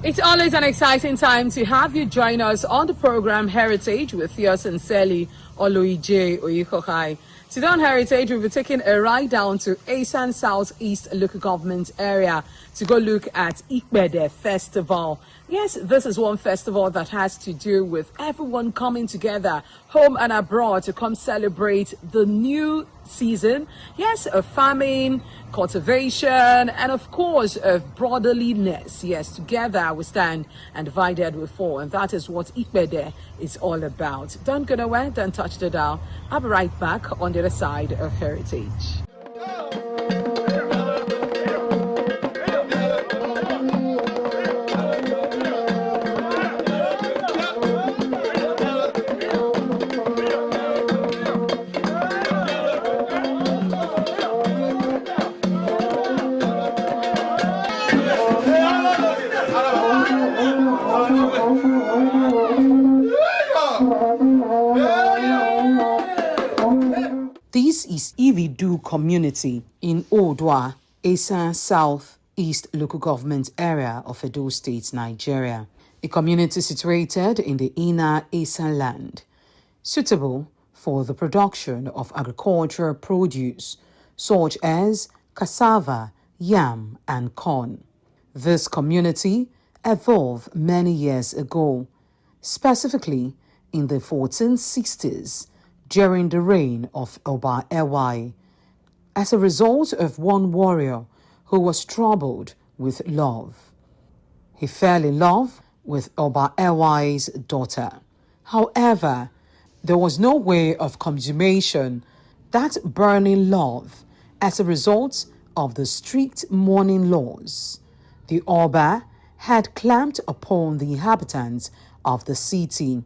It's always an exciting time to have you join us on the program Heritage with yours sincerely, Oloije Oyikokai. Today on Heritage, we'll be taking a ride down to Asan Southeast Local Government area to go look at Ikbede Festival. Yes, this is one festival that has to do with everyone coming together, home and abroad, to come celebrate the new season. Yes, of farming, cultivation, and of course of brotherliness. Yes, together we stand and divided we fall, and that is what Ikbede is all about. Don't go nowhere, don't touch the dial. I'll be right back on the other side of Heritage. This is Ividu community in Odwa, Asan South East Local Government area of Edo State, Nigeria. A community situated in the inner Asan land, suitable for the production of agricultural produce such as cassava, yam, and corn. This community evolved many years ago, specifically in the 1460s, during the reign of Oba Ewai, as a result of one warrior who was troubled with love. He fell in love with Oba Ewai's daughter. However, there was no way of consummation that burning love as a result of the strict mourning laws the Oba had clamped upon the inhabitants of the city.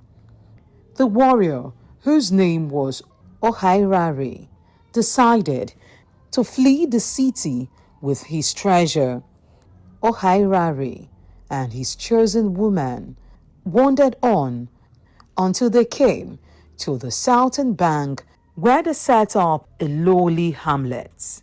The warrior, whose name was Ohairare, decided to flee the city with his treasure. Ohairare and his chosen woman wandered on until they came to the southern bank, where they set up a lowly hamlet.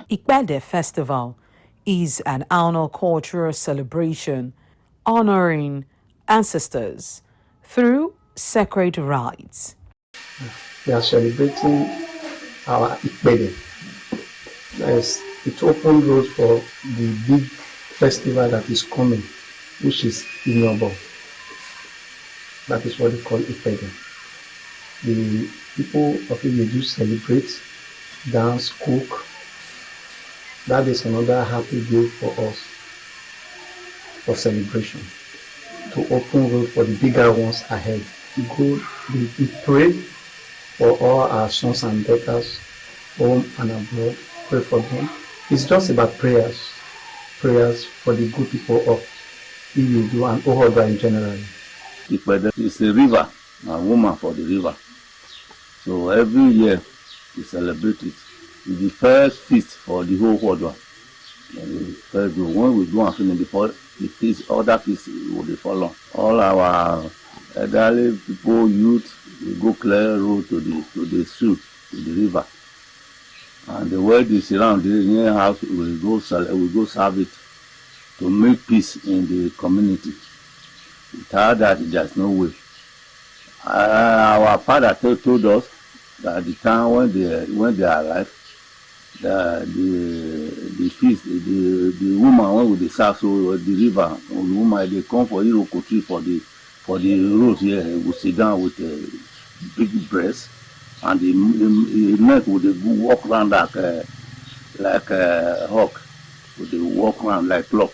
Ikbede Festival is an annual cultural celebration honoring ancestors through sacred rites. We are celebrating our Ikbede. It opened road for the big festival that is coming, which is Inobo. That is what they call Ikbede. The people of Ibedu celebrate, dance, cook. That is another happy day for us, for celebration, to open road for the bigger ones ahead. We pray for all our sons and daughters, home and abroad, pray for them. It's just about prayers for the good people of Ibedu and Ohodwa in general. Ikbede is a river, a woman for the river. So every year we celebrate it. It's the first feast for the whole Ohodwa. When we do and before the feast, other feasts will be follow. All our elderly people, youth, we go clear road to the street, to the river. And the world is around the near house, we go serve it. to make peace in the community. Without that, there's no way. Our father told us that at the time when they arrived, the feast, the woman when with the sasso, the river, the woman they come for Iroko tree for the road here, will sit down with a big breast, and the neck would walk around like a hawk, would they walk around like clock.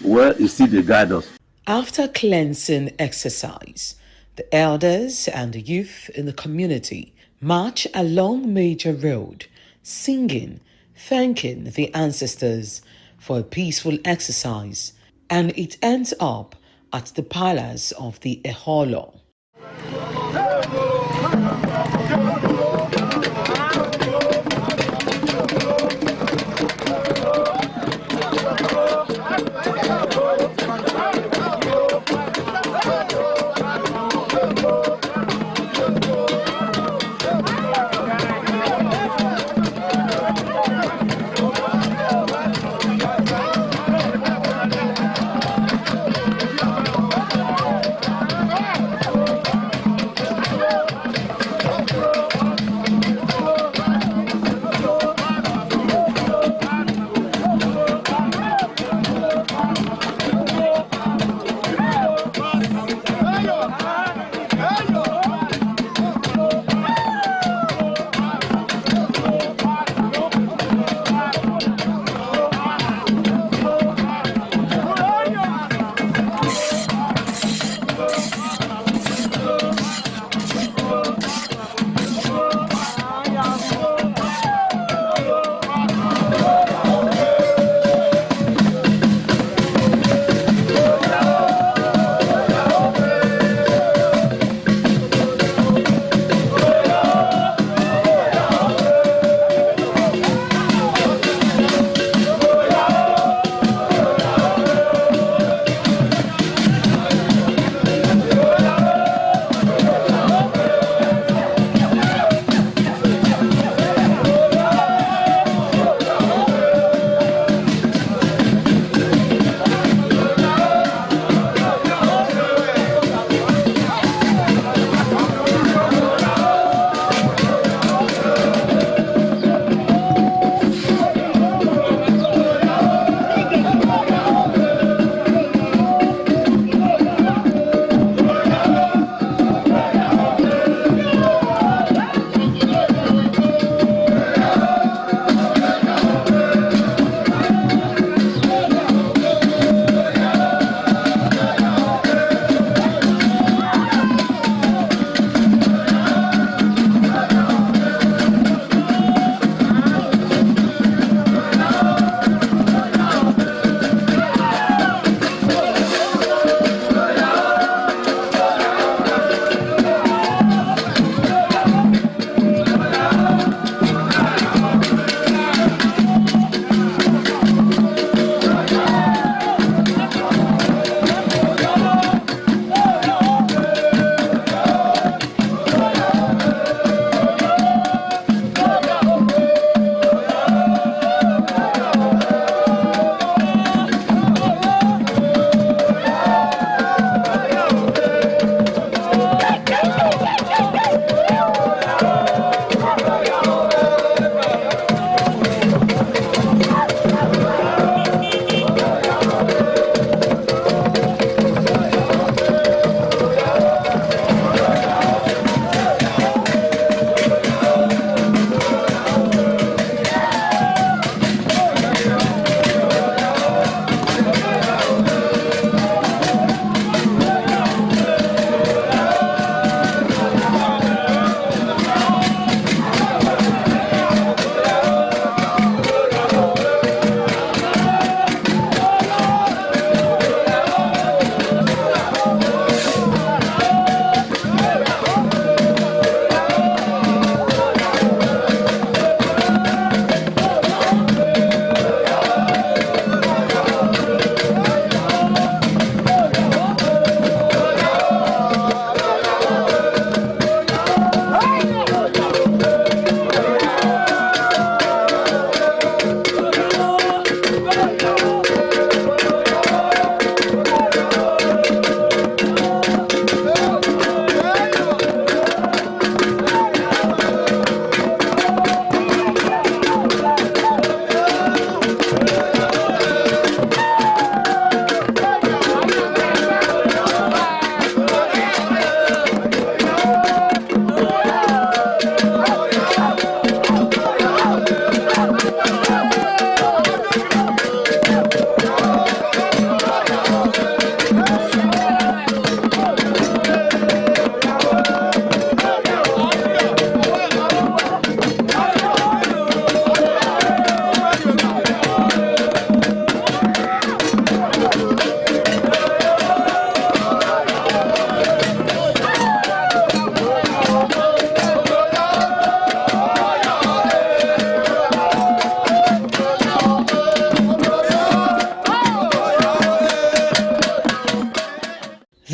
Well, you see, they guide us. After cleansing exercise, the elders and the youth in the community march along Major Road, singing, thanking the ancestors for a peaceful exercise, and it ends up at the palace of the Eholo.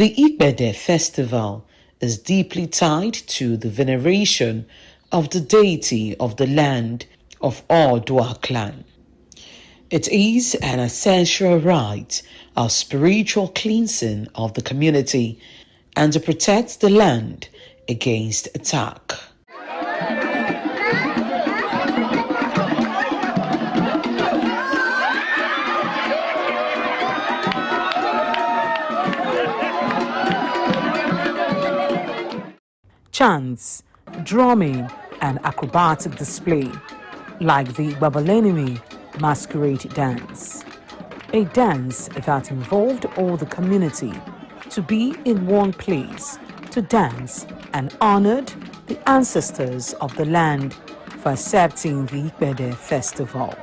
The Igbede festival is deeply tied to the veneration of the deity of the land of Oodua clan. It is an essential rite of spiritual cleansing of the community and to protect the land against attack. Chants, drumming, and acrobatic display, like the Babalenimi masquerade dance, a dance that involved all the community to be in one place to dance and honored the ancestors of the land for accepting the Igbede festival.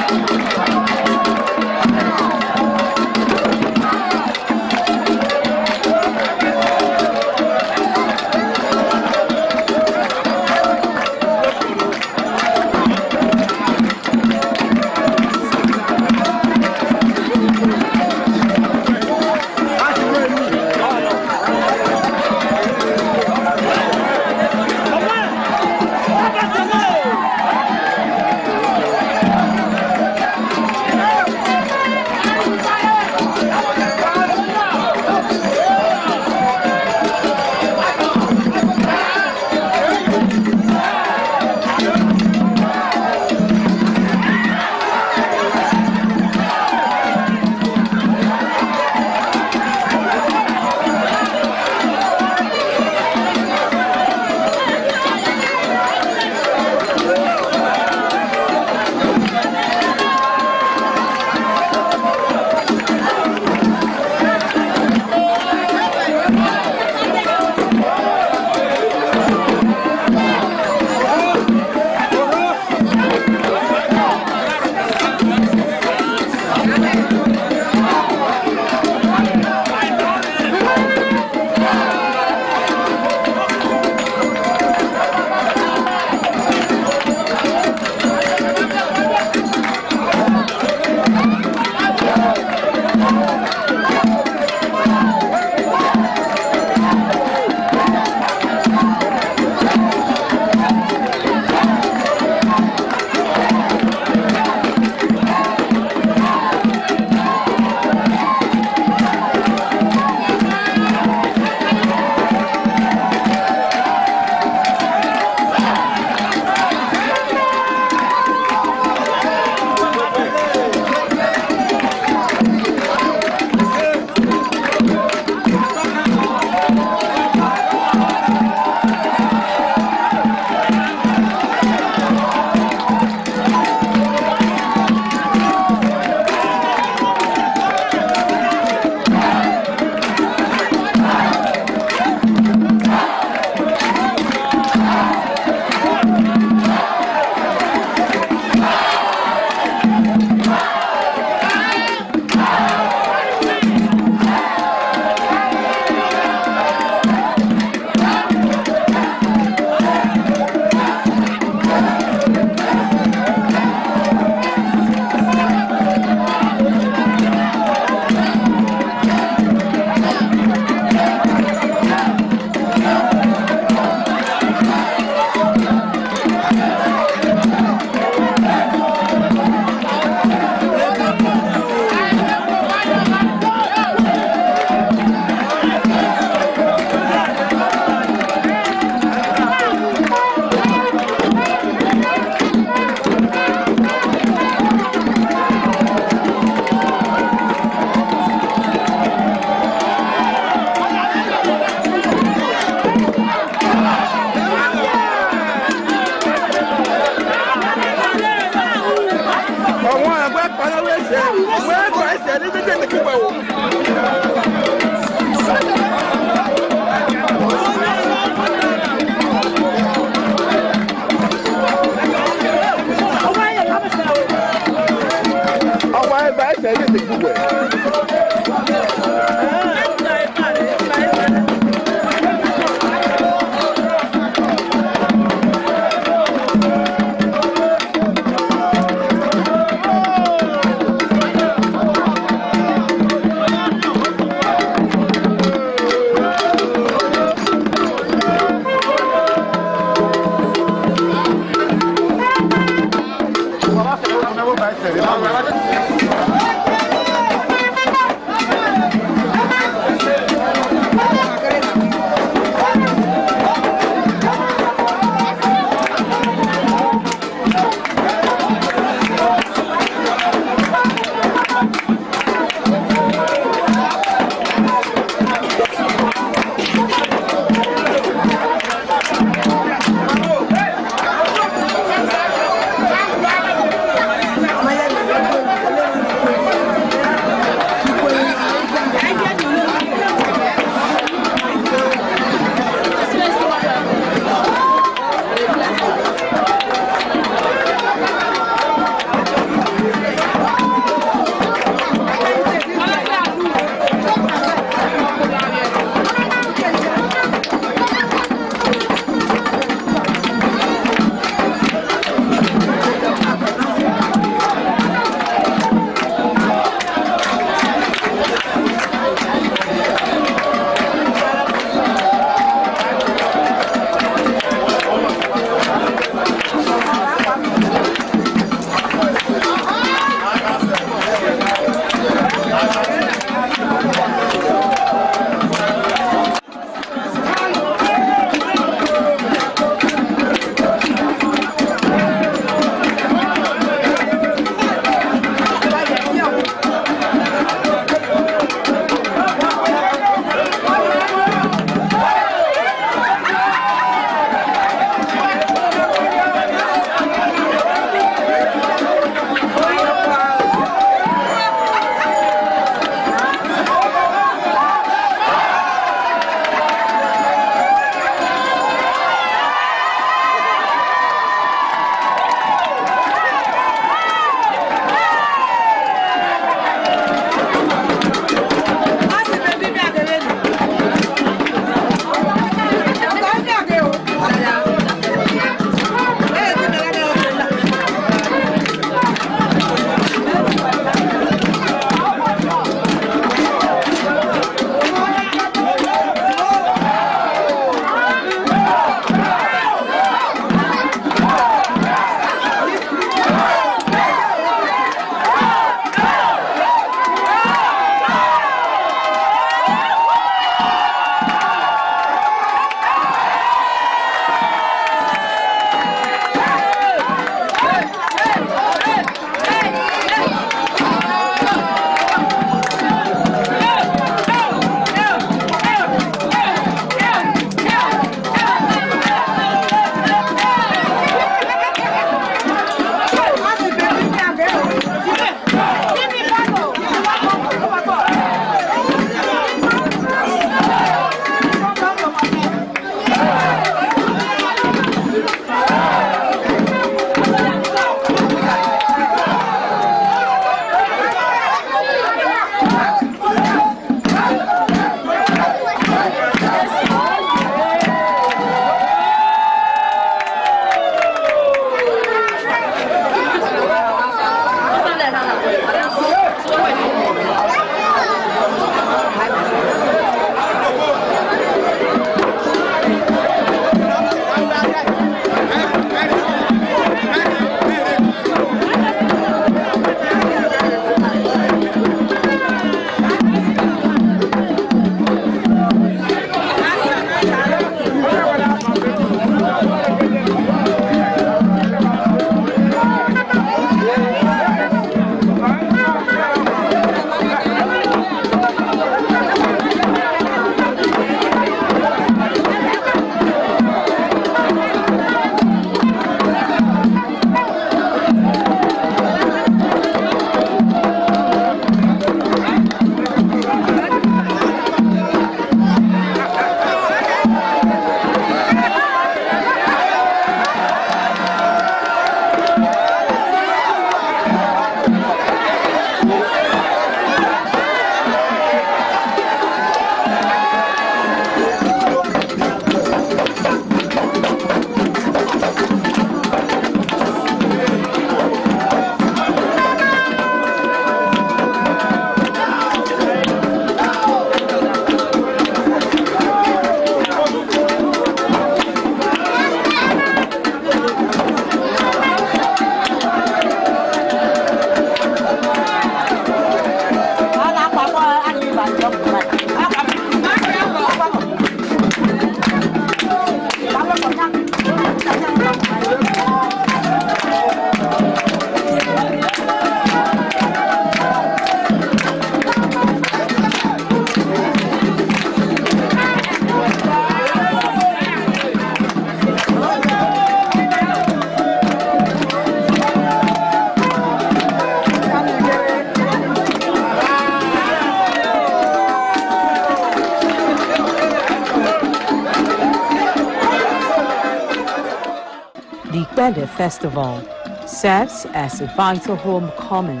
Ikpede Festival serves as a vital homecoming,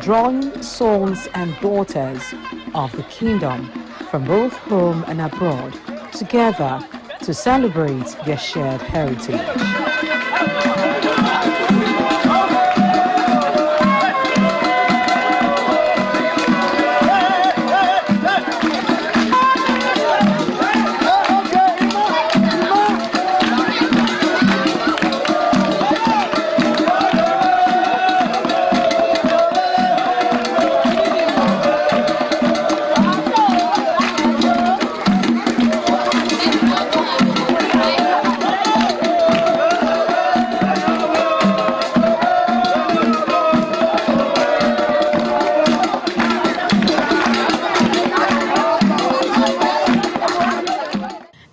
drawing sons and daughters of the kingdom from both home and abroad together to celebrate their shared heritage.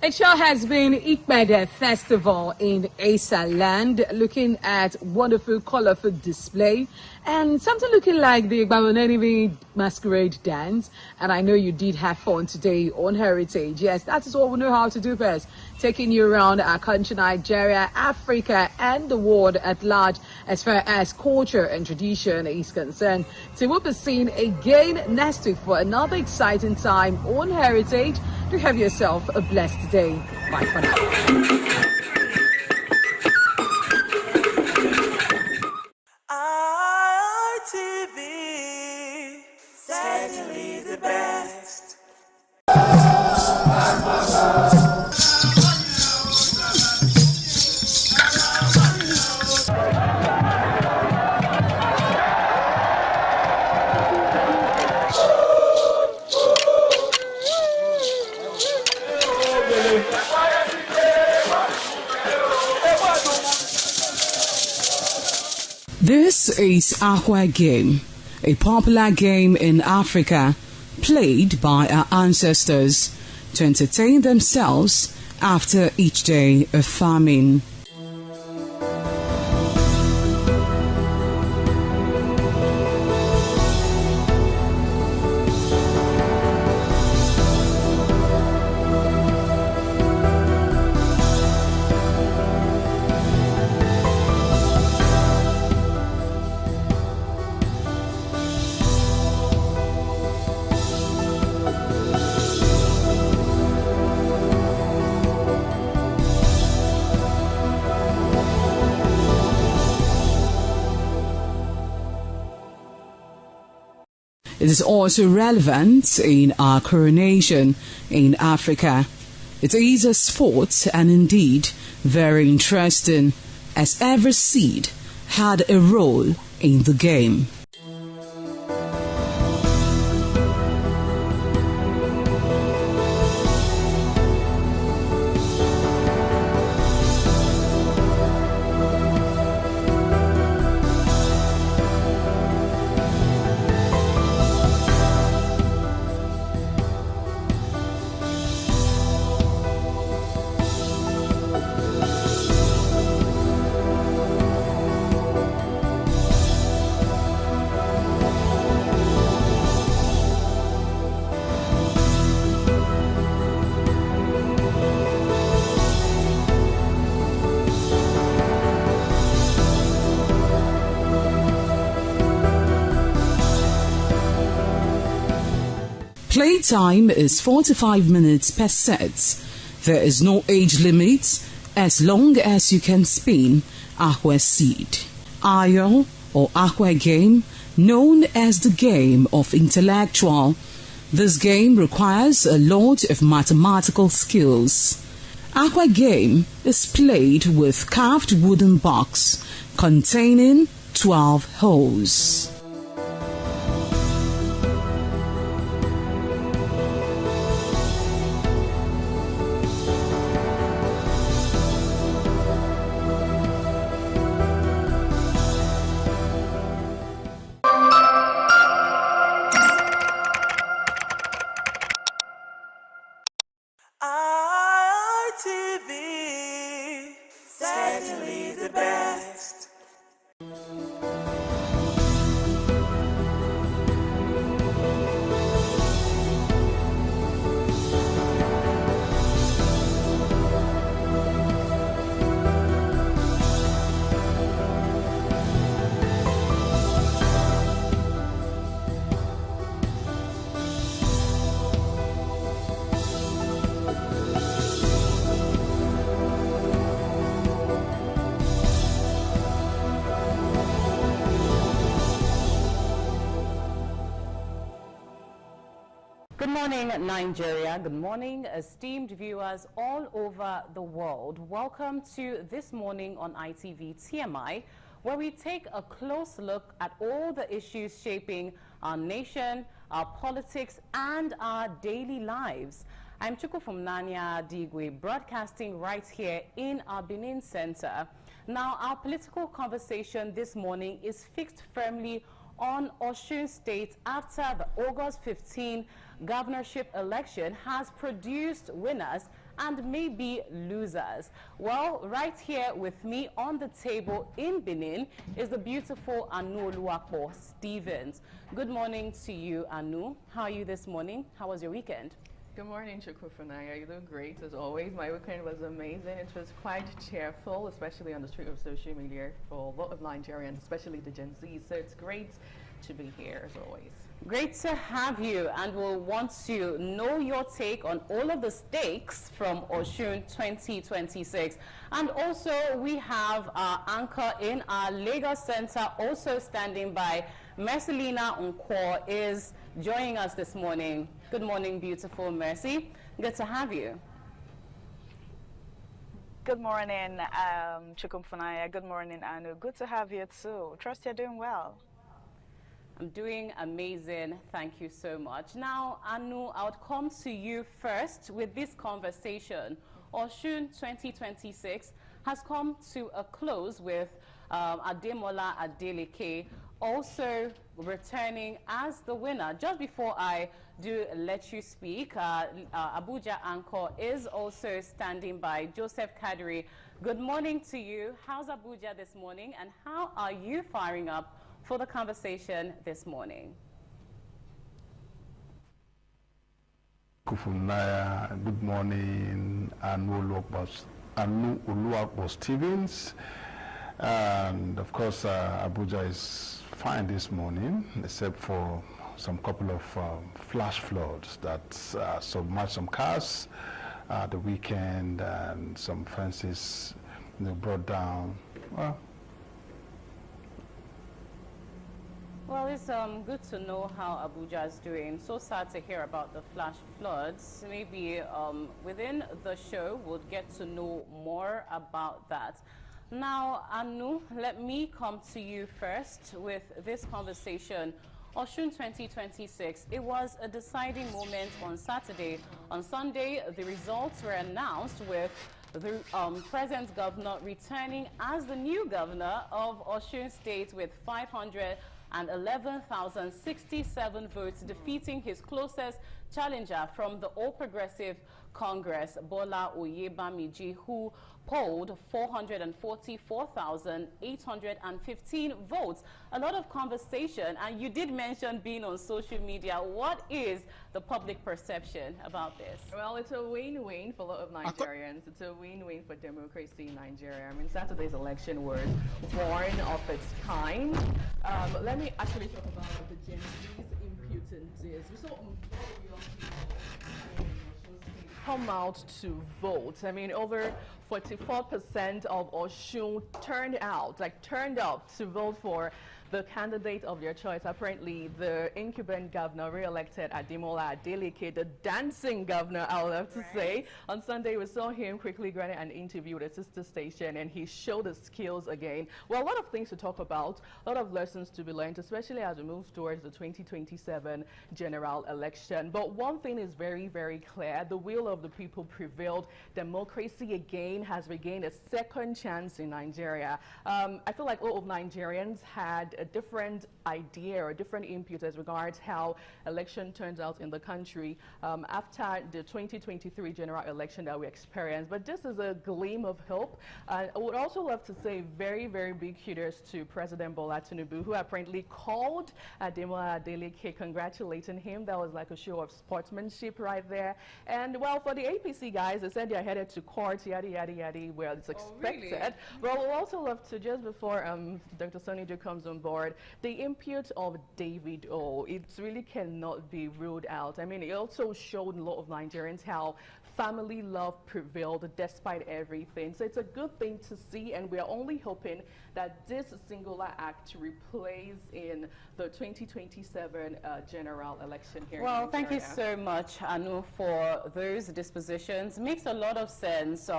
It sure has been Ikpede Festival in Asa Land, looking at wonderful, colorful display and something looking like the Gbawonenivi masquerade dance. And I know you did have fun today on Heritage. Yes, that is what we know how to do best, taking you around our country, Nigeria, Africa, and the world at large as far as culture and tradition is concerned. So we'll be seeing again next week for another exciting time on Heritage. Do have yourself a blessed day. Bye for now. ITV, certainly the best. This is Aqua Game, a popular game in Africa played by our ancestors to entertain themselves after each day of farming. It is also relevant in our coronation in Africa. It is a sport and indeed very interesting, as every seed had a role in the game. Playtime is 45 minutes per set. There is no age limit as long as you can spin Aqua Seed. Ayo or Aqua Game, known as the game of intellectual. This game requires a lot of mathematical skills. Aqua Game is played with carved wooden box containing 12 holes. ITV, certainly the best. morning, Nigeria. Good morning, esteemed viewers all over the world. Welcome to This Morning on ITV TMI, where we take a close look at all the issues shaping our nation, our politics, and our daily lives. I'm Chukwufumnanya Digwe, broadcasting right here in our Benin Center. Now, our political conversation this morning is fixed firmly on Osun State after the August 15 governorship election has produced winners and maybe losers. Well, right here with me on the table in Benin is the beautiful Anu Oluwapo Stevens. Good morning to you, Anu. How are you this morning? How was your weekend? Good morning, Chukwufunaya. You look great as always. My weekend was amazing. It was quite cheerful, especially on the street of social media for a lot of Nigerians, especially the Gen Z. So it's great to be here as always. Great to have you, and we'll want to know your take on all of the stakes from Osun 2026. And also we have our anchor in our Lagos Center also standing by. Mercelina Nkwo is joining us this morning. Good morning, beautiful Mercy. Good to have you. Good morning, Chukwufunaya. Good morning, Anu. Good to have you too. Trust you're doing well. I'm doing amazing. Thank you so much. Now, Anu, I would come to you first with this conversation. Osun 2026 has come to a close with Ademola Adeleke also returning as the winner. Just before I do let you speak, Abuja anchor is also standing by, Joseph Kadiri. Good morning to you. How's Abuja this morning, and how are you firing up for the conversation this morning? Kufunaya, good morning, Anu Oluwapo Stevens. And of course, Abuja is fine this morning, except for some couple of flash floods that submerged some cars the weekend, and some fences brought down. Well, it's good to know how Abuja is doing. So sad to hear about the flash floods. Maybe within the show we'll get to know more about that. Now, Anu, let me come to you first with this conversation. Osun 2026, it was a deciding moment on Saturday. On Sunday, the results were announced with the present governor returning as the new governor of Osun State with 511,067 votes, defeating his closest challenger from the All Progressive Congress, Bola Oyebamiji, who polled 444,815 votes. A lot of conversation, and you did mention being on social media. What is the public perception about this? Well, it's a win-win for a lot of Nigerians. It's a win-win for democracy in Nigeria. I mean, Saturday's election was born of its kind. Let me actually talk about the Gen Z's imputances. We saw come out to vote. I mean, over 44% of Osun turned out to vote for the candidate of their choice. Apparently, the incumbent governor re-elected Ademola Adeleke, the dancing governor, I would have to say. On Sunday, we saw him quickly granted an interview with a sister station, and he showed his skills again. Well, a lot of things to talk about, a lot of lessons to be learned, especially as we move towards the 2027 general election. But one thing is very, very clear. The will of the people prevailed. Democracy again has regained a second chance in Nigeria. I feel like all of Nigerians had a different idea or a different input as regards how election turns out in the country after the 2023 general election that we experienced. But this is a gleam of hope. I would also love to say very, very big kudos to President Bola Tinubu, who apparently called Ademola Adeleke, congratulating him. That was like a show of sportsmanship right there. And well, for the APC guys, they said they're headed to court, yada, yada, yada, well, it's expected. Oh, really? Well, we'll also love to, just before Dr. Sonijo comes on board, Lord, the input of David O, it really cannot be ruled out. I mean, it also showed a lot of Nigerians how family love prevailed despite everything. So it's a good thing to see, and we are only hoping that this singular act replays in the 2027 general election here in Nigeria. Thank you so much, Anu, for those dispositions. Makes a lot of sense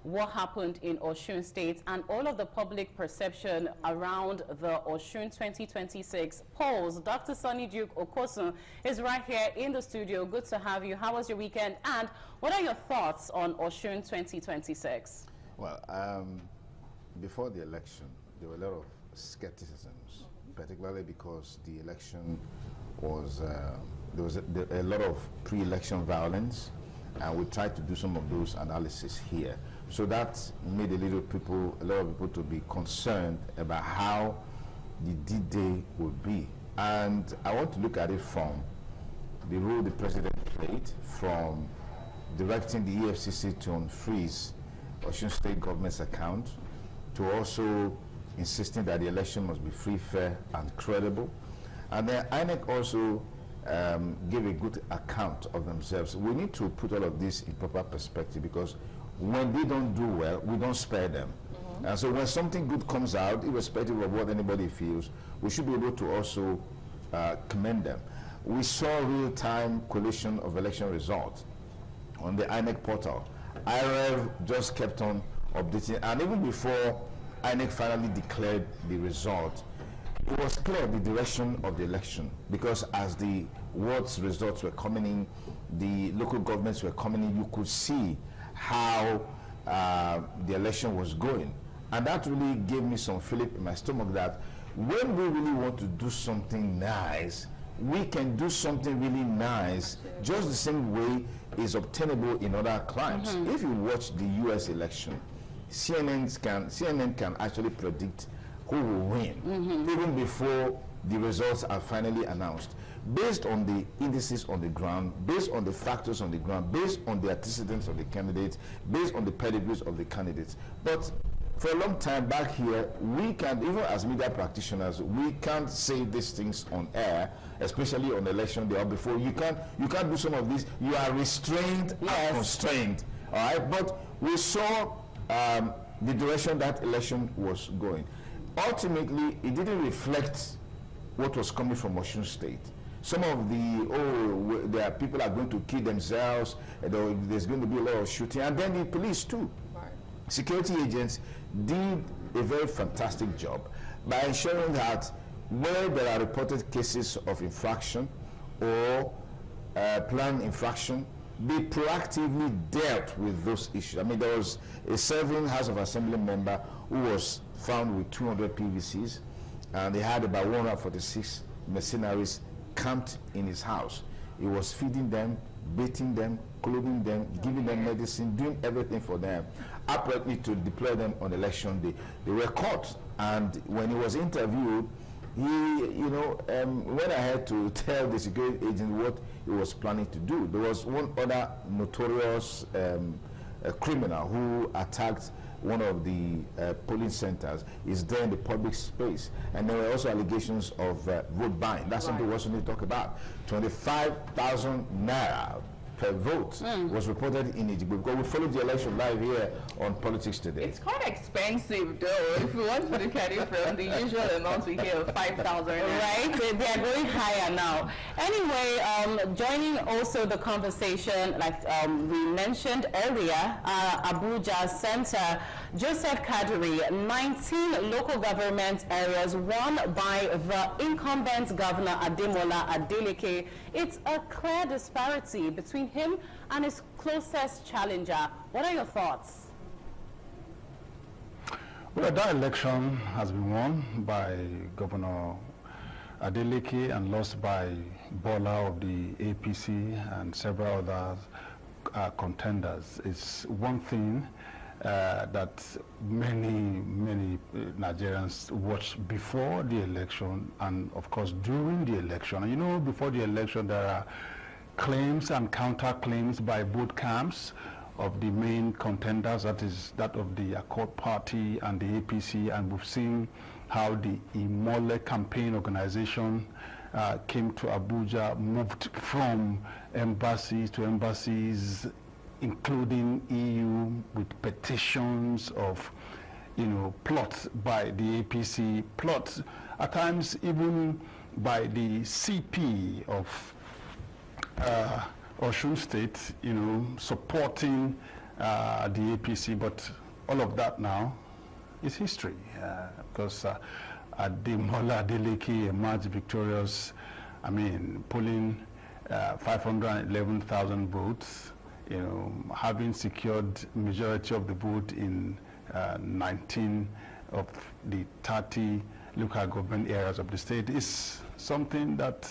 what happened in Osun State and all of the public perception around the Osun 2026 polls. Dr. Sonny Duke Okosun is right here in the studio. Good to have you. How was your weekend? And what are your thoughts on Osun 2026? Well, before the election, there were a lot of skepticisms, particularly because the election was, there was a lot of pre-election violence, and we tried to do some of those analysis here. So that made a lot of people to be concerned about how the D-Day would be. And I want to look at it from the role the president played, from directing the EFCC to unfreeze Osun State government's account, to also insisting that the election must be free, fair, and credible. And then INEC also gave a good account of themselves. We need to put all of this in proper perspective, because when they don't do well, we don't spare them. And so when something good comes out, irrespective of what anybody feels, we should be able to also commend them. We saw real-time collation of election results on the INEC portal. IREV just kept on updating, and even before INEC finally declared the result, it was clear the direction of the election, because as the wards results were coming in, the local governments were coming in, you could see how the election was going. And that really gave me some fillip in my stomach that when we really want to do something nice, we can do something really nice just the same way is obtainable in other climes. If you watch the US election, CNN can actually predict who will win even before the results are finally announced, based on the indices on the ground, based on the factors on the ground, based on the antecedents of the candidates, based on the pedigrees of the candidates. But for a long time back here, we can't, even as media practitioners, we can't say these things on air, especially on election day or before. You can't do some of this. You are restrained and constrained. All right, but we saw the direction that election was going. Ultimately, it didn't reflect what was coming from Osun State. Some of the people are going to kill themselves, there's going to be a lot of shooting, and then the police too. Security agents did a very fantastic job by ensuring that where there are reported cases of infraction or planned infraction, they proactively dealt with those issues. I mean, there was a serving House of Assembly member who was found with 200 PVCs, and they had about 146 mercenaries camped in his house. He was feeding them, bathing them, clothing them, giving them medicine, doing everything for them, apparently to deploy them on election day. They were caught, and when he was interviewed, he, went ahead to tell the security agent what he was planning to do. There was one other notorious criminal who attacked one of the polling centers. Is there in the public space, and there were also allegations of vote buying. That's something we also need to talk about. 25,000 naira per vote was reported in Egypt, because we followed the election live here on Politics Today. It's quite expensive though, if we want to look at it from the usual amount we hear of 5,000. Right, they are going higher now. Anyway, joining also the conversation, like we mentioned earlier, Abuja Center, Joseph Kaduri, 19 local government areas won by the incumbent governor Ademola Adeleke. It's a clear disparity between him and his closest challenger. What are your thoughts? Well, that election has been won by Governor Adeleke and lost by Bola of the APC and several other contenders. It's one thing that many Nigerians watched before the election and, of course, during the election. And you know, before the election, there are claims and counterclaims by both camps. of the main contenders, that is that of the Accord Party and the APC, and we've seen how the Imole campaign organization came to Abuja, moved from embassies to embassies, including EU, with petitions of, plots by the APC, plots at times even by the CP of Osun State, supporting the APC. But all of that now is history, because Ademola Adeleke emerged victorious, polling 511,000 votes, having secured majority of the vote in 19 of the 30 local government areas of the state, is something that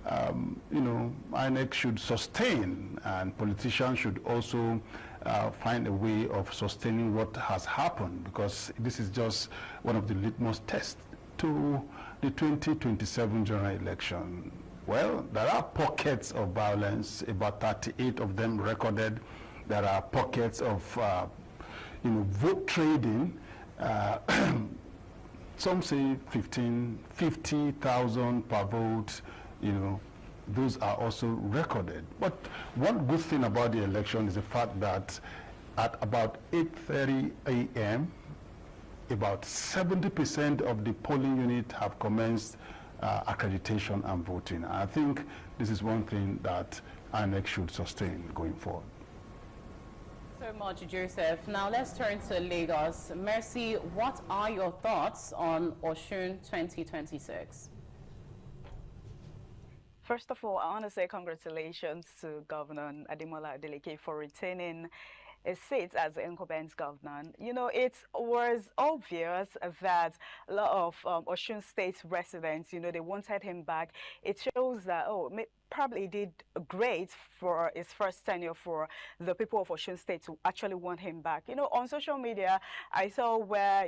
INEC should sustain, and politicians should also find a way of sustaining what has happened, because this is just one of the litmus tests to the 2027 general election. Well, there are pockets of violence, about 38 of them recorded. There are pockets of vote trading. Some say 50,000 per vote. Those are also recorded. But one good thing about the election is the fact that at about 8:30 a.m., about 70% of the polling unit have commenced accreditation and voting. And I think this is one thing that INEC should sustain going forward. So much, Joseph. Now let's turn to Lagos. Mercy, what are your thoughts on Osun 2026? First of all, I want to say congratulations to Governor Ademola Adeleke for retaining a seat as the incumbent governor. It was obvious that a lot of Osun State residents, they wanted him back. It shows that, probably did great for his first tenure for the people of Osun State to actually want him back. On social media, I saw where,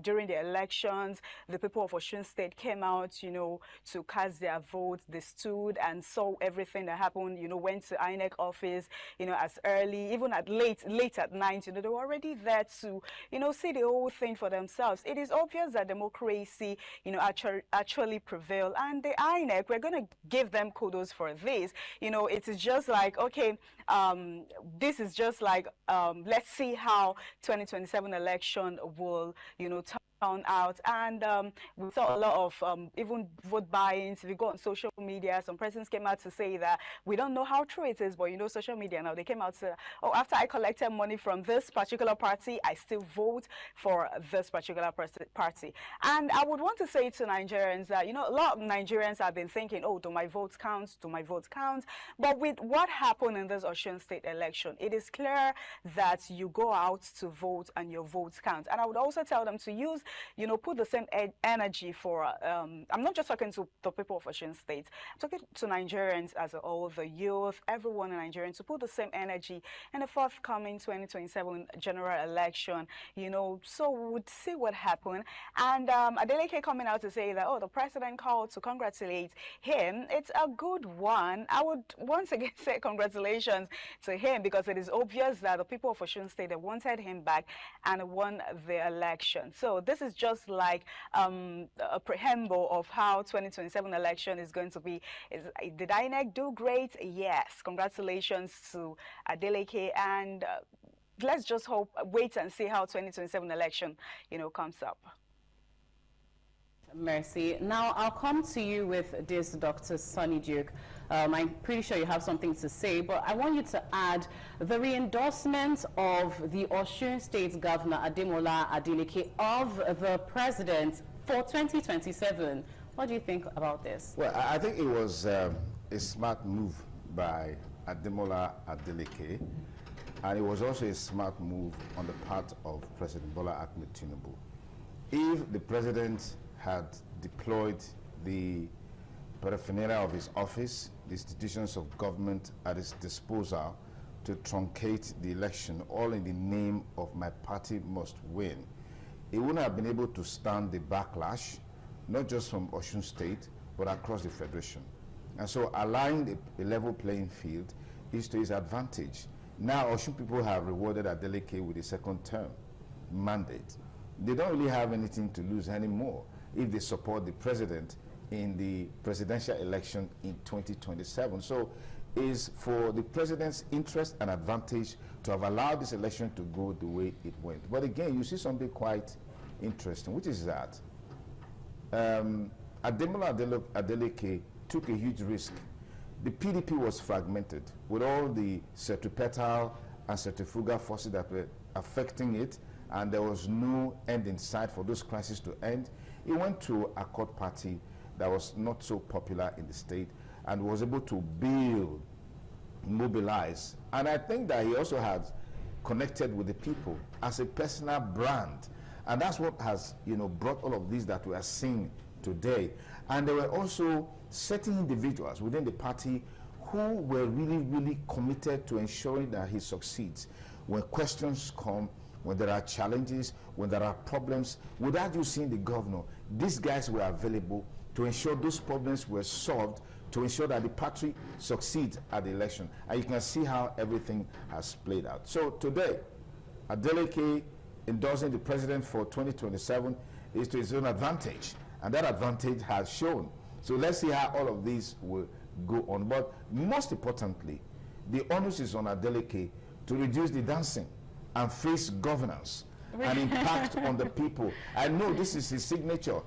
during the elections, the people of Osun State came out, to cast their votes. They stood and saw everything that happened, went to INEC office, as early, even at late at night, they were already there to, see the whole thing for themselves. It is obvious that democracy, actually prevailed. And the INEC, we're going to give them kudos for this. It is just like, okay, this is just like, let's see how 2027 election will, turn out. And we saw a lot of even vote buy-ins. If you go on social media, some persons came out to say that we don't know how true it is, but social media now, they came out to, after I collected money from this particular party, I still vote for this particular party. And I would want to say to Nigerians that, a lot of Nigerians have been thinking, do my votes count? Do my votes count? But with what happened in this Osun State election, it is clear that you go out to vote and your votes count. And I would also tell them to use, put the same energy for, I'm not just talking to the people of Osun State, I'm talking to Nigerians as a whole, the youth, everyone in Nigeria, to put the same energy in the forthcoming 2027 general election, so we would see what happened. And Adeleke coming out to say that, the president called to congratulate him. It's a good one. I would once again say congratulations to him, because it is obvious that the people of Osun State, they wanted him back and won the election. So this is just like a preamble of how 2027 election is going to be. Did INEC do great? Yes. Congratulations to Adeleke, and let's just wait and see how 2027 election, comes up. Mercy. Now, I'll come to you with this, Dr. Sonny Duke. I'm pretty sure you have something to say, but I want you to add the re-endorsement of the Osun State Governor, Ademola Adeleke, of the president for 2027. What do you think about this? Well, I think it was a smart move by Ademola Adeleke, and it was also a smart move on the part of President Bola Ahmed Tinubu. If the president had deployed the paraphernalia of his office, the institutions of government at his disposal to truncate the election, all in the name of my party must win, he wouldn't have been able to stand the backlash, not just from Osun State, but across the Federation. And so allowing a level playing field is to his advantage. Now, Osun people have rewarded Adeleke with a second term mandate. They don't really have anything to lose anymore if they support the president in the presidential election in 2027. So it's for the president's interest and advantage to have allowed this election to go the way it went. But again, you see something quite interesting, which is that Ademola Adeleke took a huge risk. The PDP was fragmented with all the centripetal and centrifugal forces that were affecting it, and there was no end in sight for those crises to end. He went to a Accord party that was not so popular in the state and was able to build, mobilize. And I think that he also has connected with the people as a personal brand. And that's what has, brought all of these that we are seeing today. And there were also certain individuals within the party who were really, really committed to ensuring that he succeeds. When questions come, when there are challenges, when there are problems, without you seeing the governor, these guys were available to ensure those problems were solved, to ensure that the party succeeds at the election. And you can see how everything has played out. So today, Adeleke endorsing the president for 2027 is to his own advantage. And that advantage has shown. So let's see how all of these will go on. But most importantly, the onus is on Adeleke to reduce the dancing and face governance and impact on the people. I know this is his signature,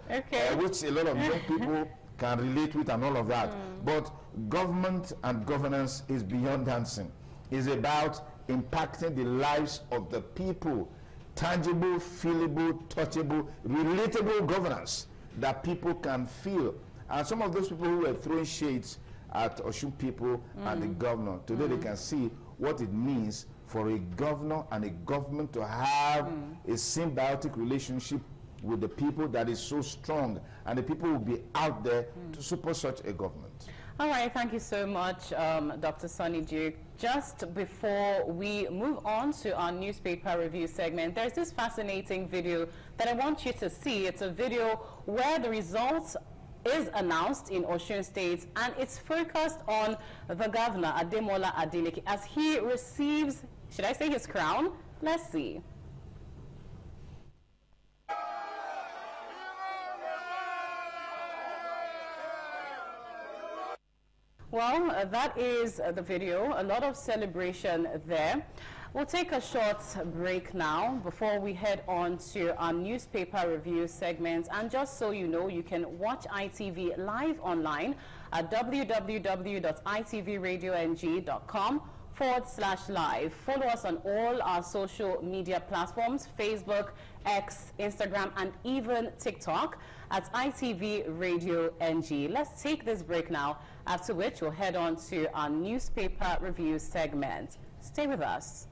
which a lot of young people can relate with and all of that. But government and governance is beyond dancing. It's about impacting the lives of the people. Tangible, feelable, touchable, relatable governance that people can feel. And some of those people who were throwing shades at Osun people and the governor, today they can see what it means for a governor and a government to have a symbiotic relationship with the people that is so strong, and the people will be out there to support such a government. All right, thank you so much, Dr. Sonny Duke. Just before we move on to our newspaper review segment, there's this fascinating video that I want you to see. It's a video where the results is announced in Osun State, and it's focused on the governor, Ademola Adeleke, as he receives, should I say his crown? Let's see. Well, that is the video. A lot of celebration there. We'll take a short break now before we head on to our newspaper review segment. And just so you know, you can watch ITV live online at www.itvradioNG.com/live. Follow us on all our social media platforms, Facebook, X, Instagram, and even TikTok at ITV Radio NG. Let's take this break now, after which we'll head on to our newspaper review segment. Stay with us.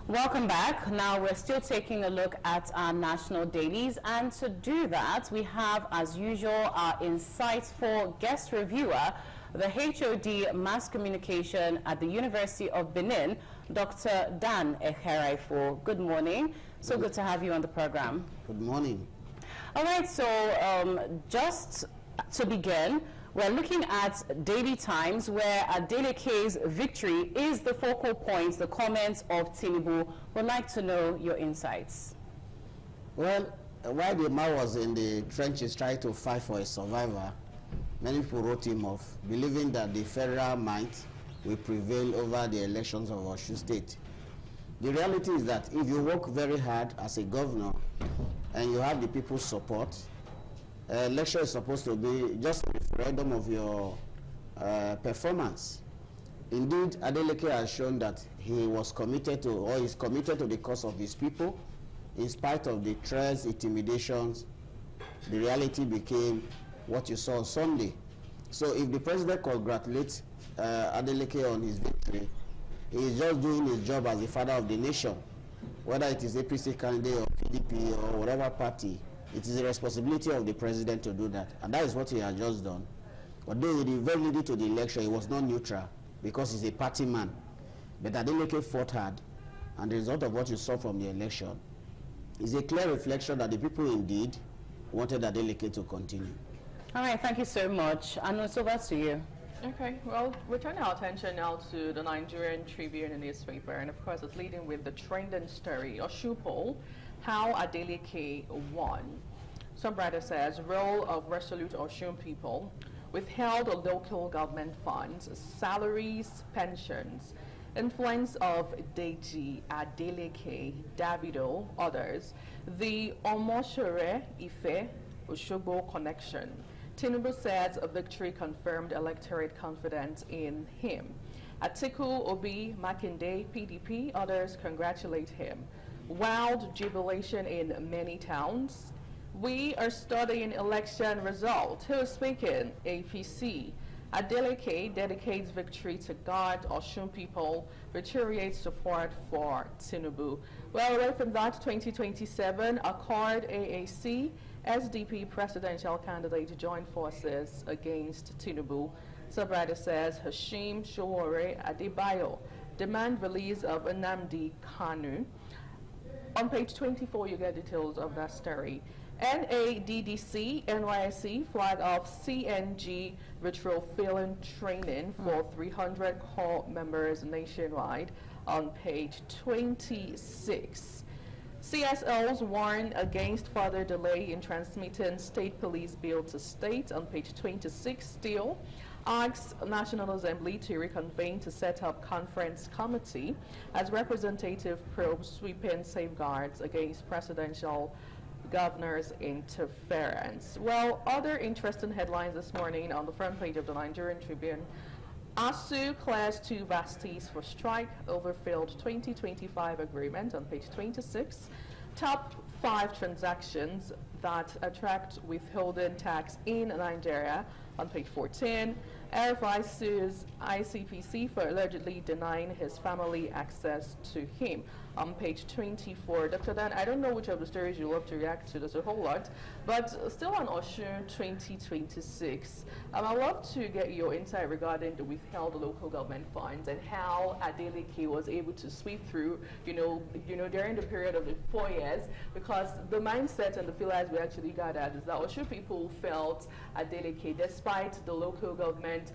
Welcome back. Now we're still taking a look at our national dailies, and to do that we have, as usual, our insightful guest reviewer, the HOD Mass Communication at the University of Benin, Dr. Dan Eheraifo. Good morning. So good to have you on the program. Good morning. All right, so just to begin, we're looking at Daily Times, where Adeleke's victory is the focal point, the comments of Tinubu. We'd like to know your insights. Well, while the man was in the trenches trying to fight for his survivor, many people wrote him off, believing that the federal might will prevail over the elections of Osun State. The reality is that if you work very hard as a governor and you have the people's support, election is supposed to be just a referendum of your performance. Indeed, Adeleke has shown that he was committed to, or is committed to, the cause of his people. In spite of the threats, intimidations, the reality became what you saw on Sunday. So if the president congratulates Adeleke on his victory, he is just doing his job as the father of the nation. Whether it is APC candidate or PDP or whatever party, it is the responsibility of the president to do that. And that is what he has just done. Although very little to the election, he was not neutral because he's a party man. But Adeleke fought hard, and the result of what you saw from the election is a clear reflection that the people indeed wanted Adeleke to continue. All right, thank you so much. And so that's to you. Okay, well, we're turning our attention now to the Nigerian Tribune newspaper, and of course it's leading with the trending story, Osun poll, how Adeleke won. Some writer says, role of resolute Osun people, withheld local government funds, salaries, pensions, influence of Deji, Adeleke, Davido, others, the Omoshere, Ife, Osogbo connection. Tinubu says a victory confirmed electorate confidence in him. Atiku, Obi, Makinde, PDP, others congratulate him. Wild jubilation in many towns. We are studying election result. Who is speaking? APC. Adeleke dedicates victory to God. Osun people reiterates support for Tinubu. Well, right from that, 2027, Accord AAC, SDP presidential candidate joined forces against Tinubu. Subwriter says Hashim Sowore Adebayo demand release of Nnamdi Kanu. On page 24, you get details of that story. NADDC, NYSC flag off CNG retrofilling training for 300 corps members nationwide on page 26. CSLs warn against further delay in transmitting state police bill to state on page 26 still. Asks National Assembly to reconvene to set up conference committee as representative probes sweeping safeguards against presidential governor's interference. Well, other interesting headlines this morning on the front page of the Nigerian Tribune. ASU clears 2 varsties for strike over failed 2025 agreement on page 26. Top 5 transactions that attract withholding tax in Nigeria on page 14. RFI sues ICPC for allegedly denying his family access to him on page 24. Dr. Dan, I don't know which of the stories you love to react to. There's a whole lot. But still on Osun 2026, I'd love to get your insight regarding the withheld local government funds and how Adeleke was able to sweep through, during the period of the 4 years, because the mindset and the feelers we actually got at is that Osun people felt Adeleke, despite the local government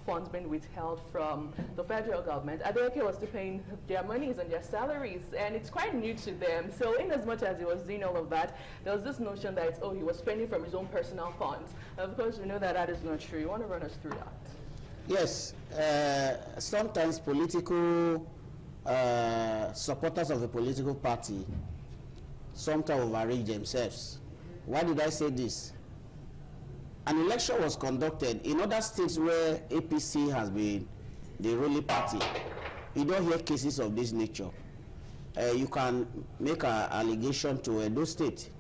funds being withheld from the federal government, Adeleke was still paying their monies and their salaries, and it's quite new to them. So in as much as he was doing all of that, there was this notion that he was spending from his own personal funds. Of course, we know that that is not true. You want to run us through that? Yes, sometimes political supporters of a political party sometimes overreach themselves. Why did I say this? An election was conducted in other states where APC has been the ruling party. You don't hear cases of this nature. You can make an allegation to Edo State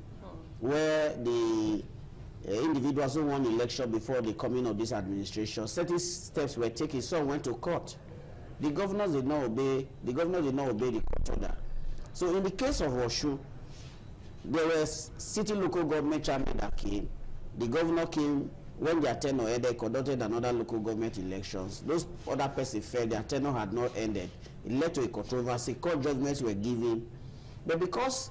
where the individuals who won the election before the coming of this administration, certain steps were taken. Some went to court. The governors did not obey. The governor did not obey the court order. So in the case of Osun, there was city local government chairman that came. The governor came when their tenure ended, conducted another local government elections. Those other persons felt their tenure had not ended. It led to a controversy. Court judgments were given. But because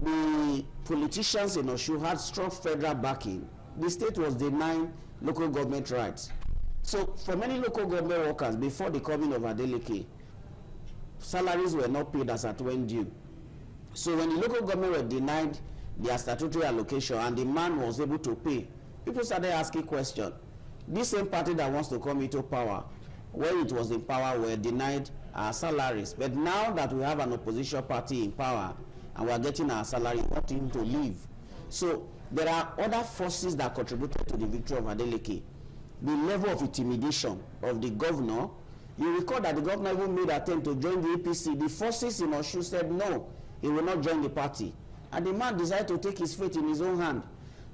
the politicians in Osun had strong federal backing, the state was denying local government rights. So for many local government workers, before the coming of Adeleke, salaries were not paid as at when due. So when the local government were denied their statutory allocation and the man was able to pay, people started asking questions. This same party that wants to come into power, when it was in power, were denied our salaries. But now that we have an opposition party in power and we are getting our salary, we want him to leave. So there are other forces that contributed to the victory of Adeleke. The level of intimidation of the governor. You recall that the governor even made an attempt to join the APC. The forces in Osun said no, he will not join the party. And the man decided to take his fate in his own hand.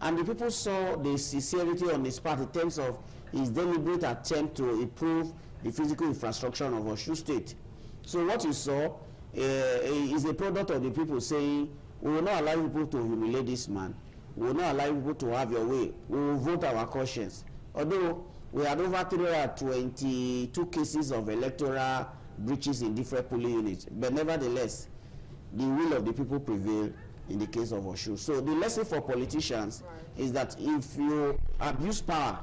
And the people saw the sincerity on his part in terms of his deliberate attempt to improve the physical infrastructure of Osun State. So what you saw is a product of the people saying, we will not allow people to humiliate this man. We will not allow people to have your way. We will vote our conscience. Although we had over 322 cases of electoral breaches in different polling units, but nevertheless, the will of the people prevailed, in the case of Osun. So the lesson for politicians is that if you abuse power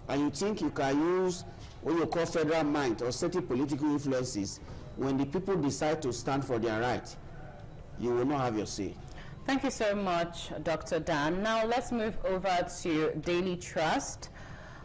and you think you can use what you call federal might or certain political influences, when the people decide to stand for their right, you will not have your say. Thank you so much, Dr. Dan. Now let's move over to Daily Trust.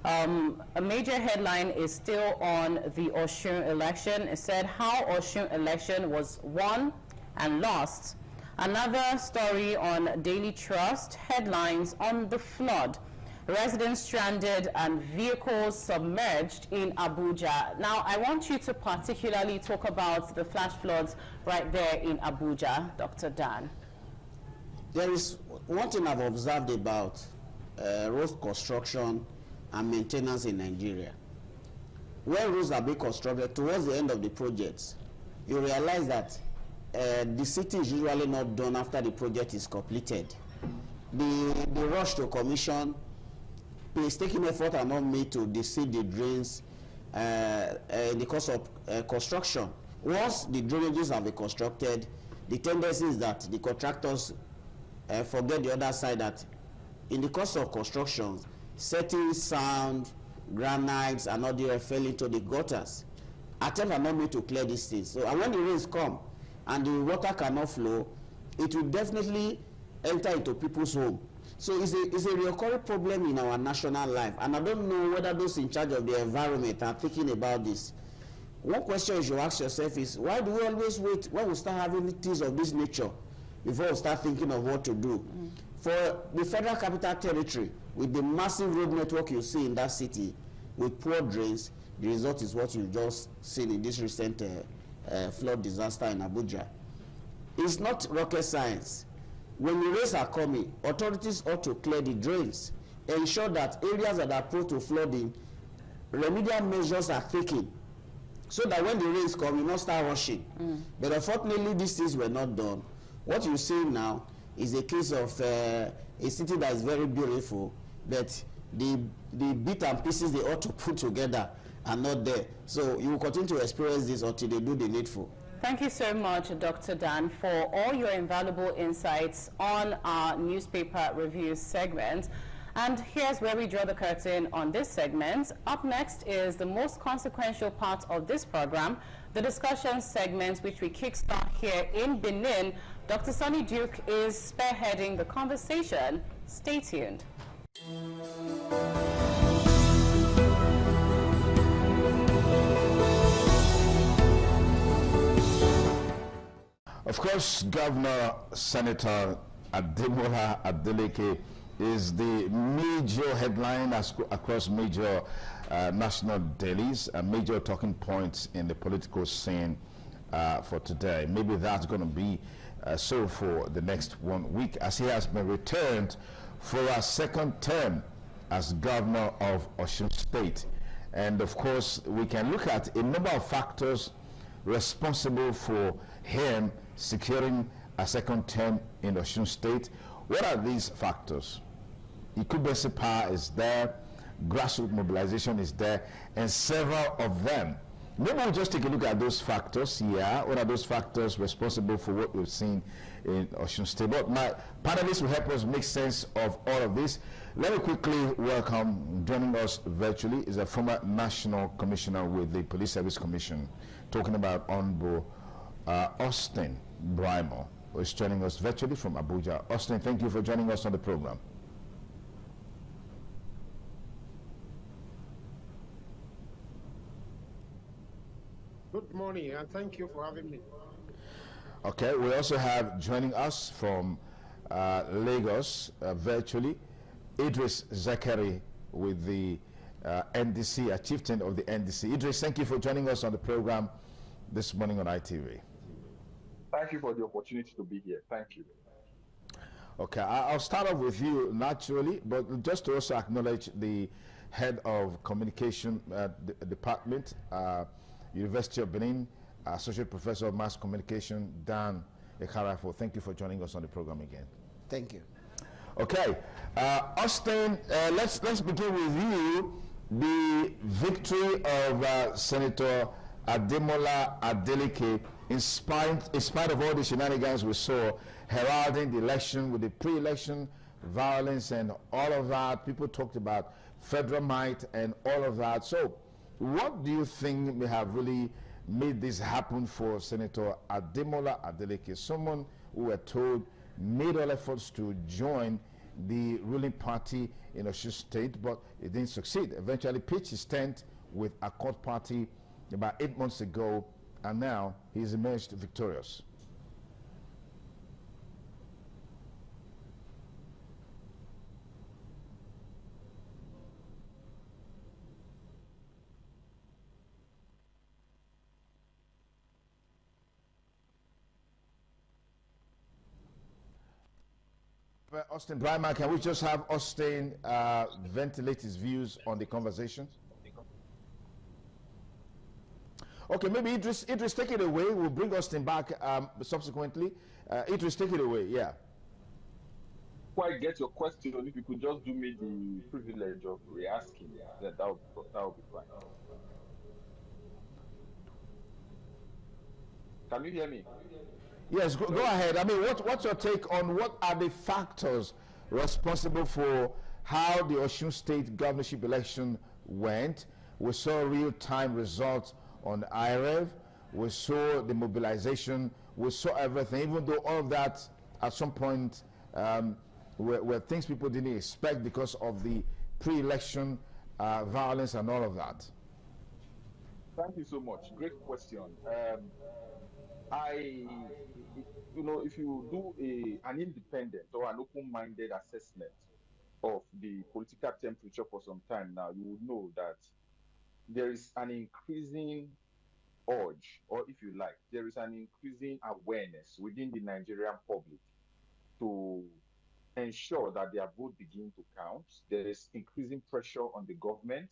A major headline is still on the Osun election. It said how Osun election was won and lost. Another story on Daily Trust, headlines on the flood. Residents stranded and vehicles submerged in Abuja. Now, I want you to particularly talk about the flash floods right there in Abuja, Dr. Dan. There is one thing I've observed about road construction and maintenance in Nigeria. When roads are being constructed, towards the end of the project, you realize that the city is usually not done after the project is completed. The rush to commission, painstaking effort are not made to deseed the drains in the course of construction. Once the drainages have been constructed, the tendency is that the contractors forget the other side, that in the course of construction, certain sand, granites, and other fell into the gutters. Attempts are not made to clear these things. So, and when the rains come and the water cannot flow, it will definitely enter into people's home. So it's a recurring problem in our national life, and I don't know whether those in charge of the environment are thinking about this. One question you should ask yourself is, why do we always wait when we start having things of this nature before we start thinking of what to do? For the Federal Capital Territory, with the massive road network you see in that city, with poor drains, the result is what you've just seen in this recent flood disaster in Abuja. It's not rocket science. When the rains are coming, authorities ought to clear the drains, ensure that areas that are prone to flooding, remedial measures are taken, so that when the rains come, you not start rushing. But unfortunately, these things were not done. What you see now is a case of a city that is very beautiful, but the bits and pieces they ought to put together are not there. So you will continue to experience this until they do the needful. Thank you so much, Dr. Dan, for all your invaluable insights on our newspaper review segment. And here's where we draw the curtain on this segment. Up next is the most consequential part of this program, the discussion segment, which we kickstart here in Benin. Dr. Sonny Duke is spearheading the conversation. Stay tuned. Of course, Governor Senator Ademola Adeleke is the major headline across major national dailies, major talking points in the political scene for today. Maybe that's going to be so for the next 1 week, as he has been returned for a second term as governor of Osun State. And of course, we can look at a number of factors responsible for him securing a second term in Osun State. What are these factors? Incumbency power is there, grassroots mobilization is there, and several of them. Maybe we'll just take a look at those factors. Yeah, what are those factors responsible for what we've seen in Osun State? But my panelists will help us make sense of all of this. Let me quickly welcome, joining us virtually, is a former national commissioner with the Police Service Commission, talking about Honorable Austin Brimo, who is joining us virtually from Abuja. Austin, thank you for joining us on the program. Good morning, and thank you for having me. Okay, we also have joining us from Lagos virtually, Idris Zakari with the NDC, a chieftain of the NDC. Idris, thank you for joining us on the program this morning on ITV. Thank you for the opportunity to be here. Thank you. Okay, I'll start off with you naturally, but just to also acknowledge the head of communication department, University of Benin, Associate Professor of Mass Communication, Dan Ekarafo. Thank you for joining us on the program again. Thank you. Okay, Austin, let's begin with you. The victory of Senator Ademola Adeleke, in spite of all the shenanigans we saw heralding the election with the pre-election violence and all of that. People talked about federal might and all of that. So what do you think may have really made this happen for Senator Ademola Adeleke, someone who were told made all efforts to join the ruling party in Osun State, but it didn't succeed. Eventually pitched his tent with Accord Party about 8 months ago, and now he's emerged victorious. Austin Bryman, can we just have Austin ventilate his views on the conversation? Okay, maybe Idris, take it away. We'll bring Austin back subsequently. Idris, take it away, yeah. Before I get your question, if you could just do me the privilege of re-asking, that would be fine. Can you hear me? Yes, go ahead. I mean, what's your take on what are the factors responsible for how the Osun State governorship election went? We saw real-time results on IREV. We saw the mobilization. We saw everything, even though all of that at some point were things people didn't expect because of the pre-election violence and all of that. Thank you so much. Great question. If you do an independent or an open-minded assessment of the political temperature for some time now, you would know that there is an increasing urge, or if you like, there is an increasing awareness within the Nigerian public to ensure that their vote begin to count. There is increasing pressure on the government.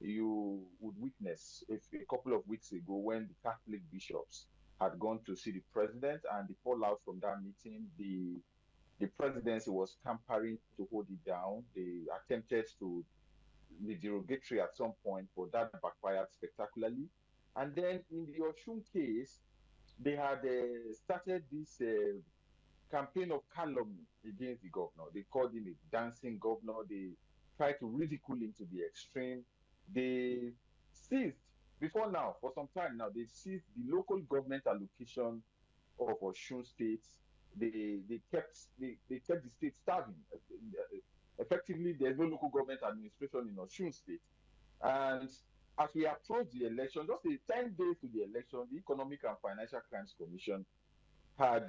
You would witness a couple of weeks ago when the Catholic bishops had gone to see the president, and the fallout from that meeting, the presidency was tampering to hold it down. They attempted to be derogatory at some point, but that backfired spectacularly. And then in the Osun case, they had started this campaign of calumny against the governor. They called him a dancing governor. They tried to ridicule him to the extreme. They seized, before now, for some time now, they seized the local government allocation of Osun State. They kept the state starving. Effectively, there's no local government administration in Osun State. And as we approach the election, just 10 days to the election, the Economic and Financial Crimes Commission had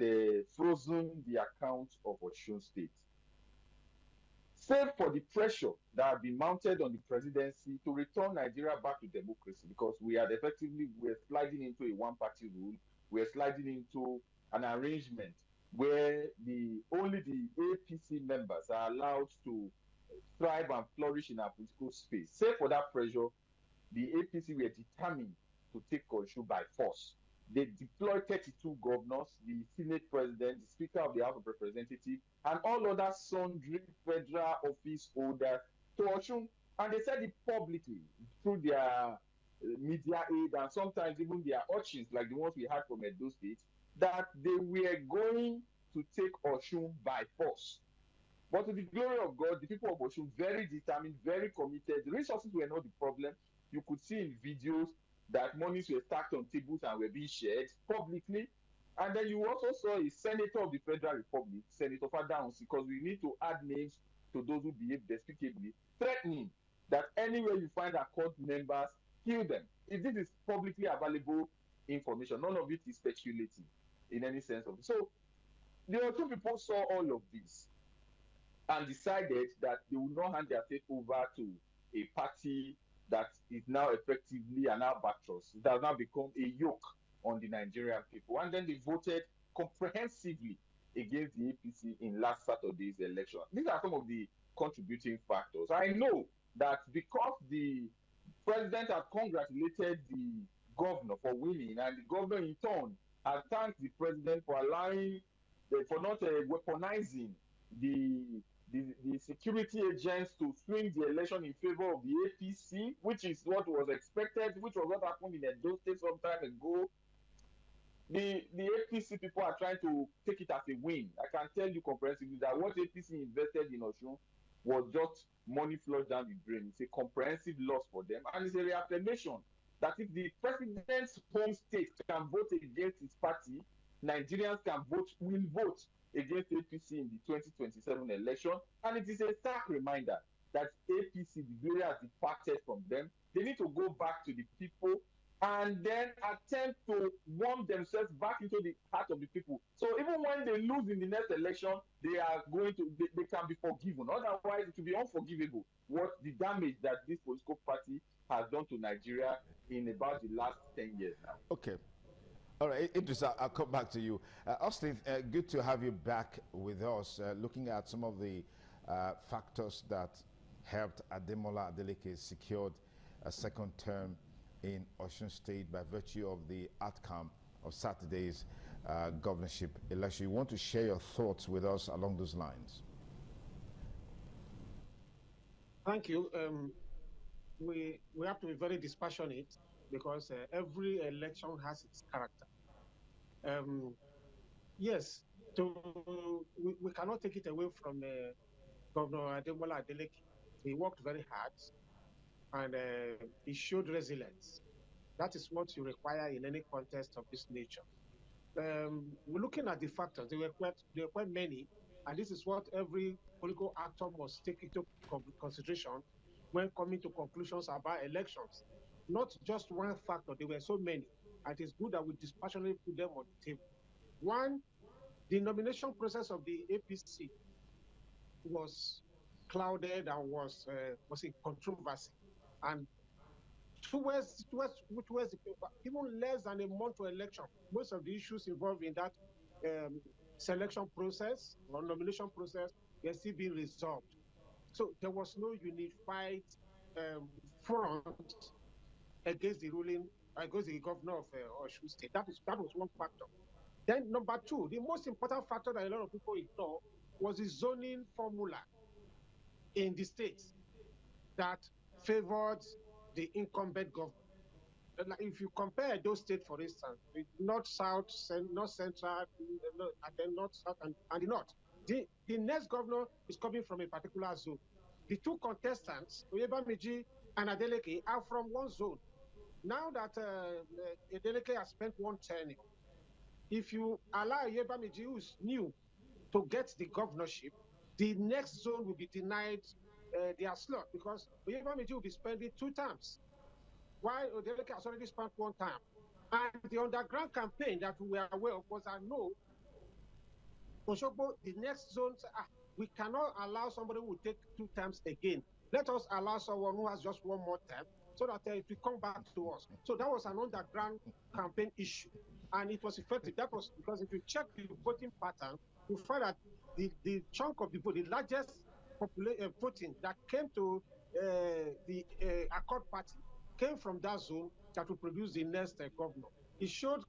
frozen the account of Osun State. Save for the pressure that had been mounted on the presidency to return Nigeria back to democracy, because we're sliding into a one-party rule. We're sliding into an arrangement where only the APC members are allowed to thrive and flourish in our political space. Save for that pressure, the APC were determined to take Osun by force. They deployed 32 governors, the Senate President, the Speaker of the House of Representatives, and all other sundry federal office holders to Osun. And they said it publicly through their media aid and sometimes even their urchins, like the ones we had from Edo State, that they were going to take Osun by force. But to the glory of God, the people of Osun, very determined, very committed. The resources were not the problem. You could see in videos that monies were stacked on tables and were being shared publicly. And then you also saw a senator of the Federal Republic, Senator Fadahunsi, because we need to add names to those who behave despicably, threatening that anywhere you find Accord members, kill them. If this is publicly available information, none of it is speculative in any sense of it. So the Osun people saw all of this and decided that they would not hand their faith over to a party that is now effectively an albatross. It has now become a yoke on the Nigerian people. And then they voted comprehensively against the APC in last Saturday's election. These are some of the contributing factors. I know that because the president had congratulated the governor for winning, and the governor in turn had thanked the president for allowing, for not weaponizing the security agents to swing the election in favor of the APC, which is what was expected, which was what happened in Edo State some time ago. the APC people are trying to take it as a win. I can tell you comprehensively that what APC invested in Osun was just money flushed down the drain. It's a comprehensive loss for them, and it's a reaffirmation that if the president's home state can vote against his party, Nigerians will vote against APC in the 2027 election. And it is a stark reminder that APC, the glory has departed from them. They need to go back to the people and then attempt to warm themselves back into the heart of the people. So even when they lose in the next election, they are going to they can be forgiven. Otherwise, it will be unforgivable what the damage that this political party has done to Nigeria in about the last 10 years now. Okay. All right, Idris, I'll come back to you. Austin, good to have you back with us, looking at some of the factors that helped Ademola Adeleke secured a second term in Osun State by virtue of the outcome of Saturday's governorship election. You want to share your thoughts with us along those lines? Thank you. We have to be very dispassionate because every election has its character. Yes, we cannot take it away from Governor Ademola Adeleke. He worked very hard and he showed resilience. That is what you require in any contest of this nature. We're looking at the factors. There were quite many, and this is what every political actor must take into consideration when coming to conclusions about elections. Not just one factor, there were so many. And it is good that we dispassionately put them on the table. One, the nomination process of the APC was clouded and was in controversy. And towards even less than a month to election, most of the issues involved in that selection process or nomination process were still being resolved. So there was no unified front against the governor of Osun State. That was one factor. Then number two, the most important factor that a lot of people ignore was the zoning formula in the states that favored the incumbent government. If you compare those states, for instance, the north, south, north central, and then north, south, and the north, the next governor is coming from a particular zone. The two contestants, Oyebamiji and Adeleke, are from one zone. Now that Adeleke has spent one tenure, if you allow Oyebamiji, who is new, to get the governorship, the next zone will be denied their slot because Oyebamiji will be spending 2 terms, while Adeleke has already spent 1 term. And the underground campaign that we are aware of was that no, Osogbo, the next zone, we cannot allow somebody who will take 2 terms again. Let us allow someone who has just 1 more term so that it will come back to us. So that was an underground campaign issue. And it was effective. That was because if you check the voting pattern, you find that the chunk of the vote, the largest voting that came to the Accord Party came from that zone that will produce the next governor. It showed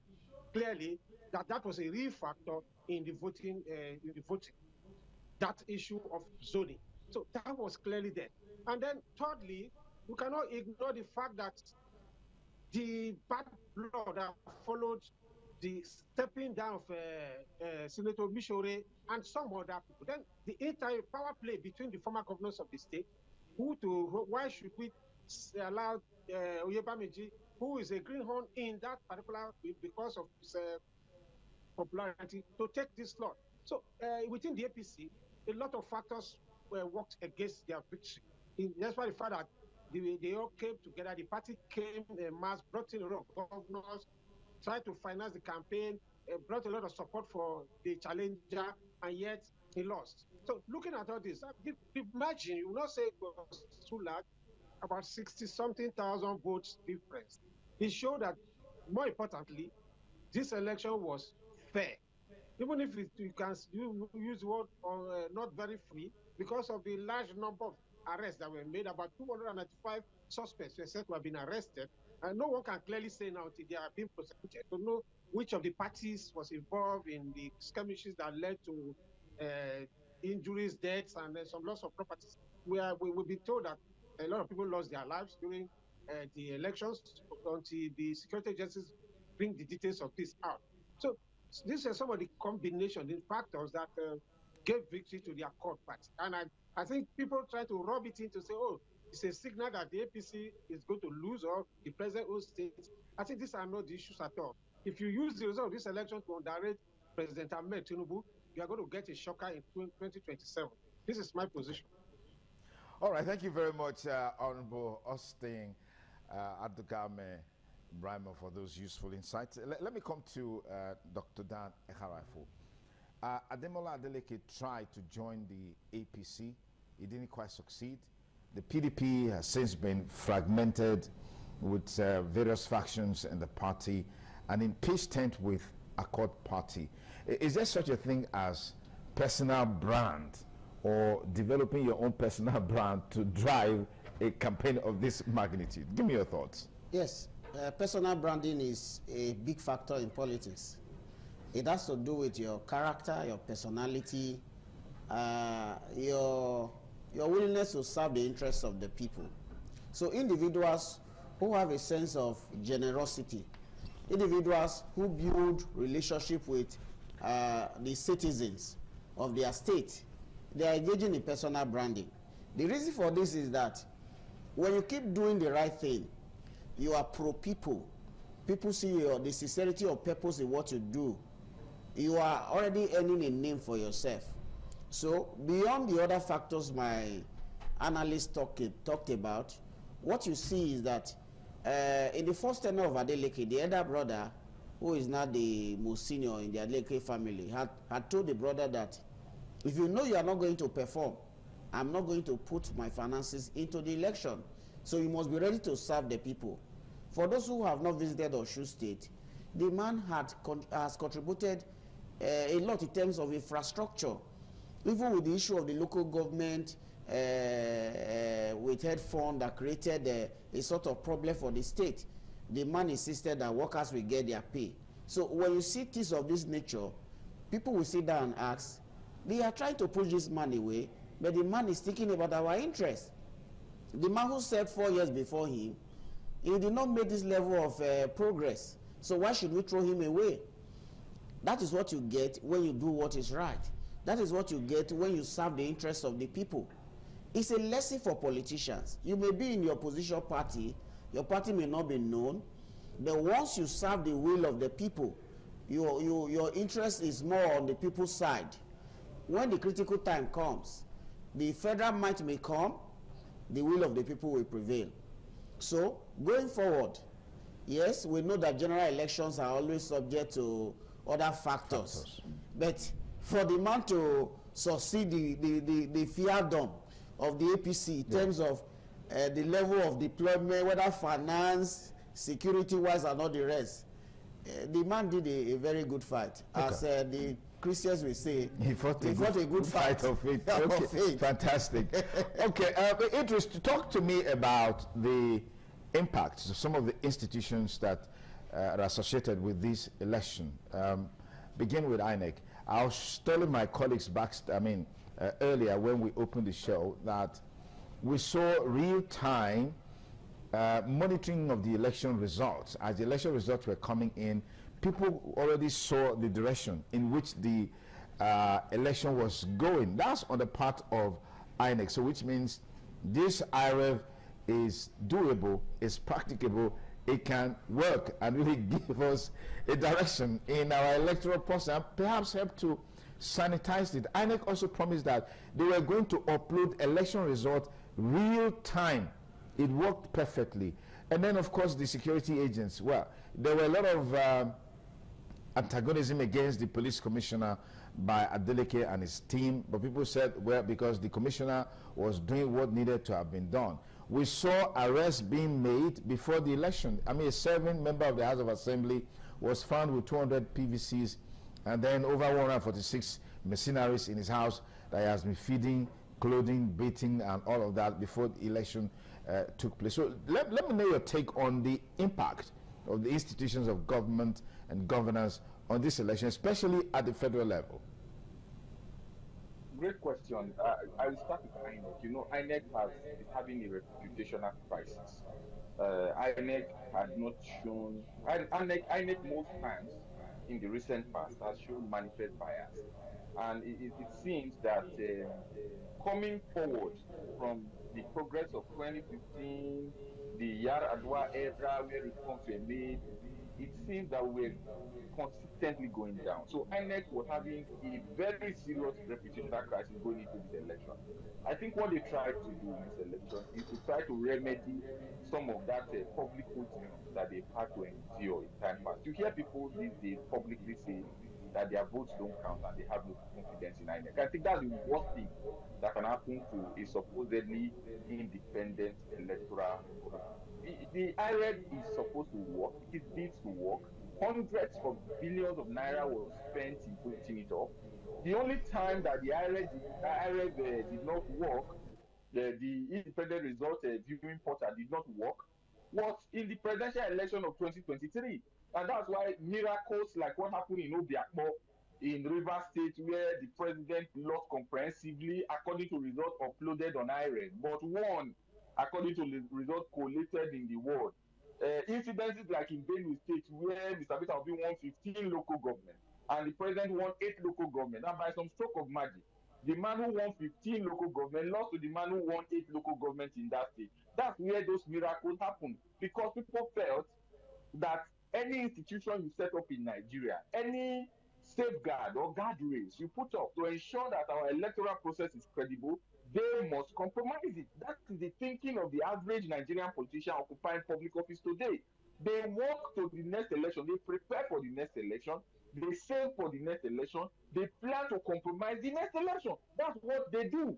clearly that that was a real factor in the voting, that issue of zoning. So that was clearly there. And then thirdly, we cannot ignore the fact that the bad blood that followed the stepping down of Senator Mishore and some other people. Then the entire power play between the former governors of the state, why should we allow Oyebamiji, who is a greenhorn in that particular because of his popularity, to take this slot. So within the APC, a lot of factors were worked against their victory. That's why the fact that they all came together, the party came en masse, brought in a lot of governors, tried to finance the campaign, brought a lot of support for the challenger, and yet he lost. So looking at all this, imagine, you will not say it was too large, about 60-something thousand votes difference. It showed that, more importantly, this election was fair. Even if you can use the word not very free, because of the large number of arrests that were made, about 295 suspects were said to have been arrested, and no one can clearly say now until they are being prosecuted to know which of the parties was involved in the skirmishes that led to injuries, deaths, and some loss of properties. We will be told that a lot of people lost their lives during the elections until the security agencies bring the details of this out. So these are some of the combination, the factors that gave victory to their court party. And I think people try to rub it in to say, oh, it's a signal that the APC is going to lose or the present Oyo State. I think these are not the issues at all. If you use the result of this election to underrate President Ahmed Tinubu, you are going to get a shocker in 2027. This is my position. All right, thank you very much, Honorable Austin Abdulgame Brahma, for those useful insights. Let me come to Dr. Dan Eharaifu. Ademola Adeleke tried to join the APC. He didn't quite succeed. The PDP has since been fragmented with various factions in the party and in peace tent with Accord Party. Is there such a thing as personal brand or developing your own personal brand to drive a campaign of this magnitude? Give me your thoughts. Yes, personal branding is a big factor in politics. It has to do with your character, your personality, your willingness to serve the interests of the people. So individuals who have a sense of generosity, individuals who build relationship with the citizens of their state, they are engaging in personal branding. The reason for this is that when you keep doing the right thing, you are pro-people. People see the sincerity of purpose in what you do. You are already earning a name for yourself. So beyond the other factors my analyst talked about, what you see is that in the first tenure of Adeleke, the elder brother, who is now the most senior in the Adeleke family, had told the brother that if you know you are not going to perform, I'm not going to put my finances into the election. So you must be ready to serve the people. For those who have not visited Osun State, the man has contributed a lot in terms of infrastructure. Even with the issue of the local government withheld fund that created a sort of problem for the state, the man insisted that workers will get their pay. So when you see things of this nature, people will sit down and ask, they are trying to push this man away, but the man is thinking about our interests. The man who said 4 years before him, he did not make this level of progress. So why should we throw him away? That is what you get when you do what is right. That is what you get when you serve the interests of the people. It's a lesson for politicians. You may be in your opposition party, your party may not be known, but once you serve the will of the people, your interest is more on the people's side. When the critical time comes, the federal might may come, the will of the people will prevail. So, going forward, yes, we know that general elections are always subject to other factors. But for the man to succeed the fiefdom of the APC in terms of the level of deployment, whether finance, security-wise, and all the rest, the man did a very good fight. Okay. As the Christians will say, he fought a good fight of faith. Okay. Fantastic. Okay, Idris, talk to me about the impacts of some of the institutions that are associated with this election. Begin with INEC. I was telling my colleagues earlier when we opened the show that we saw real-time monitoring of the election results. As the election results were coming in, people already saw the direction in which the election was going. That's on the part of INEC, so which means this IREV is doable, is practicable, it can work and really give us a direction in our electoral process and perhaps help to sanitize it. INEC also promised that they were going to upload election results real time. It worked perfectly. And then, of course, the security agents. Well, there were a lot of antagonism against the police commissioner by Adeleke and his team, but people said, well, because the commissioner was doing what needed to have been done. We saw arrests being made before the election. A serving member of the House of Assembly was found with 200 PVCs and then over 146 mercenaries in his house that he has been feeding, clothing, bathing, and all of that before the election took place. So let me know your take on the impact of the institutions of government and governance on this election, especially at the federal level. Great question. I will start with INEC. You know, INEC is having a reputational crisis. INEC had not shown, INEC most times in the recent past has shown manifest bias. And it seems that coming forward from the progress of 2015, the Yar'Adua era where reforms were made, it seems that we're consistently going down. So INEC was having a very serious reputational crisis going into this election. I think what they tried to do in this election is to try to remedy some of that public odium that they've had to endure in time past. You hear people these days publicly say that their votes don't count and they have no confidence in INEC. I think that's the worst thing that can happen to a supposedly independent electoral body. The IRED is supposed to work. It needs to work. Hundreds of billions of naira was spent in putting it up. The only time that the IRED did not work, the independent result viewing portal did not work, was in the presidential election of 2023. And that's why miracles like what happened in Obiakpo in Rivers State, where the president lost comprehensively according to results uploaded on IRED, but won according to the results collated in the world. Incidences like in Benue State, where Mr. Peter Obi won 15 local governments and the president won 8 local governments, and by some stroke of magic, the man who won 15 local governments lost to the man who won 8 local governments in that state. That's where those miracles happen, because people felt that any institution you set up in Nigeria, any safeguard or guardrails you put up to ensure that our electoral process is credible, they must compromise it. That is the thinking of the average Nigerian politician occupying public office today. They walk to the next election, they prepare for the next election, they save for the next election, they plan to compromise the next election. That's what they do,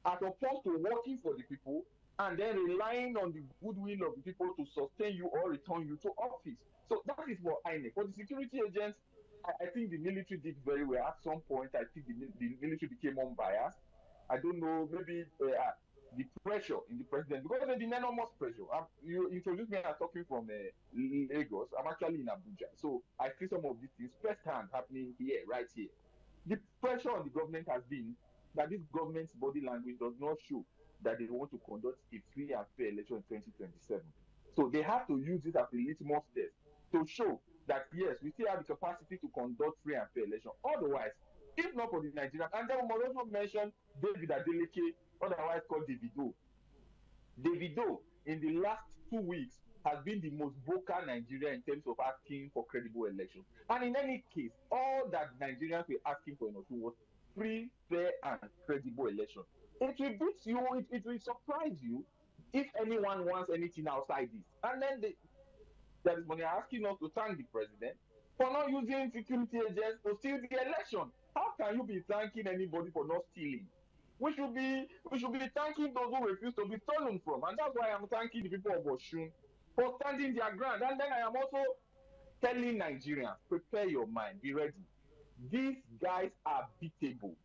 as opposed to working for the people and then relying on the goodwill of the people to sustain you or return you to office. So that is what INEC. For the security agents, I think the military did very well. At some point, I think the military became unbiased. I don't know, maybe the pressure in the president, because there's been enormous pressure. You introduced me as talking from Lagos. I'm actually in Abuja. So I see some of these things firsthand happening here, right here. The pressure on the government has been that this government's body language does not show that they want to conduct a free and fair election in 2027. So they have to use it as a litmus test to show that, yes, we still have the capacity to conduct free and fair election. Otherwise, if not for the Nigerian, and then we must also mention David Adeleke, otherwise called Davido. Davido, in the last 2 weeks, has been the most vocal Nigerian in terms of asking for credible elections. And in any case, all that Nigerians were asking for in Osun was free, fair, and credible election. It will beat you, it will surprise you if anyone wants anything outside this. And then that is when they're asking us to thank the president for not using security agents to steal the election. How can you be thanking anybody for not stealing? We should be thanking those who refuse to be stolen from. And that's why I'm thanking the people of Osun for standing their ground. And then I am also telling Nigerians, prepare your mind, be ready. These guys are beatable.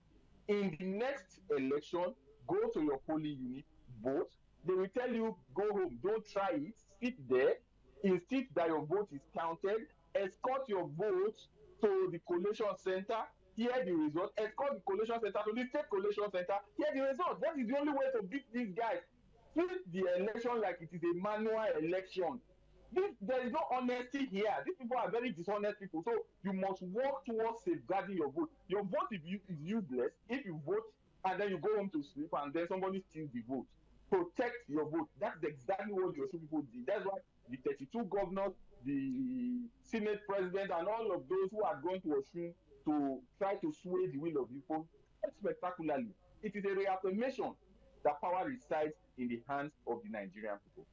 In the next election, go to your polling unit, vote. They will tell you, go home, don't try it, sit there, insist that your vote is counted, escort your vote to the collation center, hear the result, escort the collation center to the state collation center, hear the result. That is the only way to beat these guys. Treat the election like it is a manual election. There is no honesty here. These people are very dishonest people. So you must work towards safeguarding your vote. Your vote is useless if you vote and then you go home to sleep and then somebody steals the vote. Protect your vote. That's exactly what the Osun people did. That's why the 32 governors, the Senate president, and all of those who are going to Osun to try to sway the will of the people spectacularly. It is a reaffirmation that power resides in the hands of the Nigerian people.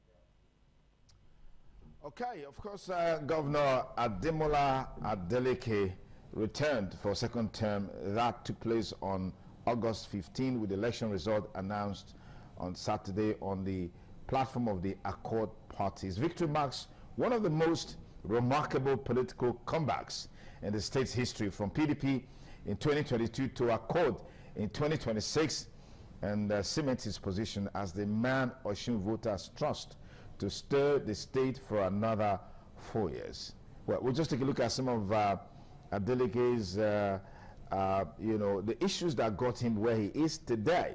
Okay, of course, Governor Ademola Adeleke returned for a second term. That took place on August 15 with the election result announced on Saturday on the platform of the Accord parties. Victory marks one of the most remarkable political comebacks in the state's history, from PDP in 2022 to Accord in 2026, and cements his position as the man Osun voters trust to stir the state for another 4 years. Well, we'll just take a look at some of Adeleke's, the issues that got him where he is today.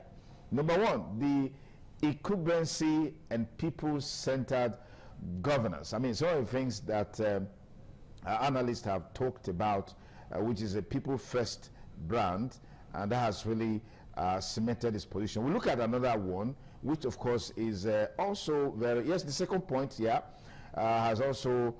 Number one, the incumbency and people-centered governance. I mean, some of the things that analysts have talked about, which is a people first brand, and that has really cemented its position. We look at another one, which of course is also very, yes, the second point here has also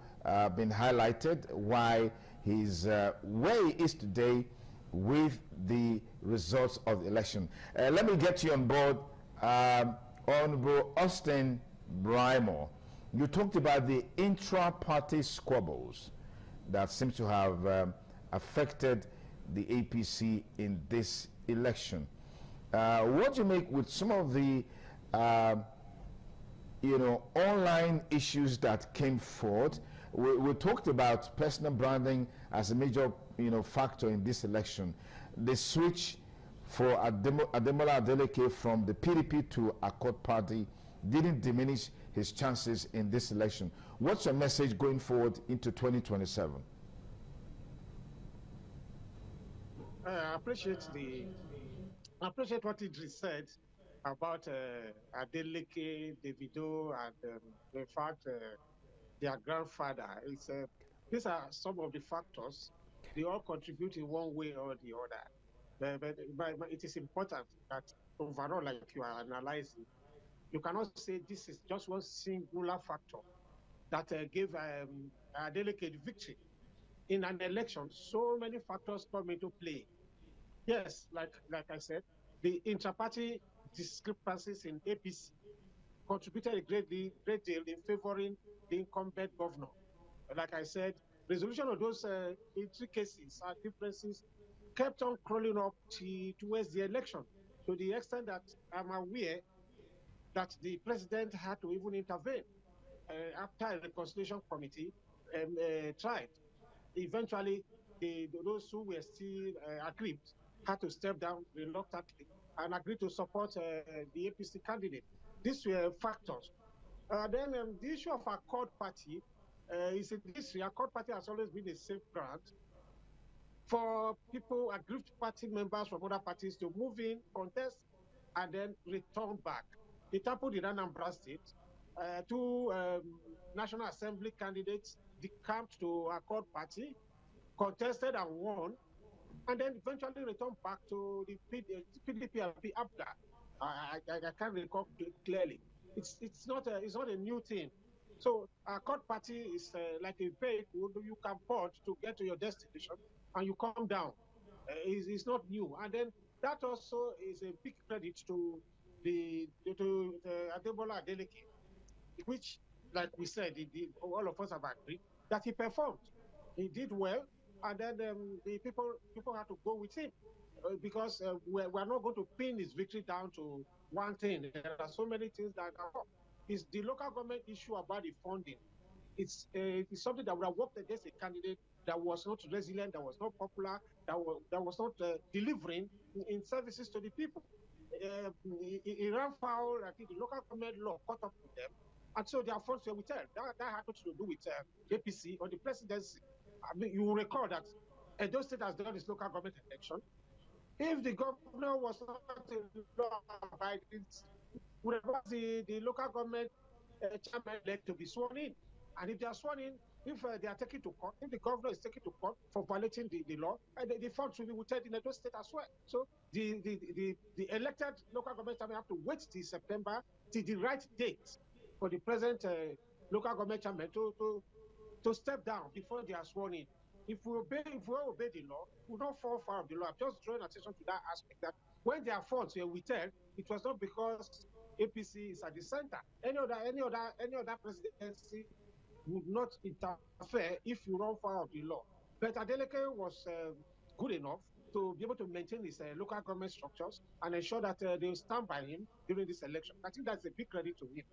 been highlighted, why he's where he is today with the results of the election. Let me get you on board, Honorable Austin Brimore. You talked about the intra-party squabbles that seem to have affected the APC in this election. What do you make with some of the online issues that came forward? We talked about personal branding as a major factor in this election. The switch for Ademola Adeleke from the PDP to Accord Party didn't diminish his chances in this election. What's your message going forward into 2027? I appreciate what Idris said about Adeleke, Davido, and in fact their grandfather. These are some of the factors. They all contribute in one way or the other. But it is important that overall, like you are analyzing, you cannot say this is just one singular factor that gave Adeleke the victory. In an election, so many factors come into play. Yes, like I said, the inter-party discrepancies in APC contributed a great deal in favoring the incumbent governor. Like I said, resolution of those intricacies and differences kept on crawling up towards the election, to the extent that I'm aware that the president had to even intervene after a reconciliation committee tried. Eventually, those who were still aggrieved had to step down reluctantly and agree to support the APC candidate. These were factors. Then the issue of Accord Party is in history. Accord Party has always been a safe ground for people, aggrieved party members from other parties to move in, contest, and then return back. It happened in Anambra State. Two National Assembly candidates decamped to Accord Party, contested and won, and then eventually returned back to the PDP and APGA. I can't recall clearly. It's not a new thing. So Accord Party is like a vehicle you can board to get to your destination, and you come down. It's not new. And then that also is a big credit to Ademola Adeleke, which, like we said, all of us have agreed that he performed. He did well, and then the people had to go with him because we're not going to pin his victory down to one thing. There are so many things that are wrong. It's the local government issue about the funding. It's something that would have worked against a candidate that was not resilient, that was not popular, that was not delivering in services to the people. He ran foul. I think the local government law caught up with them, and so their funds were withheld. That had to do with APC or the presidency. I mean, you will recall that Edo State has done its local government election. If the governor was not law-abiding, would have asked the local government chairman elect to be sworn in. And if they are sworn in, if they are taken to court, if the governor is taken to court for violating the law, the funds will be withheld in Edo State as well. So the elected local government chairman have to wait till September, till the right date for the present local government chairman to step down before they are sworn in. If we obey the law, we will not fall far of the law. I'm just drawing attention to that aspect, that when their funds were withheld, it was not because APC is at the center. Any other presidency would not interfere if you run far of the law. But Adeleke was good enough to be able to maintain his local government structures and ensure that they will stand by him during this election. I think that's a big credit to him.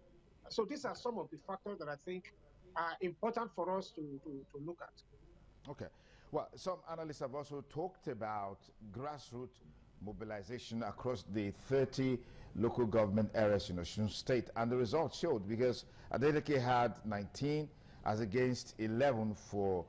So these are some of the factors that I think are important for us to look at. Okay. Well, some analysts have also talked about grassroots mobilization across the 30 local government areas in Osun State, and the results showed, because Adeleke had 19 as against 11 for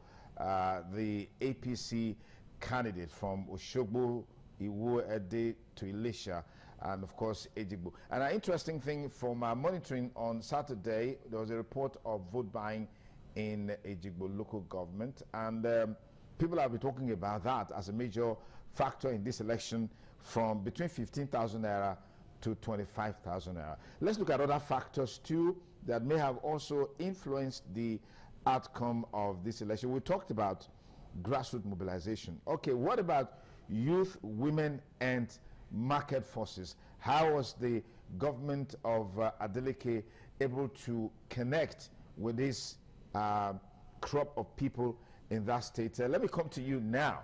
the APC candidate from Oshogbo, Iwo Ede to Elisha, and of course Ejigbo. And an interesting thing from monitoring on Saturday, there was a report of vote buying in Ejigbo local government, and people have been talking about that as a major factor in this election, from between 15,000 naira to 25,000 naira. Let's look at other factors too that may have also influenced the outcome of this election. We talked about grassroots mobilization. Okay, what about youth, women, and market forces? How was the government of Adeleke able to connect with this crop of people in that state? Let me come to you now.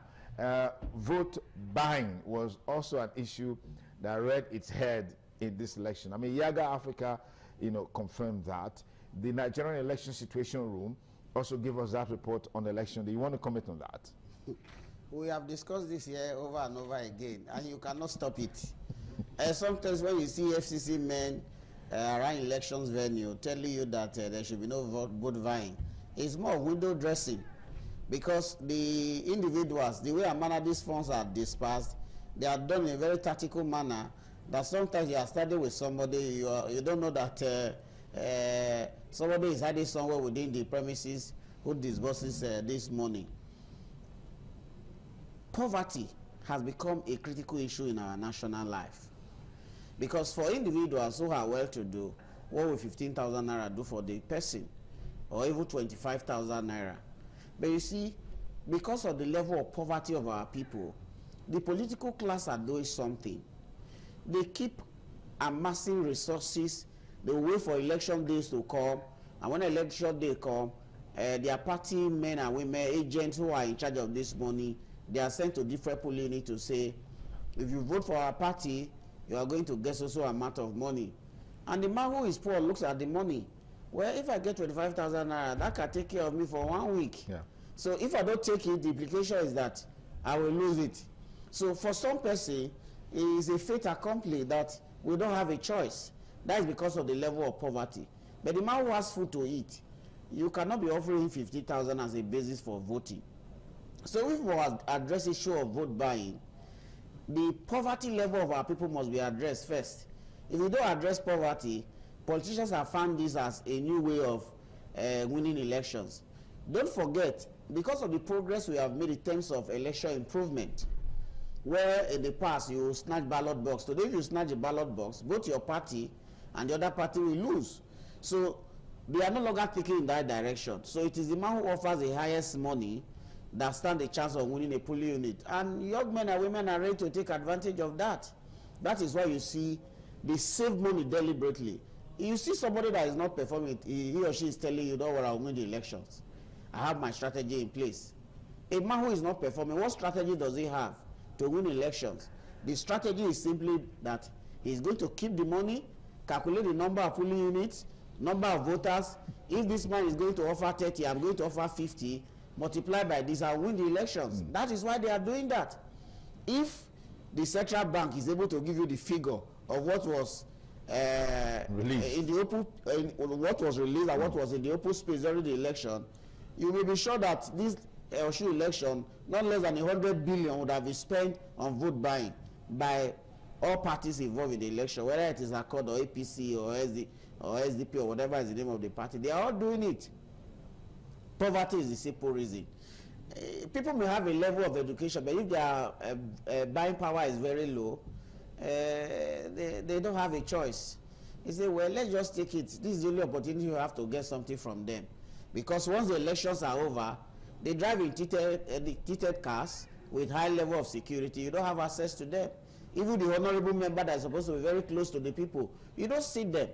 Vote buying was also an issue that reared its head in this election. I mean, Yaga Africa, confirmed that. The Nigerian Election Situation Room also gave us that report on the election. Do you want to comment on that? We have discussed this here over and over again, and you cannot stop it. Sometimes when you see FCC men around elections venue telling you that there should be no vote buying, it's more window dressing, because the individuals, the way and manner these funds are dispersed, they are done in a very tactical manner, that sometimes you are studying with somebody, you don't know that somebody is hiding somewhere within the premises who disburses this money. Poverty has become a critical issue in our national life, because for individuals who are well-to-do, what will 15,000 naira do for the person, or even 25,000 naira? But you see, because of the level of poverty of our people, the political class are doing something. They keep amassing resources. They wait for election days to come, and when election day come, their party men and women, agents who are in charge of this money, they are sent to different polling units to say, if you vote for our party, you are going to get so amount of money. And the man who is poor looks at the money. Well, if I get 25,000 naira, that can take care of me for 1 week. Yeah. So if I don't take it, the implication is that I will lose it. So for some person, it is a fait accompli that we don't have a choice. That is because of the level of poverty. But the man who has food to eat, you cannot be offering 50,000 as a basis for voting. So if we address the issue of vote buying, the poverty level of our people must be addressed first. If we don't address poverty, politicians have found this as a new way of winning elections. Don't forget, because of the progress we have made in terms of election improvement, where in the past you snatch ballot box, today if you snatch a ballot box, both your party and the other party will lose. So they are no longer thinking in that direction. So it is the man who offers the highest money that stand a chance of winning a polling unit. And young men and women are ready to take advantage of that. That is why you see they save money deliberately. You see somebody that is not performing, he or she is telling you, don't worry, I'll win the elections. I have my strategy in place. A man who is not performing, what strategy does he have to win elections? The strategy is simply that he's going to keep the money, calculate the number of polling units, number of voters. If this man is going to offer 30, I'm going to offer 50, multiply by this, I'll win the elections. That is why they are doing that. If the central bank is able to give you the figure of what was released in the open, what was released and what was in the open space during the election, you may be sure that this Oshu election, not less than 100 billion would have been spent on vote buying by all parties involved in the election, whether it is Accord or APC or SDP or whatever is the name of the party. They are all doing it. Poverty is the simple reason. People may have a level of education, but if their buying power is very low, they don't have a choice. They say, well, let's just take it. This is the only opportunity you have to get something from them. Because once the elections are over, they drive in tinted cars with high level of security. You don't have access to them. Even the honorable member that is supposed to be very close to the people, you don't see them.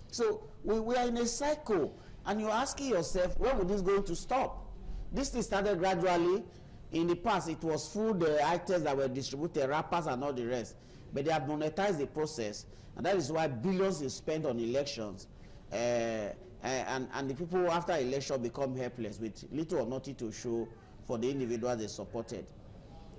So we are in a cycle, and you're asking yourself, when will this going to stop? This thing started gradually. In the past, it was food items that were distributed, wrappers and all the rest. But they have monetized the process, and that is why billions is spent on elections. And the people after election become helpless with little or nothing to show for the individuals they supported.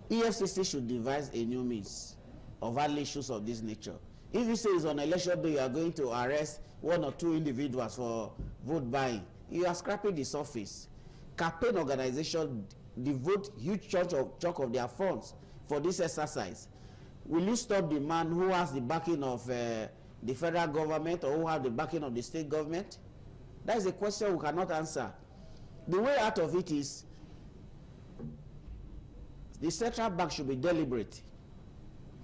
EFCC should devise a new means of handling issues of this nature. If you say it's on election day, you are going to arrest 1 or 2 individuals for vote buying, you are scrapping the surface. Campaign organization devote huge chunk of their funds for this exercise. Will you stop the man who has the backing of the federal government or who has the backing of the state government? That is a question we cannot answer. The way out of it is the central bank should be deliberate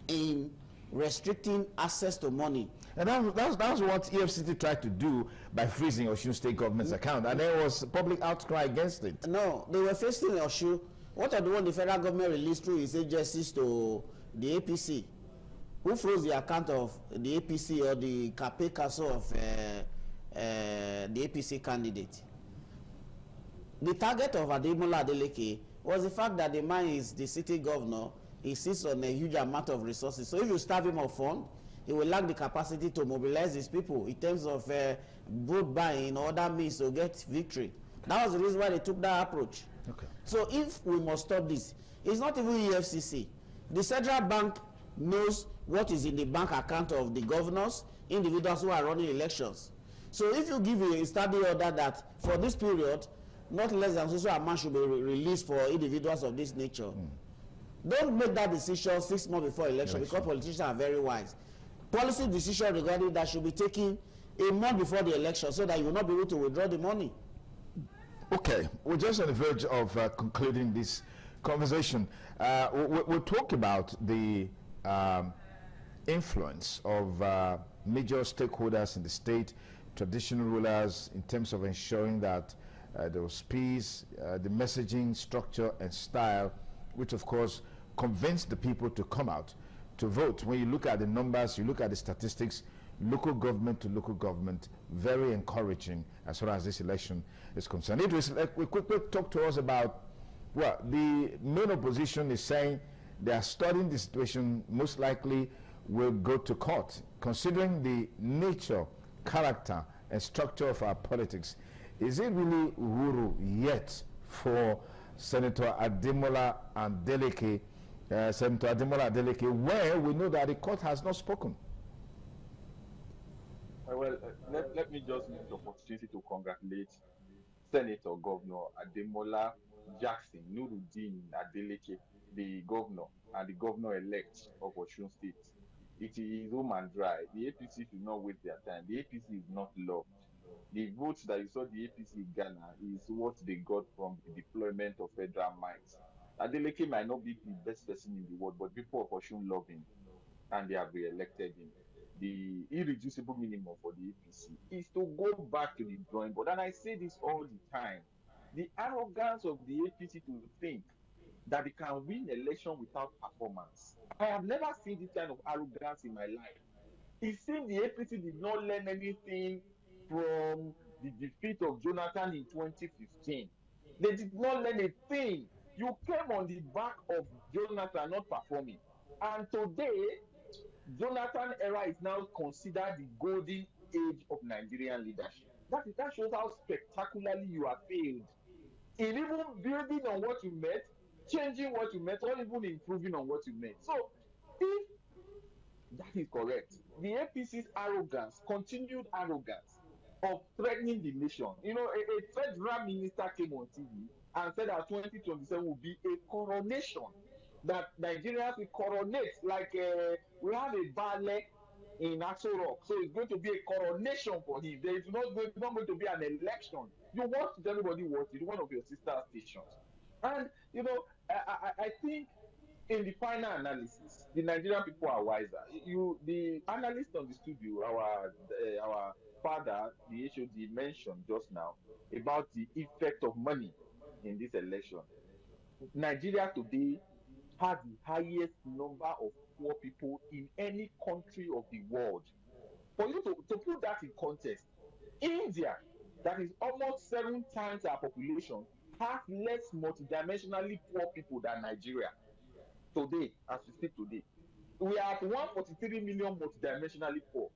in restricting access to money. And that's what EFCT tried to do by freezing Osun State government's account, and there was public outcry against it. No, they were facing Osun. What are the one the federal government released through its agencies to the APC? Who froze the account of the APC or the campaign council of the APC candidate? The target of Ademola Adeleke was the fact that the man is the city governor. He sits on a huge amount of resources. So if you starve him of fund, he will lack the capacity to mobilize his people in terms of vote buying or other means to get victory. That was the reason why they took that approach. Okay. So if we must stop this, it's not even EFCC. The central bank knows what is in the bank account of the governors, individuals who are running elections. So if you give a study order that for this period, not less than so amount should be released for individuals of this nature, don't make that decision 6 months before election because politicians are very wise. Policy decision regarding that should be taken a month before the election so that you will not be able to withdraw the money. Okay, we're just on the verge of concluding this conversation. We'll talk about the influence of major stakeholders in the state, traditional rulers, in terms of ensuring that there was peace, the messaging, structure, and style, which of course convinced the people to come out to vote. When you look at the numbers, you look at the statistics, local government to local government, very encouraging as far as this election is concerned. Idris, we quickly talk to us about, well, the main opposition is saying they are studying the situation, most likely will go to court. Considering the nature, character, and structure of our politics, is it really Uhuru yet for Senator Ademola Adeleke, where we know that the court has not spoken? Well, let me just use the opportunity to congratulate Senator Governor Ademola Jackson Nuruddin Adeleke, the governor and the governor-elect of Osun State. It is home and dry. The APC should not waste their time. The APC is not loved. The votes that you saw the APC in Ghana is what they got from the deployment of federal might. Adeleke might not be the best person in the world, but people of Osun love him, and they have re-elected him. The irreducible minimum for the APC is to go back to the drawing board. And I say this all the time. The arrogance of the APC to think that they can win election without performance. I have never seen this kind of arrogance in my life. It seems the APC did not learn anything from the defeat of Jonathan in 2015. They did not learn a thing. You came on the back of Jonathan not performing. And today, Jonathan era is now considered the golden age of Nigerian leadership. That shows how spectacularly you have failed in even building on what you met, changing what you met, or even improving on what you met. So, if that is correct, the APC's arrogance, continued arrogance of threatening the nation. You know, a federal minister came on TV and said that 2027 will be a coronation, that Nigerians will coronate, like we have a ballet in Aso Rock, so it's going to be a coronation for him. There is not going to be an election. You watch it, everybody watch it, one of your sister stations. And, you know, I think in the final analysis, the Nigerian people are wiser. The analyst on the studio, our father, the HOD, mentioned just now about the effect of money in this election. Nigeria today has the highest number of poor people in any country of the world. For you to put that in context, India, that is almost 7 times our population, has less multidimensionally poor people than Nigeria. Today, as we speak today, we are at 143 million multidimensionally poor.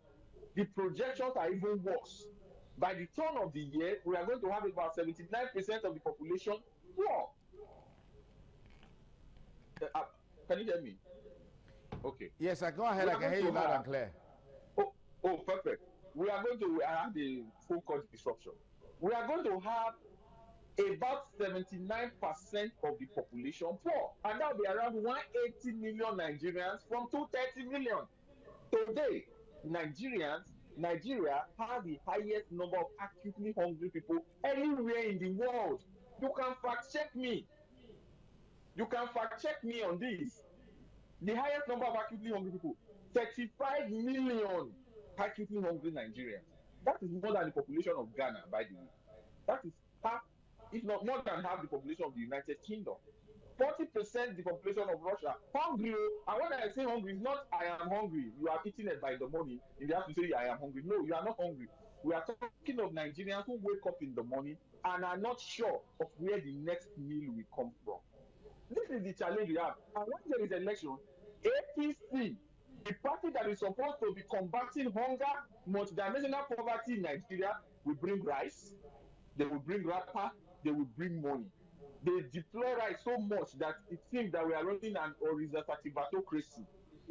The projections are even worse. By the turn of the year, we are going to have about 79% of the population poor. Can you hear me? Okay. Yes, go ahead. I can hear you loud and clear. Oh, perfect. We are going to have the phone call disruption. We are going to have about 79% of the population poor, and that will be around 180 million Nigerians from 230 million. Today, Nigerians Nigeria has the highest number of acutely hungry people anywhere in the world. You can fact check me. You can fact check me on this. The highest number of acutely hungry people, 35 million acutely hungry Nigerians. That is more than the population of Ghana, by the way. That is half, if not more than half the population of the United Kingdom. 40% the population of Russia. Hungry, and when I say hungry, it's not I am hungry. You are eating it by the morning, and you have to say I am hungry. No, you are not hungry. We are talking of Nigerians who wake up in the morning and are not sure of where the next meal will come from. This is the challenge we have. And when there is election, APC, the party that is supposed to be combating hunger, multidimensional poverty in Nigeria, will bring rice, they will bring wrapper, they will bring money. They deploy rice so much that it seems that we are running an horizontocracy.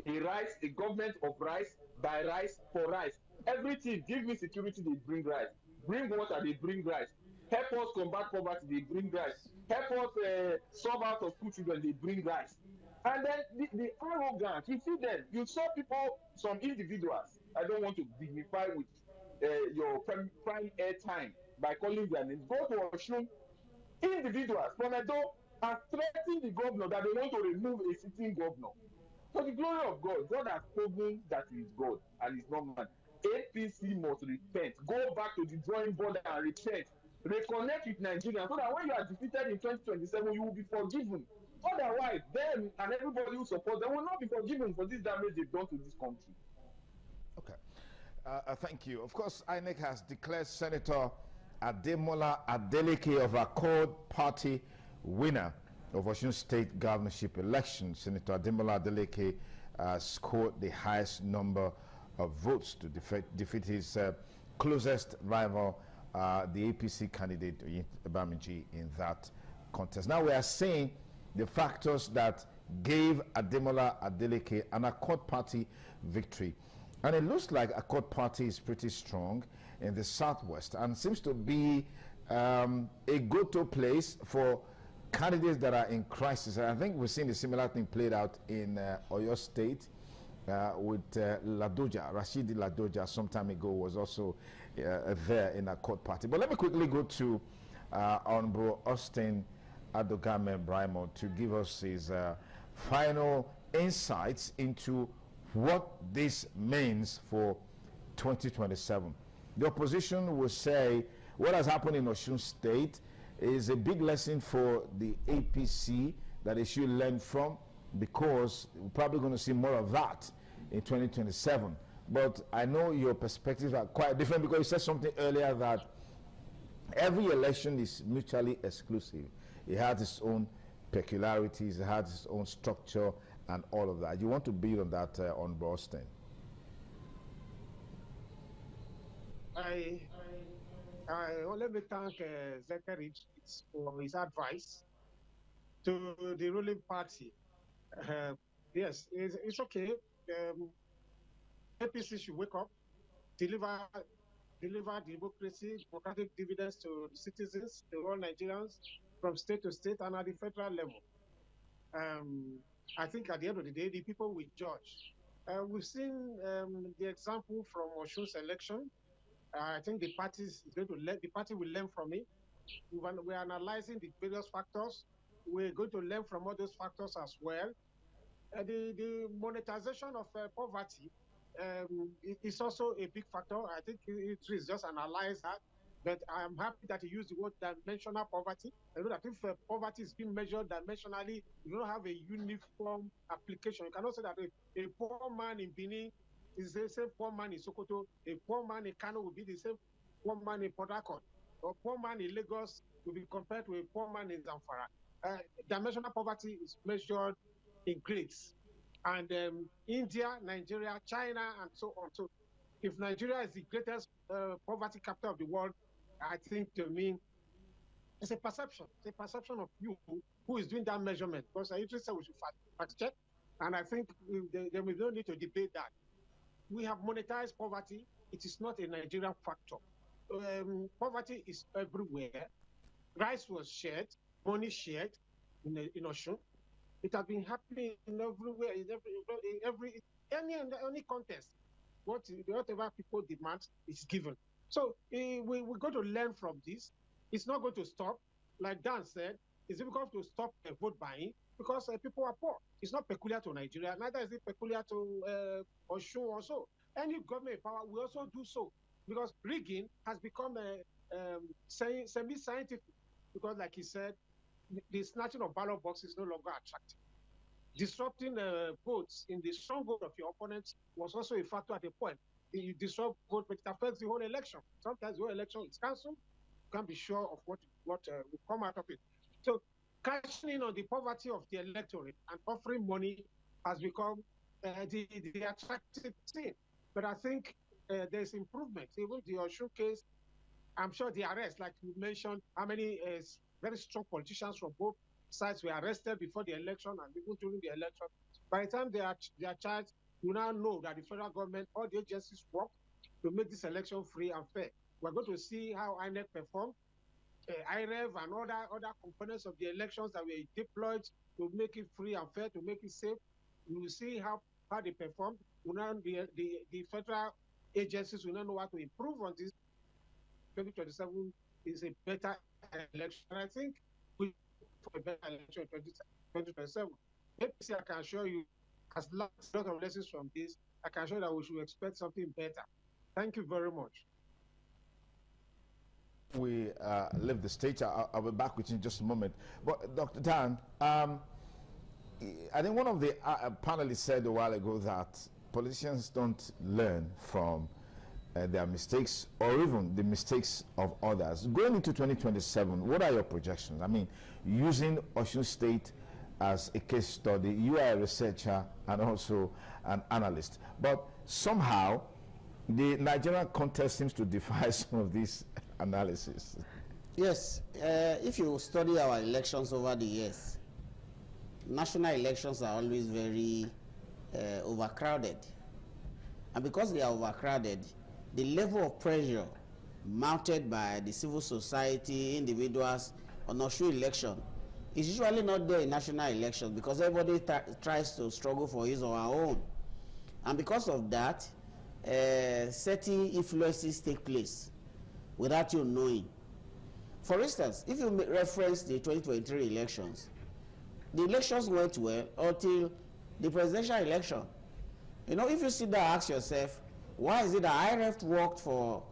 A government of rice, by rice, for rice. Everything, give me security, they bring rice. Bring water, they bring rice. Help us combat poverty, they bring rice. Help us solve out of school children, they bring rice. And then the arrogance, you see them, you saw people, some individuals, I don't want to dignify with your prime airtime by calling their names, go to Osun, individuals from Edo are threatening the governor that they want to remove a sitting governor. For the glory of God, God has proven that he is God and he's not man. APC must repent. Go back to the drawing board and repent. Reconnect with Nigeria so that when you are defeated in 2027, you will be forgiven. Otherwise, them and everybody who supports them will not be forgiven for this damage they've done to this country. Okay. Thank you. Of course, INEC has declared Senator Ademola Adeleke of Accord Party winner of Osun State governorship election. Senator Ademola Adeleke scored the highest number of votes to defeat his closest rival, the APC candidate Bamiji, in that contest. Now we are seeing the factors that gave Ademola Adeleke an Accord Party victory. And it looks like Accord Party is pretty strong in the southwest and seems to be a go-to place for candidates that are in crisis. And I think we've seen a similar thing played out in Oyo State with Ladoja. Rashidi Ladoja some time ago was also there in Accord Party. But let me quickly go to Honorable Austin Adogame Brimo to give us his final insights into what this means for 2027. The opposition will say what has happened in Osun State is a big lesson for the APC that they should learn from, because we're probably going to see more of that in 2027. But I know your perspectives are quite different, because you said something earlier that every election is mutually exclusive. It has its own peculiarities, it has its own structure and all of that. You want to build on that on Boston? Let me thank Zachary for his advice to the ruling party. Yes, it's okay. APC should wake up, deliver democracy, democratic dividends to citizens, to all Nigerians, from state to state and at the federal level. I think at the end of the day, the people will judge. We've seen the example from Osun's election. I think the party will learn from it. We're analyzing the various factors. We're going to learn from all those factors as well. The monetization of poverty is also a big factor. I think it is just analyze that. But I'm happy that you used the word dimensional poverty. I know that if poverty is being measured dimensionally, you don't have a uniform application. You cannot say that a poor man in Benin is the same poor man in Sokoto. A poor man in Kano will be the same poor man in Port Harcourt. Or poor man in Lagos will be compared to a poor man in Zamfara. Dimensional poverty is measured in grades. And India, Nigeria, China, and so on. So if Nigeria is the greatest poverty capital of the world, I think to me, it's a perception. It's a perception of you who is doing that measurement. Because I usually say we should fact check. And I think we don't need to debate that. We have monetized poverty. It is not a Nigerian factor. Poverty is everywhere. Rice was shared, money shared in Osun. It has been happening in everywhere, in any contest. whatever people demand is given. So we're going to learn from this. It's not going to stop. Like Dan said, it's difficult to stop vote buying because people are poor. It's not peculiar to Nigeria. Neither is it peculiar to Osun also. Any government in power will also do so because rigging has become semi-scientific because, like he said, the snatching of ballot boxes is no longer attractive. Disrupting votes in the stronghold of your opponents was also a factor at a point. You disrupt vote, but it affects the whole election. Sometimes the whole election is cancelled. You can't be sure of what will come out of it. So cashing in on the poverty of the electorate and offering money has become the attractive thing. But I think there's improvement. Even the Osun case, I'm sure the arrest, like you mentioned, how many very strong politicians from both sides were arrested before the election and even during the election. By the time they are charged, you now know that the federal government, all the agencies work to make this election free and fair. We're going to see how INEC performed, IREV and other components of the elections that were deployed to make it free and fair, to make it safe. We will see how they performed. The federal agencies will not know how to improve on this. 2027 is a better election. I think we for a better election in 2027. APC, I can assure you, has learned a lot of lessons from this. I can assure that we should expect something better. Thank you very much. We leave the stage. I'll be back with you in just a moment. But Dr. Dan, I think one of the panelists said a while ago that politicians don't learn from their mistakes or even the mistakes of others. Going into 2027, what are your projections? I mean, using Osun State as a case study, you are a researcher and also an analyst, but somehow the Nigerian context seems to defy some of these analysis. Yes, if you study our elections over the years, national elections are always very overcrowded. And because they are overcrowded, the level of pressure mounted by the civil society, individuals on Osun election is usually not there in national elections because everybody tries to struggle for his or her own. And because of that, certain influences take place without you knowing. For instance, if you reference the 2023 elections, the elections went well until the presidential election. You know, if you sit there and ask yourself, why is it that IREF worked for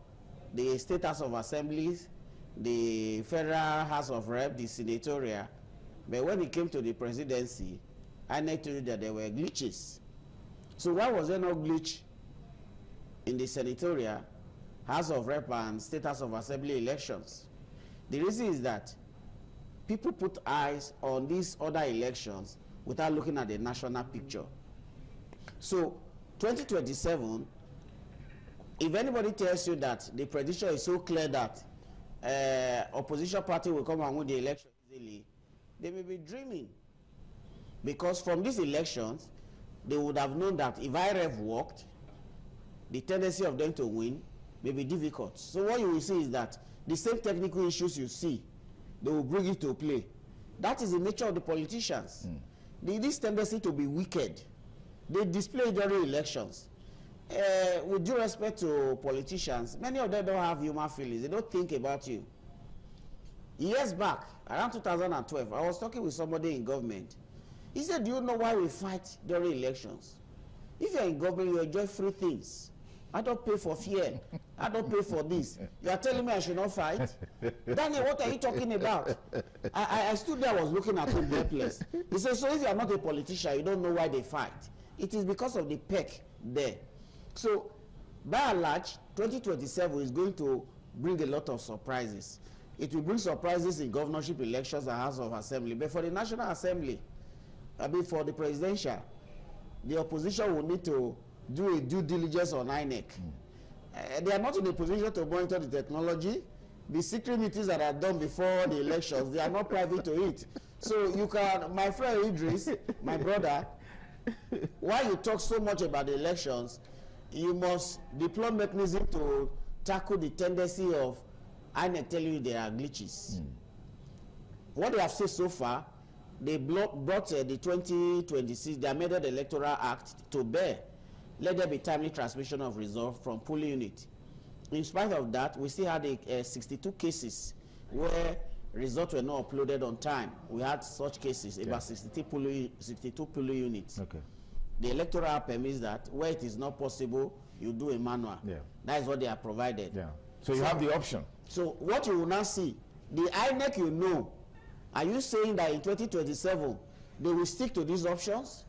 the State House of Assemblies, the Federal House of Rep, the Senatorial, but when it came to the presidency, INEC told you that there were glitches. So why was there no glitch in the Senatorial, House of Rep, and State House of Assembly elections? The reason is that people put eyes on these other elections without looking at the national picture. So 2027, if anybody tells you that the prediction is so clear that opposition party will come and win the election easily, they may be dreaming. Because from these elections, they would have known that if IREF worked, the tendency of them to win may be difficult. So what you will see is that the same technical issues you see, they will bring it to play. That is the nature of the politicians. This tendency to be wicked, they display during elections. With due respect to politicians, many of them don't have human feelings. They don't think about you. Years back, around 2012, I was talking with somebody in government. He said, do you know why we fight during elections? If you're in government, you enjoy free things. I don't pay for fuel. I don't pay for this. You are telling me I should not fight? Daniel, what are you talking about? I stood there, I was looking at him helpless. He said, so if you are not a politician, you don't know why they fight. It is because of the peck there. So, by and large, 2027 is going to bring a lot of surprises. It will bring surprises in governorship elections and House of Assembly. But for the National Assembly, I mean for the presidential, the opposition will need to do a due diligence on INEC. They are not in a position to monitor the technology. The secret meetings that are done before the elections, they are not private to it. So you can, my friend Idris, my brother, while you talk so much about the elections, you must deploy mechanism to tackle the tendency of INEC telling you there are glitches. What they have said so far, they brought the 2026, the amended Electoral Act to bear. let there be timely transmission of results from polling unit. In spite of that, we still had 62 cases where results were not uploaded on time. We had such cases, about 62 polling units. Okay. The electoral act permits that where it is not possible, you do a manual. Yeah. That is what they are provided. Yeah. So you have the option. So what you will now see, the INEC you know, are you saying that in 2027 they will stick to these options?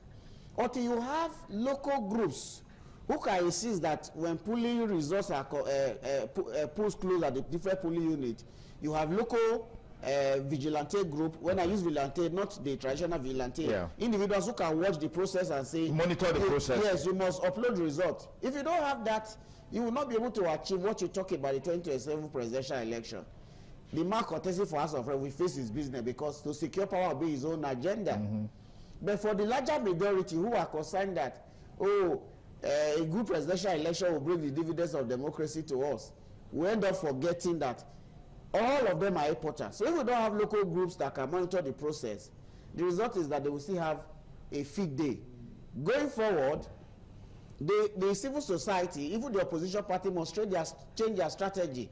Or do you have local groups who can insist that when polling results are polls closed at the different polling units, you have local vigilante group? When I use vigilante, not the traditional vigilante, individuals who can watch the process and say, monitor the process. Yes, you must upload the result. If you don't have that, you will not be able to achieve what you talk about the 2027 presidential election. The man contesting for House of Reps will face his business because to secure power will be his own agenda. But for the larger majority who are concerned that, a good presidential election will bring the dividends of democracy to us, we end up forgetting that all of them are important. So if we don't have local groups that can monitor the process, the result is that they will still have a fake day. Going forward, the civil society, even the opposition party, must change their strategy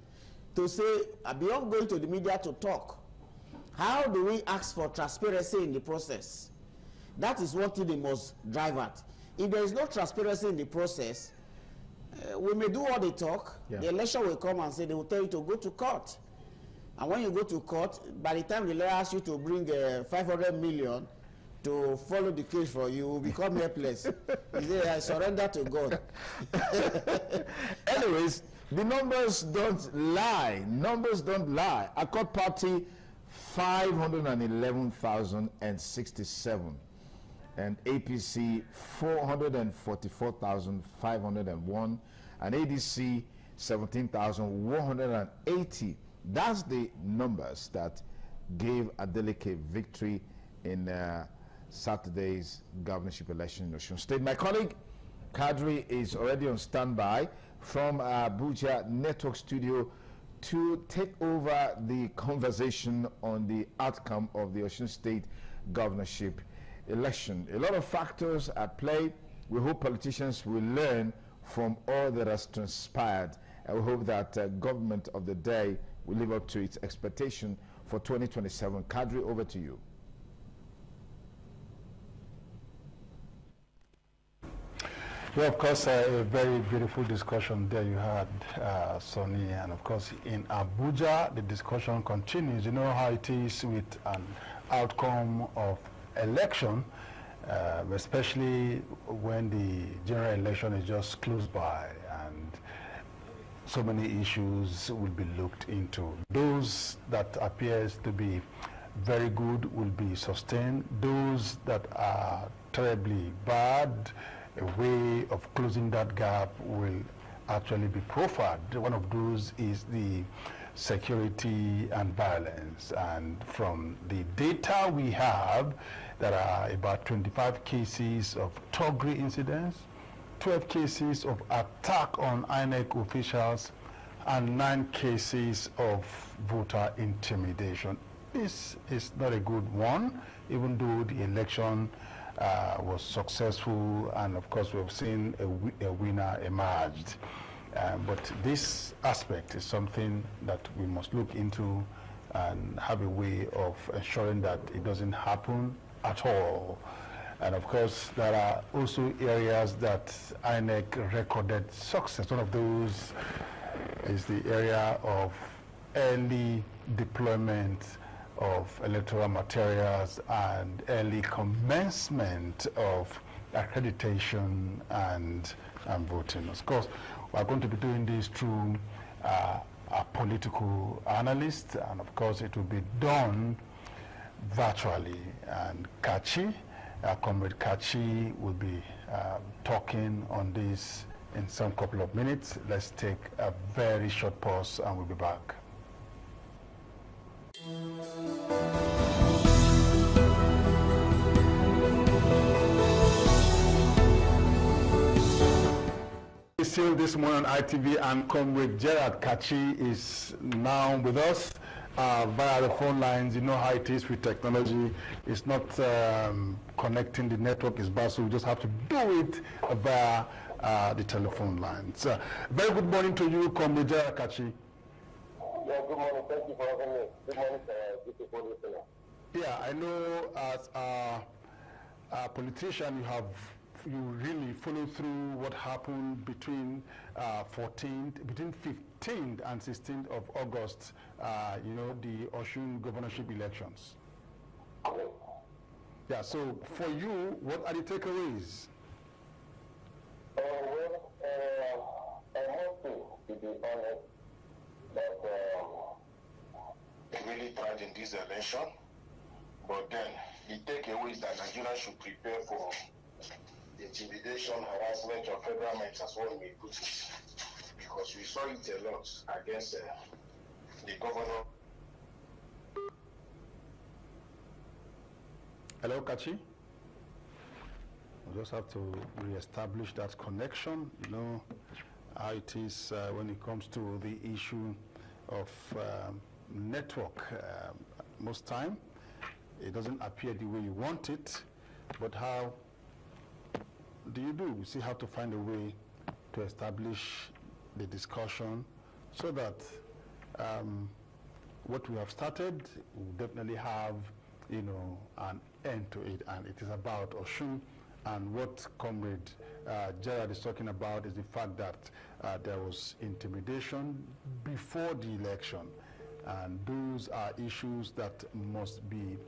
to say, beyond going to the media to talk, how do we ask for transparency in the process? That is one thing they must drive at. If there is no transparency in the process, we may do all the talk. The election will come and say they will tell you to go to court. And when you go to court, by the time the lawyer asks you to bring 500 million to follow the case for you, you will become helpless. You say, I surrender to God. Anyways, the numbers don't lie. Numbers don't lie. Accord Party, 511,067. And APC, 444,501. And ADC, 17,180. That's the numbers that gave Adeleke victory in Saturday's governorship election in Osun State. My colleague Kadri is already on standby from Abuja Network Studio to take over the conversation on the outcome of the Osun State governorship election. A lot of factors at play. We hope politicians will learn from all that has transpired, and we hope that government of the day will live up to its expectation for 2027. Kadri, over to you. Well, of course, a very beautiful discussion there you had, Sonny, and of course in Abuja the discussion continues. You know how it is with an outcome of election, especially when the general election is just close by and so many issues will be looked into. Those that appears to be very good will be sustained. Those that are terribly bad, a way of closing that gap will actually be profiled. One of those is the security and violence. And from the data we have, there are about 25 cases of thuggery incidents, 12 cases of attack on INEC officials, and 9 cases of voter intimidation. This is not a good one, even though the election was successful, and of course we've seen a winner emerged. But this aspect is something that we must look into and have a way of ensuring that it doesn't happen at all. And of course, there are also areas that INEC recorded success. One of those is the area of early deployment of electoral materials and early commencement of accreditation and voting. Of course, we are going to be doing this through a political analyst, and of course it will be done virtually. And Kachi, Comrade Kachi, will be talking on this in some couple of minutes. Let's take a very short pause and we'll be back. Still this morning on ITV, and Comrade Gerard Kachi is now with us via the phone lines. You know how it is with technology. It's not connecting, the network is bad, so we just have to do it via the telephone lines. Very good morning to you, Comrade Kachi. Yeah, good morning. Thank you for having me. Good morning, beautiful listener. Yeah, I know as a politician, you really follow through what happened between 15th and 16th of August, the Osun governorship elections. Yeah, so for you, what are the takeaways? I want to be honest, that they really tried in this election, but then the takeaway is that Nigeria should prepare for the intimidation, harassment of federal might, as one may put it, because we saw it a lot against the governor. Hello, Kachi. We just have to re-establish that connection. You know how it is when it comes to the issue of network. Most time, it doesn't appear the way you want it, but how do you do? You still have to find a way to establish the discussion so that what we have started will definitely have, an end to it. And it is about Osun, and what Comrade Gerard is talking about is the fact that there was intimidation before the election, and those are issues that must be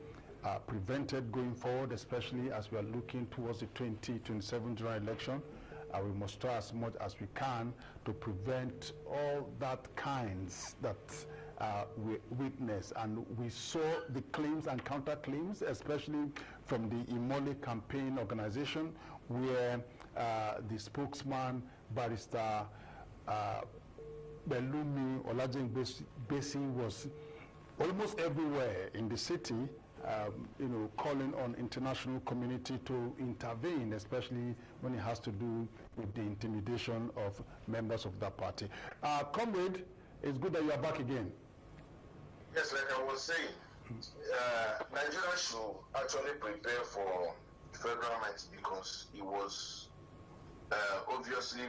prevented going forward, especially as we are looking towards the 2027 general election. We must try as much as we can to prevent all that kinds that we witnessed. And we saw the claims and counterclaims, especially from the Imole campaign organization, where the spokesman, Barrister Belumi Olajengbesi, was almost everywhere in the city, calling on international community to intervene, especially when it has to do with the intimidation of members of that party. Comrade, it's good that you are back again. Yes, like I was saying, Nigeria should actually prepare for federal might, because it was obviously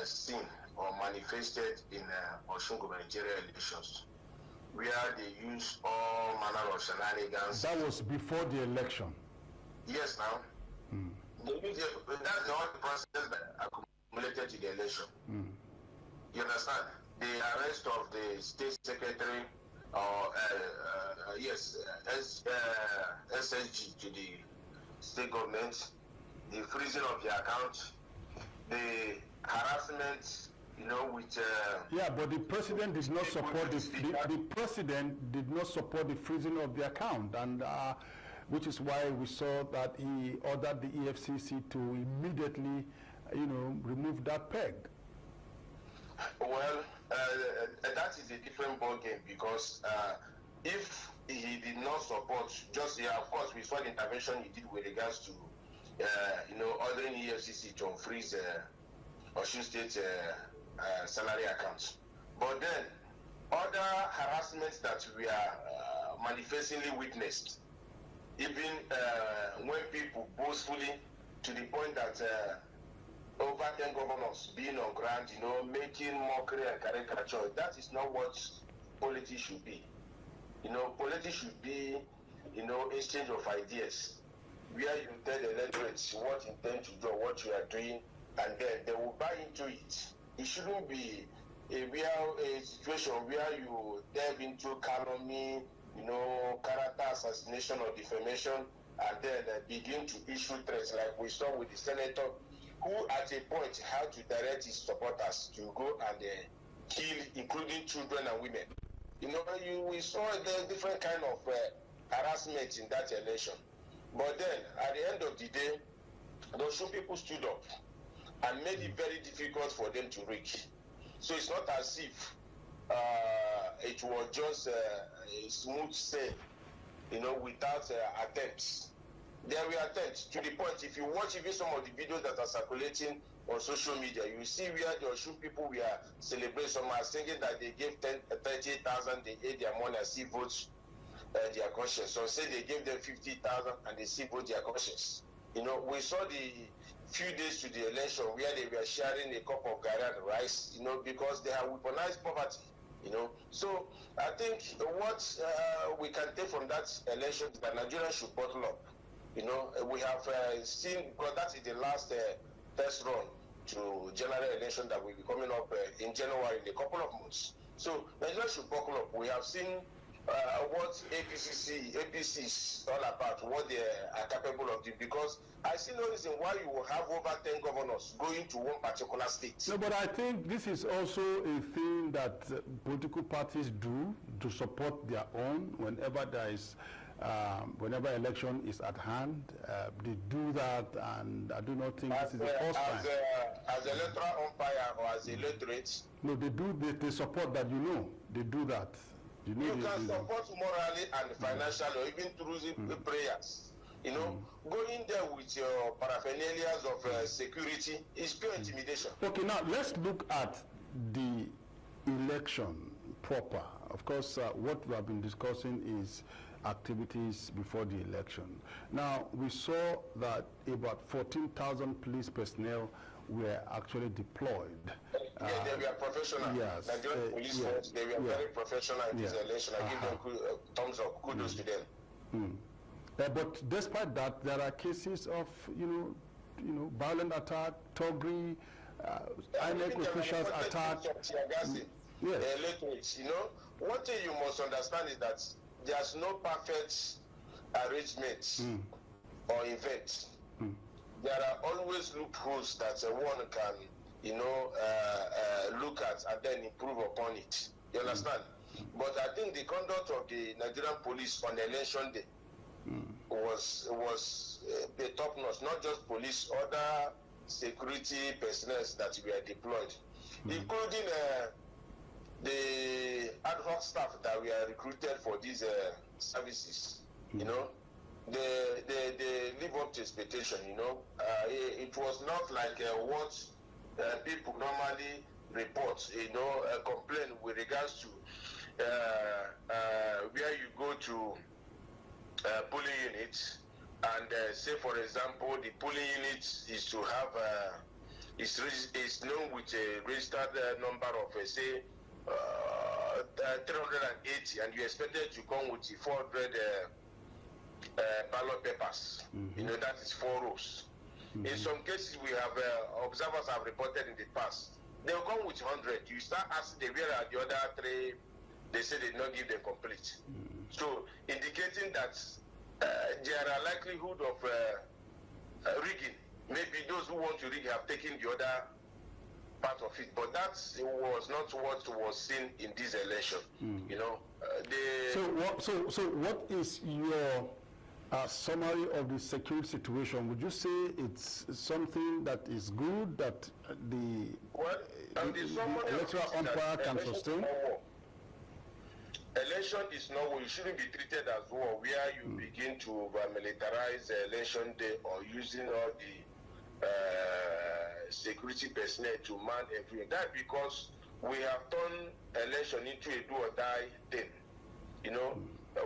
seen or manifested in Osun gubernatorial elections, where they use all manner of shenanigans. That was before the election. Yes, now. That's the only process that accumulated to the election. You understand? The arrest of the state secretary, or SSG to the state government, the freezing of the account, the harassment, with yeah, but the president did not support the president did not support the freezing of the account, and which is why we saw that he ordered the EFCC to immediately, remove that peg. Well, that is a different ball game, because if he did not support, of course, we saw the intervention he did with regards to, ordering EFCC to freeze Osun State salary accounts. But then, other harassments that we are manifestly witnessed, even when people boastfully, to the point that over 10 governors being on ground, making mockery and caricature, that is not what politics should be. Politics should be, exchange of ideas, where you tell the electorate what you intend to do, what you are doing, and then they will buy into it. It shouldn't be a situation where you delve into calumny, character assassination or defamation, and then begin to issue threats like we saw with the senator, who at a point had to direct his supporters to go and kill, including children and women. We saw the different kind of harassment in that election. But then, at the end of the day, those people stood up and made it very difficult for them to reach. So it's not as if it was just a smooth sail, without attempts. There were attempts, to the point, if you watch even some of the videos that are circulating on social media, you see where the Osun people were celebrating. Some are saying that they gave 30,000, they ate their money and still vote their conscience. Some say they gave them 50,000 and they still vote their conscience. You know, we saw the few days to the election where they were sharing a cup of garri and rice, you know, because they have weaponized poverty, you know. So I think what we can take from that election is that Nigeria should bottle up. You know, we have seen, because that is the last test run to general election that will be coming up in January in a couple of months. So Nigeria should buckle up. We have seen what APC is all about, what they are capable of doing, because I see no reason why you will have over 10 governors going to one particular state. No, but I think this is also a thing that political parties do to support their own whenever there is, whenever election is at hand. They do that, and I do not think this is the first time. As electoral umpire or as electorate? No, they do. They support that. You know, they do that. You can support morally and financially, or even through prayers. You know, going there with your paraphernalia of security is pure intimidation. Okay, now let's look at the election proper. Of course, what we have been discussing is activities before the election. Now, we saw that about 14,000 police personnel were actually deployed. Yeah, they were professional. Yes. Nigerian police force, they were very professional in this election. I give them thumbs up, kudos to them. But despite that, there are cases of, you know, violent attack, thuggery, INEC officials attack. Electorates, you know, one thing you must understand is that there's no perfect arrangement or event. There are always loopholes that one can, you know, look at and then improve upon it. You understand? But I think the conduct of the Nigerian police on election day was the top notch. Not just police, other security personnel that were deployed, including the ad hoc staff that were recruited for these services. You know, they live up to expectation. You know, it was not like what people normally report. You know, complain with regards to where you go to polling units and say, for example, the polling unit is to have is known with a registered number of say 380, and you expected to come with 400 ballot papers. You know, that is 4 rows. In some cases, we have observers have reported in the past. They'll come with 100. You start asking them where are the other 3. They say they did not give them complete. So indicating that there are likelihood of rigging. Maybe those who want to rig have taken the other part of it, but that was not what was seen in this election. You know, So what is your summary of the security situation? Would you say it's something that is good, that the electoral umpire can sustain? Election is not war. You shouldn't be treated as war, where you begin to militarize election day or using all the security personnel to man everything. That's because we have turned election into a do or die thing. You know,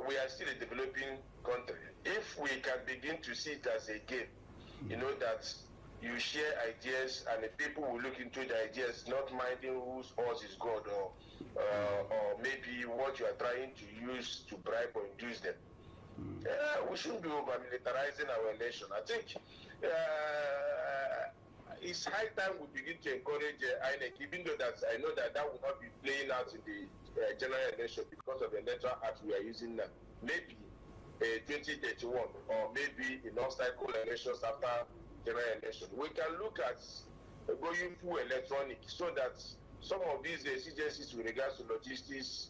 we are still a developing country. If we can begin to see it as a game, you know, that you share ideas and the people will look into the ideas, not minding whose horse is God or maybe what you are trying to use to bribe or induce them. We shouldn't be over militarizing our election. I think it's high time we begin to encourage INEC, even though that I know that will not be playing out in the general election because of the electoral act we are using now. Maybe 2031 or maybe in non-cycle elections after general election. We can look at going full electronic so that some of these exigencies with regards to logistics,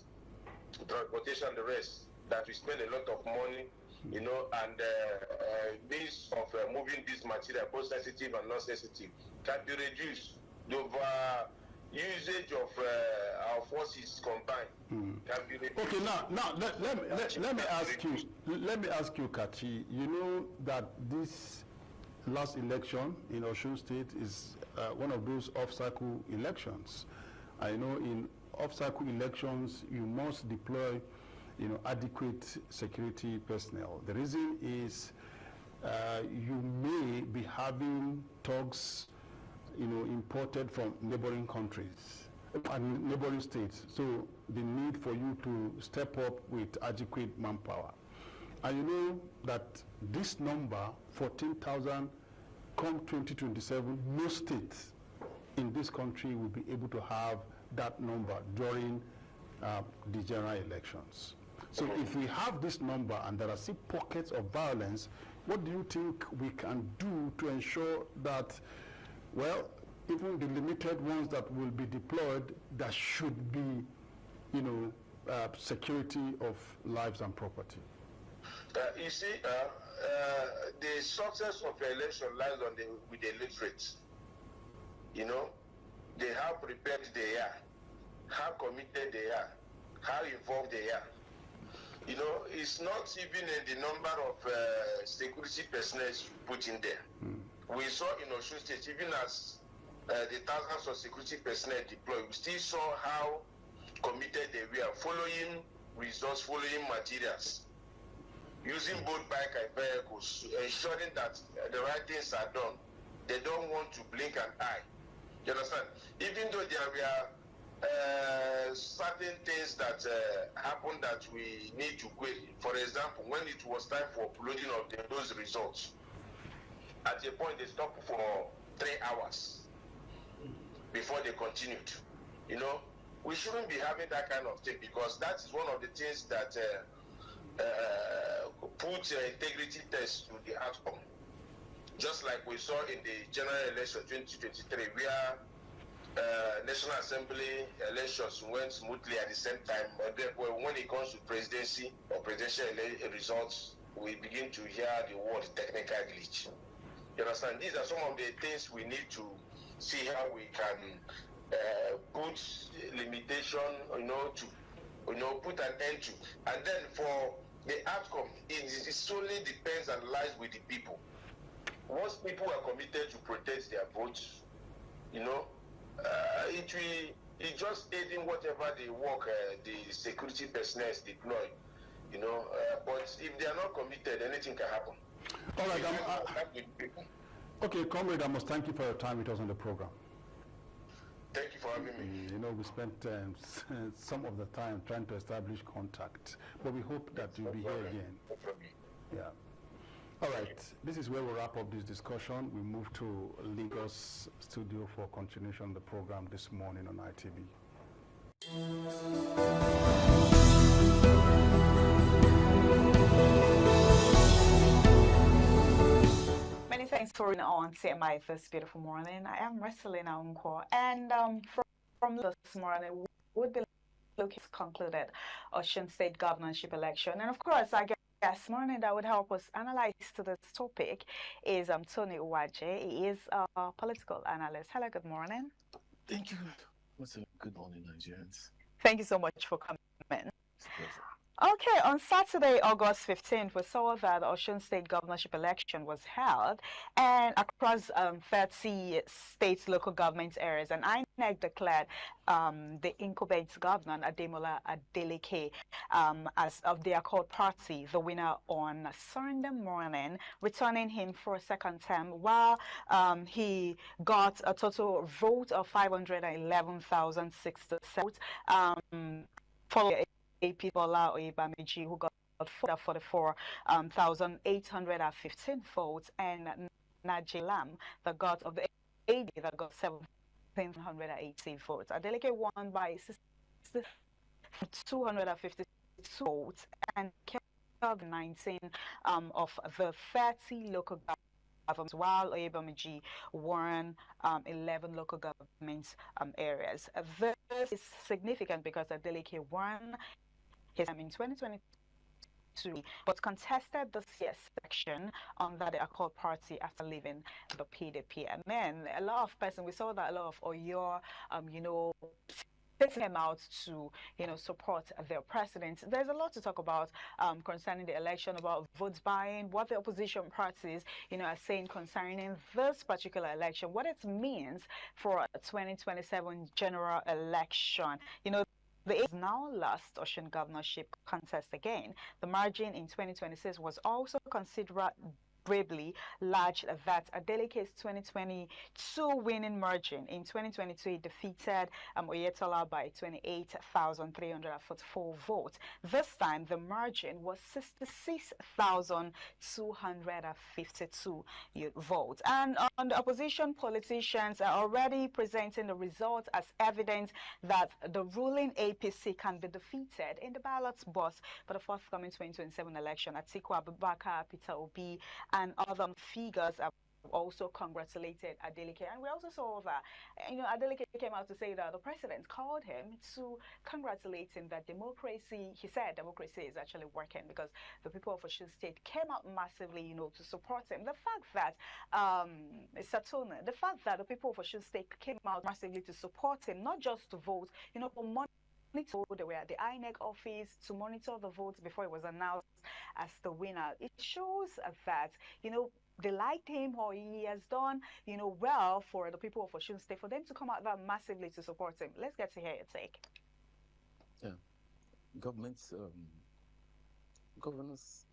transportation, and the rest, that we spend a lot of money, you know, and means of moving this material, both sensitive and non-sensitive, can be reduced. The usage of our forces combined can be reduced. Okay, now let me ask you, Kachi. You know that this last election in Osun State is one of those off-cycle elections. I know in off-cycle elections you must deploy, you know, adequate security personnel. The reason is you may be having thugs, imported from neighboring countries and neighboring states. So the need for you to step up with adequate manpower. And you know that this number, 14,000, come 2027, no state in this country will be able to have that number during the general elections. So if we have this number and there are still pockets of violence, what do you think we can do to ensure that, well, even the limited ones that will be deployed, there should be, security of lives and property? You see, the success of the election lies with the illiterates. They have prepared they are, how committed they are, how involved they are. It's not even in the number of security personnel you put in there. We saw in Osun State, even as the thousands of security personnel deployed, we still saw how committed they were, following results, following materials, using both bike and vehicles, ensuring that the right things are done. They don't want to blink an eye. You understand? Even though there were certain things that happened that we need to query. For example, when it was time for uploading of those results, at a point they stopped for 3 hours before they continued. We shouldn't be having that kind of thing, because that is one of the things that put integrity test to the outcome. Just like we saw in the general election 2023, where National Assembly elections went smoothly at the same time, but when it comes to presidency or presidential results, we begin to hear the word technical glitch. You understand? These are some of the things we need to see how we can put limitation, to put an end to. And then for the outcome, it solely depends and lies with the people. Once people are committed to protect their votes, it just aiding whatever the work the security personnel is deployed, but if they are not committed, anything can happen. All right, okay, comrade, I must thank you for your time with us on the program. Thank you for having me. We spent some of the time trying to establish contact, but we hope that you'll be here again. No problem. Yeah. All right, this is where we wrap up this discussion. We move to Lagos studio for continuation of the program this morning on ITV. Many thanks for being on CMI this beautiful morning. I am Wrestling Unko, and from this morning, we would be looking at concluded Osun State governorship election, and of course, I guess this morning that would help us analyze to this topic is Tony Uwaje. He is a political analyst. Hello, good morning. Thank you. Good morning, Nigerians. Thank you so much for coming. It's a pleasure. Okay, on Saturday, August 15th, we saw that Osun State governorship election was held, and across 30 states, local government areas, and INEC declared the incumbent governor, Ademola Adeleke, as of the Accord Party, the winner on Sunday morning, returning him for a second term, while he got a total vote of 511,060 votes, following AP Bola Oyebamiji, who got 44,815 votes, and Najilam, the god of the AD, that got 1,780 votes. Adeleke won by 252 votes and kept 19 of the 30 local governments, while Oyebamiji won 11 local government areas. This is significant because Adeleke won his in 2022, but contested this year's election under the Accord Party after leaving the PDP. And then a lot of persons, we saw that a lot of Oyo, taking him out to, support their president. There's a lot to talk about concerning the election, about vote buying, what the opposition parties, are saying concerning this particular election, what it means for a 2027 general election. The is now last Osun governorship contest again. The margin in 2026 was also considerably bravely lodged that Adeleke's 2022 winning margin. In 2022, he defeated Oyetola by 28,344 votes. This time, the margin was 66,252 votes. And on the opposition, politicians are already presenting the results as evidence that the ruling APC can be defeated in the ballot box for the forthcoming 2027 election. Atiku Abubakar, Peter Obi, and other figures have also congratulated Adeleke. And we also saw that, Adeleke came out to say that the president called him to congratulate him that democracy, he said democracy is actually working, because the people of Osun State came out massively, to support him. The fact that, Satuna, the fact that the people of Osun State came out massively to support him, not just to vote, for money. They were at the INEC office to monitor the votes before it was announced as the winner. It shows that, they liked him, or he has done, well for the people of Osun State, for them to come out that massively to support him. Let's get to hear your take. Yeah, governance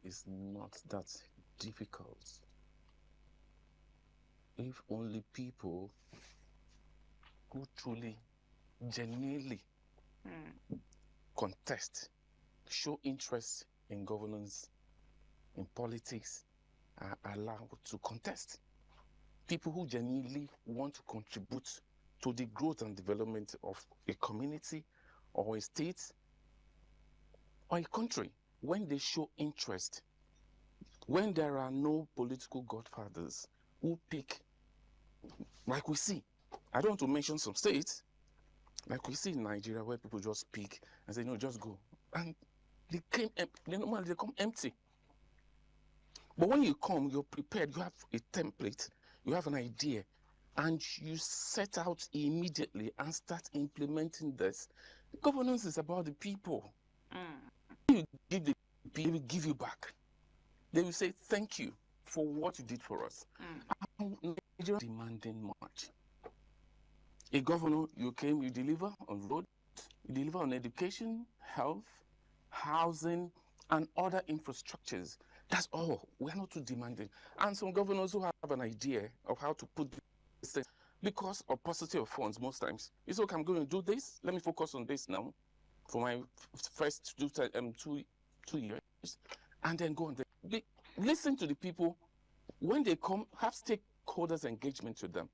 is not that difficult if only people who truly, genuinely contest, show interest in governance, in politics, are allowed to contest. People who genuinely want to contribute to the growth and development of a community or a state or a country, when they show interest, when there are no political godfathers who pick, like we see, I don't want to mention some states, like we see in Nigeria, where people just speak and say, no, just go. And they come empty. But when you come, you're prepared, you have a template, you have an idea, and you set out immediately and start implementing this. Governance is about the people. You give the people, they will give you back. They will say, thank you for what you did for us. Nigeria is demanding much. A governor, you came, you deliver on roads, you deliver on education, health, housing, and other infrastructures. That's all. We're not too demanding. And some governors who have an idea of how to put this thing, because of paucity of funds most times, it's okay, I'm going to do this, let me focus on this now for my first 2 years, and then go on. Listen to the people. When they come, have stakeholders engagement with them.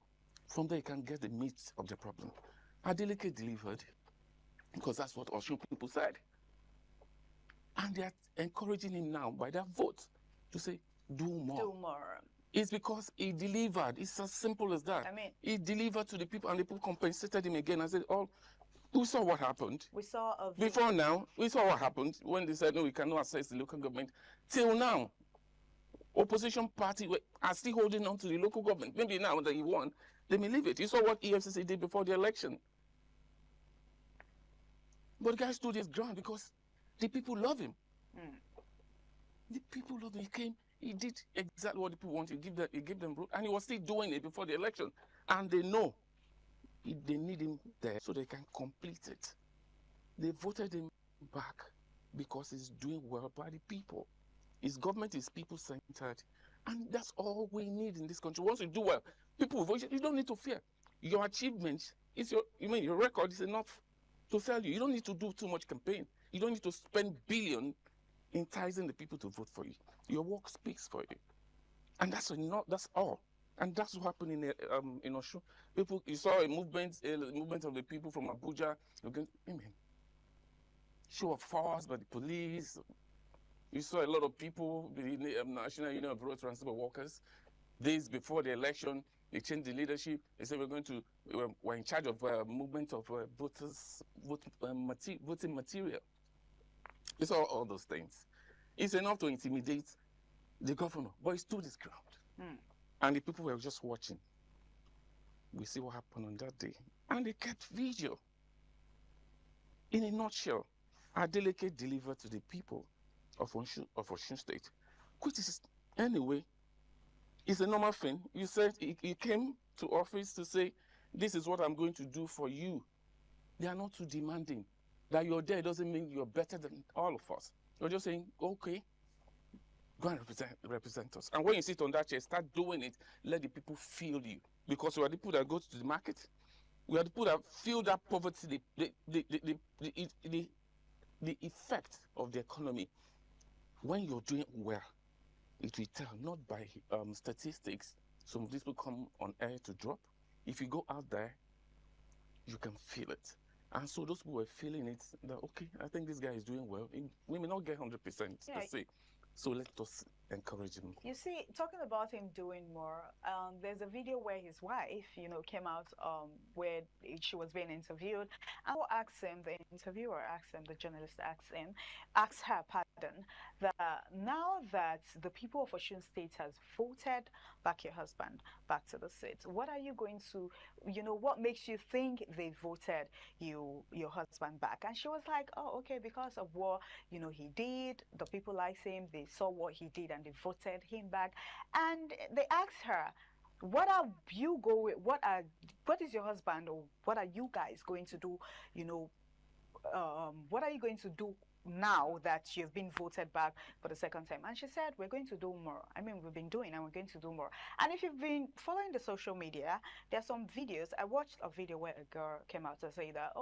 From there, you can get the meat of the problem. Adeleke delivered, because that's what Osun people said. And they are encouraging him now by their vote to say, do more. Do more. It's because he delivered. It's as simple as that. He delivered to the people, and the people compensated him again. I said, we saw what happened. We saw before now, we saw what happened when they said, no, we cannot access the local government. Till now, opposition party are still holding on to the local government. Maybe now that he won, they may leave it. You saw what EFCC did before the election. But the guy stood his ground because the people love him. The people love him. He came, he did exactly what the people wanted. He gave them road, and he was still doing it before the election. And they know they need him there so they can complete it. They voted him back because he's doing well by the people. His government is people-centered. And that's all we need in this country. Once you do well, people will vote you. You don't need to fear. Your achievement, your record is enough to tell you. You don't need to do too much campaign. You don't need to spend billions enticing the people to vote for you. Your work speaks for you. And that's all. And that's what happened in Osun. People, you saw a movement of the people from Abuja. Show of force by the police. You saw a lot of people, the National Union of Road Transport Workers, days before the election, they changed the leadership. They said we're in charge of movement of voting material. You saw all those things. It's enough to intimidate the governor, but he stood his ground. And the people were just watching. We see what happened on that day. And they kept vigil. In a nutshell, Adeleke delivered to the people of Osun State, which is, anyway, it's a normal thing. You said he came to office to say, this is what I'm going to do for you. They are not too demanding. That you're there doesn't mean you're better than all of us. You're just saying, okay, Go and represent us. And when you sit on that chair, start doing it. Let the people feel you. Because we are the people that go to the market. We are the people that feel that poverty, the effect of the economy. When you're doing well, it will tell, not by statistics. Some of these people come on air to drop. If you go out there, you can feel it. And so those people were feeling it, that, okay, I think this guy is doing well. We may not get 100%, per se. So let us encourage him. You see, talking about him doing more, there's a video where his wife, came out where she was being interviewed. And the interviewer asked him, the journalist asked her, that now that the people of Osun State has voted back your husband back to the seat, what are you going to, what makes you think they voted your husband back? And she was like, oh, okay, because of what, he did, the people liked him, they saw what he did and they voted him back. And they asked her, what is your husband, or what are you guys going to do, what are you going to do now that you've been voted back for the second time? And she said, we're going to do more. I mean, we've been doing and we're going to do more. And if you've been following the social media, there are some videos. I watched a video where a girl came out to say that,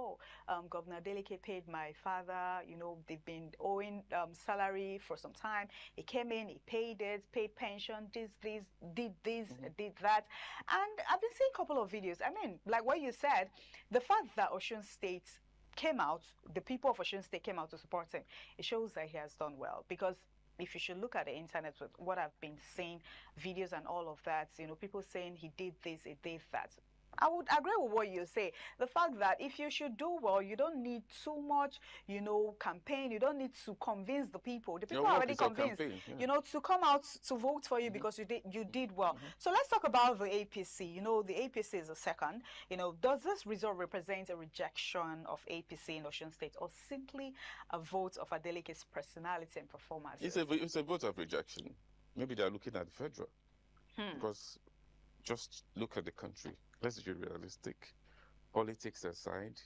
Governor Adeleke paid my father, they've been owing salary for some time. He came in, he paid pension, did that. And I've been seeing a couple of videos. I mean, like what you said, the fact that Osun State came out, the people of Osun State came out to support him, it shows that he has done well. Because if you should look at the internet with what I've been seeing, videos and all of that, people saying he did this, he did that. I would agree with what you say. The fact that if you should do well, you don't need too much, campaign. You don't need to convince the people. The people are already convinced, to come out to vote for you because you did well. So let's talk about the APC. The APC is a second. Does this result represent a rejection of APC in Osun State, or simply a vote of Adeleke's personality and performance? It's a vote of rejection. Maybe they're looking at the federal. Because just look at the country. Let's be realistic. Politics aside,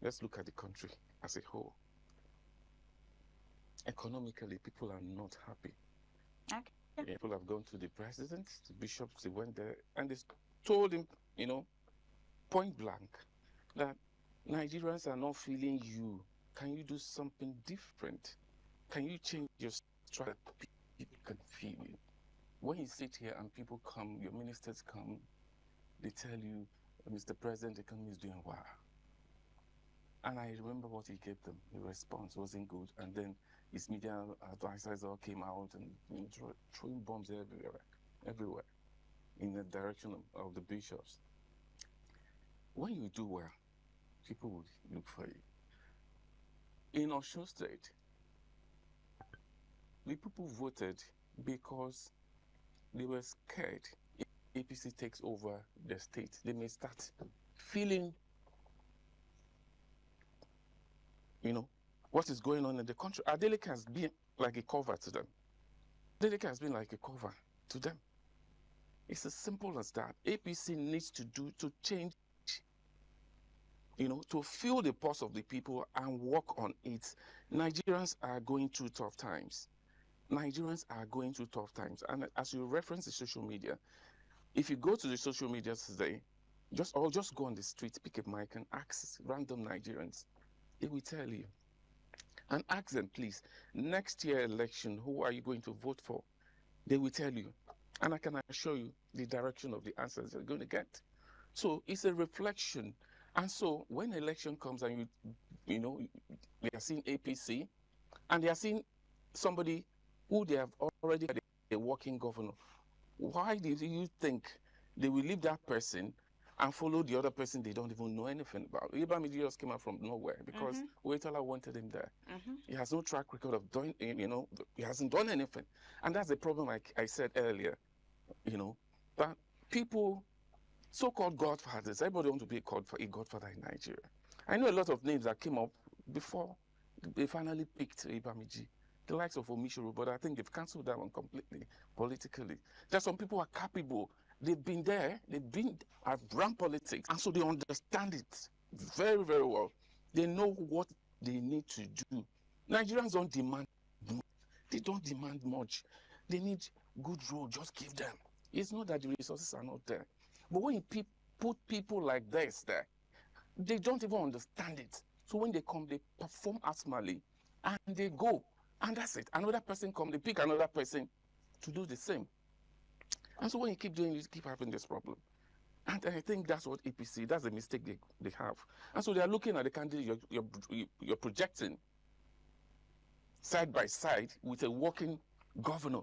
let's look at the country as a whole. Economically, people are not happy. Okay. People have gone to the president, the bishops, they went there, and they told him, point blank, that Nigerians are not feeling you. Can you do something different? Can you change your strategy? People can feel you. When you sit here and people come, your ministers come, they tell you, Mr. President, the economy is doing well. And I remember what he gave them. The response wasn't good. And then his media advisors all came out and throwing bombs everywhere in the direction of the bishops. When you do well, people will look for you. In Osun State, the people voted because they were scared. If APC takes over the state, they may start feeling, what is going on in the country. Adeleke has been like a cover to them. Adeleke has been like a cover to them. It's as simple as that. APC needs to change, to feel the pulse of the people and work on it. Nigerians are going through tough times. Nigerians are going through tough times. And as you reference the social media, if you go to the social media today, just go on the street, pick a mic and ask random Nigerians. They will tell you. And ask them, please, next year election, who are you going to vote for? They will tell you. And I can assure you the direction of the answers you're going to get. So it's a reflection. And so when election comes and they are seeing APC, and they are seeing somebody who they have already had a working governor, why do you think they will leave that person and follow the other person they don't even know anything about? Ibamiji just came out from nowhere because Oyetola wanted him there. He has no track record of doing, he hasn't done anything. And that's the problem I said earlier, that people, so-called godfathers, everybody wants to be a godfather in Nigeria. I know a lot of names that came up before they finally picked Ibamiji. The likes of Omishoro, but I think they've cancelled that one completely politically. There's some people who are capable. They've been there, they've been around politics, and so they understand it very, very well. They know what they need to do. Nigerians don't demand more. They don't demand much. They need good road, just give them. It's not that the resources are not there. But when you put people like this there, they don't even understand it. So when they come, they perform asmally, and they go, and that's it. Another person come, they pick another person to do the same. And so when you keep doing this, keep having this problem. And I think that's what APC, that's the mistake they have. And so they are looking at the candidate you're projecting side by side with a working governor.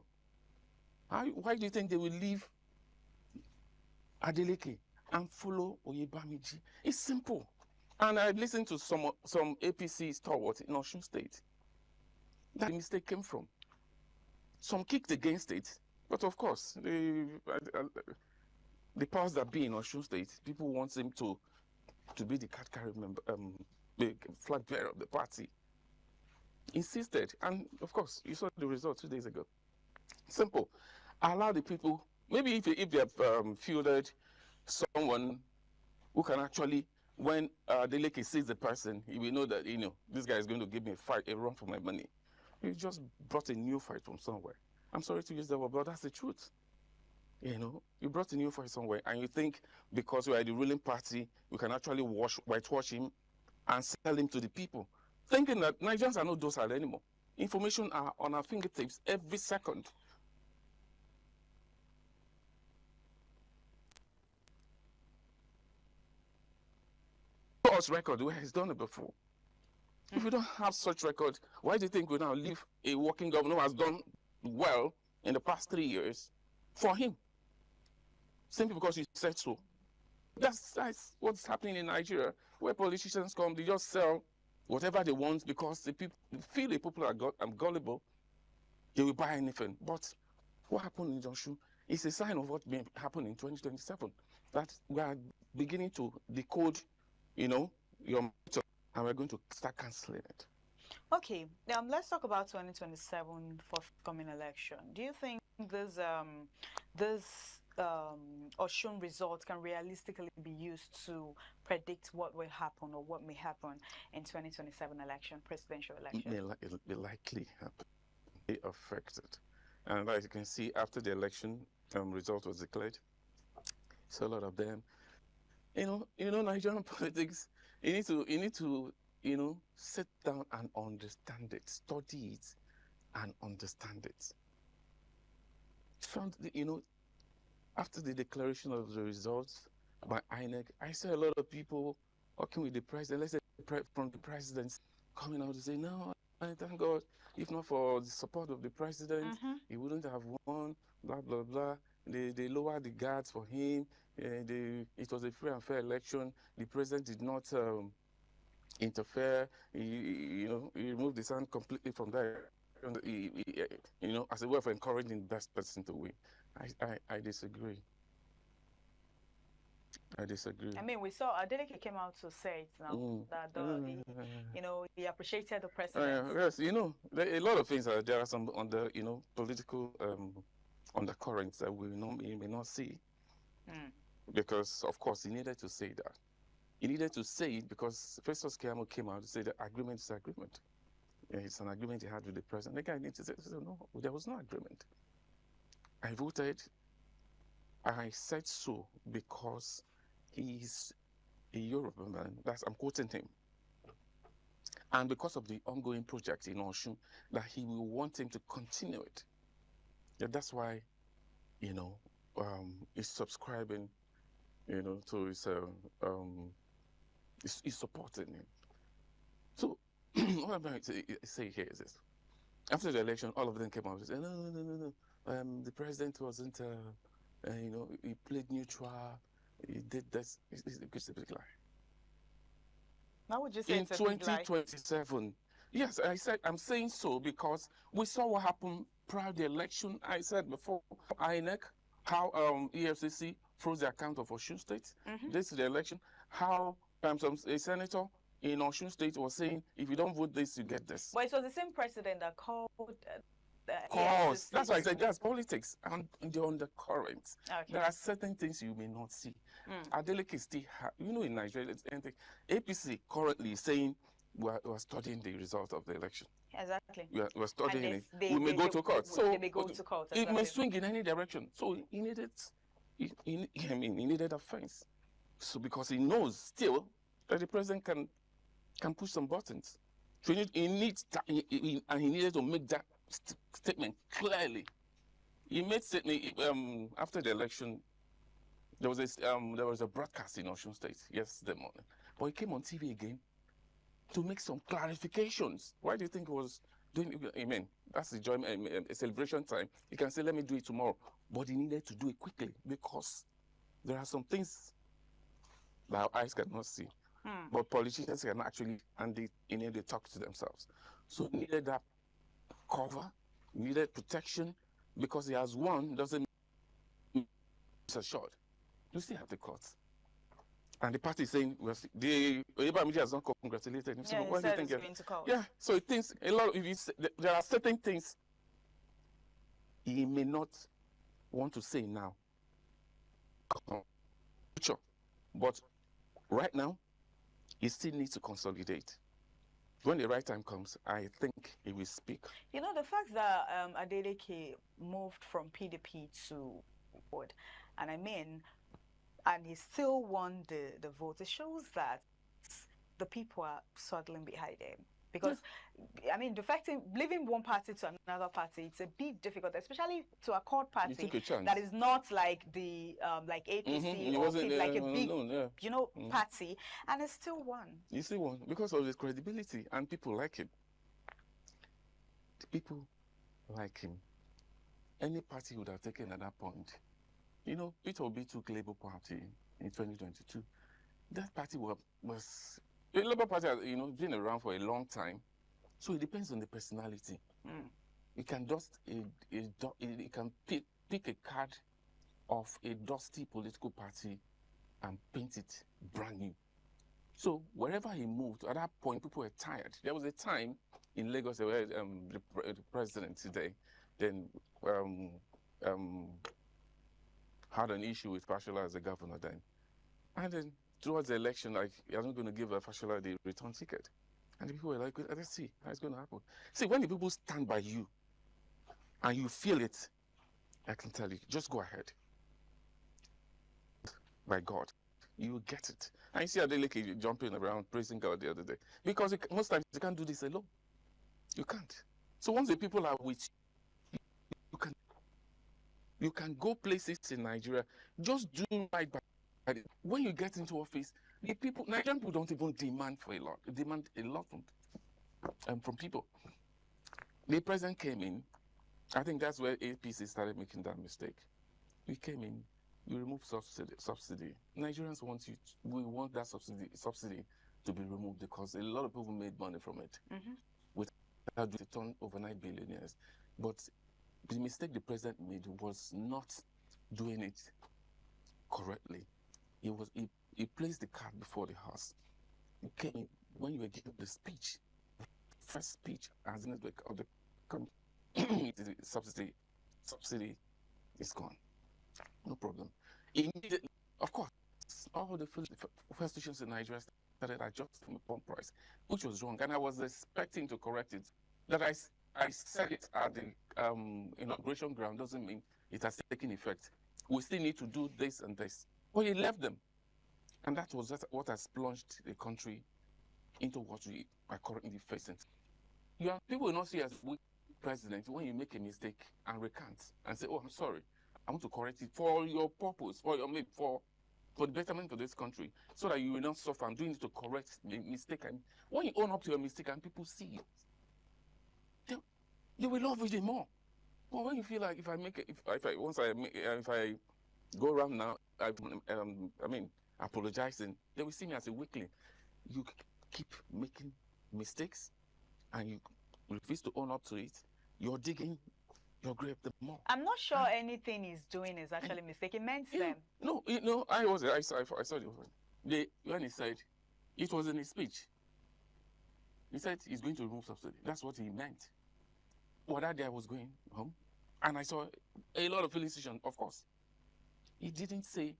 Why do you think they will leave Adeleke and follow Oyebamiji? It's simple. And I listened to some APC stalwarts in Osun State. That mistake came from. Some kicked against it, but of course, the powers that be in Osun State, people want him to be the card carrying member, the flag bearer of the party. Insisted, and of course, you saw the result 2 days ago. Simple. Allow the people, maybe if they have fielded someone who can actually, when Adeleke sees the person, he will know that, this guy is going to give me a run for my money. You just brought a new fight from somewhere. I'm sorry to use that word, but that's the truth. You brought a new fight somewhere, and you think because we are the ruling party, we can actually whitewash him and sell him to the people, thinking that Nigerians are not docile anymore. Information are on our fingertips every second. Record where he's done it before. If we don't have such record, why do you think we now leave a working governor who has done well in the past 3 years for him? Simply because you said so. That's what's happening in Nigeria, where politicians come, they just sell whatever they want because the people feel the people are gullible, they will buy anything. But what happened in Osun is a sign of what may happen in 2027. That we are beginning to decode, your method, and we're going to start cancelling it. Okay, let's talk about 2027 forthcoming election. Do you think this Osun results can realistically be used to predict what will happen or what may happen in 2027 presidential election? It'll be likely happen. Be affected. And as you can see, after the election result was declared, so a lot of them, Nigerian politics, you need to sit down and understand it, study it, and understand it. After the declaration of the results by INEC, I saw a lot of people working with the president, let's say from the president, coming out to say, no, I thank God, if not for the support of the president, he wouldn't have won, blah, blah, blah. They lowered the guards for him. It was a free and fair election. The president did not interfere. He removed his hand completely from there. As a way of encouraging the best person to win. I disagree. I disagree. I mean, we saw Adeleke came out to say it now that he appreciated the president. Yes, a lot of things there are some on the political undercurrents that we may not see, because of course he needed to say that. He needed to say it because Festus Keyamo came out to say the agreement is agreement. It's an agreement he had with the president. The guy needs to say, no, there was no agreement. I voted. I said so because he's a Yoruba man. I'm quoting him. And because of the ongoing project in Osun, that he will want him to continue it. That's why, he's subscribing, to his, he's supporting him. So, what I'm going to say here is this. After the election, all of them came out and said, no. The president wasn't, he played neutral, he did this. It's a big lie. Now would you say in 2027? Yes, I'm saying so because we saw what happened prior to the election. I said before, INEC, how EFCC froze the account of Osun State. This is the election. How a senator in Osun State was saying, if you don't vote this, you get this. But it was the same president that called. Of course, that's why I said that's politics and the undercurrents. Okay. There are certain things you may not see. Adeleke still, in Nigeria, APC currently is saying we're studying the result of the election. Exactly. We're studying it. They, We may go to court. They may go to court. It may swing in any direction. So he needed, he needed a fence. So because he knows still that the president can push some buttons. So he needs and he needed to make that statement clearly. He made statement after the election. There was a broadcast in Osun State yesterday morning, but he came on TV again to make some clarifications. Why do you think he was doing? Amen. That's the joy, a celebration time. He can say, "Let me do it tomorrow," but he needed to do it quickly because there are some things that our eyes cannot see, but politicians can actually, and they talk to themselves. So he needed that cover, needed protection, because he has won doesn't mean it's assured. You still have the courts. And the party is saying, the Oyeba media has not congratulated him. Yeah, So why do you think going to court. Yeah, so it thinks a lot. There are certain things he may not want to say now. Sure. But right now, he still needs to consolidate. When the right time comes, I think he will speak. You know, the fact that Adeleke moved from PDP to board, and and he still won the vote, it shows that the people are struggling behind him. Because, I mean, leaving one party to another party, it's a bit difficult, especially to a core party that is not like the like APC or like a big, party, and it's still won. You still won because of his credibility, and people like him. The people like him. Any party would have taken at that point. You know, Peter Obi took Labour Party in 2022. That party was the Labour Party has, been around for a long time, so it depends on the personality. You can you can pick a card of a dusty political party and paint it brand new. So wherever he moved, at that point, people were tired. There was a time in Lagos where the president today then had an issue with Fashola as a governor then. And then towards the election, like, you're not going to give Fashola the return ticket. And the people were like, let's see how it's going to happen. See, when the people stand by you and you feel it, I can tell you, just go ahead. By God, you will get it. And you see Adeleke jumping around, praising God the other day. Because most times you can't do this alone. You can't. So once the people are with you, you can go places in Nigeria, just do right by it. When you get into office, Nigerian people don't even demand a lot from people. The president came in. I think that's where APC started making that mistake. We came in, you remove subsidy. Nigerians we want that subsidy to be removed because a lot of people made money from it. Without to turn overnight billionaires. But the mistake the president made was not doing it correctly. He placed the cart before the horse. He came in when you were giving the speech, first speech, as in the subsidy is gone. No problem. Immediately, of course, all the first stations in Nigeria started adjusting the pump price, which was wrong, and I was expecting to correct it. That I said it at the inauguration ground doesn't mean it has taken effect. We still need to do this and this. But he left them. And that was what has plunged the country into what we are currently facing. People will not see as weak president when you make a mistake and recant and say, oh, I'm sorry, I want to correct it for your purpose, for the betterment of this country, so that you will not suffer. I'm doing it to correct the mistake. And when you own up to your mistake and people see it, they will love you more. But when you feel like if I go around now, apologizing, they will see me as a weakling. You keep making mistakes and you refuse to own up to it, you're digging your grave the more. I'm not sure anything he's doing is actually mistaken. Meant them. No, I saw the when he said, it was in his speech. He said he's going to remove subsidy. That's what he meant. Well, that day I was going home, and I saw a lot of filling stations, of course. He didn't say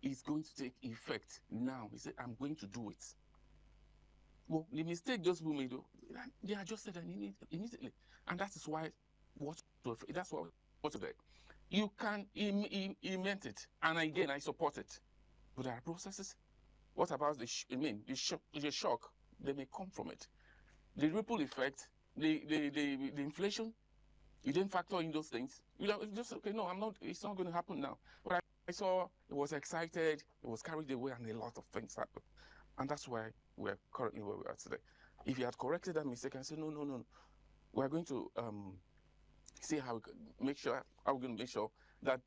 it's going to take effect now. He said, I'm going to do it. Well, the mistake those people made, they adjusted immediately. And that is why that's what today. You can implement it. And again, I support it. But there are processes. What about the shock that may come from it? The ripple effect, the inflation, you didn't factor in those things. You know, just okay, no, it's not going to happen now. But I saw it was excited, it was carried away, and a lot of things happened. And that's why we're currently where we are today. If you had corrected that mistake and said, no, we're going to see how we can make sure, that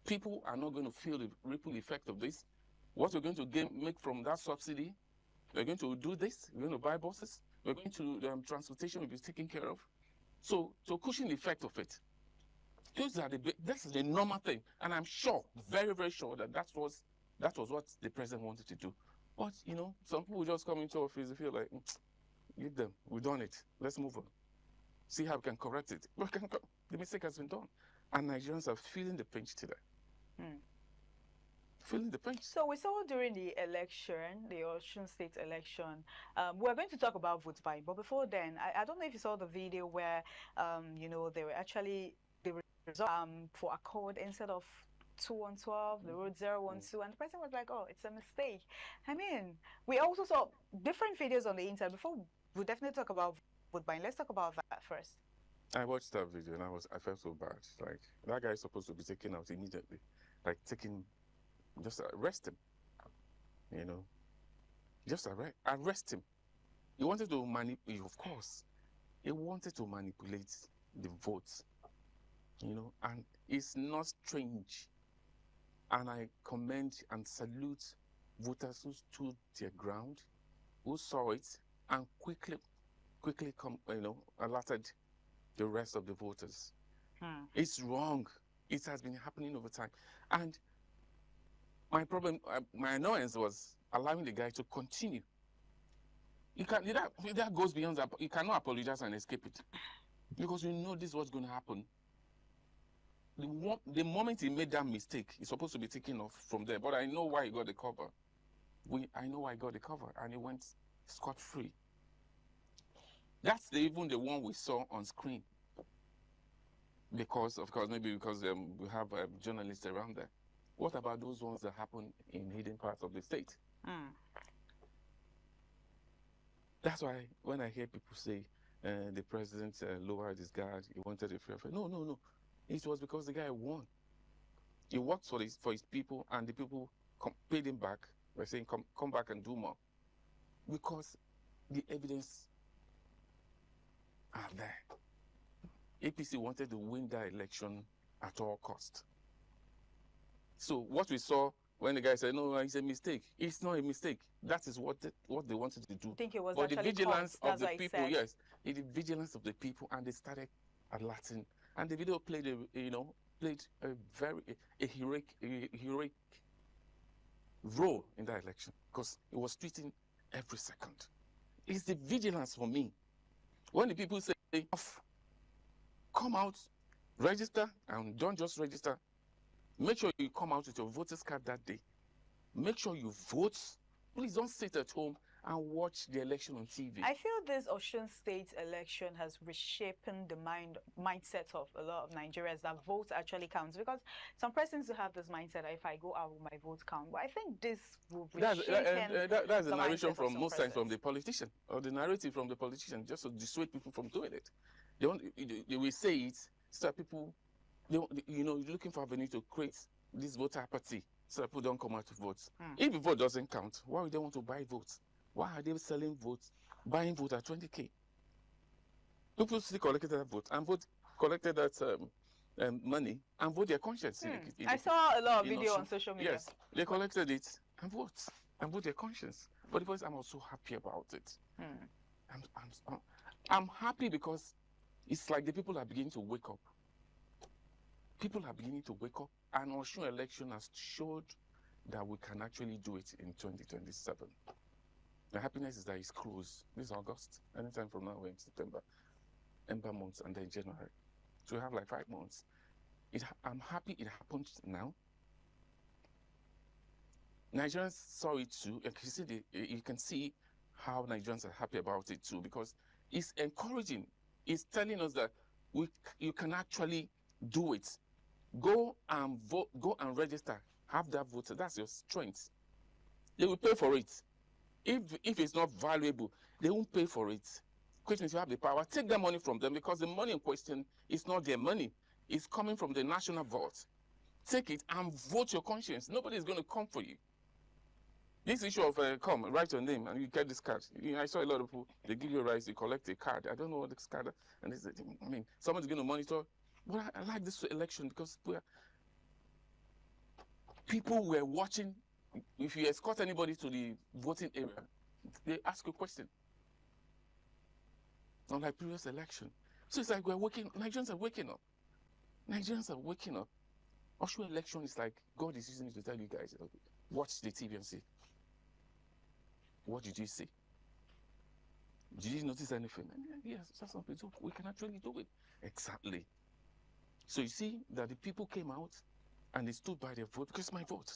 people are not going to feel the ripple effect of this. What we're going to make from that subsidy, we're going to do this, we're going to buy buses, we're going to, transportation will be taken care of. So cushion the effect of it. This is the normal thing. And I'm sure, very, very sure that that was what the president wanted to do. But, you know, some people just come into office and feel like, give them, we've done it, let's move on. See how we can correct it. The mistake has been done. And Nigerians are feeling the pinch today. Feeling the pinch. So we saw during the election, the Osun State election, we're going to talk about vote buying. But before then, I don't know if you saw the video where, you know, they were actually, for Accord instead of 2-1-12, the road 0-1-2, and the president was like, oh, it's a mistake. I mean, we also saw different videos on the internet. Before we'll definitely talk about vote buying, let's talk about that first. I watched that video and I felt so bad. Like, that guy is supposed to be taken out immediately. Like, just arrest him. You know, just arrest him. He wanted to manipulate, of course, he wanted to manipulate the votes. You know, and it's not strange. And I commend and salute voters who stood their ground, who saw it, and quickly alerted the rest of the voters. It's wrong. It has been happening over time. And my problem, my annoyance was allowing the guy to continue. That goes beyond that. You cannot apologize and escape it. Because you know this is what's going to happen. The moment he made that mistake, he's supposed to be taken off from there. But I know why he got the cover. I know why he got the cover, and he went scot-free. That's even the one we saw on screen. Because, of course, maybe because we have journalists around there. What about those ones that happen in hidden parts of the state? That's why when I hear people say the president lowered his guard, he wanted a fair fight. No. It was because the guy won. He worked for his people, and the people paid him back by saying, come back and do more. Because the evidence are there. APC wanted to win that election at all cost. So what we saw when the guy said, no, it's a mistake. It's not a mistake. That is what they wanted to do. I think it was but the vigilance of the people, yes, the vigilance of the people, and they started alerting. And the video played a very heroic role in that election, because it was tweeting every second. It's the vigilance for me. When the people say, come out, register, and don't just register, make sure you come out with your voter's card that day. Make sure you vote. Please don't sit at home and watch the election on TV. I feel this Osun State election has reshaped the mindset of a lot of Nigerians that vote actually counts, because some persons who have this mindset, if I go out, my vote count. But I think this will reshape that's the narration from most times from the politician, or the narrative from the politician, just to dissuade people from doing it. They will say it so that people, you're looking for avenue to create this voter apathy so that people don't come out to vote. If the vote doesn't count, why would they want to buy votes? Why are they selling votes, buying votes at 20K? People still collected that vote and collected that money and vote their conscience. I saw a lot of video on social media. Yes, they collected it and vote their conscience. But the voice, I'm also happy about it. I'm happy because it's like the people are beginning to wake up. People are beginning to wake up, and Osun election has showed that we can actually do it in 2027. The happiness is that it's close. This is August. Anytime from now, we're in September. Ember months, and then January. So we have like 5 months. I'm happy it happened now. Nigerians saw it too. You can see how Nigerians are happy about it too, because it's encouraging. It's telling us that you can actually do it. Go and vote, go and register, have that voter. That's your strength. They will pay for it. If it's not valuable, they won't pay for it. Question is, you have the power, take the money from them, because the money in question is not their money. It's coming from the national vault. Take it and vote your conscience. Nobody is going to come for you. This issue of come, write your name and you get this card. I saw a lot of people, they give you a rights, you collect a card. I don't know what this card, and I mean, someone's going to monitor. But I like this election because people were watching. If you escort anybody to the voting area, they ask a question. Unlike previous election. So it's like Nigerians are waking up. Nigerians are waking up. Osho election is like God is using it to tell you guys, watch the TV and see. What did you see? Did you notice anything? Yes, that's something. So we can actually do it. Exactly. So you see that the people came out and they stood by their vote, because it's my vote.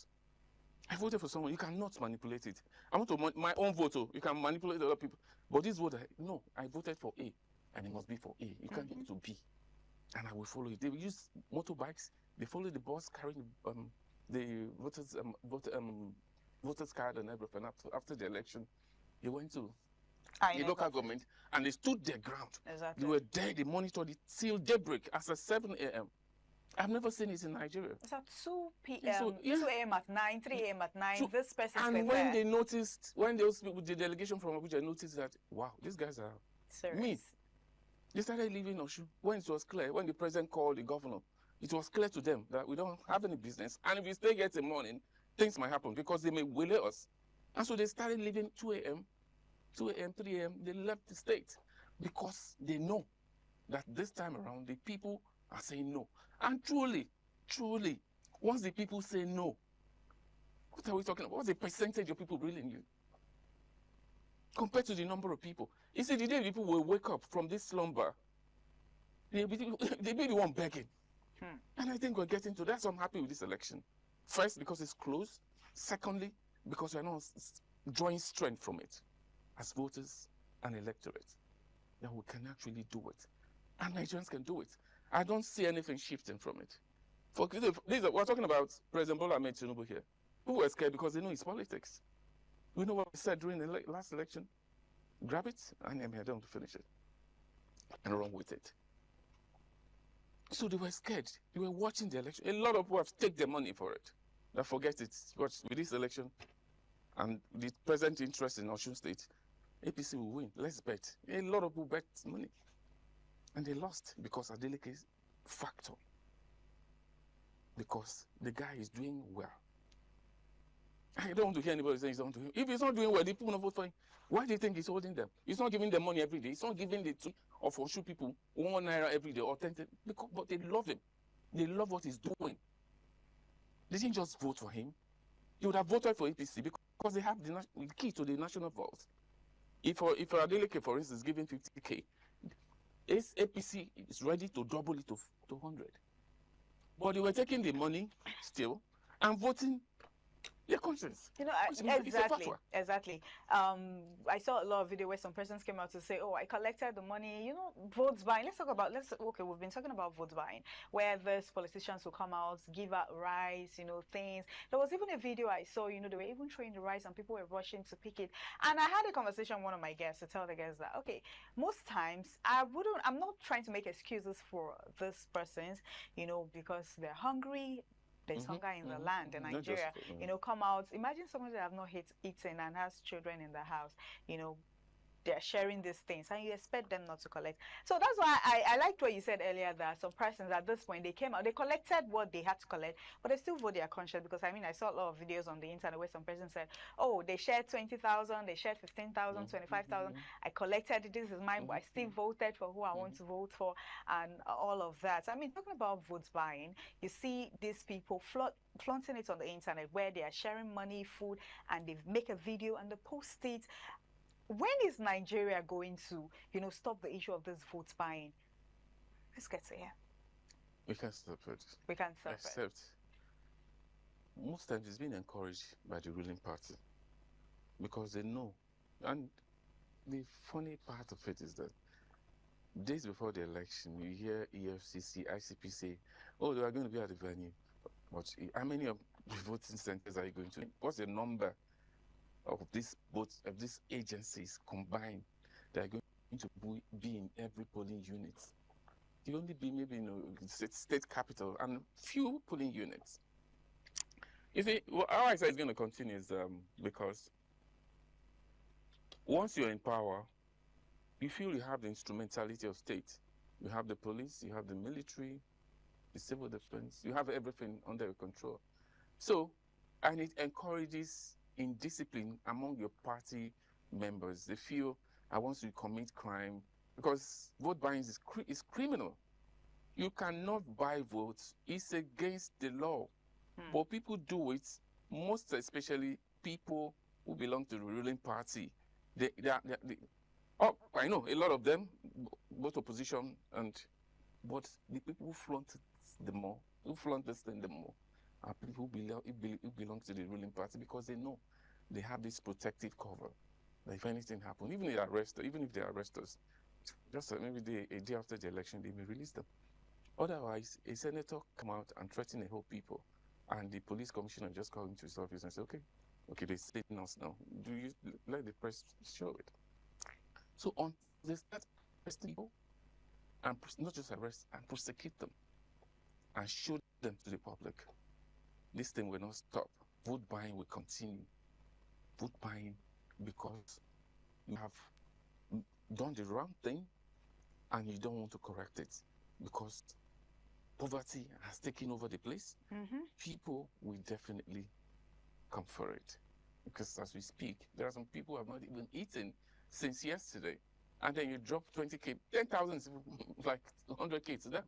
I voted for someone. You cannot manipulate it. I want to my own vote. You can manipulate other people. But this vote, no, I voted for A, and it must be for A. You can't get to B. And I will follow it. They will use motorbikes. They follow the bus carrying the voters card and everything. After the election, they went to the local government and they stood their ground. Exactly. They were there. They monitored it till daybreak, as at 7 a.m. I've never seen it in Nigeria. It's at 2 p.m., so, 2 a.m. at 9, 3 a.m. at 9, this person and when they noticed, when those people, the delegation from Abuja noticed that, wow, these guys are serious. Me. They started leaving Oshu. When it was clear, when the president called the governor, it was clear to them that we don't have any business. And if we stay here till morning, things might happen because they may waylay us. And so they started leaving 2 a.m., 3 a.m., they left the state because they know that this time around, the people are saying no. And truly, once the people say no, what are we talking about? What's the percentage of people really knew? Compared to the number of people. You see, the day people will wake up from this slumber, they'll be the one begging. And I think we're getting to that, so I'm happy with this election. First, because it's close. Secondly, because we're not drawing strength from it as voters and electorate. That we can actually do it. And Nigerians can do it. I don't see anything shifting from it. We're talking about President Bola Ahmed Tinubu here. People were scared because they know it's politics. We know what we said during the last election. Grab it, and I'm here to finish it. And run with it. So they were scared. They were watching the election. A lot of people have taken their money for it. Now forget it. Watch, with this election and the present interest in Osun State, APC will win. Let's bet. A lot of people bet money. And they lost because of Adeleke factor. Because the guy is doing well. I don't want to hear anybody saying he's not doing well. If he's not doing well, the people will not vote for him. Why do you think he's holding them? He's not giving them money every day. He's not giving the two of Oshu people 1 naira every day or 10. But they love him. They love what he's doing. They didn't just vote for him. They would have voted for APC because they have the key to the national vault. If Adeleke, for instance, is giving 50K, APC is ready to double it to 100. But they were taking the money still and voting their conscience. You know, exactly. I saw a lot of video where some persons came out to say, oh, I collected the money, you know, votes buying. Okay, we've been talking about votes buying, where these politicians will come out, give out rice, you know, things. There was even a video I saw, you know, they were even throwing the rice and people were rushing to pick it. And I had a conversation with one of my guests to tell the guests that, okay, most times I'm not trying to make excuses for these persons, you know, because they're hungry. There's hunger in the land in Nigeria. You know, come out. Imagine someone that have not eaten and has children in the house. You know, they're sharing these things, and you expect them not to collect. So that's why I liked what you said earlier, that some persons at this point, they came out, they collected what they had to collect, but they still vote their conscience. Because I mean, I saw a lot of videos on the internet where some person said, oh, they shared 20,000, they shared 15,000, 25,000. I collected it, this is mine, but I still voted for who I want to vote for, and all of that. I mean, talking about votes buying, you see these people flaunting it on the internet where they are sharing money, food, and they make a video and they post it. When is Nigeria going to, you know, stop the issue of this vote buying? Let's get to here. We can stop it. We can stop it. Except, most times it's been encouraged by the ruling party because they know. And the funny part of it is that days before the election, you hear EFCC, ICP say, oh, they are going to be at the venue. But how many of the voting centers are you going to? What's the number of these agencies combined that are going to be in every polling unit? It will only be maybe state capital and few polling units. You see, how I say it's going to continue is because once you're in power, you feel you have the instrumentality of state. You have the police, you have the military, the civil defense, you have everything under your control. So, and it encourages indiscipline among your party members. They feel, I want to commit crime, because vote buying is criminal. You cannot buy votes. It's against the law. But people do it, most especially people who belong to the ruling party. I know a lot of them, both opposition but the people who flaunt it the more, who flaunt this thing the more, are people who belong to the ruling party, because they know they have this protective cover. That if anything happens, even if they arrest us, just maybe a day after the election, they may release them. Otherwise, a senator come out and threaten a whole people, and the police commissioner just call into his office and say, okay, they're stating us now. Do you let the press show it? So on they start arresting people, and not just arrest, and prosecute them, and show them to the public. This thing will not stop. Vote buying will continue. Vote buying because you have done the wrong thing, and you don't want to correct it, because poverty has taken over the place. People will definitely come for it. Because as we speak, there are some people who have not even eaten since yesterday. And then you drop 20K, 10,000, like 100K to them.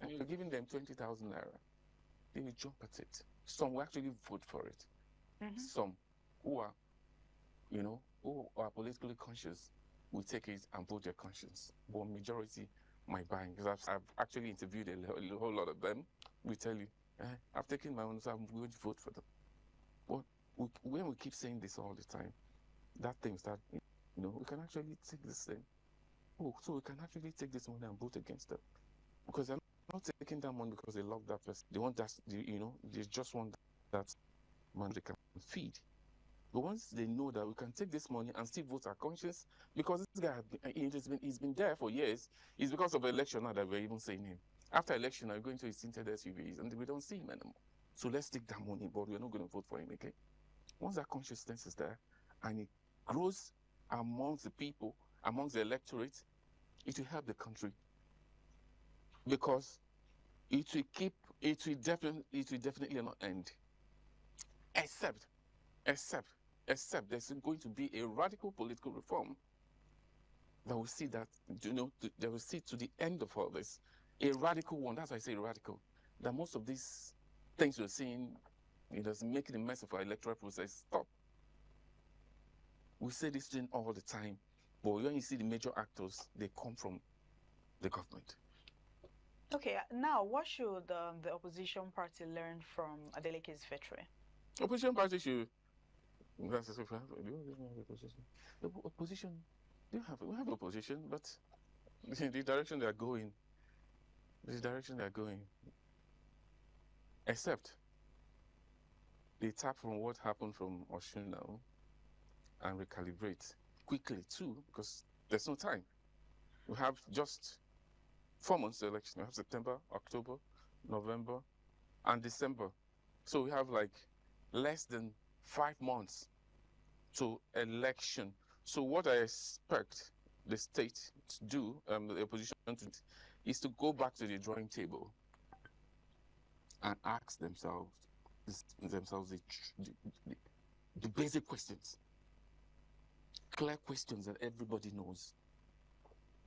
And you're giving them 20,000 naira. They will jump at it. Some will actually vote for it. Some who are, who are politically conscious will take it and vote their conscience. But majority might buy, because I've actually interviewed a whole lot of them. We tell you, I've taken my own, so I'm going to vote for them. But when we keep saying this all the time, that thing start, we can actually take this thing. Oh, so we can actually take this money and vote against them. Because they're not taking that money because they love that person. They want that, they just want that money they can feed. But once they know that we can take this money and still vote our conscience, because this guy, he's been there for years, it's because of the election now that we're even seeing him. After election, we're going to his tinted SUVs, and we don't see him anymore. So let's take that money, but we're not going to vote for him, okay? Once that consciousness is there, and it grows amongst the people, amongst the electorate, it will help the country. Because it will definitely not end. Except there's going to be a radical political reform that will see that, that will see to the end of all this. A radical one, that's why I say radical. That most of these things we're seeing, making a mess of our electoral process, stop. We say this thing all the time, but when you see the major actors, they come from the government. Okay, now what should the opposition party learn from Adeleke's victory? Opposition party should. The opposition, we have opposition, but the direction they are going, except they tap from what happened from Osun now and recalibrate quickly too, because there's no time. We have just 4 months to election. We have September, October, November, and December. So we have like less than 5 months to election. So what I expect the state to do, the opposition to do, is to go back to the drawing table and ask themselves the basic questions, clear questions that everybody knows.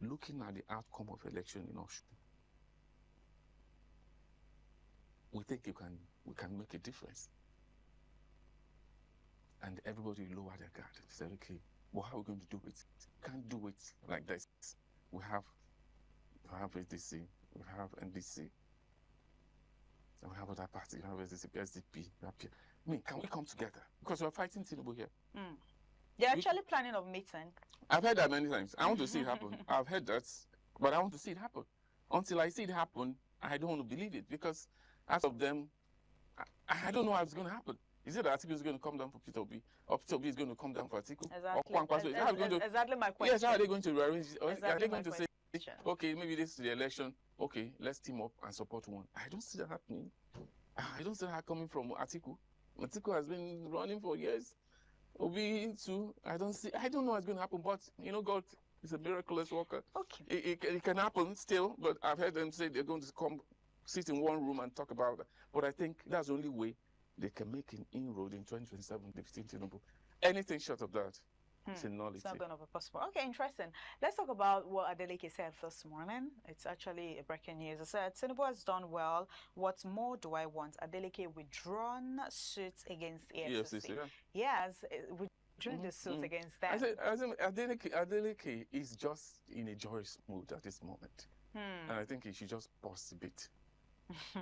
Looking at the outcome of election in Osun, we think we can make a difference. And everybody will lower their guard and say, okay, well, how are we going to do it? We can't do it like this. We have ADC, we have NDC, and we have other parties, we have SDP, SDP. I mean, can we come together? Because we're fighting Tinubu here. They're actually planning a meeting. I've heard that many times. I want to see it happen. I've heard that, but I want to see it happen. Until I see it happen, I don't want to believe it, because as of them, I don't know how it's going to happen. Is it that Atiku is going to come down for Peter Obi, or Peter Obi is going to come down for Atiku? Exactly. Exactly my question. Yes, how are they going to arrange? Exactly are they going to question. say, okay, maybe this is the election, okay, let's team up and support one? I don't see that happening. I don't see that coming from Atiku. Atiku has been running for years. Obi too. I don't know what's going to happen, but God is a miraculous worker. Okay. It can happen still, but I've heard them say they're going to come sit in one room and talk about it. But I think that's the only way they can make an inroad in 2027, 15 Tinubu. Anything short of that, it's a nullity. It's not going to be possible. Okay, interesting. Let's talk about what Adeleke said this morning. It's actually a breaking news. It said, Tinubu has done well. What more do I want? Adeleke withdrawn suits against EFCC. Yes, withdrew the suit against that. I think Adeleke is just in a joyous mood at this moment. And I think he should just pause a bit.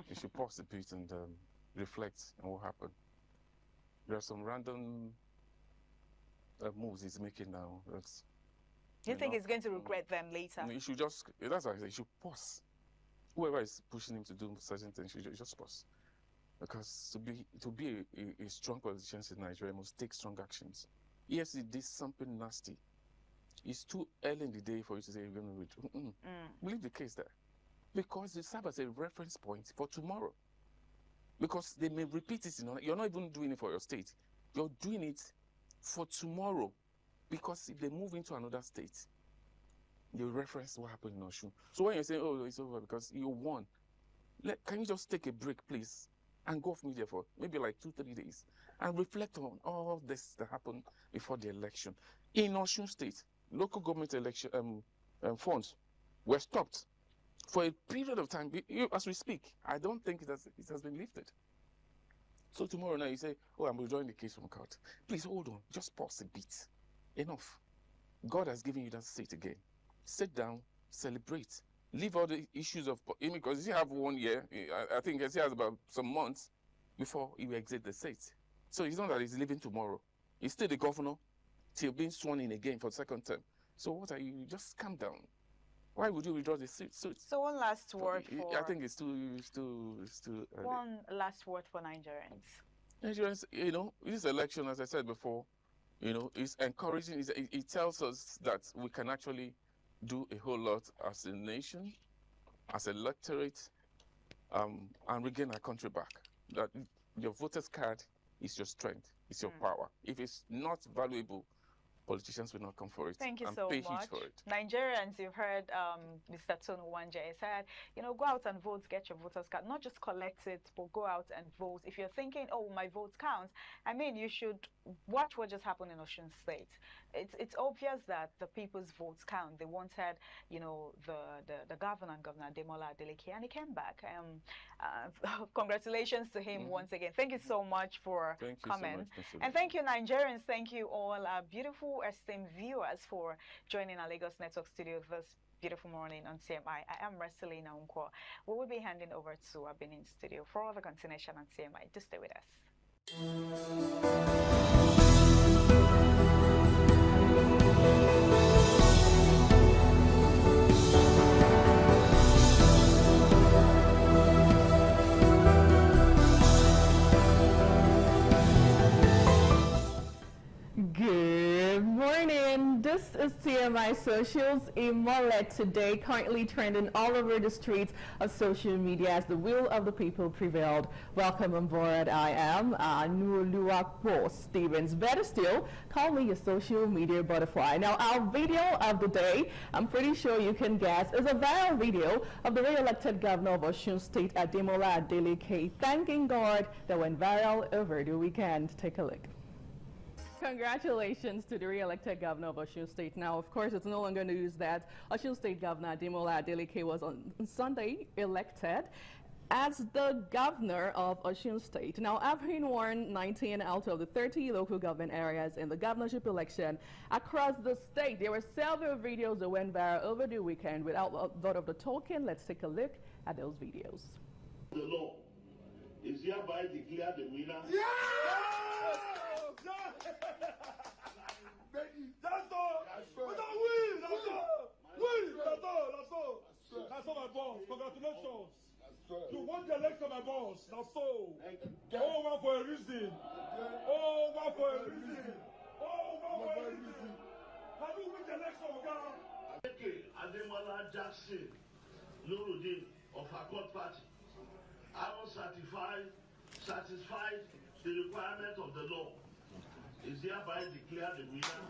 He should pause a bit and reflect on what happened. There are some random moves he's making now. You think he's going to regret them later? He should just, that's why I say, he should pause. Whoever is pushing him to do certain things, should just pause. Because to be a strong politician in Nigeria must take strong actions. Yes, he did something nasty. It's too early in the day for you to say you're going to withdraw. Leave the case there. Because it serves as a reference point for tomorrow. Because they may repeat it. You're not even doing it for your state. You're doing it for tomorrow. Because if they move into another state, you reference what happened in Osun. So when you say, oh, it's over because you won, can you just take a break, please, and go off media for maybe like 2-3 days and reflect on all this that happened before the election? In Osun State, local government election funds were stopped for a period of time. As we speak, I don't think it has been lifted. So tomorrow now you say, oh, I'm withdrawing the case from court. Please hold on, just pause a bit. Enough. God has given you that seat again. Sit down, celebrate. Leave all the issues of, because you have 1 year, I think he has about some months before he will exit the seat. So it's not that he's leaving tomorrow. He's still the governor till being sworn in again for the second term. So what are you, just calm down. Why would you withdraw the suit? So one last word for... I think it's too one last word for Nigerians. Nigerians, this election, as I said before, is encouraging. It tells us that we can actually do a whole lot as a nation, as an electorate, and regain our country back. That your voter's card is your strength, it's your power. If it's not valuable, politicians will not come for it. Thank you and so pay much. Huge for it. Nigerians, you've heard Mr. Tonu Wanje said, go out and vote, get your voter's card. Not just collect it, but go out and vote. If you're thinking, oh, my vote counts, I mean, you should watch what just happened in Osun State. It's obvious that the people's votes count. They wanted, the governor, Governor Ademola Adeleke, and he came back. Congratulations to him once again. Thank you so much for coming. So much, and thank you, Nigerians. Thank you all, our beautiful esteemed viewers, for joining our Lagos Network studio this beautiful morning on CMI. I am Marcelina Unkwo. We will be handing over to our Benin studio for all the continuation on CMI. Just stay with us. Good morning. This is TMI Socials. Imole today, currently trending all over the streets of social media as the will of the people prevailed. Welcome on board. I am Nuoluakpo Stevens. Better still, call me your social media butterfly. Now, our video of the day, I'm pretty sure you can guess, is a viral video of the re-elected governor of Osun State, Ademola Adeleke, thanking God that went viral over the weekend. Take a look. Congratulations to the re-elected governor of Osun State. Now, of course, it's no longer news that Osun State Governor Ademola Adeleke was on Sunday elected as the governor of Osun State. Now, having won 19 out of the 30 local government areas in the governorship election across the state, there were several videos that went viral over the weekend. Without a lot of the talking, let's take a look at those videos. The law is hereby declared the winner. That's all my boss. Congratulations. You won the election, my boss. Now so. Oh, one for a reason. Oh, one for a reason. Oh, one for a reason. Have you won the election, guy? Okay, Ademola Jackson Nurudeen of Accord Party. I was satisfied the requirement of the law. Is hereby declared the winner.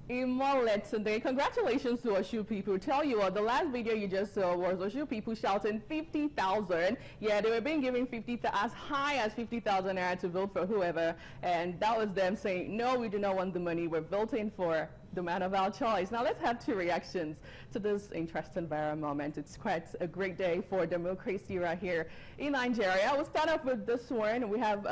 Imole today. Congratulations to Oshu people. Tell you what, the last video you just saw was Oshu people shouting 50,000. Yeah, they were being given 50,000, as high as 50,000 naira to vote for whoever, and that was them saying, no, we do not want the money. We're voting for the man of our choice. Now let's have two reactions to this interesting viral moment. It's quite a great day for democracy right here in Nigeria. We'll start off with this one. We have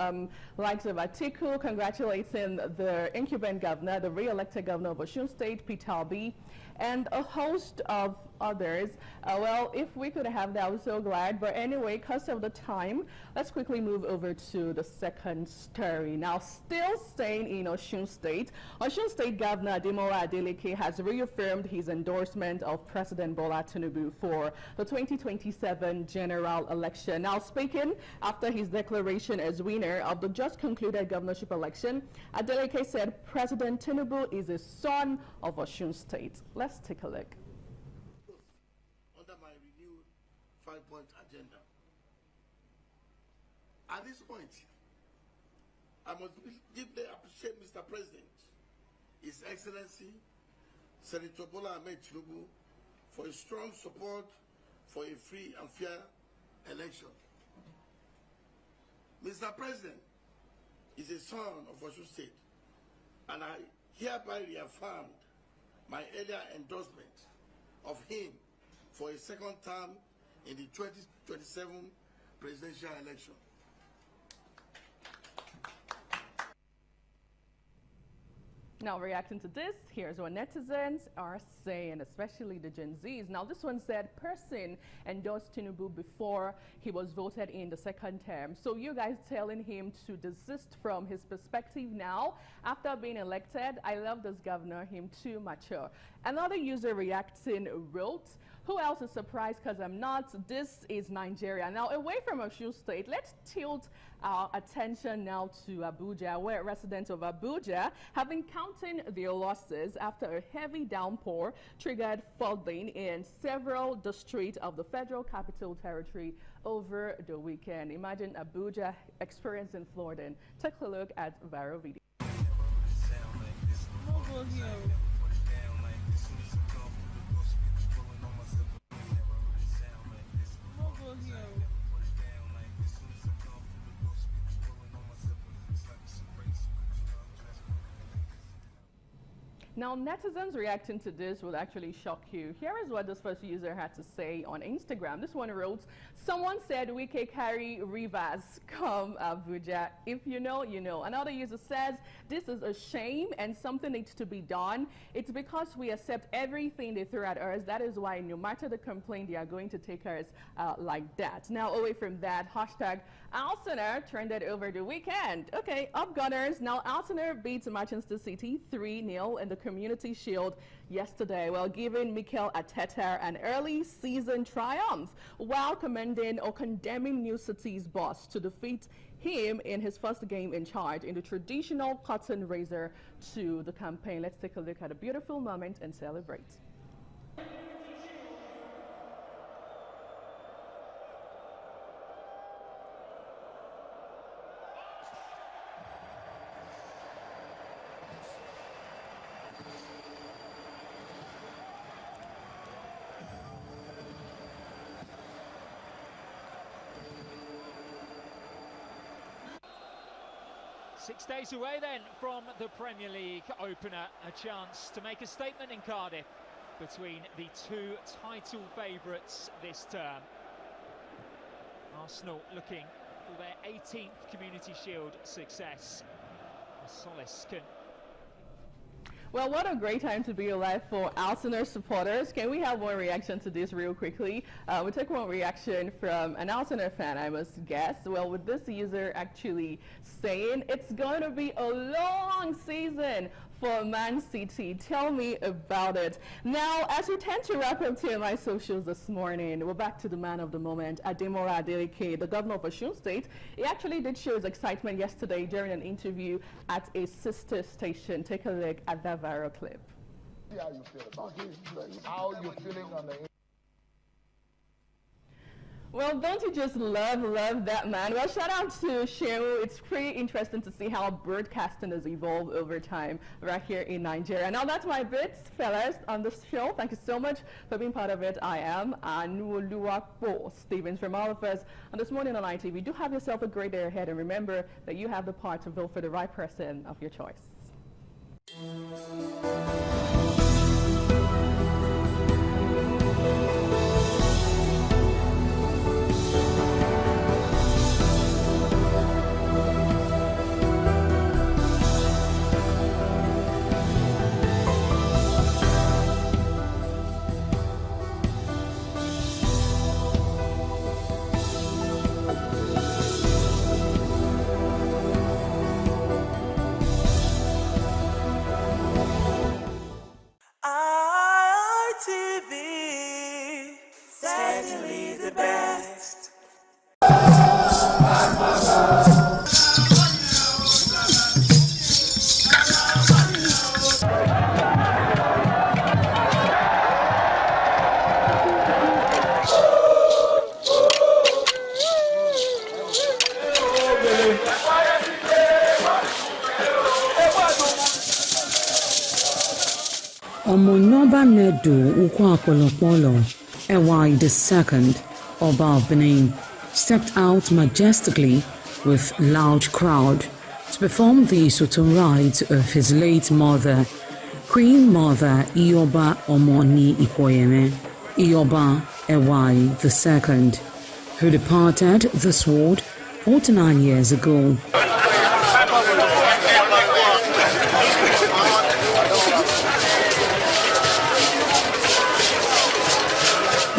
likes of Atiku congratulating the incumbent governor, the re-elected governor of Osun State, Peter Obi, and a host of others. Well, if we could have that, I was so glad. But anyway, because of the time, let's quickly move over to the second story. Now, still staying in Osun State Governor Ademola Adeleke has reaffirmed his endorsement of President Bola Tinubu for the 2027 general election. Now, speaking after his declaration as winner of the just concluded governorship election, Adeleke said President Tinubu is a son of Osun State. Let's take a look. Under my renewed 5-point agenda. At this point, I must deeply appreciate Mr. President, His Excellency, Senator Bola Ahmed Tinubu, for his strong support for a free and fair election. Mr. President is a son of Osun State, and I hereby reaffirmed my earlier endorsement of him for a second term in the 2027 presidential election. Now, reacting to this, here's what netizens are saying, especially the Gen Zs. Now, this one said, person endorsed Tinubu before he was voted in the second term. So you guys telling him to desist from his perspective now after being elected? I love this governor, him too mature. Another user reacting wrote, who else is surprised because I'm not? This is Nigeria. Now, away from Osun State, let's tilt our attention now to Abuja, where residents of Abuja have been counting their losses after a heavy downpour triggered flooding in several districts of the Federal Capital Territory over the weekend. Imagine Abuja experiencing flooding. Take a look at viral video. Now, netizens reacting to this will actually shock you. Here is what this first user had to say on Instagram. This one wrote, someone said we can carry rivers come Abuja. If you know, you know. Another user says, this is a shame and something needs to be done. It's because we accept everything they throw at us. That is why no matter the complaint, they are going to take us like that. Now, away from that, hashtag Arsenal trended over the weekend. Okay, up Gunners. Now, Arsenal beats Manchester City 3-0 in the Community Shield yesterday, while giving Mikel Arteta an early season triumph, while commending or condemning New City's boss to defeat him in his first game in charge in the traditional cotton razor to the campaign. Let's take a look at a beautiful moment and celebrate. 6 days away then from the Premier League opener, a chance to make a statement in Cardiff between the two title favourites this term. Arsenal looking for their 18th Community Shield success. Solace can... Well, what a great time to be alive for Arsenal supporters. Can we have one reaction to this real quickly? We'll take one reaction from an Arsenal fan, I must guess. Well, with this user actually saying it's going to be a long season for Man City. Tell me about it. Now, as we tend to wrap up TMI socials this morning, we're back to the man of the moment, Ademola Adeleke, the governor of Osun State. He actually did show his excitement yesterday during an interview at a sister station. Take a look at that viral clip. How you feel about it? How you feeling on the... Well, don't you just love that man? Well, shout out to Shehu. It's pretty interesting to see how broadcasting has evolved over time right here in Nigeria. Now, that's my bit, fellas, on this show. Thank you so much for being part of it. I am Anuoluwapo Stevens. From all of us on This Morning on ITV, do have yourself a great day ahead, and remember that you have the power to vote for the right person of your choice. ITV, certainly the best. Omonoba Nedu Ukwakolopolo, Ewai II, Oba of Benin, stepped out majestically with loud crowd to perform the Sotun rites of his late mother, Queen Mother Ioba Omoni Ikoyeme, Ioba Ewai II, who departed this world 49 years ago.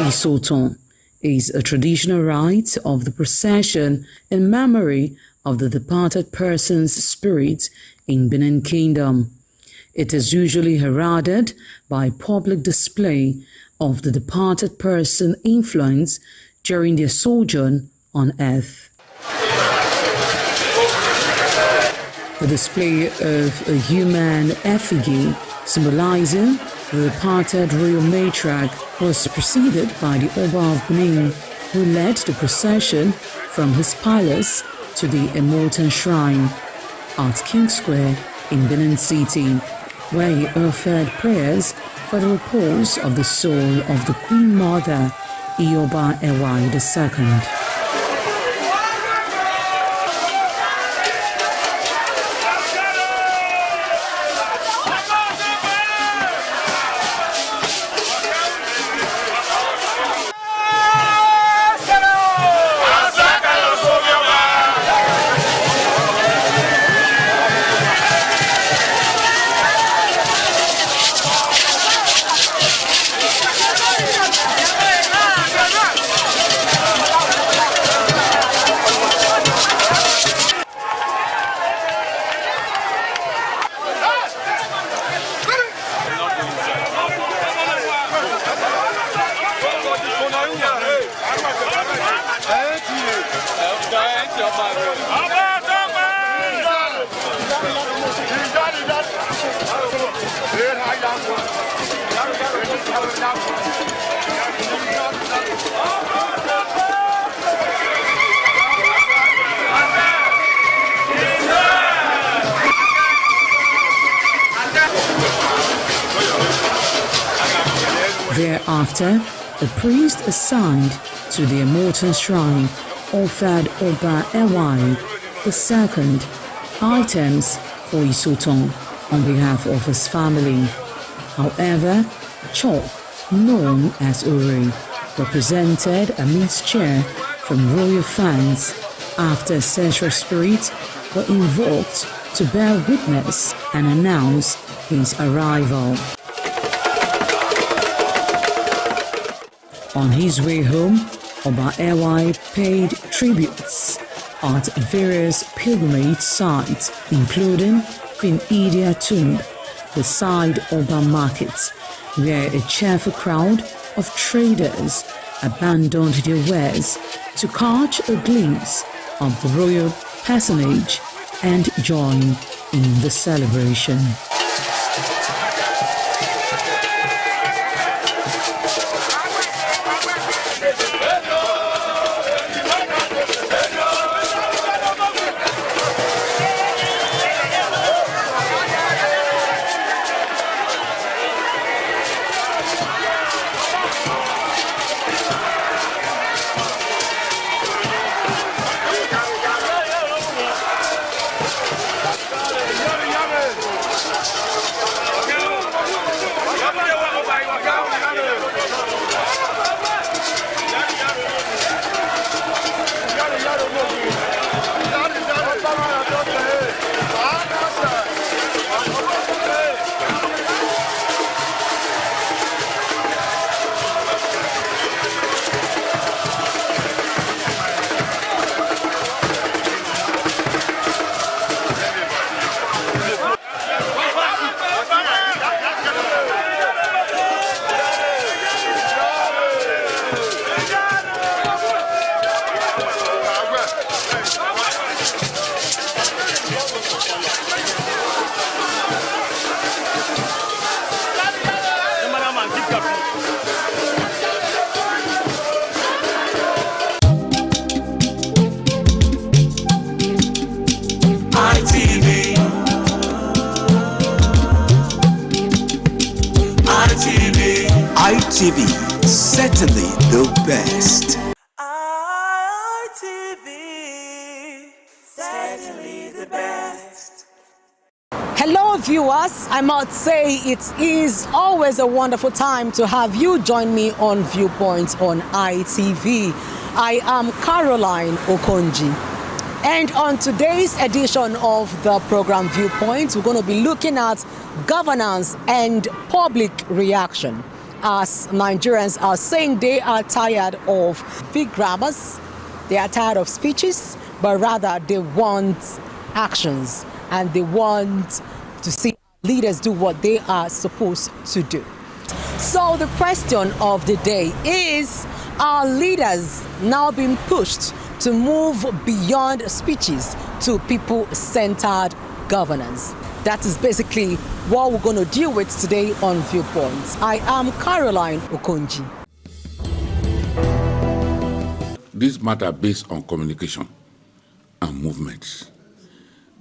Isoton is a traditional rite of the procession in memory of the departed person's spirit in Benin Kingdom. It is usually heralded by public display of the departed person's influence during their sojourn on earth. The display of a human effigy symbolizing the departed royal matriarch was preceded by the Oba of Benin, who led the procession from his palace to the Emotan Shrine at King Square in Benin City, where he offered prayers for the repose of the soul of the Queen Mother, Ioba Ewai II. Thereafter, the priest assigned to the Immortal Shrine offered Oba Ewai II items for Isoton on behalf of his family. However, Chok, known as Uri, represented a mixture from royal fans after ancestral spirits were invoked to bear witness and announce his arrival. On his way home, Oba Ewai paid tributes at various pilgrimage sites, including Queen Idia Tomb, the side Oba Market, where a cheerful crowd of traders abandoned their wares to catch a glimpse of the royal personage and join in the celebration. ITV, certainly the best. ITV, certainly the best. Hello viewers, I must say it is always a wonderful time to have you join me on Viewpoint on ITV. I am Caroline Okonji. And on today's edition of the program Viewpoint, we're going to be looking at governance and public reaction, as Nigerians are saying they are tired of big grammars, they are tired of speeches, but rather they want actions and they want to see leaders do what they are supposed to do. So the question of the day is, are leaders now being pushed to move beyond speeches to people-centered governance? That is basically what we're going to deal with today on Viewpoints. I am Caroline Okonji. This matter based on communication and movements.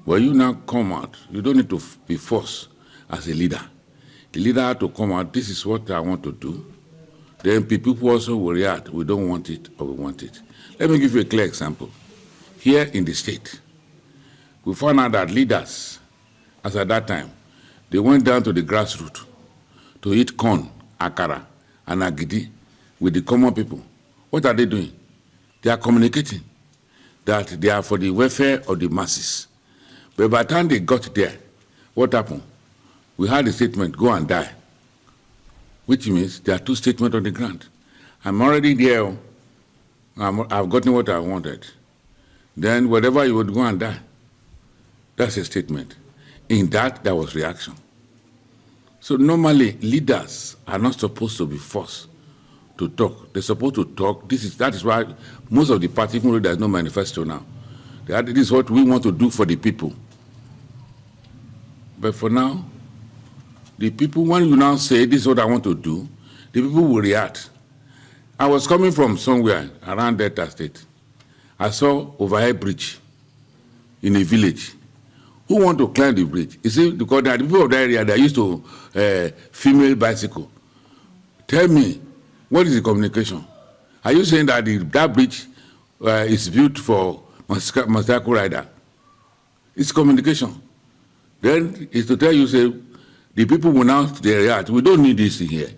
When you now come out, you don't need to be forced as a leader. The leader had to come out, this is what I want to do. Then people also will react, we don't want it or we want it. Let me give you a clear example. Here in the state, we found out that leaders, as at that time, they went down to the grassroots to eat corn, akara, and agidi with the common people. What are they doing? They are communicating that they are for the welfare of the masses. But by the time they got there, what happened? We had a statement, go and die, which means there are two statements on the ground. I'm already there, I've gotten what I wanted. Then whatever you would go and die, that's a statement. In that, there was reaction. So normally, leaders are not supposed to be forced to talk. They're supposed to talk. That is why most of the parties, even though there's no manifesto now, this is what we want to do for the people. But for now, the people, when you now say, this is what I want to do, the people will react. I was coming from somewhere around Delta State. I saw overhead bridge in a village. Who want to climb the bridge? You see, because the people of that area, they're used to female bicycle. Tell me, what is the communication? Are you saying that that bridge is built for motorcycle rider? It's communication. Then it's to tell you, say, the people will now react. We don't need this here.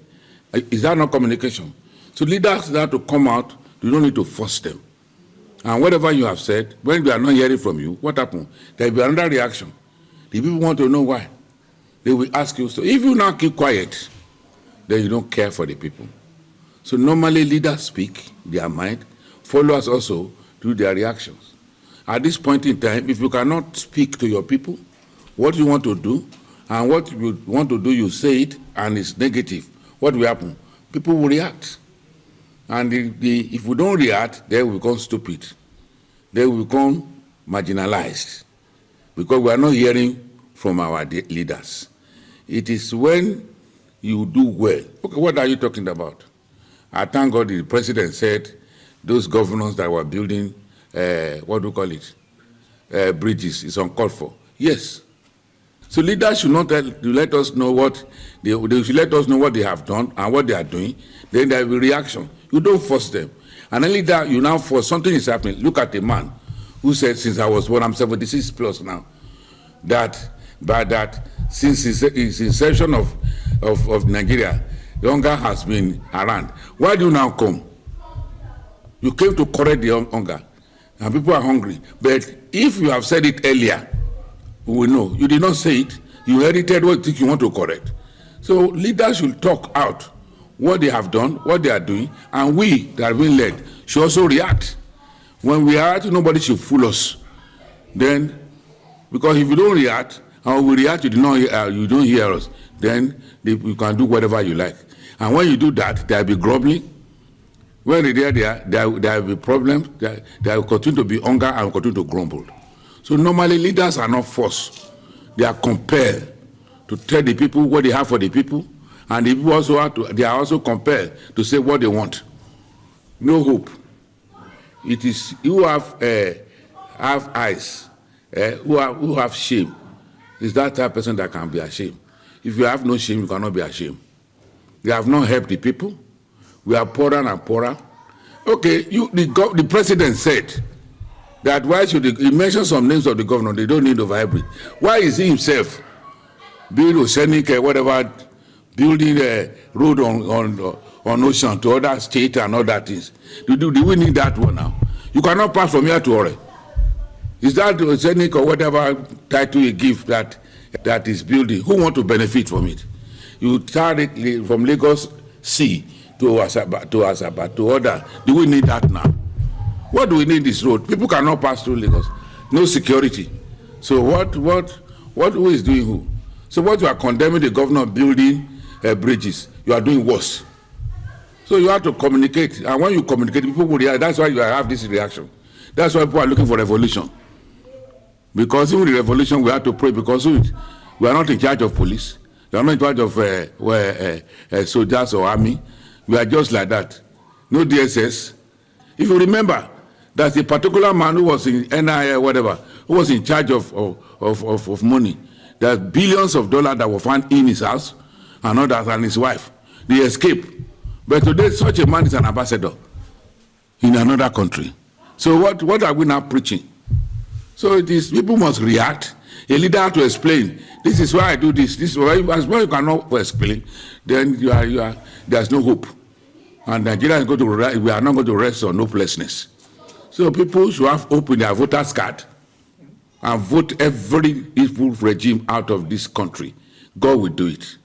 Is that not communication? So leaders have to come out. You don't need to force them. And whatever you have said, when we are not hearing from you, what happened? There will be another reaction. The people want to know why. They will ask you. So if you now keep quiet, then you don't care for the people. So normally leaders speak their mind, followers also do their reactions. At this point in time, if you cannot speak to your people, what you want to do, and what you want to do, you say it, and it's negative. What will happen? People will react. And if we don't react, they will become stupid. They will become marginalized because we are not hearing from our leaders. It is when you do well. Okay, what are you talking about? I thank God the president said those governors that were building, what do you call it, bridges is uncalled for. Yes. So leaders should not let us know what they should let us know what they have done and what they are doing. Then there will be reaction. You don't force them. And only that you now force something is happening. Look at a man who said, since I was born, I'm 76 plus now, that since his inception of Nigeria, hunger has been around. Why do you now come? You came to correct the hunger, and people are hungry. But if you have said it earlier, we will know. You did not say it. You inherited what you want to correct. So leaders should talk out what they have done, what they are doing, and we that have been led should also react. When we react, nobody should fool us. Then, because if you don't react, and we react, you don't hear us, then you can do whatever you like. And when you do that, there will be grumbling. When there will be problems, there will continue to be hunger and will continue to grumble. So normally leaders are not forced. They are compelled to tell the people what they have for the people, and the people also they are also compelled to say what they want. No hope. It is you have eyes, who have shame. Is that type of person that can be ashamed? If you have no shame, you cannot be ashamed. You have not helped the people. We are poorer and poorer. Okay, the president said that why should he mention some names of the governor? They don't need overhead bridge. Why is he himself building Oceanic, whatever, building a road on ocean to other states and other things? Do we need that one now? You cannot pass from here to Ore. Is that Oceanic or whatever title you give that is building? Who want to benefit from it? You start it from Lagos Sea to Asaba to other. Do we need that now? What do we need this road? People cannot pass through Lagos. No security. So who is doing who? So what you are condemning the governor building bridges, you are doing worse. So you have to communicate. And when you communicate, people will react. That's why you have this reaction. That's why people are looking for revolution. Because even the revolution, we have to pray because we are not in charge of police. We are not in charge of soldiers or army. We are just like that. No DSS. If you remember, that's a particular man who was in NIA, whatever, who was in charge of money. There are billions of dollars that were found in his house and others and his wife. They escaped. But today, such a man is an ambassador in another country. So what are we now preaching? So it is, people must react. A leader has to explain, this is why I do this. This is why, as well you cannot explain, then there's no hope. And Nigeria is going to, we are not going to rest on hopelessness. So people should have hope in their voters' card and vote every evil regime out of this country. God will do it.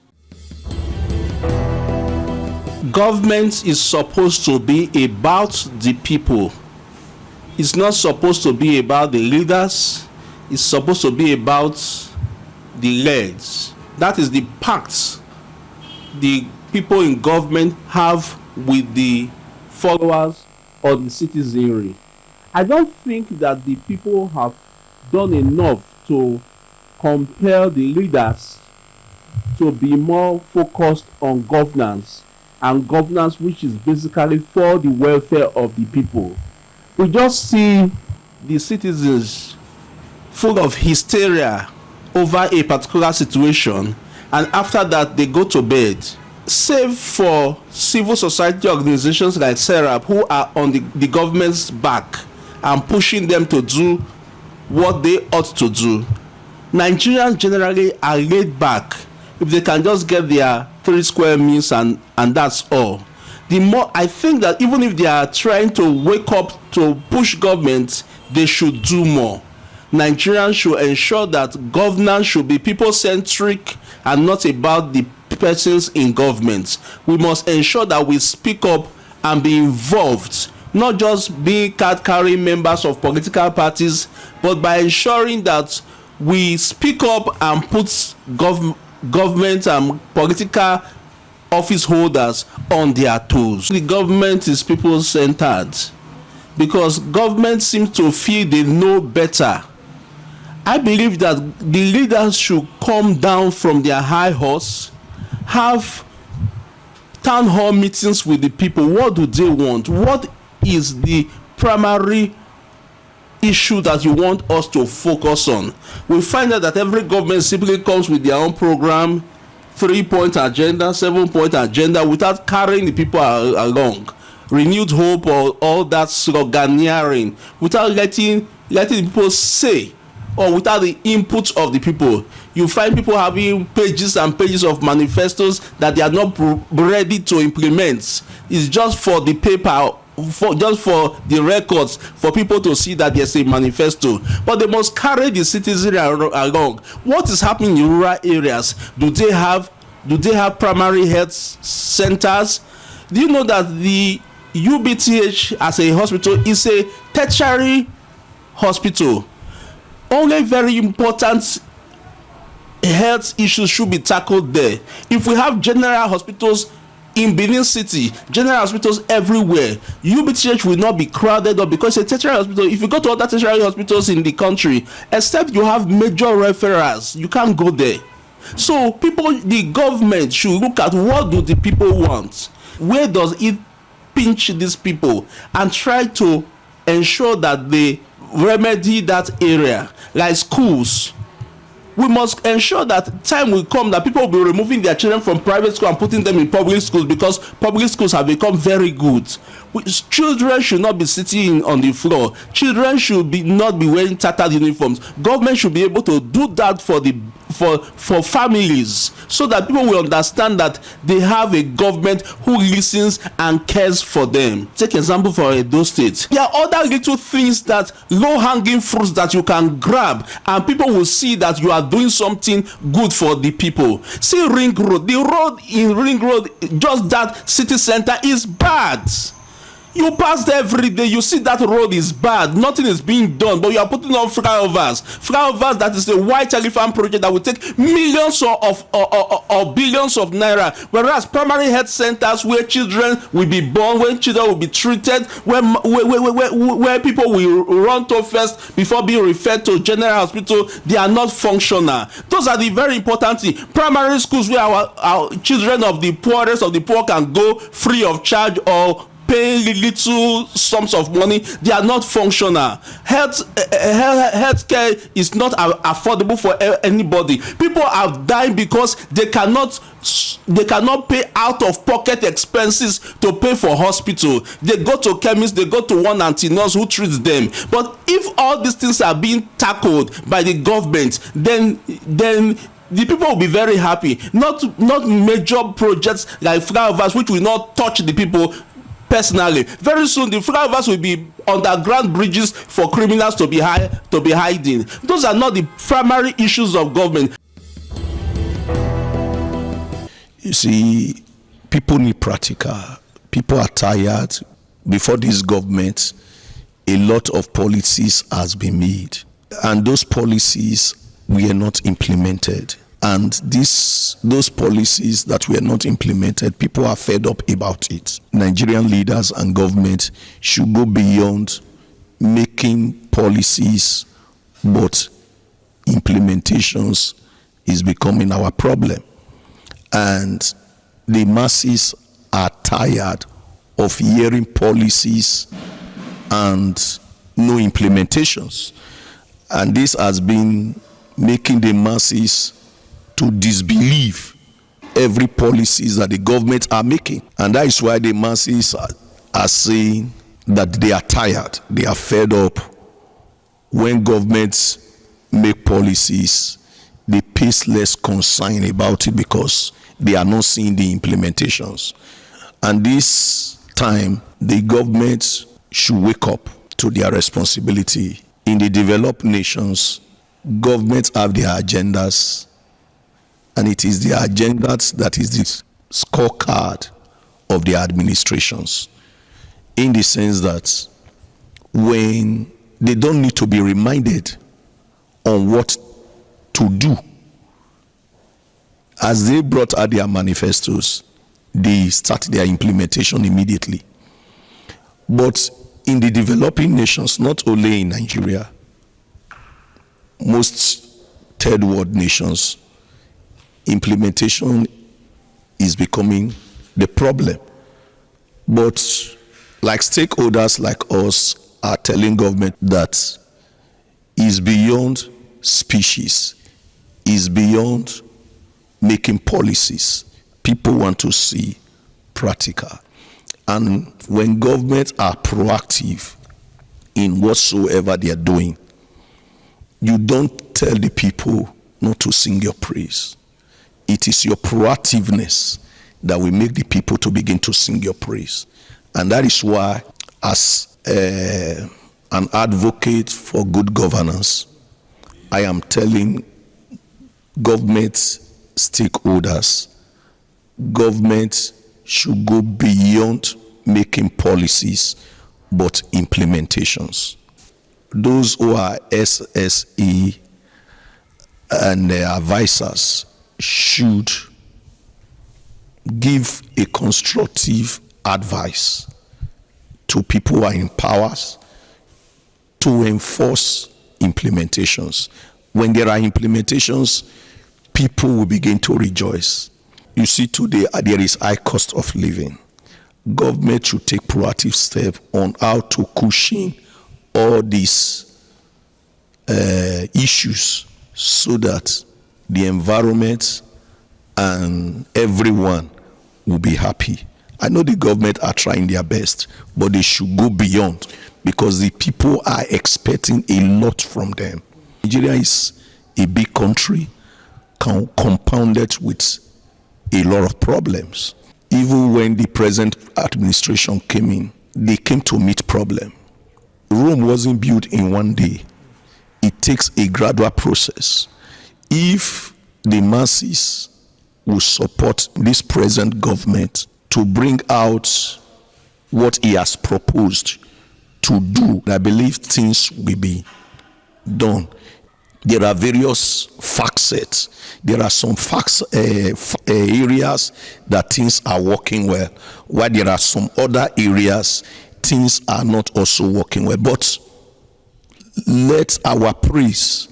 Government is supposed to be about the people. It's not supposed to be about the leaders. It's supposed to be about the leds. That is the pact the people in government have with the followers or the citizenry. I don't think that the people have done enough to compel the leaders to be more focused on governance, and governance which is basically for the welfare of the people. We just see the citizens full of hysteria over a particular situation, and after that they go to bed. Save for civil society organizations like SERAP, who are on the government's back and pushing them to do what they ought to do. Nigerians generally are laid back if they can just get their 3 square meals and that's all. The more, I think that even if they are trying to wake up to push government, they should do more. Nigerians should ensure that governance should be people-centric and not about the persons in government. We must ensure that we speak up and be involved, not just being card-carrying members of political parties, but by ensuring that we speak up and put government and political office holders on their toes. The government is people-centered because government seems to feel they know better. I believe that the leaders should come down from their high horse, have town hall meetings with the people. What do they want? What is the primary issue that you want us to focus on? We find out that every government simply comes with their own program, 3-point agenda, 7-point agenda, without carrying the people along. Renewed hope or all that sloganeering, without letting the people say, or without the input of the people. You find people having pages and pages of manifestos that they are not ready to implement. It's just for the paper, just for the records, for people to see that there's a manifesto. But they must carry the citizenry along. What is happening in rural areas? Do they have primary health centers? Do you know that the UBTH as a hospital is a tertiary hospital? Only very important health issues should be tackled there. If we have general hospitals in Benin City, general hospitals everywhere, UBTH will not be crowded up because it's a tertiary hospital. If you go to other tertiary hospitals in the country, except you have major referrals, you can't go there. So the government should look at what do the people want, where does it pinch these people, and try to ensure that they remedy that area. Like schools, we must ensure that time will come that people will be removing their children from private school and putting them in public schools because public schools have become very good. Children should not be sitting on the floor. Children should not be wearing tattered uniforms. Government should be able to do that for families, so that people will understand that they have a government who listens and cares for them. Take example for Edo State. There are other little things, that low-hanging fruits that you can grab, and people will see that you are doing something good for the people. See Ring Road. The road in Ring Road, just that city center, is bad. You pass there every day, you see that road is bad, nothing is being done, but you are putting on flyovers. That is a white elephant project that will take millions or billions of naira. Whereas primary health centers where children will be born, where children will be treated, where people will run to first before being referred to general hospital, they are not functional. Those are the very important things. Primary schools where our children of the poorest of the poor can go free of charge or paying little sums of money, they are not functional. Healthcare is not affordable for anybody. People are dying because they cannot pay out of pocket expenses to pay for hospital. They go to chemists, they go to one auntie nurse who treats them. But if all these things are being tackled by the government, then the people will be very happy. Not major projects like flyovers, which will not touch the people personally. Very soon the flyovers will be underground bridges for criminals to be hiding. Those are not the primary issues of government. You see, people need practical. People are tired. Before this government, a lot of policies has been made, and those policies were not implemented. And those policies that were not implemented, people are fed up about it. Nigerian leaders and government should go beyond making policies, but implementations is becoming our problem. And the masses are tired of hearing policies and no implementations. And this has been making the masses to disbelieve every policies that the government are making. And that is why the masses are saying that they are tired, they are fed up. When governments make policies, they pay less concern about it because they are not seeing the implementations. And this time, the government should wake up to their responsibility. In the developed nations, governments have their agendas, and it is their agendas that is the scorecard of their administrations, in the sense that when they don't need to be reminded on what to do, as they brought out their manifestos, they start their implementation immediately. But in the developing nations, not only in Nigeria, most third world nations, implementation is becoming the problem. But like stakeholders like us are telling government that is beyond speeches, is beyond making policies. People want to see practical. And when governments are proactive in whatsoever they are doing, you don't tell the people not to sing your praise. It is your proactiveness that will make the people to begin to sing your praise. And that is why, as an advocate for good governance, I am telling government stakeholders, government should go beyond making policies, but implementations. Those who are SSE and their advisors should give a constructive advice to people who are in powers to enforce implementations. When there are implementations, people will begin to rejoice. You see, today there is high cost of living. Government should take proactive steps on how to cushion all these issues so that the environment and everyone will be happy. I know the government are trying their best, but they should go beyond, because the people are expecting a lot from them. Nigeria is a big country, compounded with a lot of problems. Even when the present administration came in, they came to meet problem. Rome wasn't built in one day. It takes a gradual process. If the masses will support this present government to bring out what he has proposed to do, I believe things will be done. There are various facets. There are some areas that things are working well, while there are some other areas things are not also working well. But let our praise,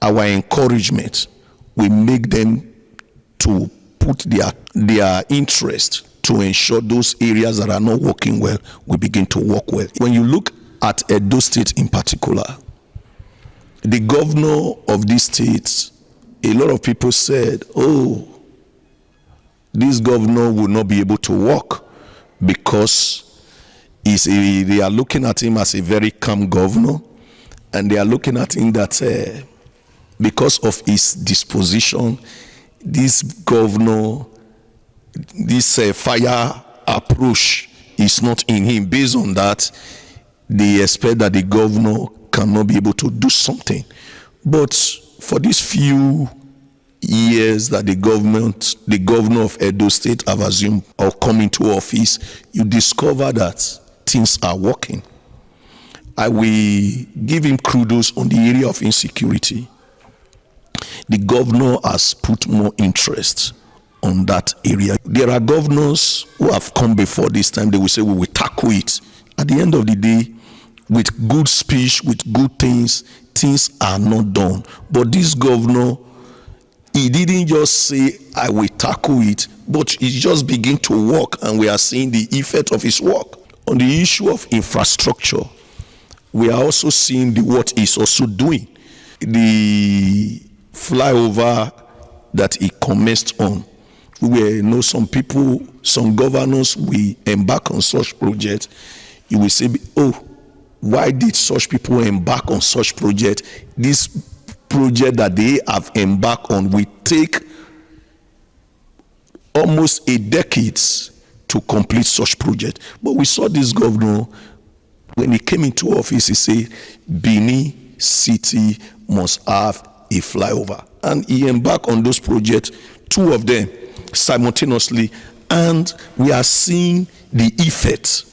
our encouragement, will make them to put their interest to ensure those areas that are not working well will begin to work well. When you look at Edo State in particular, the governor of this state, a lot of people said, oh, this governor will not be able to work because they are looking at him as a very calm governor, and they are looking at him that because of his disposition, this governor, this fire approach is not in him. Based on that, they expect that the governor cannot be able to do something. But for these few years that the governor of Edo State have assumed or come into office, you discover that things are working. I will give him kudos on the area of insecurity. the governor has put more interest on that area. There are governors who have come before this time, they will say we will tackle it. At the end of the day, with good speech, with good things, things are not done. But this governor, he didn't just say, I will tackle it, but he just began to work, and we are seeing the effect of his work. On the issue of infrastructure, we are also seeing what he's also doing. The flyover that he commenced on, where some people, some governors will embark on such projects, you will say, oh, why did such people embark on such project? This project that they have embarked on will take almost a decade to complete such project. But we saw this governor, when he came into office, he said, Benin City must have a flyover. And he embarked on those projects, 2 of them simultaneously, and we are seeing the effect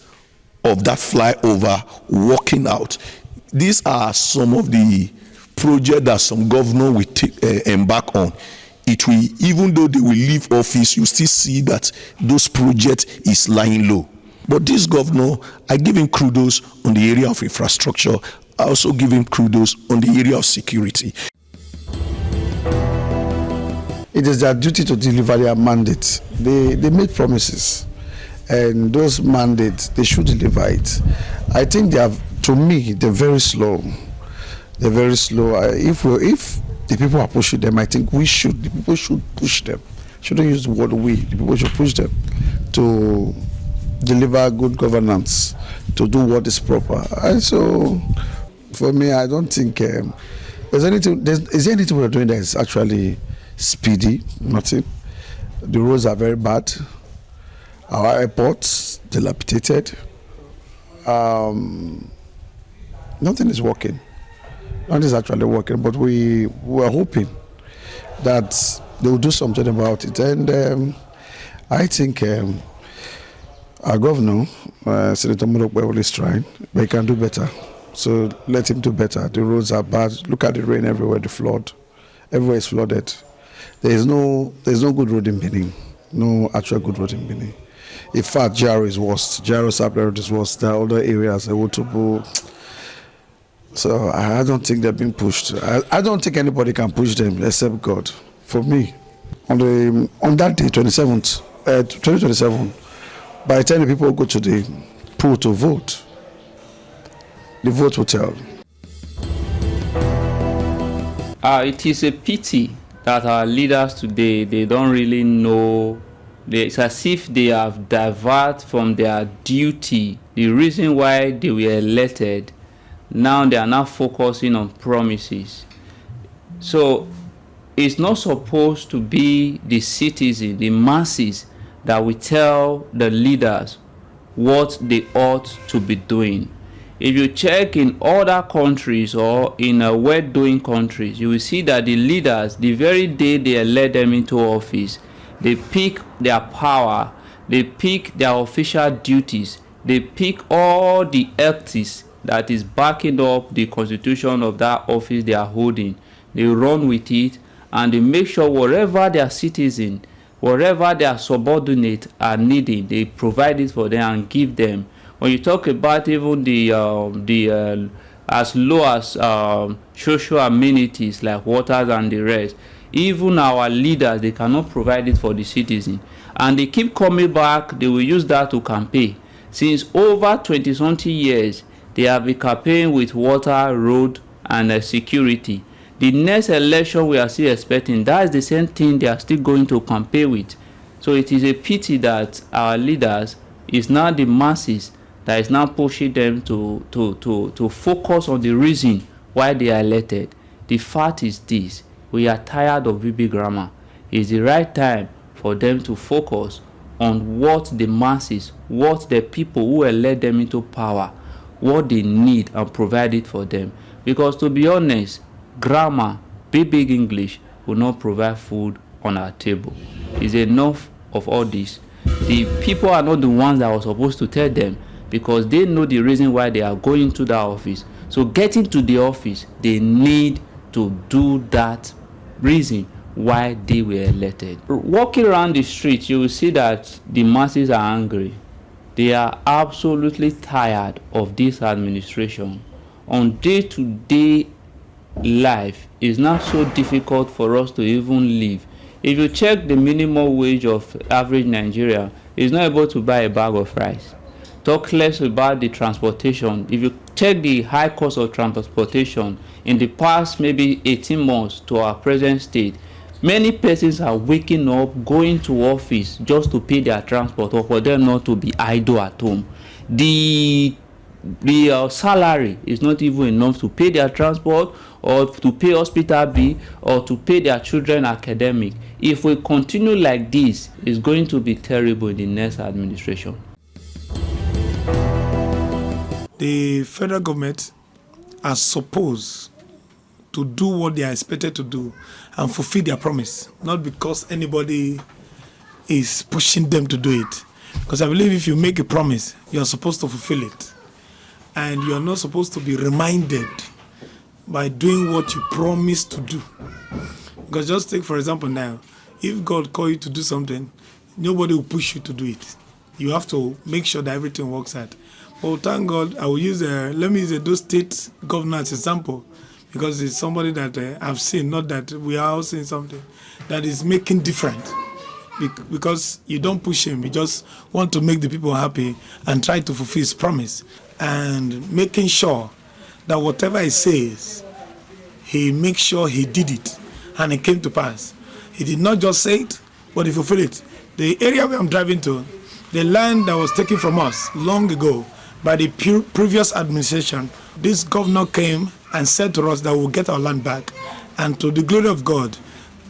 of that flyover working out. These are some of the projects that some governor will embark on. It will, even though they will leave office, you still see that those projects is lying low. But this governor, I give him kudos on the area of infrastructure. I also give him kudos on the area of security. It is their duty to deliver their mandate. They made promises, and those mandates, they should deliver it. I think they have, to me, they're very slow. They're very slow. If the people are pushing them, I think the people should push them. Shouldn't use the word we, the people should push them to deliver good governance, to do what is proper. And so, for me, I don't think is there anything we're doing that is actually speedy? Nothing. The roads are very bad. Our airports dilapidated. Nothing is working. Nothing is actually working, but we were hoping that they will do something about it. And I think our governor, Senator Morokwe, is trying, but he can do better. So let him do better. The roads are bad. Look at the rain everywhere, the flood. Everywhere is flooded. There's no good road in Benin. No actual good road in Benin. In fact, Jaro is worse. Jaro Sub-Road is worse. There are other areas, Otobo. So I don't think they're being pushed. I don't think anybody can push them except God. For me, on that day, 2027, by the time the people go to the poll to vote, the vote will tell. It is a pity that our leaders today, they don't really know. It's as if they have diverted from their duty, the reason why they were elected. Now they are now focusing on promises. So it's not supposed to be the citizen, the masses, that will tell the leaders what they ought to be doing. If you check in other countries or in well-doing countries, you will see that the leaders, the very day they elect them into office, they pick their power, they pick their official duties, they pick all the ethics that is backing up the constitution of that office they are holding. They run with it, and they make sure wherever their citizen, wherever their subordinate are needing, they provide it for them and give them. When you talk about even the as low as social amenities like waters and the rest, even our leaders, they cannot provide it for the citizen, and they keep coming back. They will use that to campaign. Since over 20-something years, they have been campaigning with water, road, and security. The next election we are still expecting, that is the same thing they are still going to campaign with. So it is a pity that our leaders is now the masses that is now pushing them to focus on the reason why they are elected. The fact is this: we are tired of BB grammar. It's the right time for them to focus on what the masses, what the people who elect them into power, what they need, and provide it for them. Because to be honest, grammar, big English will not provide food on our table. It's enough of all this. The people are not the ones that were supposed to tell them, because they know the reason why they are going to that office. So getting to the office, they need to do that reason why they were elected. Walking around the streets, you will see that the masses are angry. They are absolutely tired of this administration. On day-to-day life, it's not so difficult for us to even live. If you check the minimum wage of average Nigeria, it's not able to buy a bag of rice. Talk less about the transportation. If you check the high cost of transportation in the past maybe 18 months to our present state, many persons are waking up, going to office just to pay their transport or for them not to be idle at home. The salary is not even enough to pay their transport or to pay hospital bill or to pay their children academic. If we continue like this, it's going to be terrible in the next administration. The federal government are supposed to do what they are expected to do and fulfill their promise, not because anybody is pushing them to do it. Because I believe if you make a promise, you are supposed to fulfill it. And you are not supposed to be reminded by doing what you promised to do. Because just take, for example, now, if God calls you to do something, nobody will push you to do it. You have to make sure that everything works out. Well, thank God, I will use, let me use those state governor as example, because it's somebody that I've seen, not that we are all seeing something, that is making difference. Because you don't push him, you just want to make the people happy and try to fulfill his promise. And making sure that whatever he says, he makes sure he did it and it came to pass. He did not just say it, but he fulfilled it. The area where I'm driving to, the land that was taken from us long ago by the previous administration, this governor came and said to us that we'll get our land back. And to the glory of God,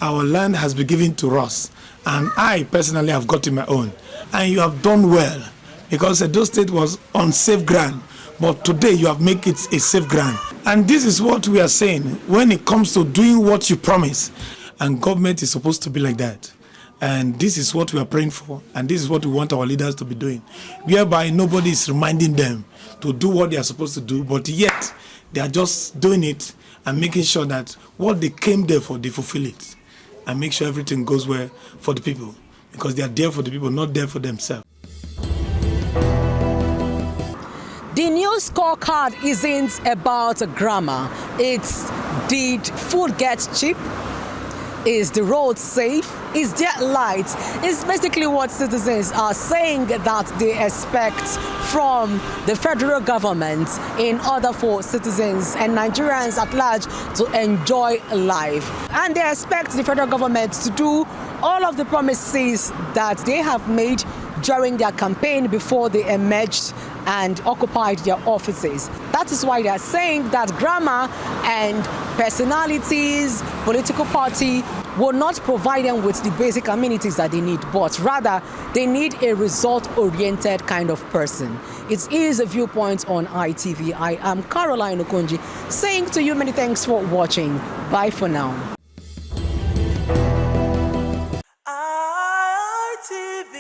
our land has been given to us. And I personally have gotten my own. And you have done well, because Edo State was on safe ground. But today you have made it a safe ground. And this is what we are saying when it comes to doing what you promise. And government is supposed to be like that. And this is what we are praying for. And this is what we want our leaders to be doing. Whereby nobody is reminding them to do what they are supposed to do, but yet they are just doing it and making sure that what they came there for, they fulfill it. And make sure everything goes well for the people. Because they are there for the people, not there for themselves. The new scorecard isn't about grammar. It's, did food get cheap? Is the road safe? Is there light? It's basically what citizens are saying that they expect from the federal government in order for citizens and Nigerians at large to enjoy life. And they expect the federal government to do all of the promises that they have made during their campaign before they emerged and occupied their offices. That is why they are saying that grammar and personalities, political party will not provide them with the basic amenities that they need, but rather they need a result-oriented kind of person. It is a Viewpoint on ITV. I am Caroline Okonji, saying to you many thanks for watching. Bye for now. ITV,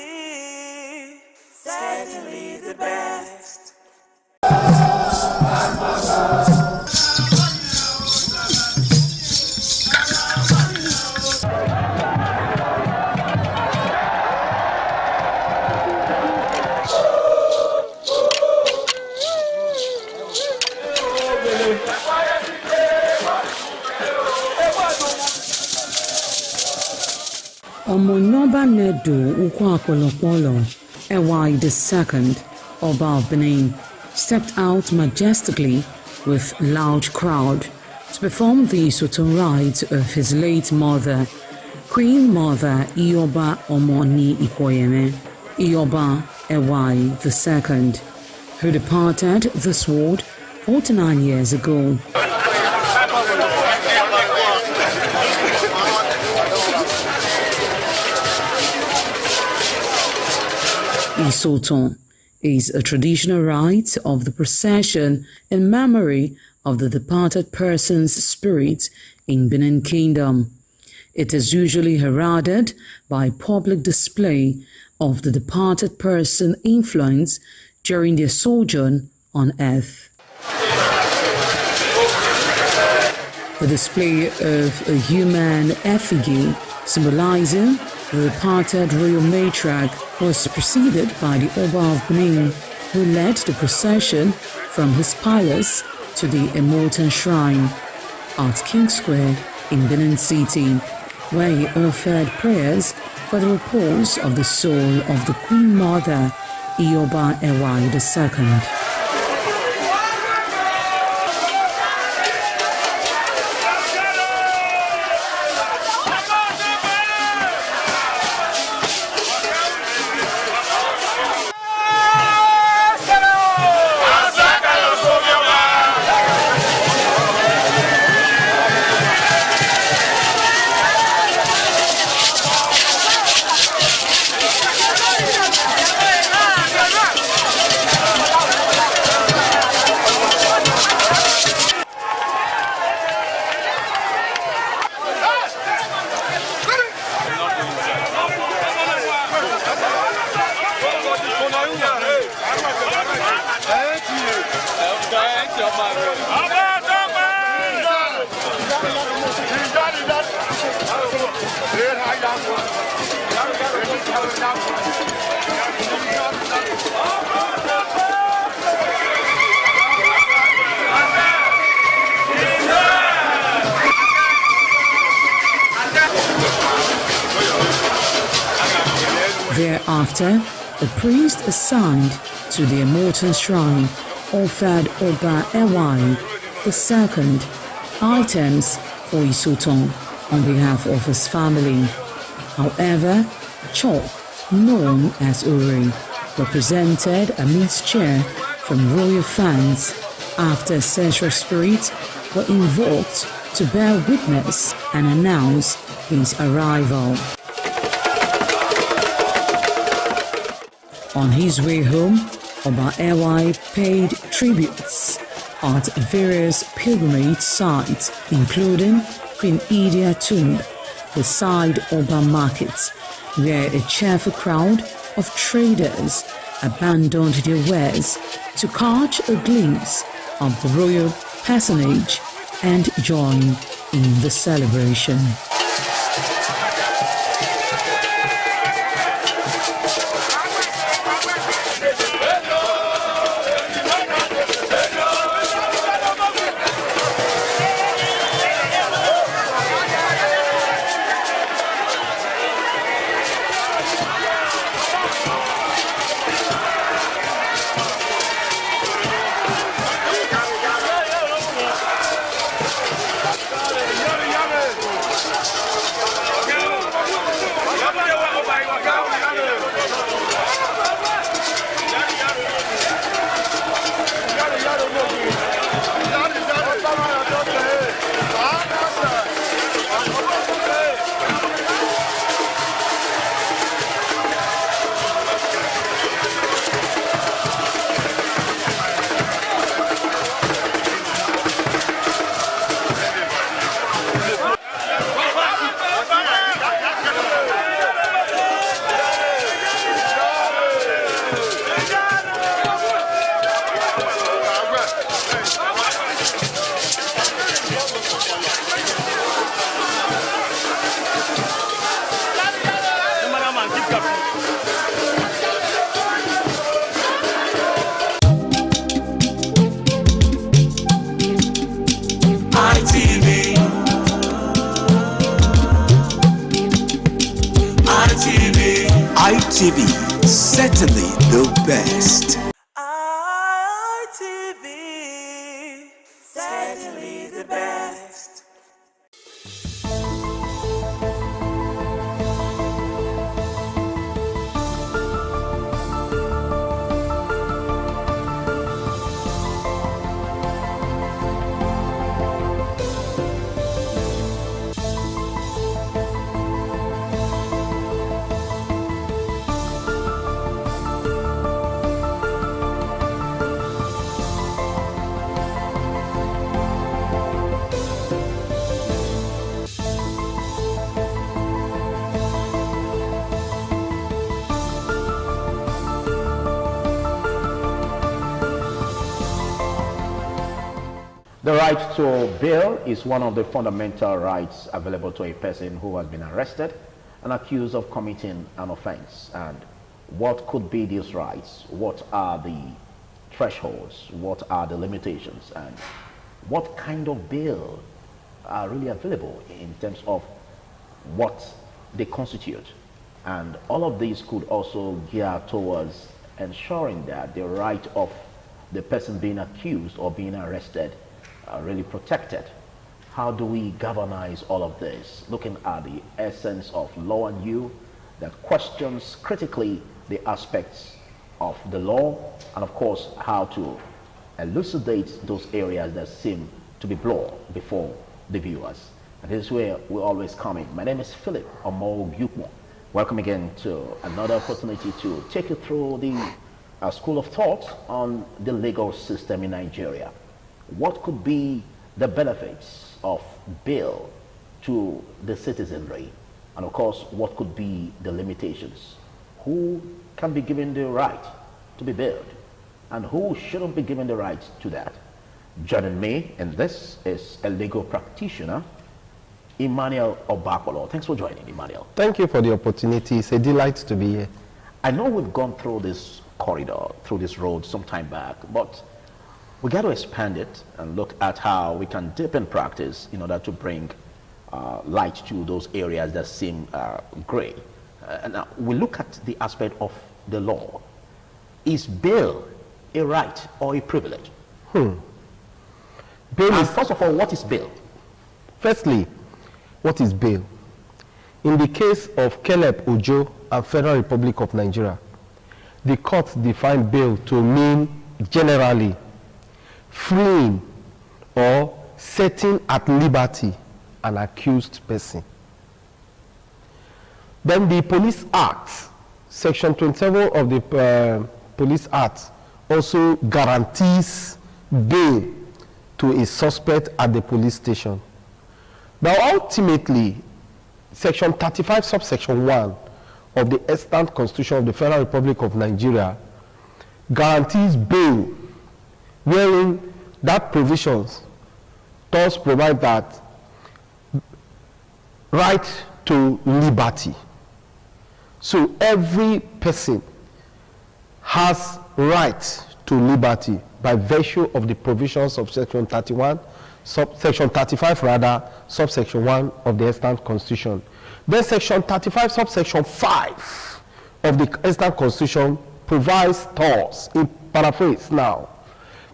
certainly the best. Omonoba Nedu Ukwakolopolo, Ewai II, Oba of Benin, stepped out majestically with loud crowd to perform the Soton rites of his late mother, Queen Mother Ioba Omoni Ikoyeme, Ioba Ewai II, who departed this world 49 years ago. Isoton is a traditional rite of the procession in memory of the departed person's spirit in Benin Kingdom. It is usually heralded by public display of the departed person's influence during their sojourn on earth. The display of a human effigy symbolizing the departed royal matriarch was preceded by the Oba of Benin, who led the procession from his palace to the Immortan Shrine at King Square in Benin City, where he offered prayers for the repose of the soul of the Queen Mother, Ioba Ewai II. Thereafter, the priest assigned to the Immortan Shrine offered Oba Ewai II items for Isoton on behalf of his family. However, Chok, known as Uri, represented a mixed cheer from royal fans after ancestral spirits were invoked to bear witness and announce his arrival. On his way home, Oba Ewai paid tributes at various pilgrimage sites, including Queen Idia Tomb, the side Oba Market, where a cheerful crowd of traders abandoned their wares to catch a glimpse of the royal personage and join in the celebration. ITV, certainly the best. ITV, certainly the best. The right to bail is one of the fundamental rights available to a person who has been arrested and accused of committing an offense. And what could be these rights? What are the thresholds? What are the limitations? And what kind of bail are really available in terms of what they constitute? And all of these could also gear towards ensuring that the right of the person being accused or being arrested are really protected. How do we galvanize all of this? Looking at the essence of Law and You that questions critically the aspects of the law, and of course how to elucidate those areas that seem to be blurred before the viewers. And this is where we always come in. My name is Philip Omo-Gyukmo. Welcome again to another opportunity to take you through the school of thought on the legal system in Nigeria. What could be the benefits of bail to the citizenry? And of course, what could be the limitations? Who can be given the right to be bailed? And who shouldn't be given the right to that? Joining me in this is a legal practitioner, Emmanuel Obakolo. Thanks for joining, Emmanuel. Thank you for the opportunity. It's a delight to be here. I know we've gone through this corridor, through this road some time back, but we got to expand it and look at how we can deepen practice in order to bring light to those areas that seem gray. And now we look at the aspect of the law. Is bail a right or a privilege? Bail is, first of all, what is bail? Firstly, what is bail? In the case of Caleb Ojo and Federal Republic of Nigeria, the court defined bail to mean generally freeing or setting at liberty an accused person. Then the Police Act, Section 27 of the Police Act, also guarantees bail to a suspect at the police station. Now ultimately, Section 35, subsection 1 of the extant Constitution of the Federal Republic of Nigeria guarantees bail, wherein that provisions does provide that right to liberty. So every person has right to liberty by virtue of the provisions of Section 31, Section 35 rather, subsection 1 of the extant Constitution. Then Section 35, subsection 5 of the extant Constitution provides thus, in paraphrase now,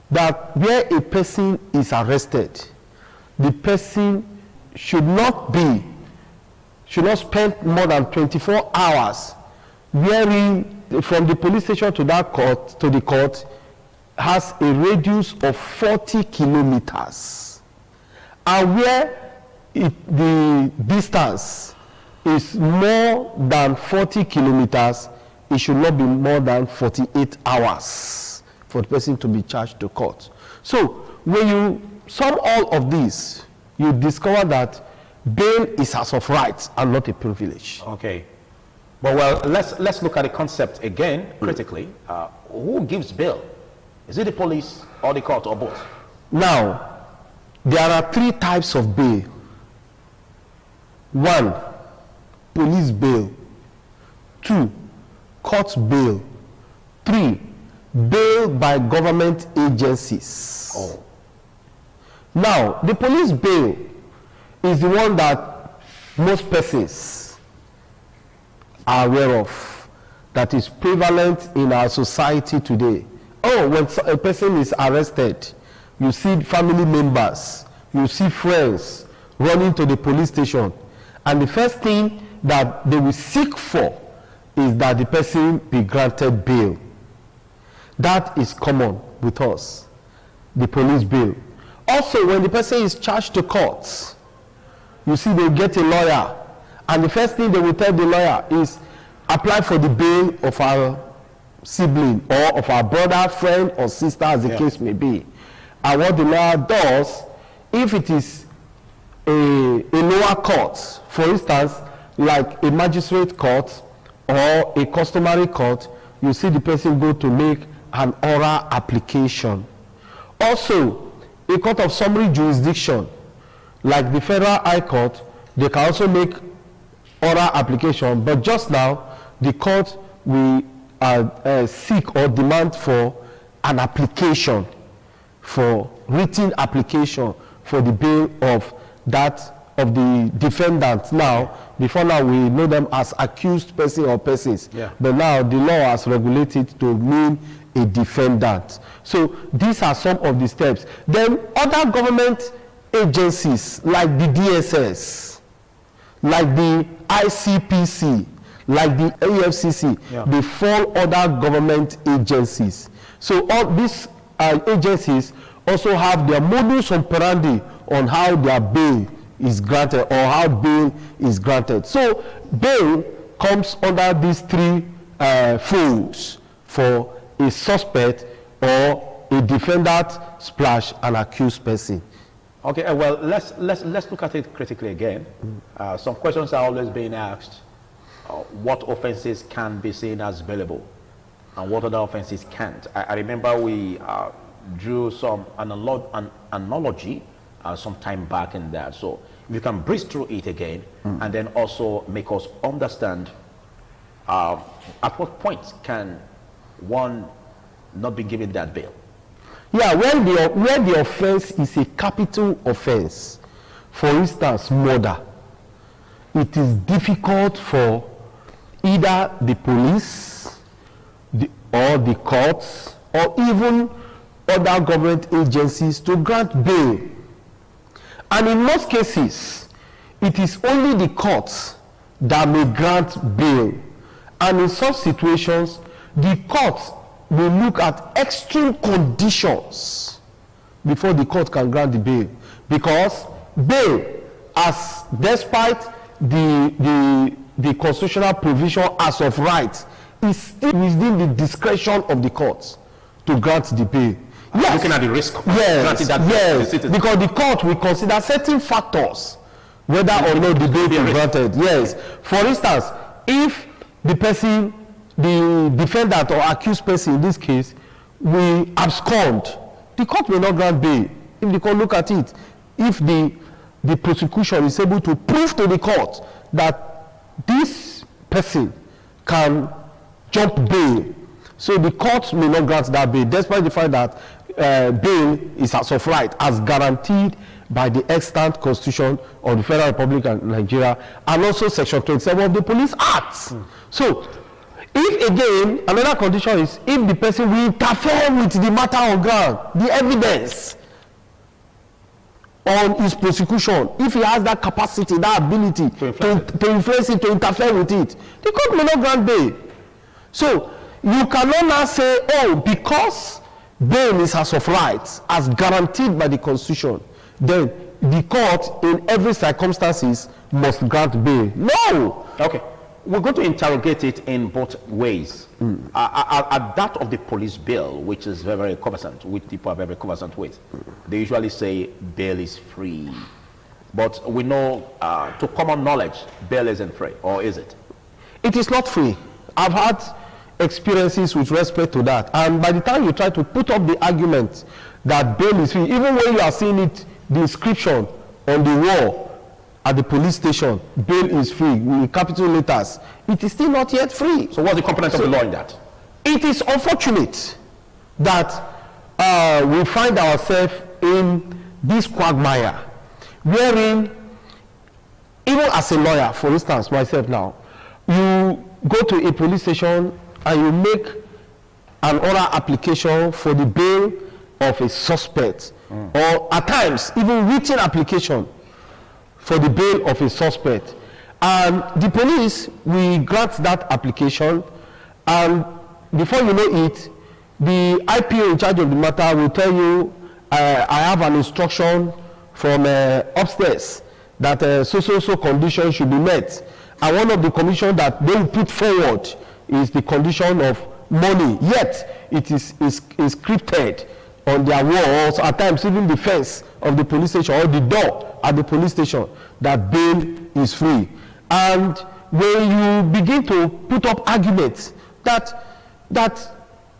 that where a person is arrested, the person should not spend more than 24 hours wherein from the police station to that court, to the court, has a radius of 40 kilometers. And where the distance is more than 40 kilometers, it should not be more than 48 hours for the person to be charged to court. So when you sum all of this, you discover that bail is as of right and not a privilege. Okay. Well, let's look at the concept again critically. Who gives bail? Is it the police or the court or both? Now, there are three types of bail. 1, police bail. 2, court bail. 3, bail by government agencies. Oh. Now, the police bail is the one that most persons are aware of, that is prevalent in our society today. Oh, when a person is arrested, you see family members, you see friends running to the police station, and the first thing that they will seek for is that the person be granted bail. That is common with us, the police bail. Also, when the person is charged to court, you see they get a lawyer, and the first thing they will tell the lawyer is apply for the bail of our sibling or of our brother, friend, or sister, as the case may be. And what the lawyer does, if it is a lower court, for instance, like a magistrate court or a customary court, you see the person go to make an oral application. Also, a court of summary jurisdiction, like the Federal High Court, they can also make oral application. But just now, the court will seek or demand for an application, for written application for the bail of the defendant. Now, before now we know them as accused person or persons, but now the law has regulated to mean a defendant. So these are some of the steps. Then other government agencies like the DSS, like the ICPC, like the AFCC, they fall under government agencies. So all these agencies also have their modus operandi on how their bail is granted or how bail is granted. So bail comes under these three folds for a suspect or a defendant / an accused person. Okay, well, let's look at it critically again. Some questions are always being asked. What offenses can be seen as bailable and what other offenses can't? I remember we drew some analogy some time back in that. So if you can breeze through it again and then also make us understand at what point can one not be given that bail? Yeah, when the offense is a capital offense, for instance, murder, it is difficult for either the police or the courts or even other government agencies to grant bail. And in most cases, it is only the courts that may grant bail. And in such situations, the courts will look at extreme conditions before the court can grant the bail. Because bail, as despite the constitutional provision as of right, is still within the discretion of the courts to grant the bail. Yes. Looking at the risk. Yes, because the court will consider certain factors whether or not the bail is granted. Yes. For instance, if the person, the defendant or accused person in this case, will abscond, the court may not grant bail. If the court look at it, if the prosecution is able to prove to the court that this person can jump bail, so the court may not grant that bail, despite the fact that bail is as of right, as guaranteed by the extant constitution of the Federal Republic of Nigeria and also Section 27 of the Police Act. So, if again, another condition is if the person will interfere with the matter on ground, the evidence on his prosecution, if he has that capacity, that ability to influence it, to interfere with it, the court may not grant bail. So, you cannot now say, oh, because bail is as of right, as guaranteed by the Constitution, then the court in every circumstances must grant bail. No! Okay. We're going to interrogate it in both ways. At that of the police bail, which is very, very conversant, which people are very conversant with, they usually say bail is free. But we know, to common knowledge, bail isn't free, or is it? It is not free. I've had experiences with respect to that. And by the time you try to put up the argument that bail is free, even when you are seeing it, the inscription on the wall at the police station, bail is free, in capital letters, it is still not yet free. So what's the component of the law in that? It is unfortunate that we find ourselves in this quagmire, wherein, even as a lawyer, for instance, myself now, you go to a police station and you make an oral application for the bail of a suspect, or at times even written application for the bail of a suspect, and the police will grant that application, and before you know it, the IPO in charge of the matter will tell you, I have an instruction from upstairs that so conditions should be met, and one of the conditions that they will put forward is the condition of money, yet it is scripted on their walls, at times even the fence of the police station or the door at the police station, that bail is free. And when you begin to put up arguments that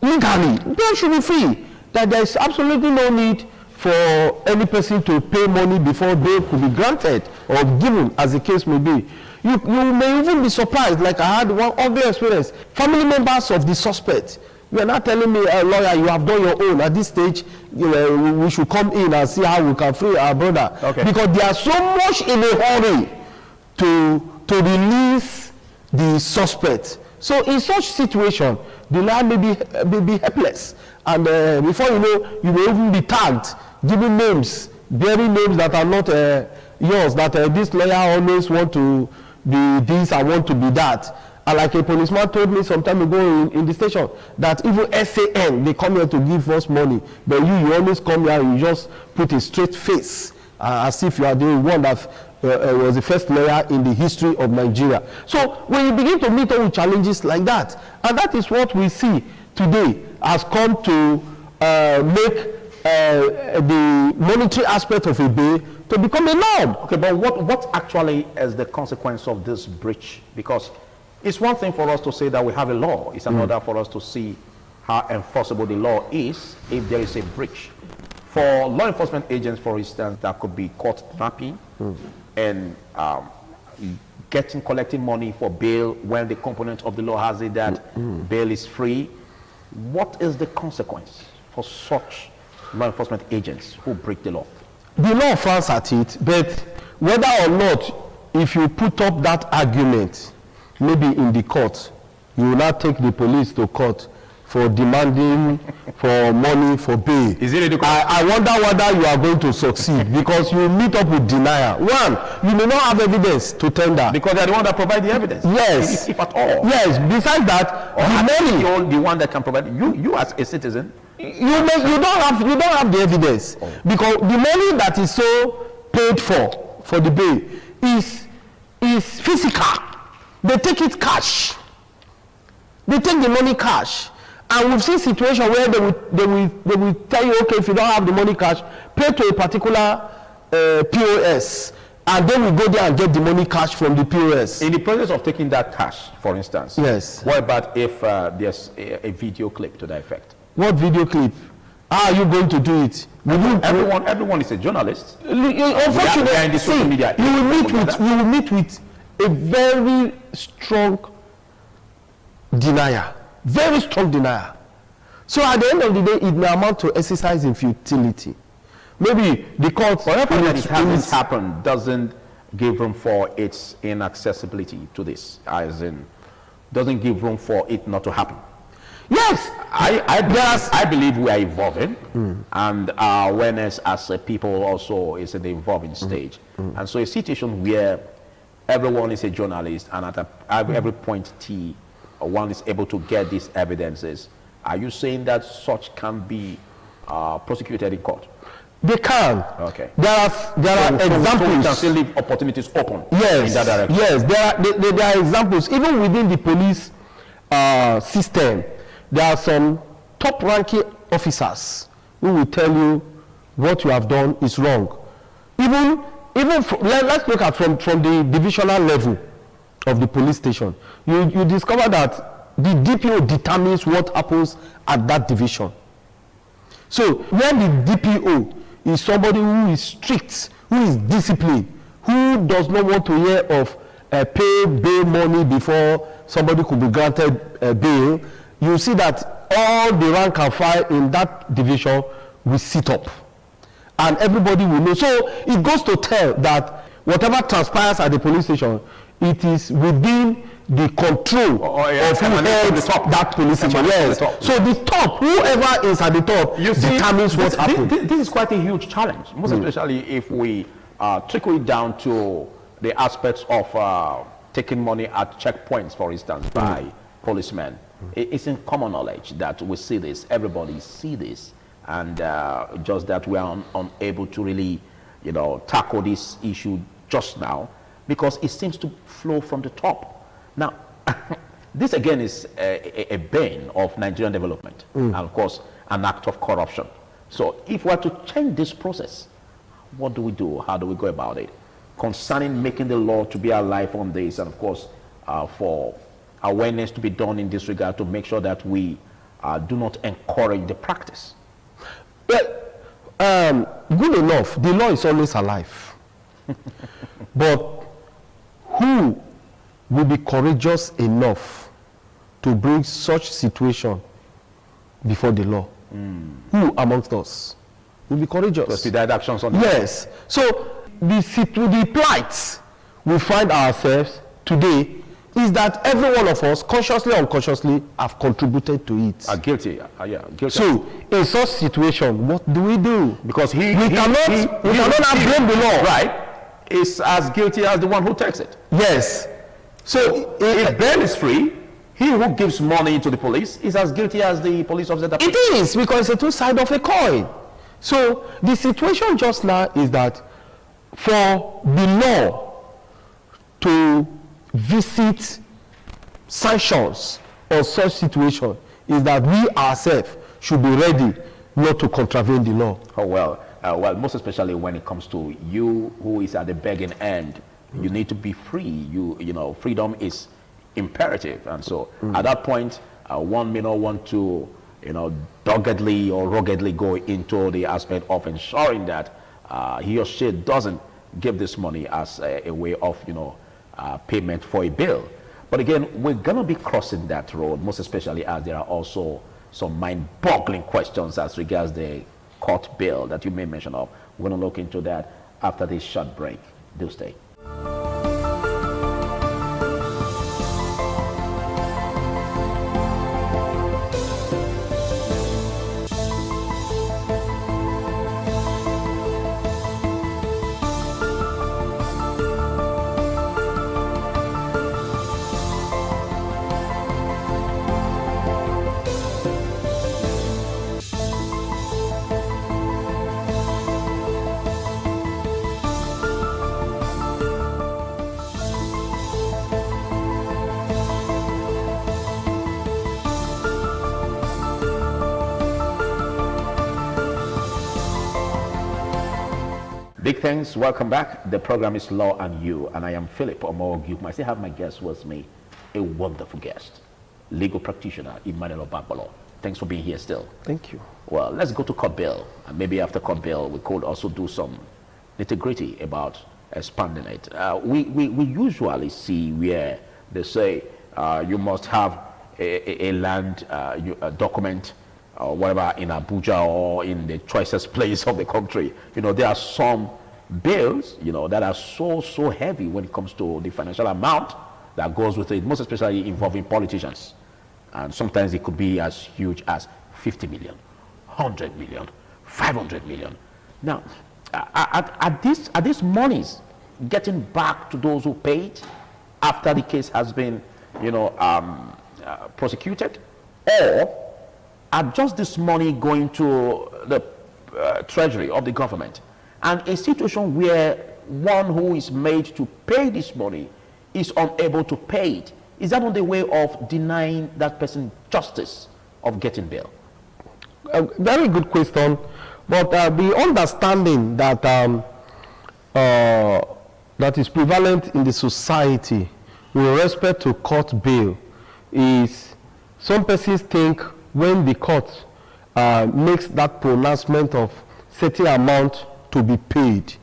legally bail should be free, that there is absolutely no need for any person to pay money before bail could be granted or given, as the case may be. You may even be surprised, like I had one ugly experience. Family members of the suspect, you are not telling me, lawyer, you have done your own. At this stage, we should come in and see how we can free our brother. Okay. Because they are so much in a hurry to release the suspect. So in such situation, the lawyer may be helpless. And before you know, you may even be tagged, giving names, bearing names that are not yours, that this lawyer always want to be this, I want to be that. And like a policeman told me some time ago in the station, that even SAN, they come here to give us money, but you always come here and you just put a straight face, as if you are the one that was the first lawyer in the history of Nigeria. So when you begin to meet up with challenges like that, and that is what we see today, has come to make the monetary aspect of a bail to become a norm. Okay, but what actually is the consequence of this breach? Because it's one thing for us to say that we have a law. It's another for us to see how enforceable the law is if there is a breach. For law enforcement agents, for instance, that could be caught napping and collecting money for bail when the component of the law has it that bail is free. What is the consequence for such law enforcement agents who break the law? The law frowns at it, but whether or not, if you put up that argument, maybe in the court, you will not take the police to court for demanding for money for bail. Is it ridiculous? I wonder whether you are going to succeed, because you meet up with denial. One, you may not have evidence to tender. Because they are the one that provide the evidence. Yes. If at all. Yes. Besides that, or the money. You're the one that can provide. You as a citizen. You don't have the evidence, because the money that is so paid for the bail is physical. They take it cash. They take the money cash. And we've seen situations where they will tell you, okay, if you don't have the money cash, pay to a particular POS, and then we go there and get the money cash from the POS. In the process of taking that cash, for instance, yes. What about if there's a video clip to that effect? What video clip? How are you going to do it? Everyone is a journalist. Unfortunately, you will meet with a very strong denier. Very strong denier. So at the end of the day, it may amount to exercise in futility. Maybe the court, whatever that it hasn't happened, doesn't give room for its inaccessibility to this, as in, doesn't give room for it not to happen. Yes, I believe we are evolving, and our awareness as a people also is in the evolving stage. And so a situation where everyone is a journalist, and at every point one is able to get these evidences. Are you saying that such can be prosecuted in court? They can. Okay. There are examples. So we can still leave opportunities open. Yes. In that direction. Yes. There are examples. Even within the police system, there are some top-ranking officers who will tell you what you have done is wrong. Let's look at from the divisional level of the police station. You discover that the DPO determines what happens at that division. So when the DPO is somebody who is strict, who is disciplined, who does not want to hear of pay bail money before somebody could be granted bail, you see that all the rank and file in that division will sit up. And everybody will know. So it goes to tell that whatever transpires at the police station, it is within the control of who heads that police station. Yes. So the top, whoever is at the top, determines what happens. This is quite a huge challenge, most especially if we trickle it down to the aspects of taking money at checkpoints, for instance, by policemen. It's in common knowledge that we see this, everybody see this, and just that we are unable to really, tackle this issue just now, because it seems to flow from the top. Now, this again is a bane of Nigerian development, and of course, an act of corruption. So if we are to change this process, what do we do? How do we go about it? Concerning making the law to be alive on this, and of course, for awareness to be done in this regard to make sure that we do not encourage the practice. Well, Good enough, the law is always alive. But who will be courageous enough to bring such situation before the law? Who amongst us will be courageous? To expedite actions on Yes. So the plight we find ourselves today is that every one of us, consciously or unconsciously, have contributed to it. Are guilty. Yeah, guilty. So, in such situation, what do we do? Because we cannot blame the law. Right. Is as guilty as the one who takes it. Yes. So, if bail is free, he who gives money to the police is as guilty as the police officer. That it is, because it's the two sides of a coin. So, the situation just now is that for the law to visit sanctions on such situation is that we ourselves should be ready not to contravene the law. Oh, well, most especially when it comes to you who is at the begging end. You need to be free. You know, freedom is imperative, and so at that point, one may not want to, doggedly or ruggedly go into the aspect of ensuring that he or she doesn't give this money as a way of, payment for a bill. But again, we're gonna be crossing that road, most especially as there are also some mind-boggling questions as regards the court bill that you may mention of. We're gonna look into that after this short break. Do stay. Big thanks. Welcome back. The program is Law and You, and I am Philip Omoguk. I still have my guest with me, a wonderful guest, legal practitioner Emmanuel Obagbalo. Thanks for being here still. Thank you. Well, let's go to court bill, and maybe after court bill, we could also do some nitty-gritty about expanding it. We usually see where they say you must have a land document or whatever in Abuja or in the choicest place of the country. There are some bills, that are so heavy when it comes to the financial amount that goes with it, most especially involving politicians. And sometimes it could be as huge as 50 million, 100 million, 500 million. Now, are these monies getting back to those who paid after the case has been, prosecuted? Or are just this money going to the treasury of the government? And a situation where one who is made to pay this money is unable to pay it, is that on the way of denying that person justice of getting bail? Very good question. But the understanding that that is prevalent in the society with respect to court bail is some persons think when the court makes that pronouncement of certain amount to be paid,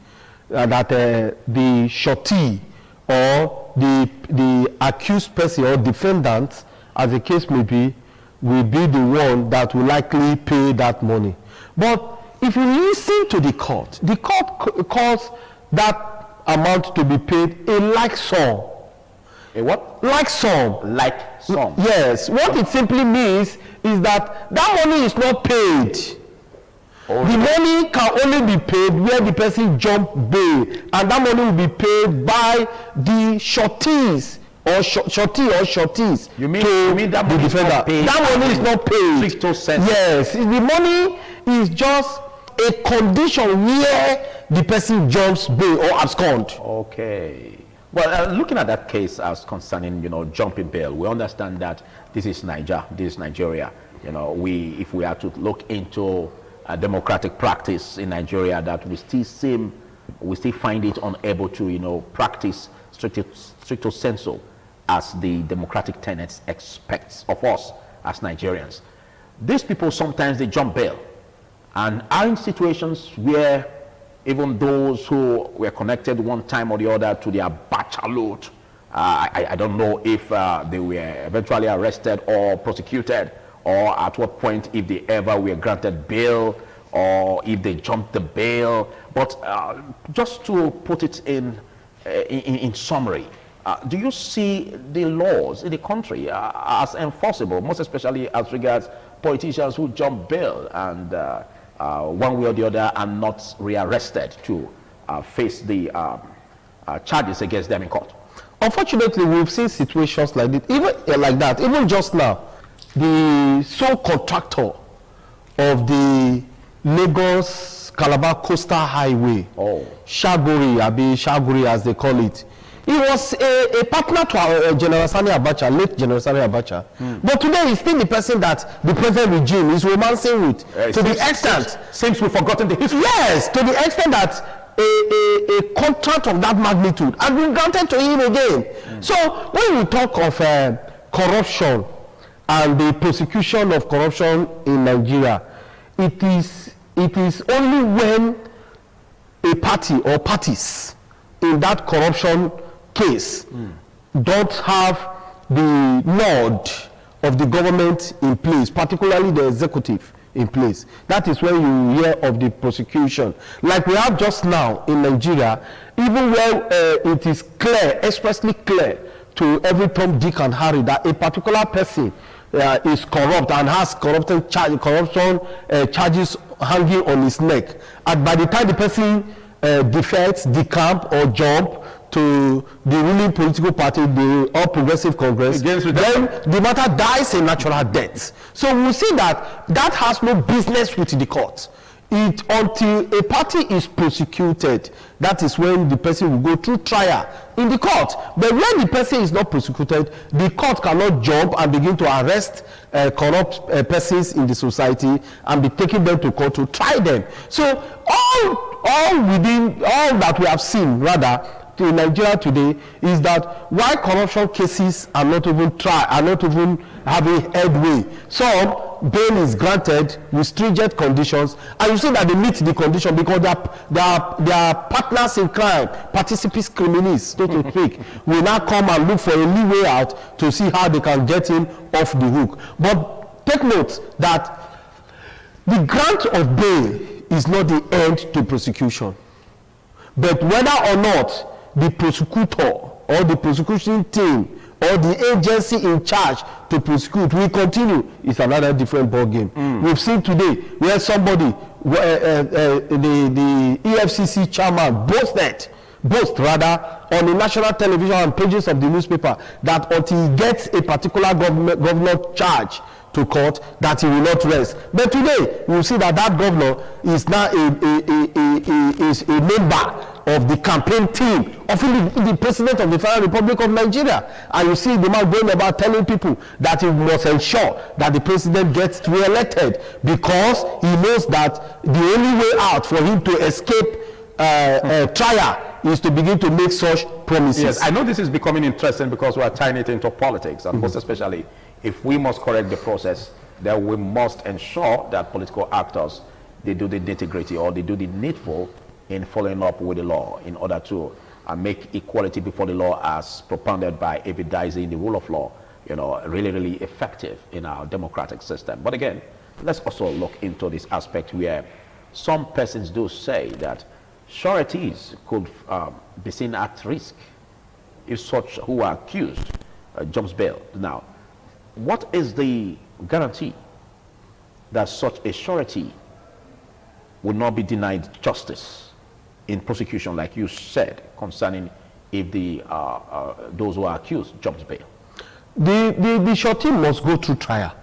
that the surety or the accused person or defendant, as the case may be, will be the one that will likely pay that money. But if you listen to the court calls that amount to be paid a like sum. A what? Like sum. Like sum. Yes. What it simply means is that money is not paid. The money can only be paid where the person jump bail, and that money will be paid by the sureties or sureties. You mean that money is not paid? That money is not paid. Stricto sensu. Yes, the money is just a condition where the person jumps bail or abscond. Okay. Well, looking at that case as concerning, jumping bail, we understand that this is Nigeria. If we are to look into a democratic practice in Nigeria, that we still find it unable to, practice stricto sensu as the democratic tenets expects of us as Nigerians. These people sometimes they jump bail, And are in situations where even those who were connected one time or the other to the Abacha loot, I don't know if they were eventually arrested or prosecuted, or at what point if they ever were granted bail, or if they jumped the bail. But just to put it in summary, do you see the laws in the country as enforceable, most especially as regards politicians who jump bail and one way or the other are not rearrested to face the charges against them in court? Unfortunately, we've seen situations like this, even like that. Even just now, the sole contractor of the Lagos Calabar Coastal Highway, Shaguri as they call it, he was a partner to General Sani Abacha, late General Sani Abacha. But today he's still the person that the present regime is romancing with. To the extent, seems we've forgotten the history. Yes, to the extent that a contract of that magnitude has been granted to him again. So when we talk of corruption and the prosecution of corruption in Nigeria, it is only when a party or parties in that corruption case don't have the nod of the government in place, particularly the executive in place. That is when you hear of the prosecution. Like we have just now in Nigeria, even where it is clear, expressly clear to every Tom, Dick and Harry that a particular person is corrupt and has corruption charges hanging on his neck. And by the time the person defects, decamp or jump to the ruling political party, the All Progressive Congress, then the matter dies a natural death. So we see that that has no business with the court. Until a party is prosecuted, that is when the person will go through trial in the court. But when the person is not prosecuted, the court cannot jump and begin to arrest corrupt persons in the society and be taking them to court to try them. So all that we have seen, rather, in Nigeria today is that why corruption cases are not even having headway. Some bail is granted with stringent conditions, and you see that they meet the condition because they are partners in crime, participants criminis, so to speak, will now come and look for a leeway out to see how they can get him off the hook. But take note that the grant of bail is not the end to prosecution, but whether or not the prosecutor or the prosecution team or the agency in charge to prosecute will continue is another different ball game. We've seen today where somebody, the EFCC chairman boast on the national television and pages of the newspaper that until he gets a particular governor charge to court, that he will not rest. But today, we see that governor is now a member of the campaign team of the President of the Federal Republic of Nigeria. And you see the man going about telling people that he must ensure that the president gets re-elected because he knows that the only way out for him to escape trial is to begin to make such promises. Yes, I know this is becoming interesting because we are tying it into politics, and most especially if we must correct the process, then we must ensure that political actors, they do the nitty-gritty or they do the needful in following up with the law in order to make equality before the law as propounded by evidenzing the rule of law, really, really effective in our democratic system. But again, let's also look into this aspect where some persons do say that sureties could be seen at risk if such who are accused jumps bail. Now, what is the guarantee that such a surety will not be denied justice in prosecution, like you said, concerning if those who are accused jumps bail? The surety must go through trial.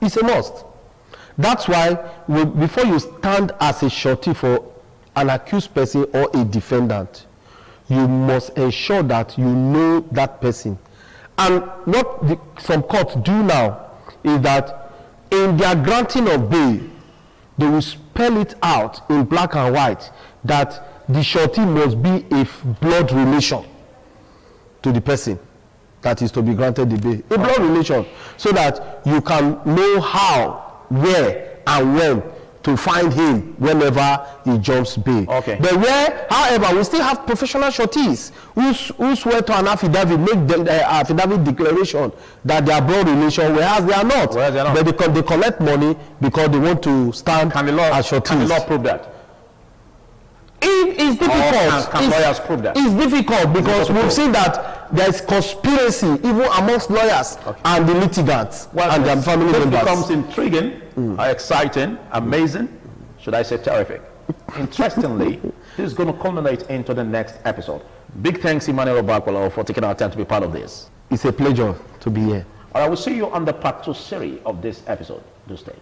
It's a must. That's why before you stand as a surety for an accused person or a defendant, you must ensure that you know that person. And what some courts do now is that in their granting of bail, they will spell it out in black and white that the surety must be a blood relation to the person that is to be granted the bail. A blood relation, so that you can know how, where, and when to find him whenever he jumps bail. Okay. But where, however, we still have professional sureties who swear to an affidavit, make the affidavit declaration that they are blood relation, whereas they are not. But they collect money because they want to stand as sureties. Can the law prove that? It's difficult. Can lawyers prove that? It's difficult because we've seen that there is conspiracy even amongst lawyers and the litigants and their family members. This becomes intriguing, exciting, amazing, should I say terrific. Interestingly, this is going to culminate into the next episode. Big thanks, Emmanuel Obakwala, for taking our time to be part of this. It's a pleasure to be here. I will see you on the part 2 series of this episode. Do stay.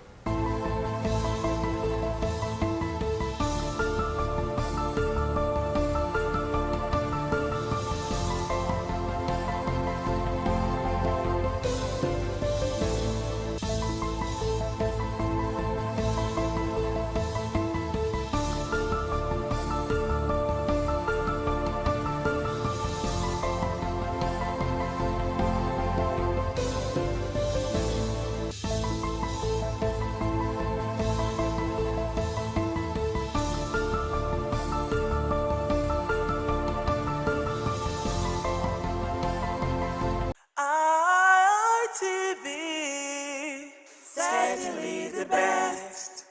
ITV, certainly the best.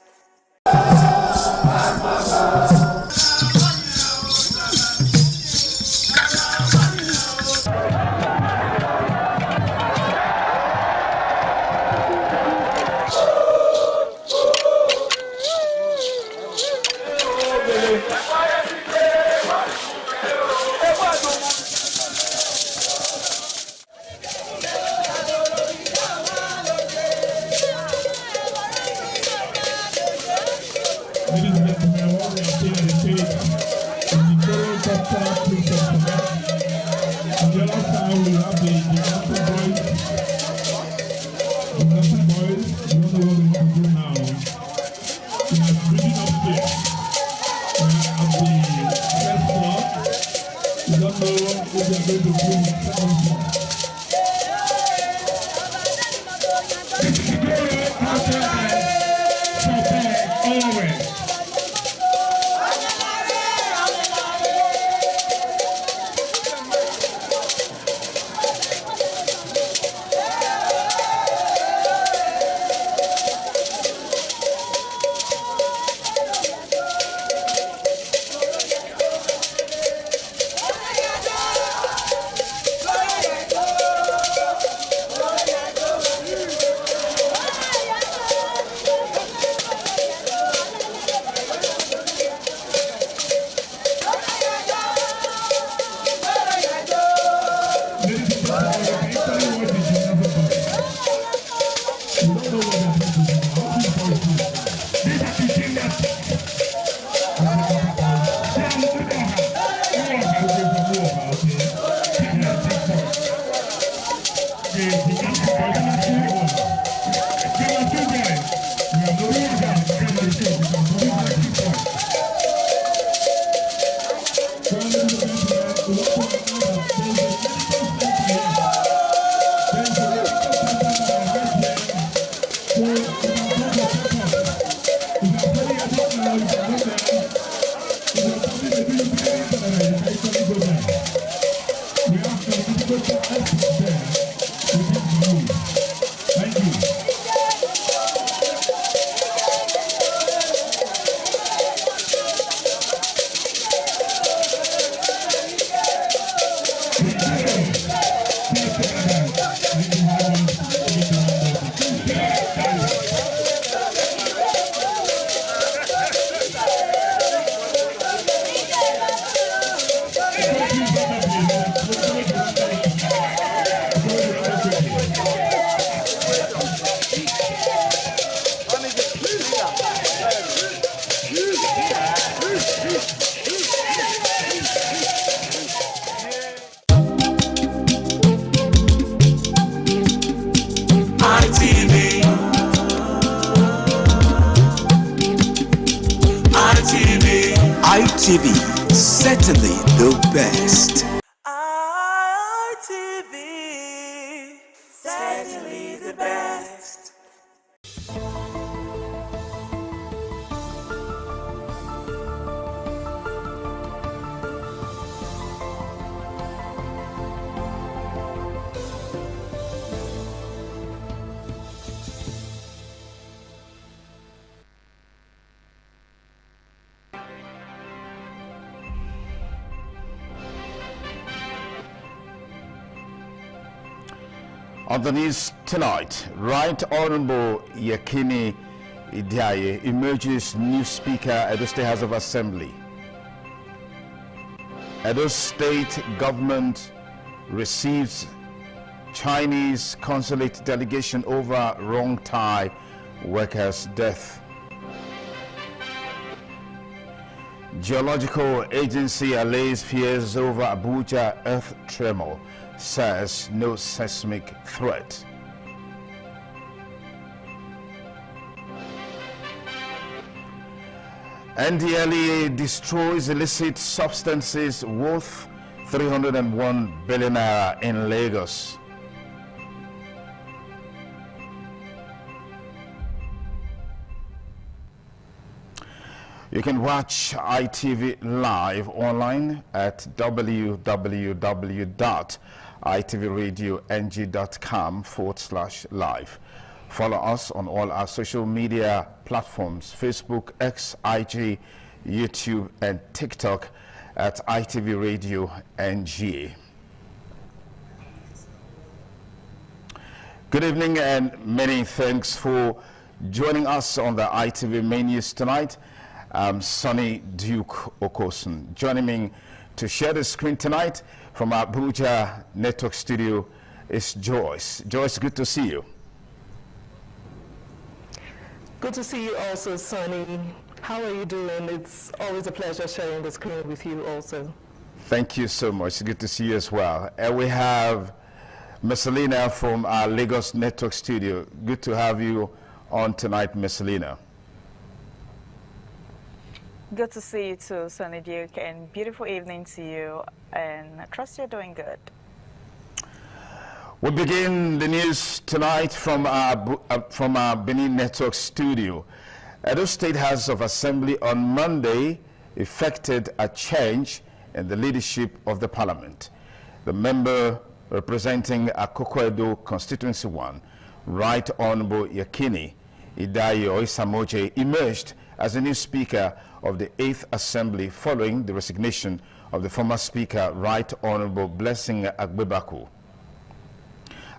Ladies and gentlemen, what we are seeing on the stage is the Toro Cultural Princess Quebec. On the other side, we have the National Boys. The National Boys, we don't know what we want to do now. We are bringing upstairs. We are at the first floor. We don't know what we are going to do in the second floor. This is the Toro Cultural Always. ITV, certainly the best. ITV, certainly the best. On the news tonight, Right Honorable Yekini Idiaye emerges new Speaker, Edo State House of Assembly. Edo State government receives Chinese consulate delegation over wrong tie workers' death. Geological Agency allays fears over Abuja earth tremor, says no seismic threat. NDLEA destroys illicit substances worth 301 billion naira in Lagos. You can watch ITV live online at www.itvradioNG.com/live. Follow us on all our social media platforms: Facebook, X, IG, YouTube, and TikTok at ITV Radio NG. Good evening and many thanks for joining us on the ITV main news tonight. I'm Sonny Duke Okosun. Joining me to share the screen tonight from our Abuja Network Studio is Joyce. Joyce, good to see you. Good to see you also, Sonny. How are you doing? It's always a pleasure sharing the screen with you also. Thank you so much. Good to see you as well. And we have Messalina from our Lagos Network Studio. Good to have you on tonight, Messalina. Good to see you too, Sonny Duke, and beautiful evening to you, and I trust you're doing good. We begin the news tonight from our Benin Network studio. Edo State House of Assembly on Monday effected a change in the leadership of the parliament. The member representing Akoko Edo Constituency 1, Right Honorable Yekini Idiaye Oisamoje, emerged as the new Speaker of the 8th Assembly following the resignation of the former Speaker, Right Honorable Blessing Agbebaku.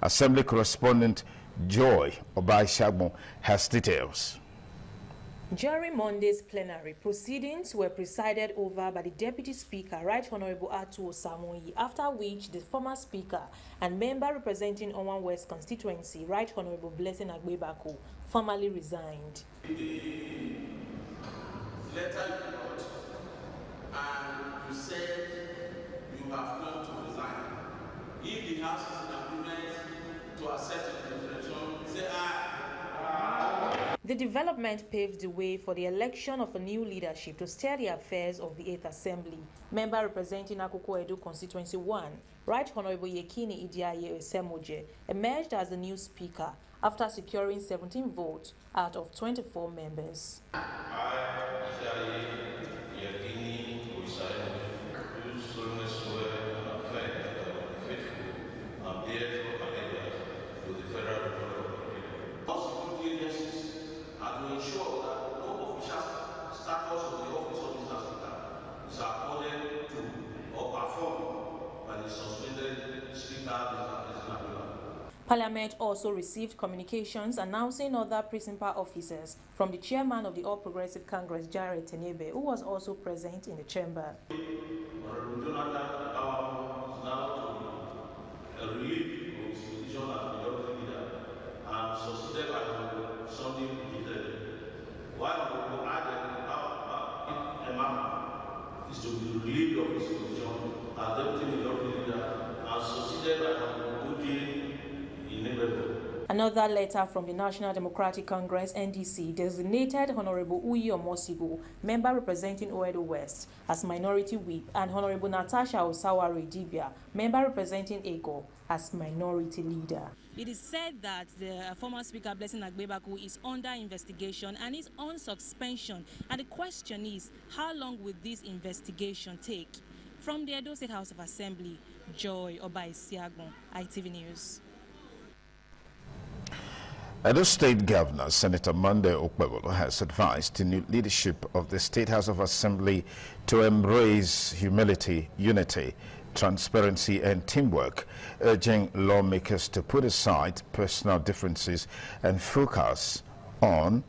Assembly correspondent Joy Obaishagbon has details. During Monday's plenary, proceedings were presided over by the Deputy Speaker, Right Honorable Atu Osamoyi, after which the former Speaker and member representing Owan West constituency, Right Honorable Blessing Agbebaku, formally resigned. Letter you wrote, and you said you have come to resign. If the House is in agreement to accept the resignation, say aye. The development paved the way for the election of a new leadership to steer the affairs of the 8th Assembly. Member representing Akoko Edo Constituency 1, Right Honorable Yekini Idiaye Oisamoje, emerged as the new Speaker after securing 17 votes out of 24 members. Parliament also received communications announcing other principal officers from the chairman of the All Progressive Congress, Jared Tenebe, who was also present in the chamber. Is to be relieved of his position as deputy majority leader and succeeded by Another letter from the National Democratic Congress, NDC, designated Honorable Uyi Omosibo, member representing Oedo West, as minority whip, and Honorable Natasha Osawari Dibia, member representing Ego, as minority leader. It is said that the former Speaker Blessing Agbebaku is under investigation and is on suspension. And the question is, how long will this investigation take? From the Edo State House of Assembly, Joy Obaisiagbon, ITV News. Edo State Governor Senator Monday Okpebolo has advised the new leadership of the State House of Assembly to embrace humility, unity, transparency and teamwork, urging lawmakers to put aside personal differences and focus on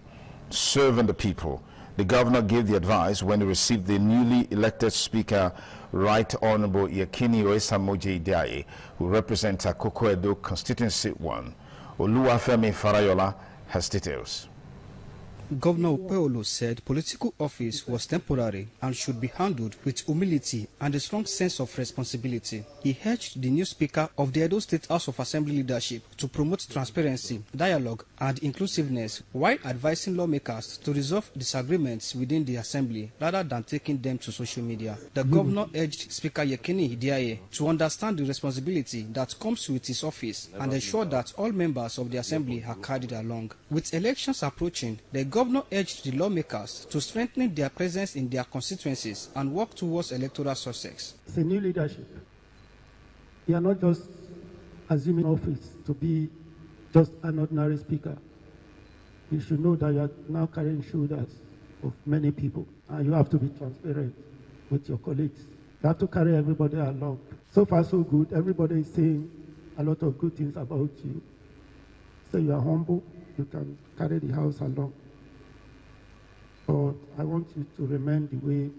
serving the people. The governor gave the advice when he received the newly elected Speaker, Right Honorable Yekini Oyesamoje Idiaye, who represents Akoko Edo Constituency 1. Oluwafemi Farayola has details. Governor Opeolo said political office was temporary and should be handled with humility and a strong sense of responsibility. He urged the new Speaker of the Edo State House of Assembly leadership to promote transparency, dialogue, and inclusiveness while advising lawmakers to resolve disagreements within the Assembly rather than taking them to social media. The governor urged Speaker Yekini Idiaye to understand the responsibility that comes with his office and ensure that all members of the Assembly are carried along. With elections approaching, the governor urged the lawmakers to strengthen their presence in their constituencies and work towards electoral success. It's a new leadership. You are not just assuming office to be just an ordinary speaker. You should know that you are now carrying shoulders of many people, and you have to be transparent with your colleagues. You have to carry everybody along. So far, so good. Everybody is saying a lot of good things about you. So you are humble. You can carry the house along. But I want you to remain the way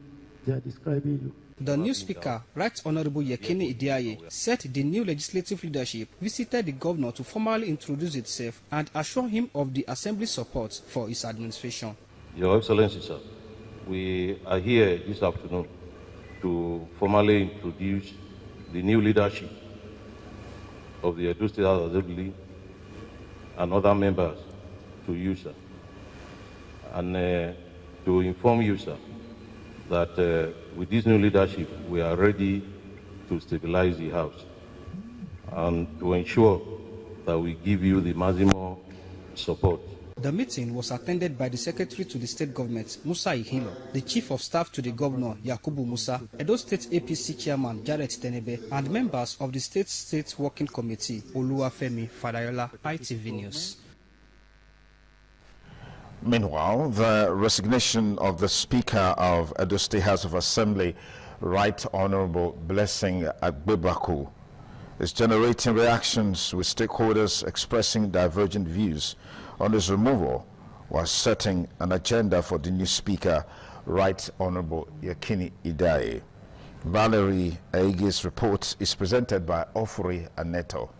they are describing you. The new Speaker, Right Honorable Yekini Idiaye, said the new legislative leadership visited the governor to formally introduce itself and assure him of the Assembly's support for his administration. Your Excellency, sir, we are here this afternoon to formally introduce the new leadership of the Edo State House Assembly and other members to you, sir, and to inform you, sir, that with this new leadership, we are ready to stabilize the House and to ensure that we give you the maximum support. The meeting was attended by the Secretary to the State Government, Musa Ihilo, the Chief of Staff to the Governor, Yakubu Musa, Edo State APC Chairman, Jared Tenebe, and members of the State Working Committee, Oluwafemi Fadayola, ITV News. Meanwhile, the resignation of the Speaker of Edo State House of Assembly, Right Honorable Blessing Agbebaku, is generating reactions with stakeholders expressing divergent views on his removal while setting an agenda for the new Speaker, Right Honorable Yekini Idiaye. Valerie Aige's report is presented by Ofuri Aneto.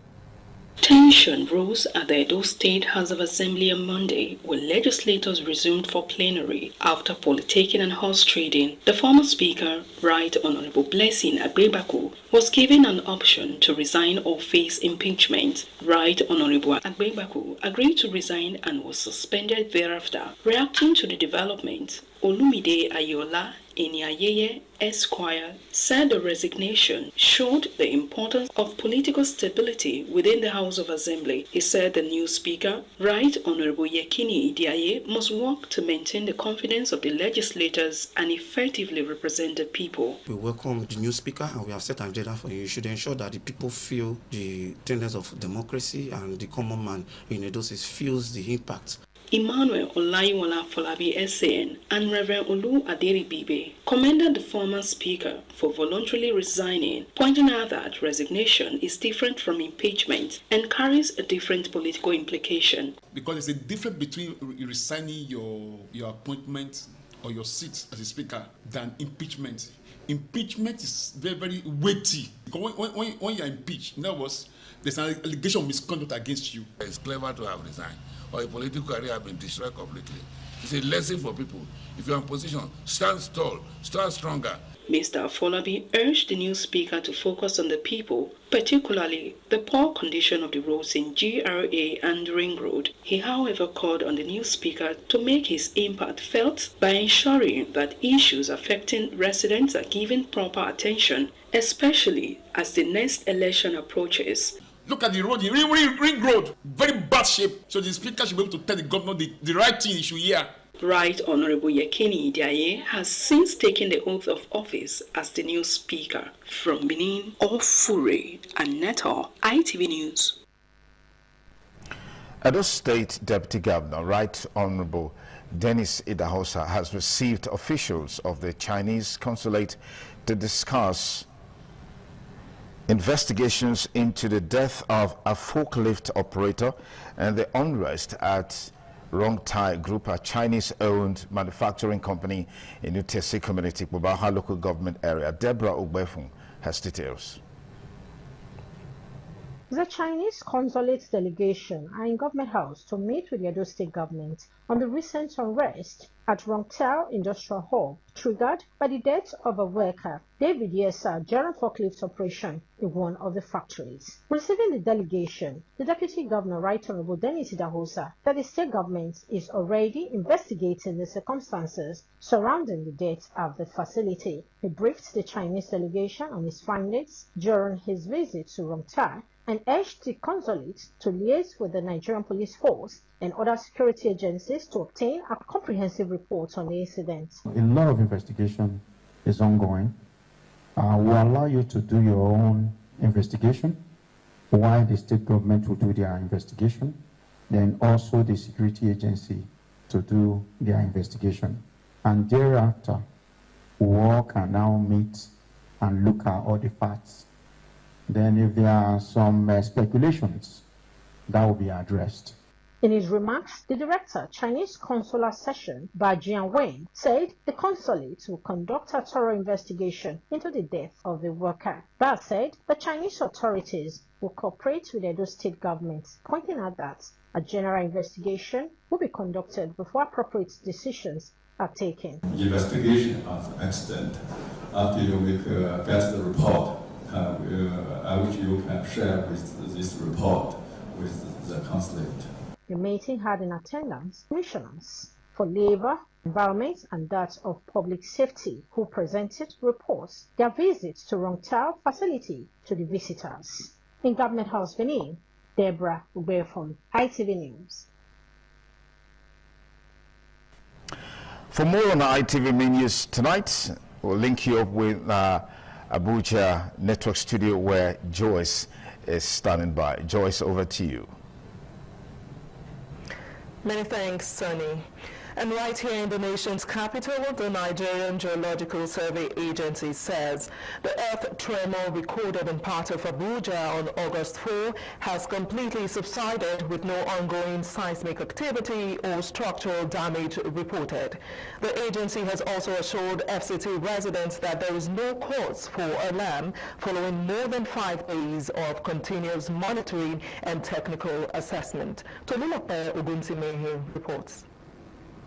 Tension rose at the Edo State House of Assembly on Monday when legislators resumed for plenary after politicking and horse trading. The former Speaker, Right Honorable Blessing Agbebaku, was given an option to resign or face impeachment. Right Honorable Agbebaku agreed to resign and was suspended thereafter. Reacting to the development, Olumide Ayola Eniayeye Esquire said the resignation showed the importance of political stability within the House of Assembly. He said the new Speaker, Right Honorable Yekini Idiaye, must work to maintain the confidence of the legislators and effectively represent the people. We welcome the new Speaker and we have set an agenda for you. You should ensure that the people feel the tenets of democracy and the common man in Edo State feels the impact. Emmanuel Olayiwola Folabi SAN and Reverend Olu Aderibibe commended the former Speaker for voluntarily resigning, pointing out that resignation is different from impeachment and carries a different political implication. Because there's a difference between resigning your appointment or your seat as a Speaker than impeachment. Impeachment is very, very weighty. Because when you're impeached, in other words, there's an allegation of misconduct against you. It's clever to have resigned, or a political career has been destroyed completely. It's a lesson for people. If you're in position, stand tall, stand stronger. Mr. Afolabi urged the new Speaker to focus on the people, particularly the poor condition of the roads in GRA and Ring Road. He, however, called on the new Speaker to make his impact felt by ensuring that issues affecting residents are given proper attention, especially as the next election approaches. Look at the road, the Ring Road, very bad shape. So the Speaker should be able to tell the governor the right thing he should hear. Right Honorable Yekini Idiaye has since taken the oath of office as the new Speaker. From Benin, Ofuri Aneto, ITV News. Edo State Deputy Governor, Right Honorable Dennis Idahosa, has received officials of the Chinese consulate to discuss Investigations into the death of a forklift operator and the unrest at Rongtai Group, a Chinese-owned manufacturing company in Utesi Community, Bubaha local government area. Deborah Ugbefung has details. The Chinese consulate delegation are in Government House to meet with the Edo State government on the recent unrest at Rongtai Industrial Hall, triggered by the death of a worker, David Yesa, during forklift operation in one of the factories. Receiving the delegation, the Deputy Governor, Right Honorable Dennis Idahosa, that the state government is already investigating the circumstances surrounding the death of the facility. He briefed the Chinese delegation on his findings during his visit to Rongtai and urged the consulate to liaise with the Nigerian police force and other security agencies to obtain a comprehensive report on the incident. A lot of investigation is ongoing. We'll allow you to do your own investigation while the state government will do their investigation, then also the security agency to do their investigation. And thereafter, we all can now meet and look at all the facts. Then if there are some speculations, that will be addressed. In his remarks, the director, Chinese Consular Session, Ba Jianwen, said the consulate will conduct a thorough investigation into the death of the worker. Ba said the Chinese authorities will cooperate with the Edo State government, pointing out that a general investigation will be conducted before appropriate decisions are taken. The investigation of the accident, after you get the report, I wish you can share with this report with the consulate. The meeting had in attendance commissioners for labor, environment and that of public safety who presented reports their visits to Rongtai facility to the visitors. In Government House, Benin, Deborah Ugbefung, ITV News. For more on ITV News tonight, we'll link you up with Abuja Network Studio where Joyce is standing by. Joyce, over to you. Many thanks, Sonny. And right here in the nation's capital, the Nigerian Geological Survey Agency says the earth tremor recorded in part of Abuja on August 4 has completely subsided with no ongoing seismic activity or structural damage reported. The agency has also assured FCT residents that there is no cause for alarm following more than 5 days of continuous monitoring and technical assessment. Tolulope Ogunsimehin reports.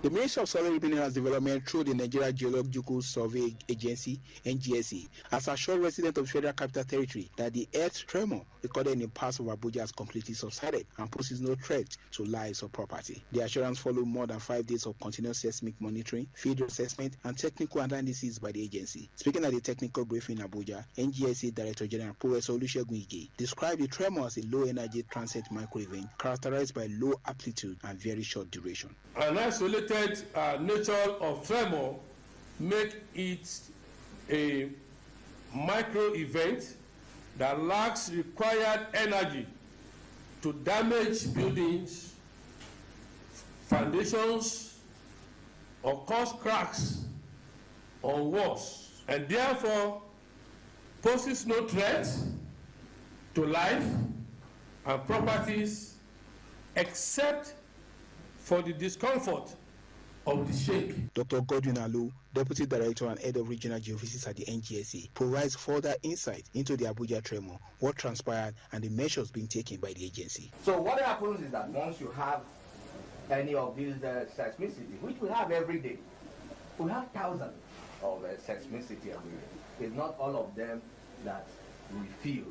The Ministry of Soil Minerals Development through the Nigeria Geological Survey Agency, NGSA, has assured residents of the Federal Capital Territory that the earth tremor recorded in parts of Abuja has completely subsided and poses no threat to lives or property. The assurance followed more than 5 days of continuous seismic monitoring, field assessment, and technical analysis by the agency. Speaking at the technical briefing in Abuja, NGSA Director General Professor Olusegun Ige described the tremor as a low-energy transient micro-event characterized by low amplitude and very short duration. An isolated nature of tremor make it a micro event that lacks required energy to damage buildings, foundations, or cause cracks on walls, and therefore poses no threat to life and properties except for the discomfort of the shake. Dr. Godwin Alu, Deputy Director and Head of Regional Geophysics at the NGSA, provides further insight into the Abuja tremor, what transpired, and the measures being taken by the agency. So what happens is that once you have any of these seismicity, which we have every day, we have thousands of seismicity every day. It's not all of them that we feel.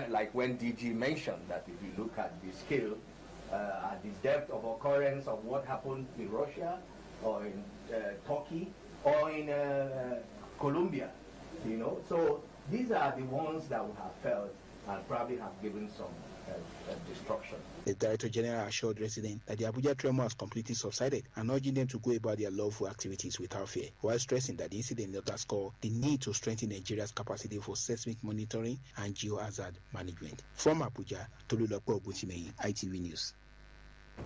Like when DG mentioned that if you look at the scale, at the depth of occurrence of what happened in Russia or in Turkey or in Colombia, you know. So these are the ones that we have felt and probably have given some destruction. The Director General assured residents that the Abuja tremor has completely subsided and urging them to go about their lawful activities without fear, while stressing that the incident underscored the need to strengthen Nigeria's capacity for seismic monitoring and geohazard management. From Abuja, Tolulope Ogunsimehin, ITV News.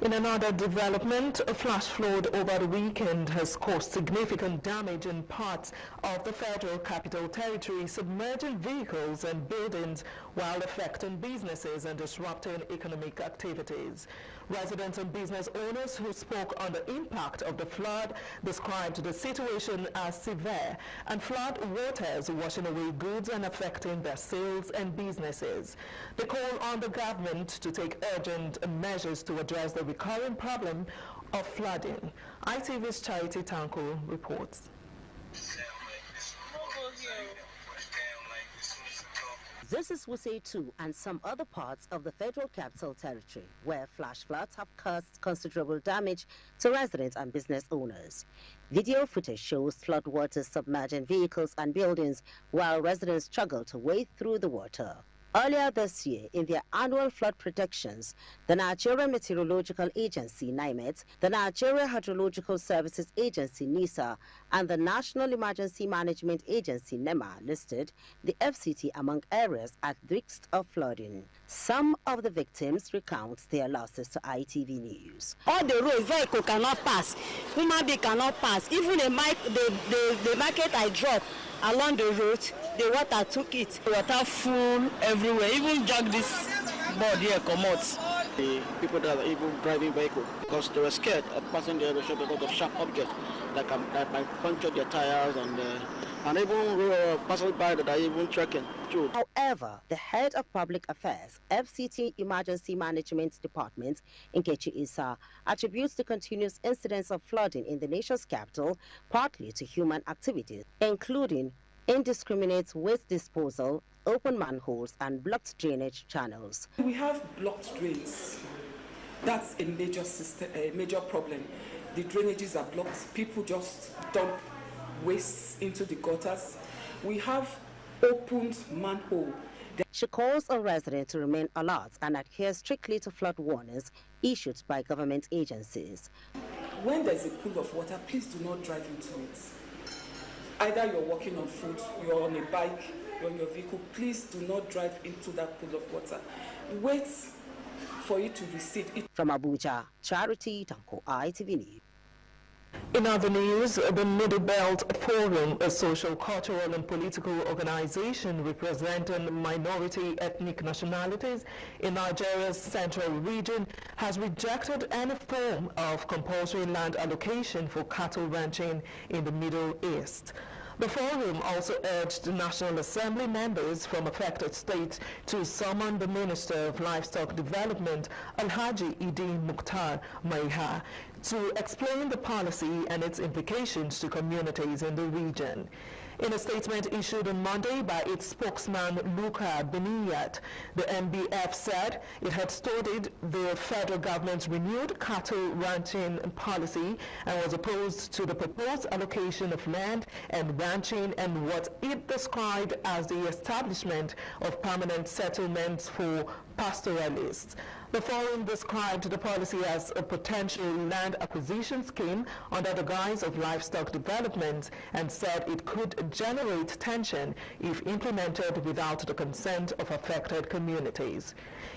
In another development, a flash flood over the weekend has caused significant damage in parts of the Federal Capital Territory, submerging vehicles and buildings while affecting businesses and disrupting economic activities. Residents and business owners who spoke on the impact of the flood described the situation as severe and flood waters washing away goods and affecting their sales and businesses. They call on the government to take urgent measures to address the recurring problem of flooding. ITV's Charity Tanko reports. This is Wuse 2 and some other parts of the Federal Capital Territory, where flash floods have caused considerable damage to residents and business owners. Video footage shows flood waters submerging vehicles and buildings while residents struggle to wade through the water. Earlier this year, in their annual flood predictions, the Nigeria Meteorological Agency, NIMET, the Nigeria Hydrological Services Agency, NISA, and the National Emergency Management Agency, NEMA, listed the FCT among areas at risk of flooding. Some of the victims recount their losses to ITV News. All the roads, vehicle cannot pass, human being cannot pass. Even the market I dropped along the road, the water took it. Water full everywhere, even jog this board here come out. The people that are even driving vehicle, because they were scared of passing the road because of sharp objects that might puncture their tires and even passing by that are even trekking through. However, the head of public affairs, FCT Emergency Management Department, Nkechi Issa, attributes the continuous incidents of flooding in the nation's capital partly to human activities, including indiscriminate waste disposal, open manholes, and blocked drainage channels. We have blocked drains. That's a major problem. The drainages are blocked. People just dump waste into the gutters. We have opened manhole. She calls on residents to remain alert and adhere strictly to flood warnings issued by government agencies. When there's a pool of water, please do not drive into it. Either you're walking on foot, you're on a bike, you're on your vehicle, please do not drive into that pool of water. Wait for it to recede. From Abuja, Charity Tanko, ITV News. In other news, the Middle Belt Forum, a social, cultural, and political organization representing minority ethnic nationalities in Nigeria's central region, has rejected any form of compulsory land allocation for cattle ranching in the Middle East. The forum also urged the National Assembly members from affected states to summon the Minister of Livestock Development, Alhaji Idi Mukhtar Maiha, to explain the policy and its implications to communities in the region. In a statement issued on Monday by its spokesman, Luka Beniyat, the MBF said it had studied the federal government's renewed cattle ranching policy and was opposed to the proposed allocation of land and ranching and what it described as the establishment of permanent settlements for pastoralists. The forum described the policy as a potential land acquisition scheme under the guise of livestock development and said it could generate tension if implemented without the consent of affected communities.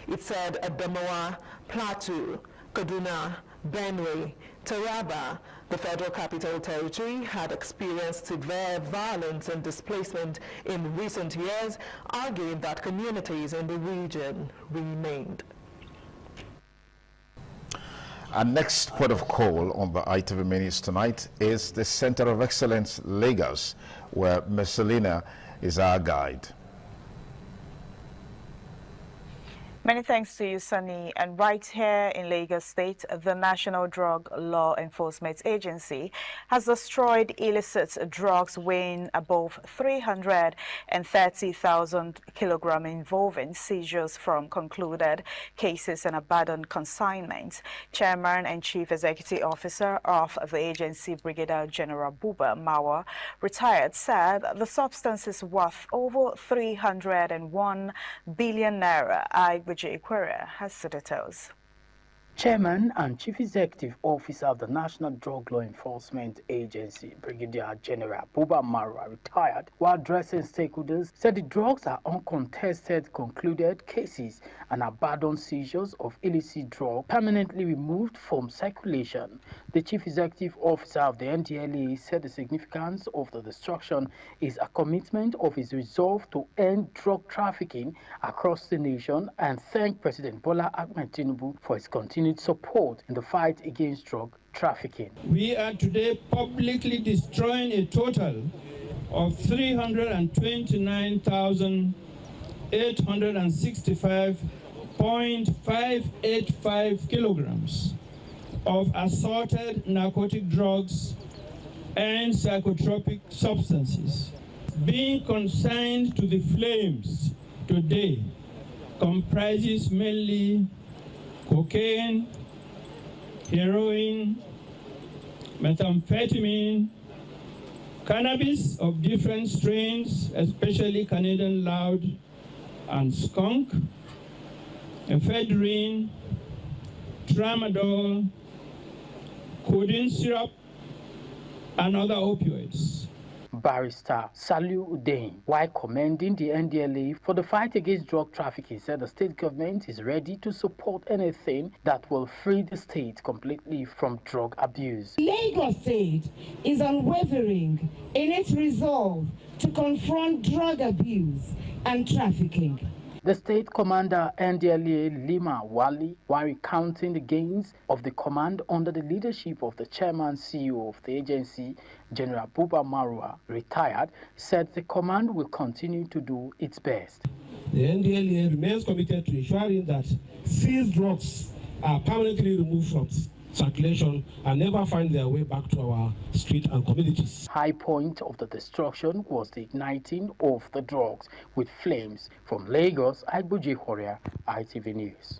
It said Adamawa, Plateau, Kaduna, Benue, Taraba, the Federal Capital Territory, had experienced severe violence and displacement in recent years, arguing that communities in the region remained. Our next port of call on the ITV Minutes tonight is the Center of Excellence, Lagos, where Messalina is our guide. Many thanks to you, Sunny. And right here in Lagos State, the National Drug Law Enforcement Agency has destroyed illicit drugs weighing above 330,000 kilograms involving seizures from concluded cases and abandoned consignments. Chairman and Chief Executive Officer of the agency, Brigadier General Buba Mawa, retired, said the substance is worth over 301 billion naira. Aquaria has the details. Chairman and Chief Executive Officer of the National Drug Law Enforcement Agency, Brigadier General Buba Marwa, retired, while addressing stakeholders, said the drugs are uncontested concluded cases and abandoned seizures of illicit drugs permanently removed from circulation. The Chief Executive Officer of the NDLEA said the significance of the destruction is a commitment of his resolve to end drug trafficking across the nation and thanked President Bola Ahmed Tinubu for his continued support in the fight against drug trafficking. We are today publicly destroying a total of 329,865.585 kilograms of assorted narcotic drugs and psychotropic substances. Being consigned to the flames today comprises mainly cocaine, heroin, methamphetamine, cannabis of different strains, especially Canadian loud and skunk, ephedrine, tramadol, codeine syrup, and other opioids. Barrister Saliu Udein, while commending the NDLEA for the fight against drug trafficking, said the state government is ready to support anything that will free the state completely from drug abuse. Lagos State is unwavering in its resolve to confront drug abuse and trafficking. The state commander NDLEA Lima Wali, while recounting the gains of the command under the leadership of the chairman CEO of the agency, General Buba Marwa, retired, said the command will continue to do its best. The NDLEA remains committed to ensuring that seized drugs are permanently removed from circulation and never find their way back to our street and communities. High point of the destruction was the igniting of the drugs with flames. From Lagos, Agbuji Horia, ITV News.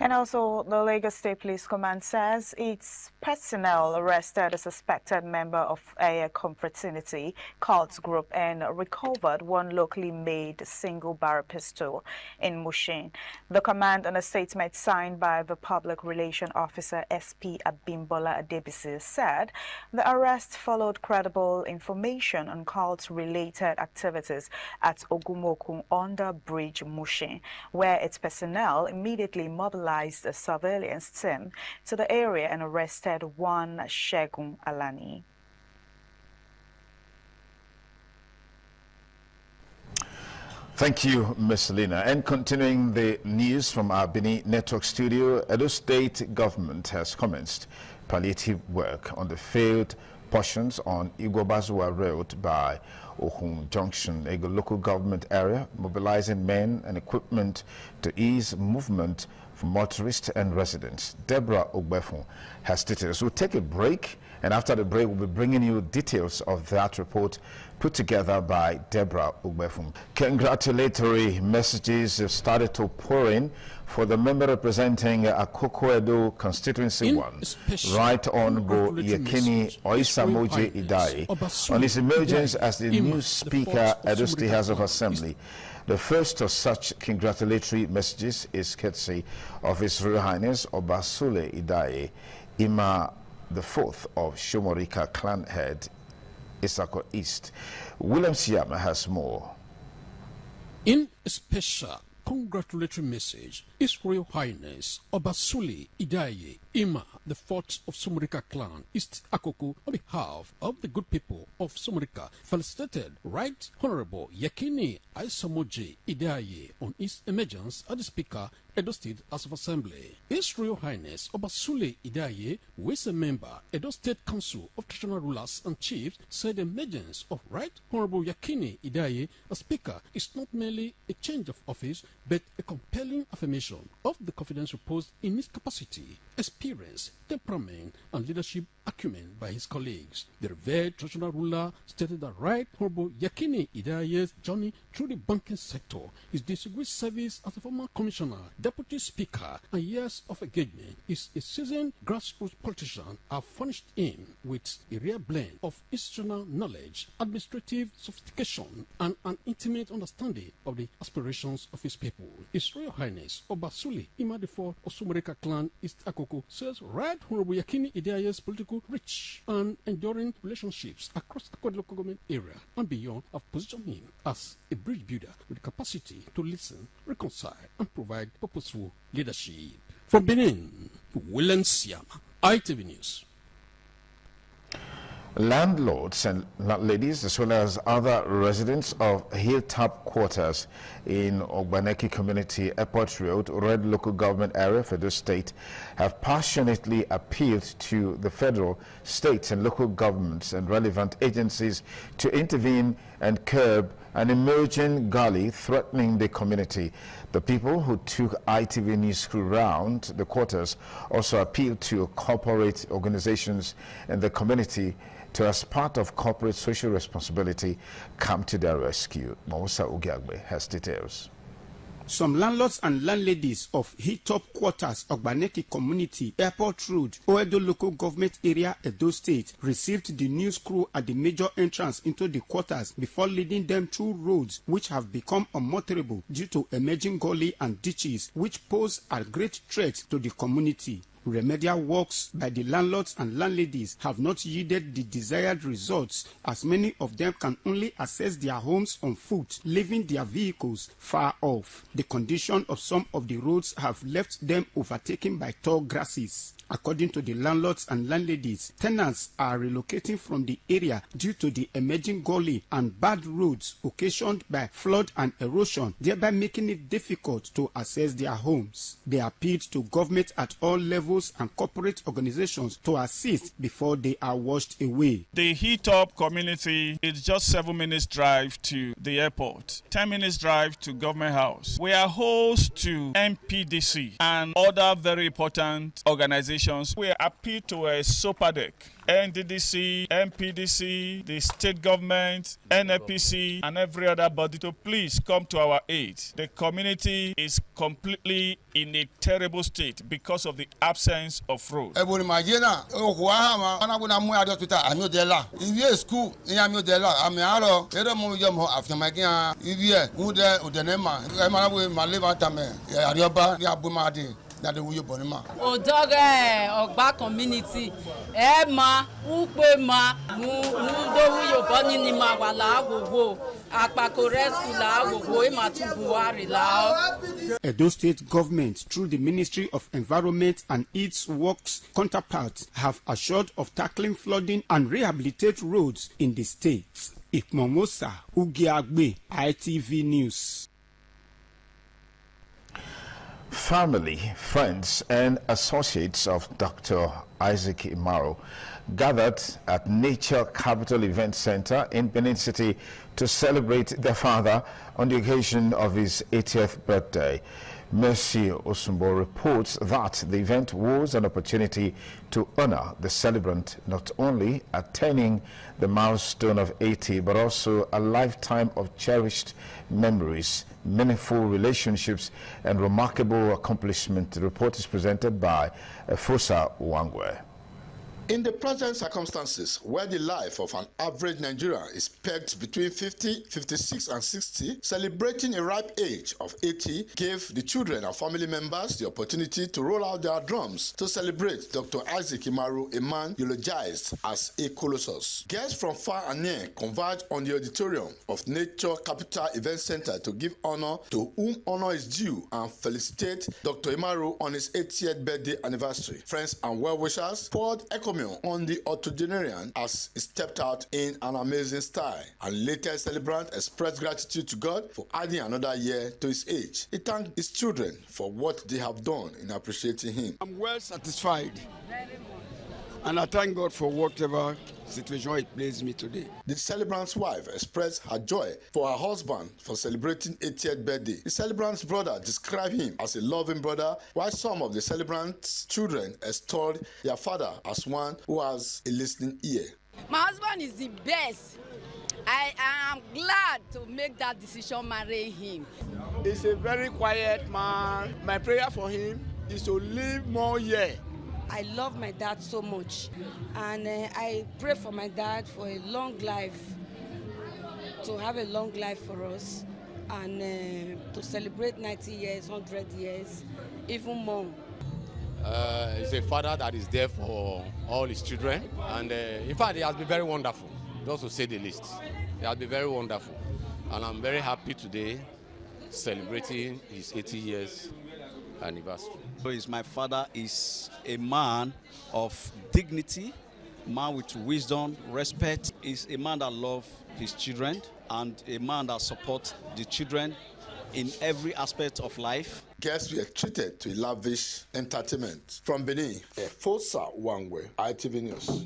And also, the Lagos State Police Command says its personnel arrested a suspected member of a confraternity cult group and recovered one locally made single-barrel pistol in Mushin. The command, in a statement signed by the Public Relations Officer SP Abimbola Adebisi, said the arrest followed credible information on cult-related activities at Ogumokun under Bridge Mushin, where its personnel immediately mobilized a surveillance team to the area and arrested one Shegun Alani. Thank you, Ms. Lina. And continuing the news from our Benin Network studio, Edo State government has commenced palliative work on the failed portions on Igwabazua Road by Ohun Junction, a local government area, mobilizing men and equipment to ease movement for motorists and residents. Deborah Ogbefun has details. We'll take a break, and after the break, we'll be bringing you details of that report put together by Deborah Ogbefun. Congratulatory messages have started to pour in for the member representing Akoko Edo Constituency 1, Right Honorable Yekini Oisamoje Idai, on his emergence as the new Speaker at the State House of Assembly. The first of such congratulatory messages is courtesy of His Royal Highness Obasule Idaye, Ima IV of Shomorika Clan Head, Isako East. William Siama has more. In a special congratulatory message, His Royal Highness Obasule Idaye, Ima IV of Shomorika Clan, East Akoko, on behalf of the good people of Shomorika, felicitated Right Honorable Yekini Aisamoje Idaye on his emergence as the Speaker Edo State House of Assembly. His Royal Highness Obasule Idaye, who is a member Edo State Council of Traditional Rulers and Chiefs, said the emergence of Right Honorable Yekini Idaye as Speaker is not merely a change of office, but a compelling affirmation of the confidence reposed in his capacity, experience, temperament, and leadership acumen by his colleagues. The revered traditional ruler stated that Right Honorable Yakini Idaye's journey through the banking sector, his distinguished service as a former commissioner, deputy speaker, and years of engagement, is a seasoned grassroots politician, have furnished him with a rare blend of institutional knowledge, administrative sophistication, and an intimate understanding of the aspirations of his people. His Royal Highness Obasuli Imadifo of Sumureka Clan, East Akoko, says Right Honorable Yakini Idaye's political reach and enduring relationships across the local government area and beyond have positioned him as a bridge builder with the capacity to listen, reconcile, and provide purposeful leadership. From Benin, William Siama, ITV News. Landlords and landladies, as well as other residents of hilltop quarters in Ogbaneki Community, Airport Road, Red Local Government Area for the state, have passionately appealed to the federal, state, and local governments and relevant agencies to intervene and curb an emerging gully threatening the community. The people who took ITV News crew round the quarters also appealed to corporate organizations in the community to, as part of corporate social responsibility, come to their rescue. Mawusa Ugiagbe has details. Some landlords and landladies of hilltop quarters, Ogbaneki Community, Airport Road, Oedo Local Government Area, Edo State, received the news crew at the major entrance into the quarters before leading them through roads which have become unmotorable due to emerging gully and ditches which pose a great threat to the community. Remedial works by the landlords and landladies have not yielded the desired results, as many of them can only access their homes on foot, leaving their vehicles far off. The condition of some of the roads have left them overtaken by tall grasses. According to the landlords and landladies, tenants are relocating from the area due to the emerging gully and bad roads occasioned by flood and erosion, thereby making it difficult to access their homes. They appealed to government at all levels and corporate organizations to assist before they are washed away. The hilltop community is just 7 minutes drive to the airport, 10 minutes drive to Government House. We are host to MPDC and other very important organizations. We appeal to SOPADEC, NDDC, MPDC, the state government, NFPC, and every other body to please come to our aid. The community is completely in a terrible state because of the absence of road. Odore Ogba community ma ukpe ma mudowu yoboni ni ma wala gogo apako rescue la gogo e ma tu Buhari la. Edo State government, through the Ministry of Environment and its works counterparts, have assured of tackling flooding and rehabilitate roads in the state. Ikmomosa Ugiagbe, ITV News. Family, friends, and associates of Dr. Isaac Imaro gathered at Nature Capital Event Center in Benin City to celebrate their father on the occasion of his 80th birthday. Mercy Osumbo reports that the event was an opportunity to honor the celebrant, not only attaining the milestone of 80, but also a lifetime of cherished memories, meaningful relationships, and remarkable accomplishment. The report is presented by Fosa Wangwe. In the present circumstances, where the life of an average Nigerian is pegged between 50, 56, and 60, celebrating a ripe age of 80 gave the children and family members the opportunity to roll out their drums to celebrate Dr. Isaac Imaro, a man eulogized as a colossus. Guests from far and near converged on the auditorium of Nature Capital Event Center to give honor to whom honor is due and felicitate Dr. Imaro on his 80th birthday anniversary. Friends and well-wishers poured on the octogenarian as he stepped out in an amazing style. And later celebrant expressed gratitude to God for adding another year to his age. He thanked his children for what they have done in appreciating him. I'm well satisfied, and I thank God for whatever situation it places me today. The celebrant's wife expressed her joy for her husband for celebrating 80th birthday. The celebrant's brother described him as a loving brother, while some of the celebrant's children extolled their father as one who has a listening ear. My husband is the best. I am glad to make that decision, marry him. He's a very quiet man. My prayer for him is to live more years. I love my dad so much, and I pray for my dad for a long life, to have a long life for us, and to celebrate 90 years, 100 years, even more. He's a father that is there for all his children, and in fact, he has been very wonderful, just to say the least. He has been very wonderful, and I'm very happy today celebrating his 80 years anniversary. My father is a man of dignity, man with wisdom, respect. Is a man that loves his children and a man that supports the children in every aspect of life. Guests were treated to lavish entertainment. From Benin, Fosa Wangwe, ITV News.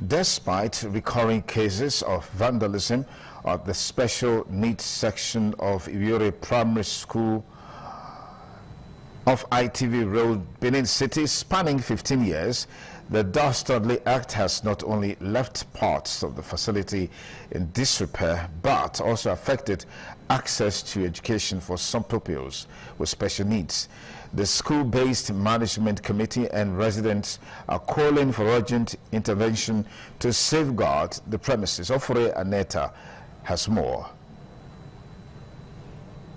Despite recurring cases of vandalism at the special needs section of Iwere Primary School of ITV Road, Benin City, spanning 15 years, the Dastardly Act has not only left parts of the facility in disrepair, but also affected access to education for some pupils with special needs. The school-based management committee and residents are calling for urgent intervention to safeguard the premises. Ofore Aneta has more.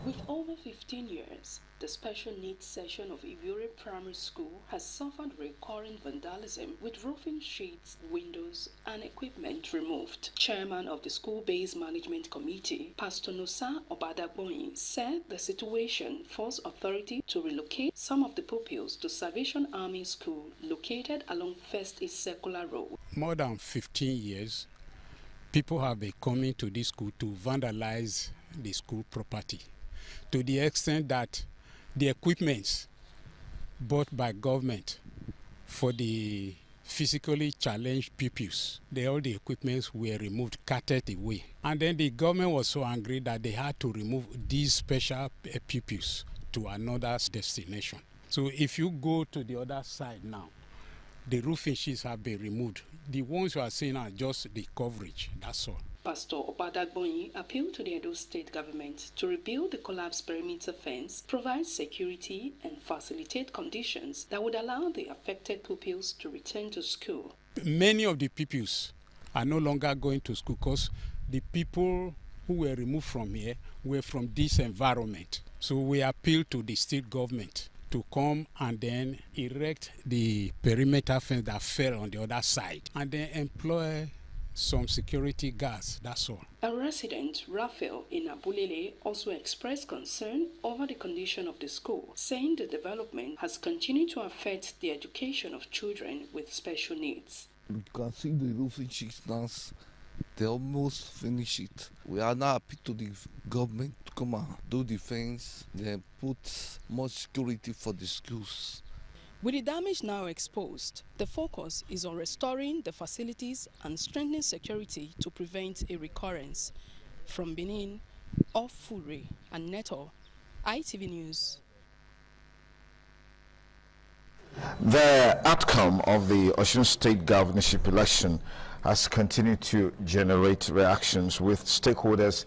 With over 15 years, the special needs section of Iwere Primary School has suffered recurring vandalism with roofing sheets, windows, and equipment removed. Chairman of the school-based management committee, Pastor Nosa Obadagboyin, said the situation forced authority to relocate some of the pupils to Salvation Army School located along First East Circular Road. More than 15 years, people have been coming to this school to vandalize the school property, to the extent that the equipments bought by government for the physically challenged pupils, all the equipments were removed, carted away. And then the government was so angry that they had to remove these special pupils to another destination. So if you go to the other side now, the roofing sheets have been removed. The ones you are seeing are just the coverage, that's all. Pastor Obadagboyin appealed to the Edo State government to rebuild the collapsed perimeter fence, provide security, and facilitate conditions that would allow the affected pupils to return to school. Many of the pupils are no longer going to school because the people who were removed from here were from this environment. So we appeal to the state government to come and then erect the perimeter fence that fell on the other side and then employ some security guards, that's all. A resident, Raphael in Abulele, also expressed concern over the condition of the school, saying the development has continued to affect the education of children with special needs. You can see the roofing sheets now, they almost finished it. We are now happy to the government to come and do the fence, then put more security for the schools. With the damage now exposed, the focus is on restoring the facilities and strengthening security to prevent a recurrence. From Benin, Ofure and Neto, ITV News. The outcome of the Osun State governorship election has continued to generate reactions, with stakeholders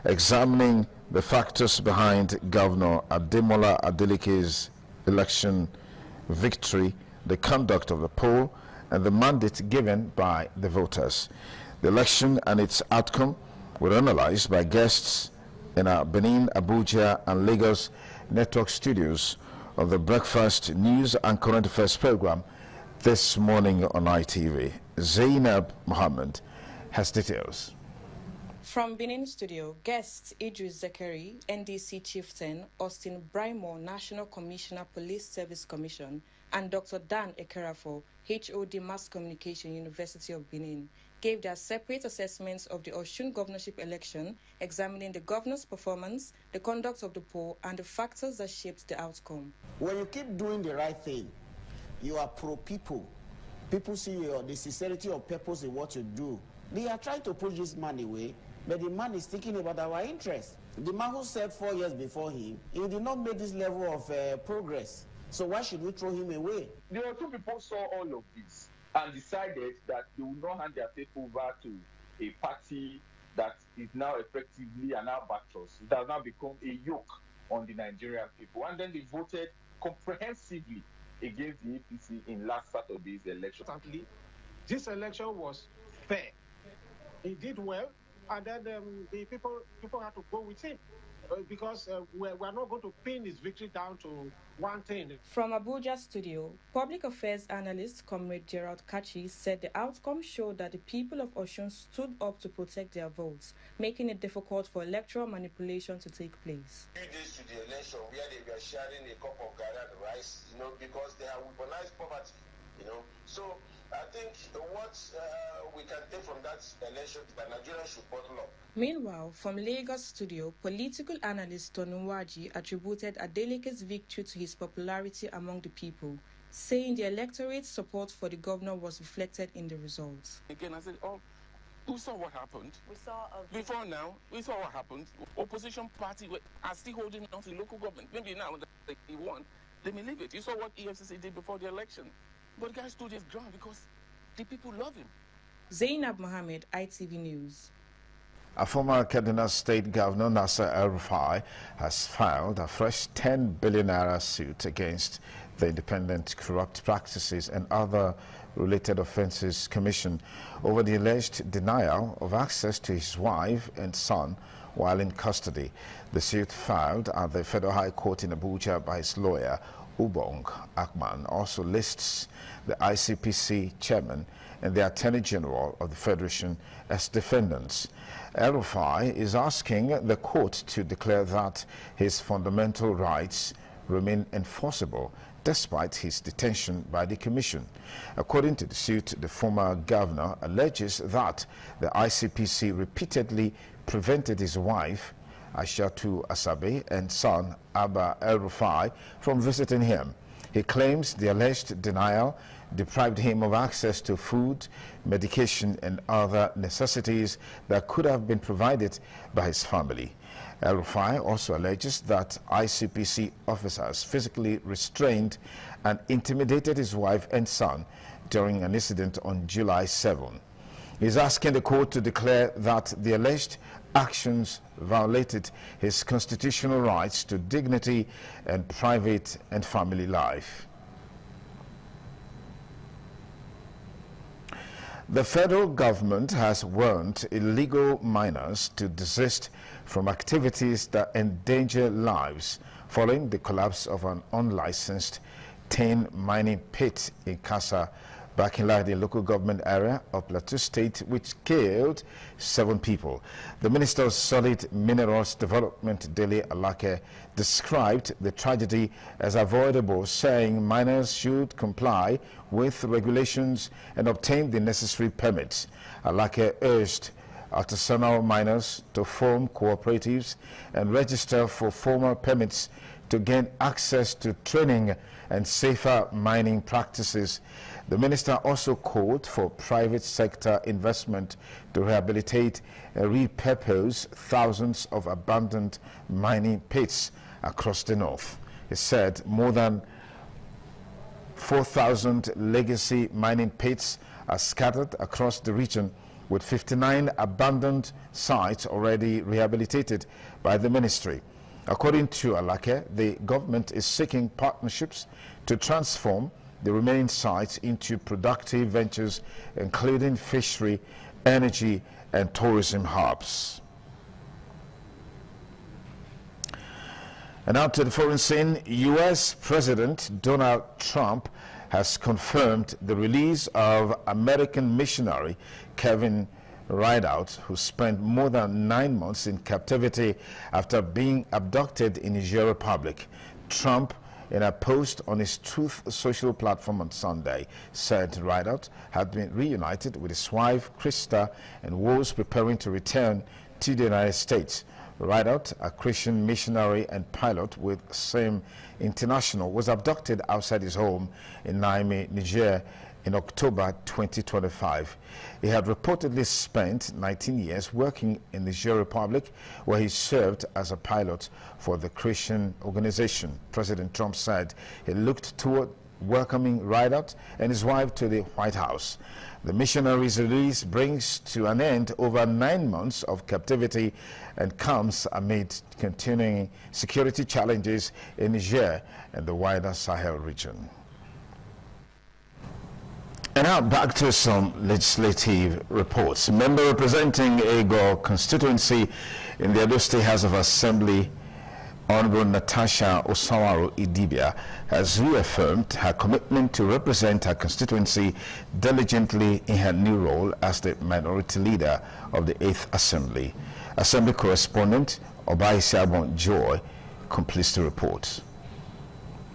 examining the factors behind Governor Ademola Adeleke's election victory, the conduct of the poll, and the mandate given by the voters. The election and its outcome were analyzed by guests in our Benin, Abuja, and Lagos network studios of the Breakfast News and Current Affairs program this morning on ITV. Zainab Mohammed has details. From Benin Studio, guests Idris Zakari, NDC Chieftain, Austin Braimore, National Commissioner, Police Service Commission, and Dr. Dan Ekerafo, HOD Mass Communication, University of Benin, gave their separate assessments of the Osun governorship election, examining the governor's performance, the conduct of the poll, and the factors that shaped the outcome. When you keep doing the right thing, you are pro-people, people see the sincerity of purpose in what you do. They are trying to push this man away, but the man is thinking about our interests. The man who served 4 years before him, he did not make this level of progress. So why should we throw him away? The two people saw all of this and decided that they will not hand their faith over to a party that is now effectively an albatross. It has now become a yoke on the Nigerian people. And then they voted comprehensively against the APC in last Saturday's election. This election was fair. He did well, and then the people had to go with him because we're not going to pin his victory down to one thing. From Abuja studio, public affairs analyst Comrade Gerald Kachi said the outcome showed that the people of Osun stood up to protect their votes, making it difficult for electoral manipulation to take place. 2 days to the election, where they were sharing a cup of garri and rice, because they have weaponized poverty, So I think what we can take from that election is that Nigeria should bottle up. Meanwhile, from Lagos studio, political analyst Tonuwaji attributed Adeleke's victory to his popularity among the people, saying the electorate's support for the governor was reflected in the results. Again, I said, we saw what happened. We saw before now. We saw what happened. Opposition party are still holding on to local government. Maybe now that they won, they may leave it. You saw what EFCC did before the election. But guys stood his ground because the people love him. Zainab Mohammed, ITV News. A former Kaduna State Governor, Nasser El-Rufai, has filed a fresh 10 billion naira suit against the Independent Corrupt Practices and Other Related Offences Commission over the alleged denial of access to his wife and son while in custody. The suit filed at the Federal High Court in Abuja by his lawyer, Ubong Akman, also lists the ICPC chairman and the Attorney General of the Federation as defendants. El-Rufai is asking the court to declare that his fundamental rights remain enforceable despite his detention by the commission. According to the suit, the former governor alleges that the ICPC repeatedly prevented his wife, Aishatu Asabe, and son, Abba El-Rufai, from visiting him. He claims the alleged denial deprived him of access to food, medication, and other necessities that could have been provided by his family. El-Rufai also alleges that ICPC officers physically restrained and intimidated his wife and son during an incident on July 7. He is asking the court to declare that the alleged actions violated his constitutional rights to dignity and private and family life. The federal government has warned illegal miners to desist from activities that endanger lives following the collapse of an unlicensed tin mining pit in Kasa, Bakinladi local government area of Plateau State, which killed 7 people. The Minister of Solid Minerals Development, Dele Alake, described the tragedy as avoidable, saying miners should comply with regulations and obtain the necessary permits. Alake urged artisanal miners to form cooperatives and register for formal permits to gain access to training and safer mining practices. The minister also called for private sector investment to rehabilitate and repurpose thousands of abandoned mining pits across the north. He said more than 4,000 legacy mining pits are scattered across the region, with 59 abandoned sites already rehabilitated by the ministry. According to Alake, the government is seeking partnerships to transform the remaining sites into productive ventures, including fishery, energy, and tourism hubs. And now to the foreign scene. U.S. President Donald Trump has confirmed the release of American missionary Kevin Rideout, who spent more than 9 months in captivity after being abducted in Niger Republic. Trump, in a post on his Truth social platform on Sunday, said Rideout had been reunited with his wife Krista and was preparing to return to the United States. Rideout, a Christian missionary and pilot with SAME International, was abducted outside his home in Niamey, Niger, in October 2025. He had reportedly spent 19 years working in the Niger Republic, where he served as a pilot for the Christian organization. President Trump said he looked toward welcoming Rideout and his wife to the White House. The missionary's release brings to an end over 9 months of captivity and comes amid continuing security challenges in Niger and the wider Sahel region. And now back to some legislative reports. A member representing Ego constituency in the Edo State House of Assembly, Honorable Natasha Osawaru Idibia, has reaffirmed her commitment to represent her constituency diligently in her new role as the minority leader of the 8th Assembly. Assembly correspondent Obaisiabon Joy completes the report.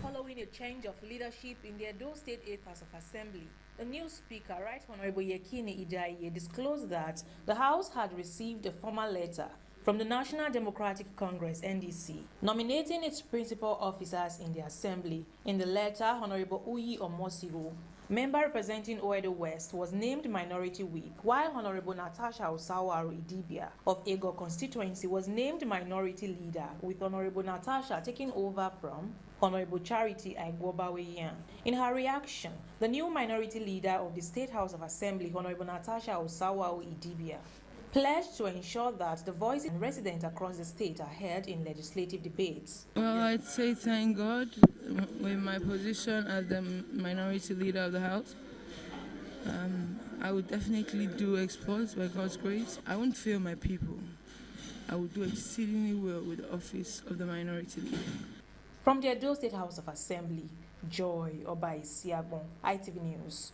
Following a change of leadership in the Edo State 8th House of Assembly, the new Speaker, Right Honorable Yekini Idaye, disclosed that the House had received a formal letter from the National Democratic Congress, NDC, nominating its principal officers in the Assembly. In the letter, Honorable Uyi Omosiru, member representing Oedo West, was named Minority Whip, while Honorable Natasha Osawaru Idibia of Ego constituency was named Minority Leader, with Honorable Natasha taking over from Honorable Charity Aigwobaweyan. In her reaction, the new Minority Leader of the State House of Assembly, Honorable Natasha Osawaru Idibia, pledged to ensure that the voices of residents across the state are heard in legislative debates. Well, I'd say thank God with my position as the minority leader of the House. I would definitely do exploits by God's grace. I won't fail my people. I will do exceedingly well with the office of the minority leader. From the Edo State House of Assembly, Joy Obaisiabon, ITV News.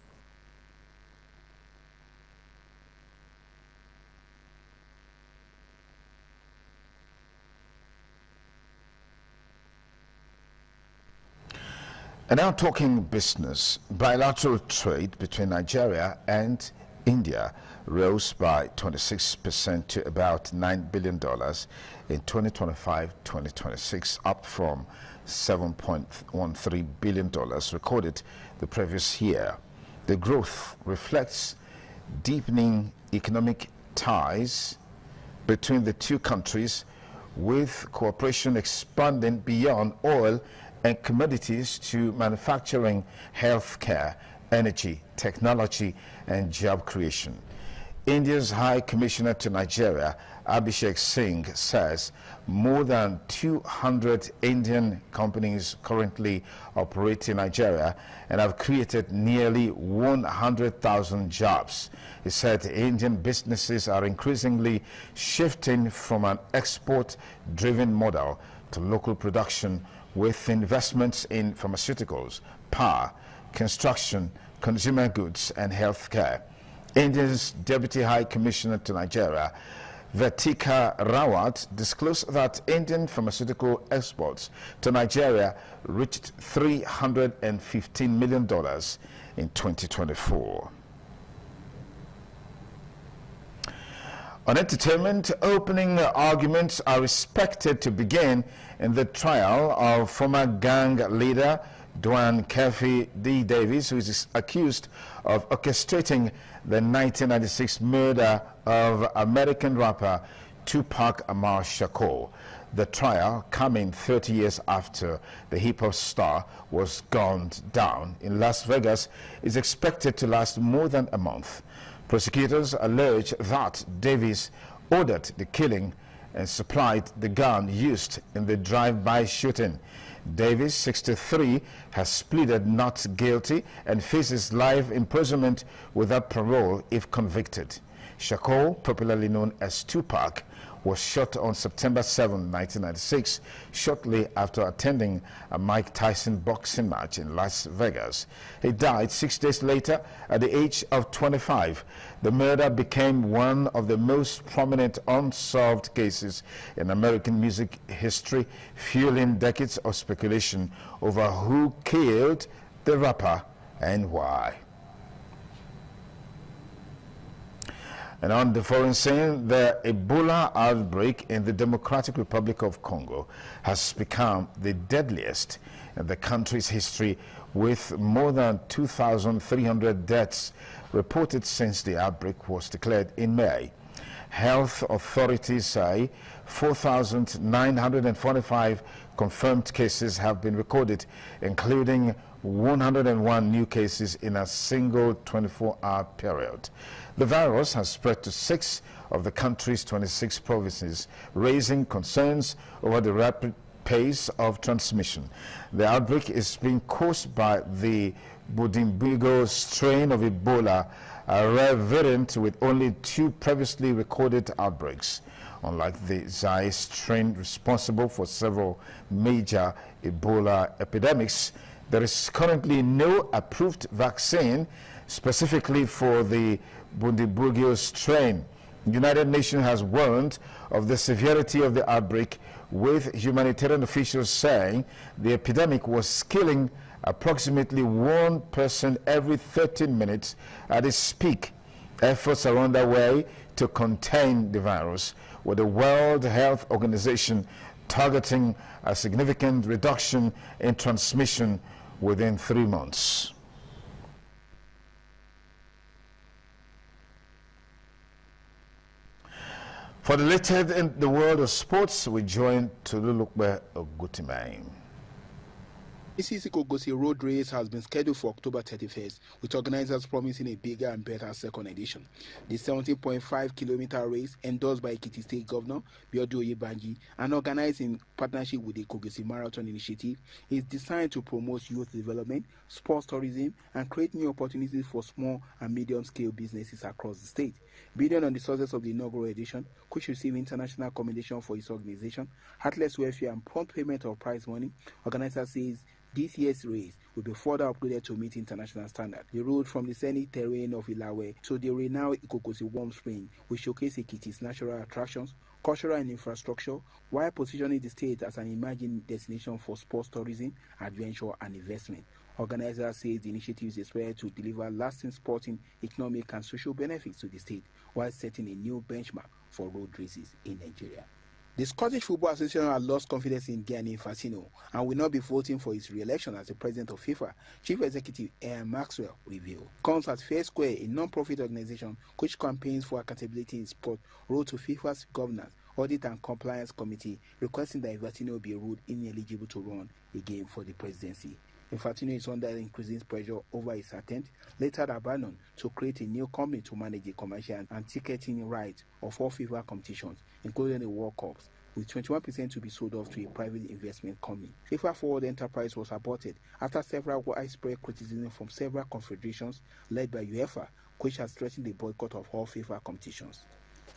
And now talking business, bilateral trade between Nigeria and India rose by 26% to about $9 billion in 2025-2026, up from $7.13 billion recorded the previous year. The growth reflects deepening economic ties between the two countries, with cooperation expanding beyond oil and commodities to manufacturing, healthcare, energy, technology, and job creation. India's High Commissioner to Nigeria, Abhishek Singh, says more than 200 Indian companies currently operate in Nigeria and have created nearly 100,000 jobs. He said Indian businesses are increasingly shifting from an export-driven model to local production, with investments in pharmaceuticals, power, construction, consumer goods, and healthcare. India's Deputy High Commissioner to Nigeria, Vetika Rawat, disclosed that Indian pharmaceutical exports to Nigeria reached $315 million in 2024. On entertainment, opening arguments are expected to begin in the trial of former gang leader Dwan Keffi D. Davis, who is accused of orchestrating the 1996 murder of American rapper Tupac Amaru Shakur. The trial, coming 30 years after the hip-hop star was gunned down in Las Vegas, is expected to last more than a month. Prosecutors allege that Davis ordered the killing and supplied the gun used in the drive-by shooting. Davis, 63, has pleaded not guilty and faces life imprisonment without parole if convicted. Shakur, popularly known as Tupac, was shot on September 7, 1996, shortly after attending a Mike Tyson boxing match in Las Vegas. He died 6 days later at the age of 25. The murder became one of the most prominent unsolved cases in American music history, fueling decades of speculation over who killed the rapper and why. And on the foreign scene, the Ebola outbreak in the Democratic Republic of Congo has become the deadliest in the country's history, with more than 2,300 deaths reported since the outbreak was declared in May. Health authorities say 4,945 confirmed cases have been recorded, including 101 new cases in a single 24-hour period. The virus has spread to 6 of the country's 26 provinces, raising concerns over the rapid pace of transmission. The outbreak is being caused by the Budimbugo strain of Ebola, a rare variant with only 2 previously recorded outbreaks. Unlike the Zaire strain responsible for several major Ebola epidemics, there is currently no approved vaccine specifically for the Budimbugo strain. The United Nations has warned of the severity of the outbreak, with humanitarian officials saying the epidemic was killing approximately 1 person every 13 minutes at its peak. Efforts are underway to contain the virus, with the World Health Organization targeting a significant reduction in transmission within 3 months. For the latest in the world of sports, we join Tululukwe Ogutimai. ACC Kogosi Road Race has been scheduled for October 31st, with organizers promising a bigger and better second edition. The 17.5-kilometer race, endorsed by Ekiti State Governor Biodun Oyebanji and organized in partnership with the Kogosi Marathon Initiative, is designed to promote youth development, sports tourism, and create new opportunities for small and medium-scale businesses across the state. Building on the success of the inaugural edition, which received international commendation for its organization, heartless welfare, and prompt payment of prize money, organizers says this year's race will be further upgraded to meet international standards. The route from the scenic terrain of Ilawe to the renowned Ikokosi Warm Spring will showcase Ekiti's natural attractions, cultural and infrastructure, while positioning the state as an emerging destination for sports tourism, adventure, and investment. Organizers say the initiative is expected to deliver lasting sporting, economic, and social benefits to the state, while setting a new benchmark for road races in Nigeria. The Scottish Football Association has lost confidence in Gianni Infantino and will not be voting for his re-election as the president of FIFA. Chief Executive Ian Maxwell revealed. Comes at Fair Square, a non-profit organization which campaigns for accountability in sport, wrote to FIFA's Governance, Audit and Compliance Committee requesting that Infantino be ruled ineligible to run again for the presidency. Infantino is under increasing pressure over his attempt, later abandoned, to create a new company to manage the commercial and ticketing rights of all FIFA competitions, including the World Cups, with 21% to be sold off to a private investment company. FIFA Forward Enterprise was aborted after several widespread criticism from several confederations led by UEFA, which has threatened the boycott of all FIFA competitions.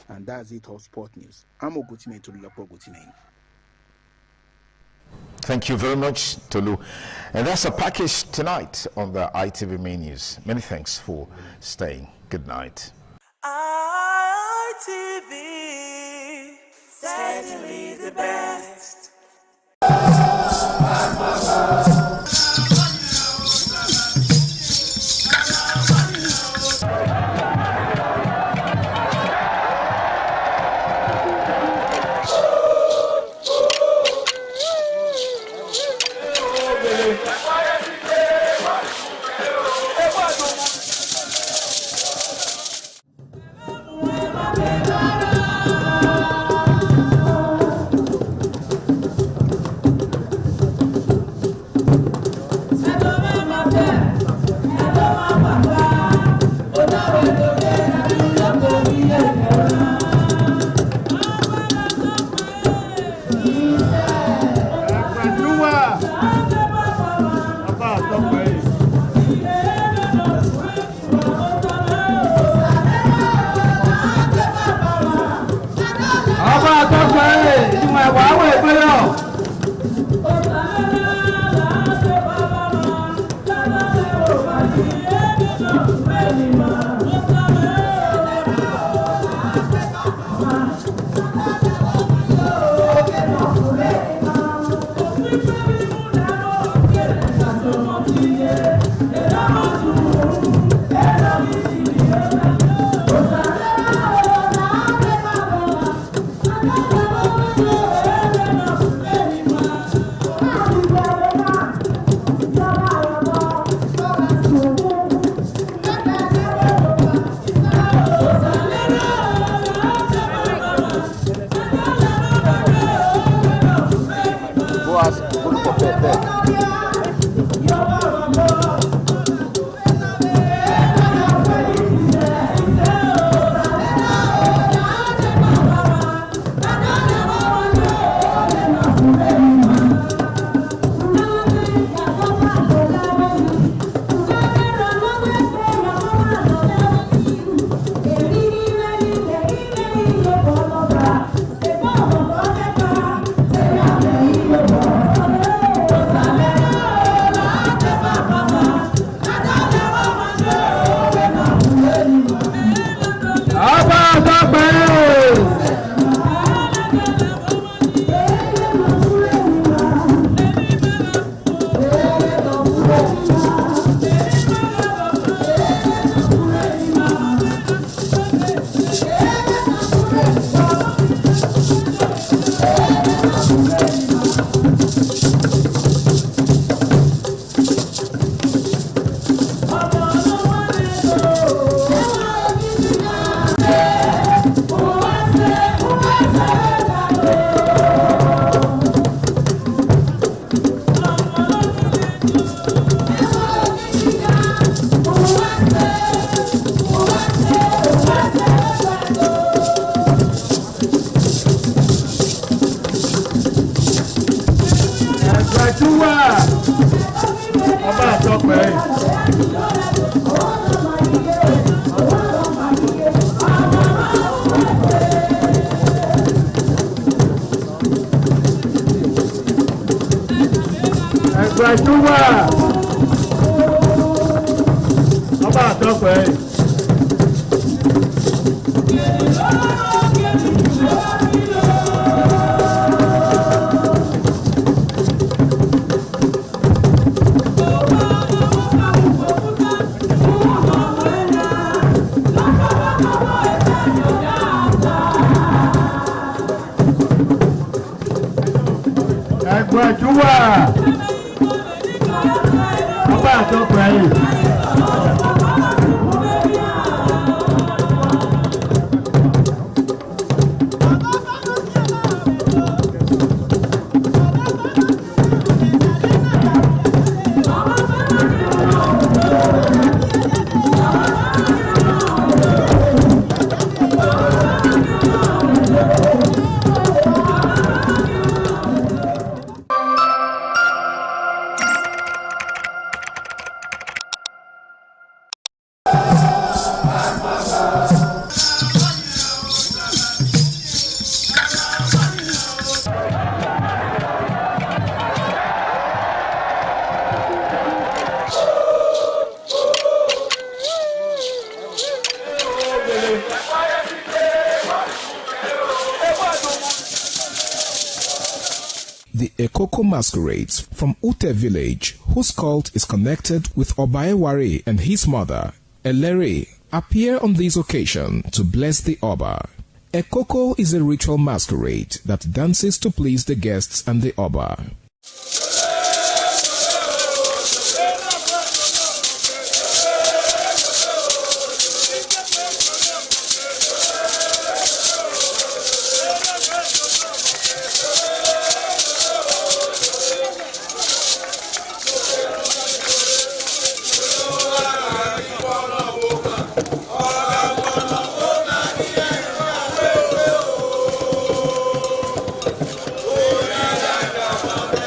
And that's it for sport news. I'm Ogutimai Tolulopo Ogutimai. Thank you very much, Tolu. And that's a package tonight on the ITV Main News. Many thanks for staying. Good night. ITV, certainly the best. The Ekoko masquerades from Ute village, whose cult is connected with Obaeware and his mother, Elere, appear on this occasion to bless the Oba. Ekoko is a ritual masquerade that dances to please the guests and the Oba. Oh,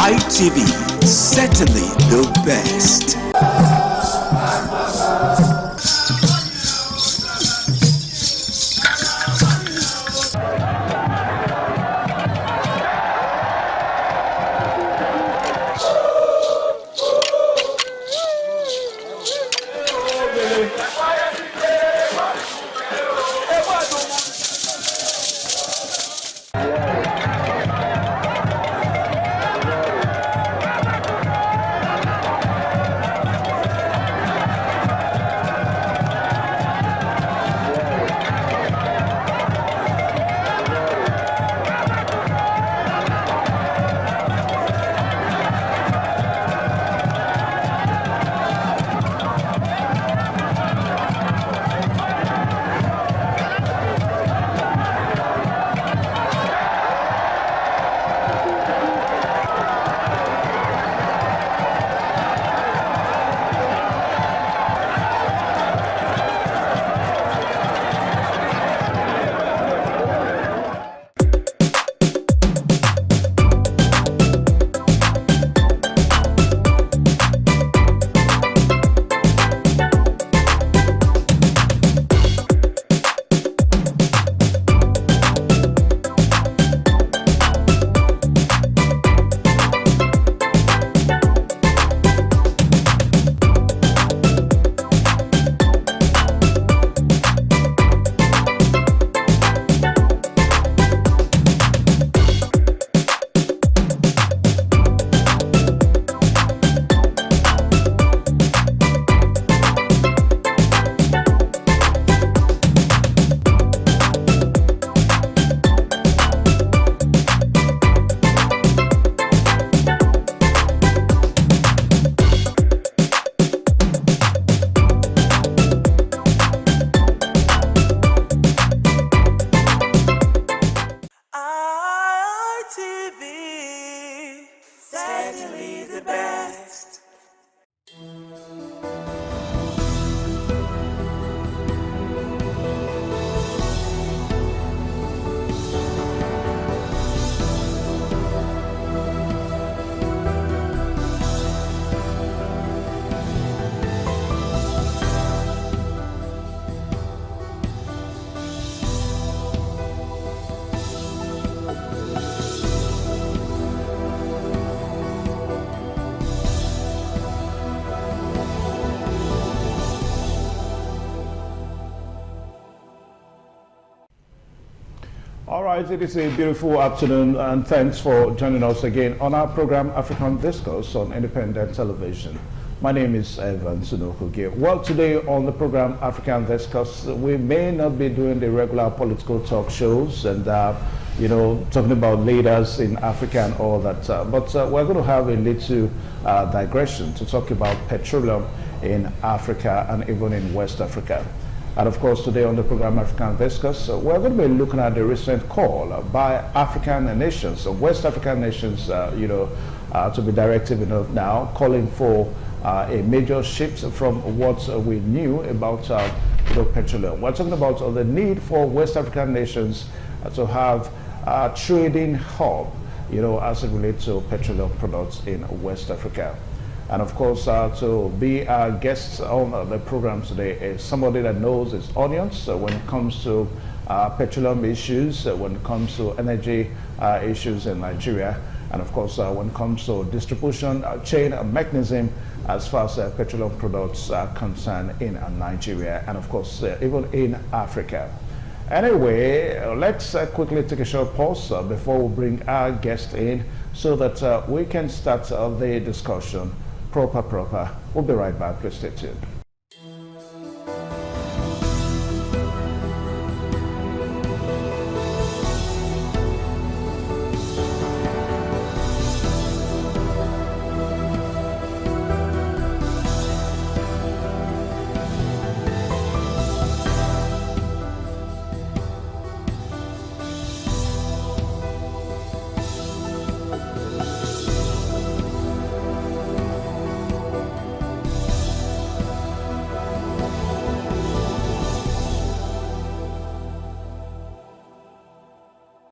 ITV, certainly the best. right, it is a beautiful afternoon, and thanks for joining us again on our program African Discourse on Independent Television. My name is Evan Sunokuge. Well, today on the program African Discourse, we may not be doing the regular political talk shows and talking about leaders in Africa and all that, but we're going to have a little digression to talk about petroleum in Africa and even in West Africa. And of course, today on the program African Discuss, we're going to be looking at the recent call by African nations, West African nations, to be directive enough now, calling for a major shift from what we knew about petroleum. We're talking about the need for West African nations to have a trading hub, as it relates to petroleum products in West Africa. And of course, to be our guests on the program today is somebody that knows his audience when it comes to petroleum issues, when it comes to energy issues in Nigeria, and of course, when it comes to distribution chain mechanism as far as petroleum products are concerned in Nigeria, and of course, even in Africa. Anyway, let's quickly take a short pause before we bring our guest in so that we can start the discussion proper. We'll be right back. Please stay tuned.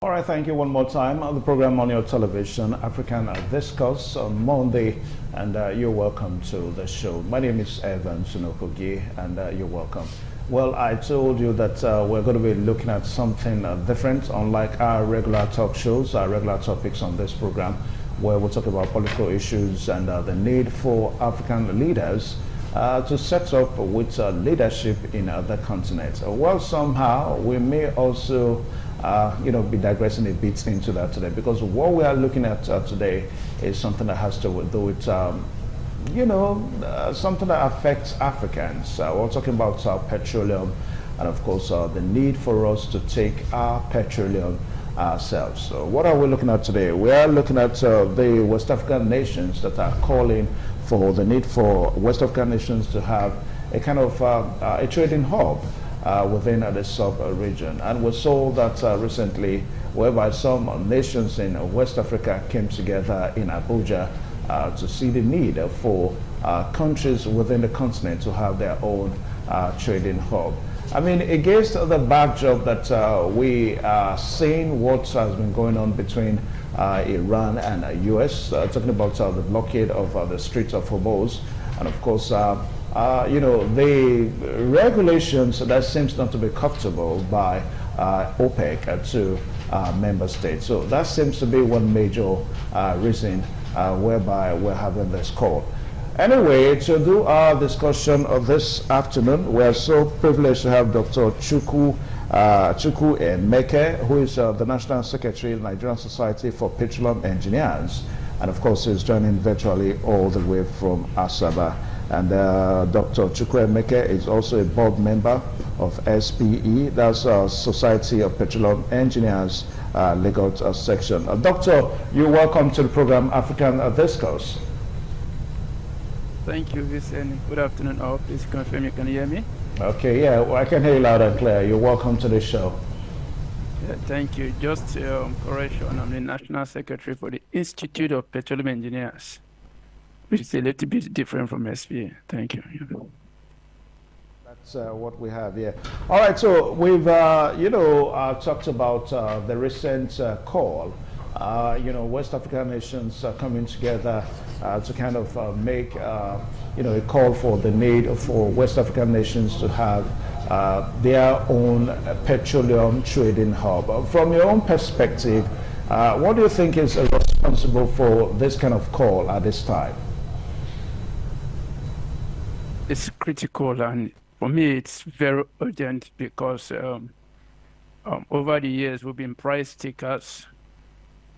All right, thank you one more time. The program on your television, African Discourse on Monday, and you're welcome to the show. My name is Evan Sunokuge, and you're welcome. Well, I told you that we're going to be looking at something different, unlike our regular talk shows, our regular topics on this program, where we'll talk about political issues and the need for African leaders to set up with leadership in other continents. Well, somehow we may also be digressing a bit into that today, because what we are looking at today is something that has to do with, something that affects Africans. We're talking about petroleum, and of course the need for us to take our petroleum ourselves. So what are we looking at today? We are looking at the West African nations that are calling for the need for West African nations to have a kind of a trading hub within the sub-region. And we saw that recently, whereby some nations in West Africa came together in Abuja to see the need for countries within the continent to have their own trading hub. I mean, against the backdrop that we are seeing what has been going on between Iran and the US, talking about the blockade of the Strait of Hormuz, and of course, the regulations that seems not to be comfortable by OPEC to member states. So that seems to be one major reason whereby we're having this call. Anyway, to do our discussion of this afternoon, we are so privileged to have Dr. Chukwu Emeke, who is the National Secretary of the Nigerian Society for Petroleum Engineers, and of course he's joining virtually all the way from Asaba. And Dr. Chukwu Emeke is also a board member of SPE, that's Society of Petroleum Engineers, Lagos section. Doctor, you're welcome to the program African Discourse. Thank you, Vincent. Good afternoon all. Please confirm you can hear me. Okay, yeah, well, I can hear you loud and clear. You're welcome to the show. Yeah, thank you. Just correction, I'm the National Secretary for the Institute of Petroleum Engineers, which is a little bit different from SPA. Thank you. That's what we have here. All right, so we've, talked about the recent call. West African nations coming together to kind of make, a call for the need for West African nations to have their own petroleum trading hub. From your own perspective, what do you think is responsible for this kind of call at this time? It's critical, and for me, it's very urgent because over the years, we've been price takers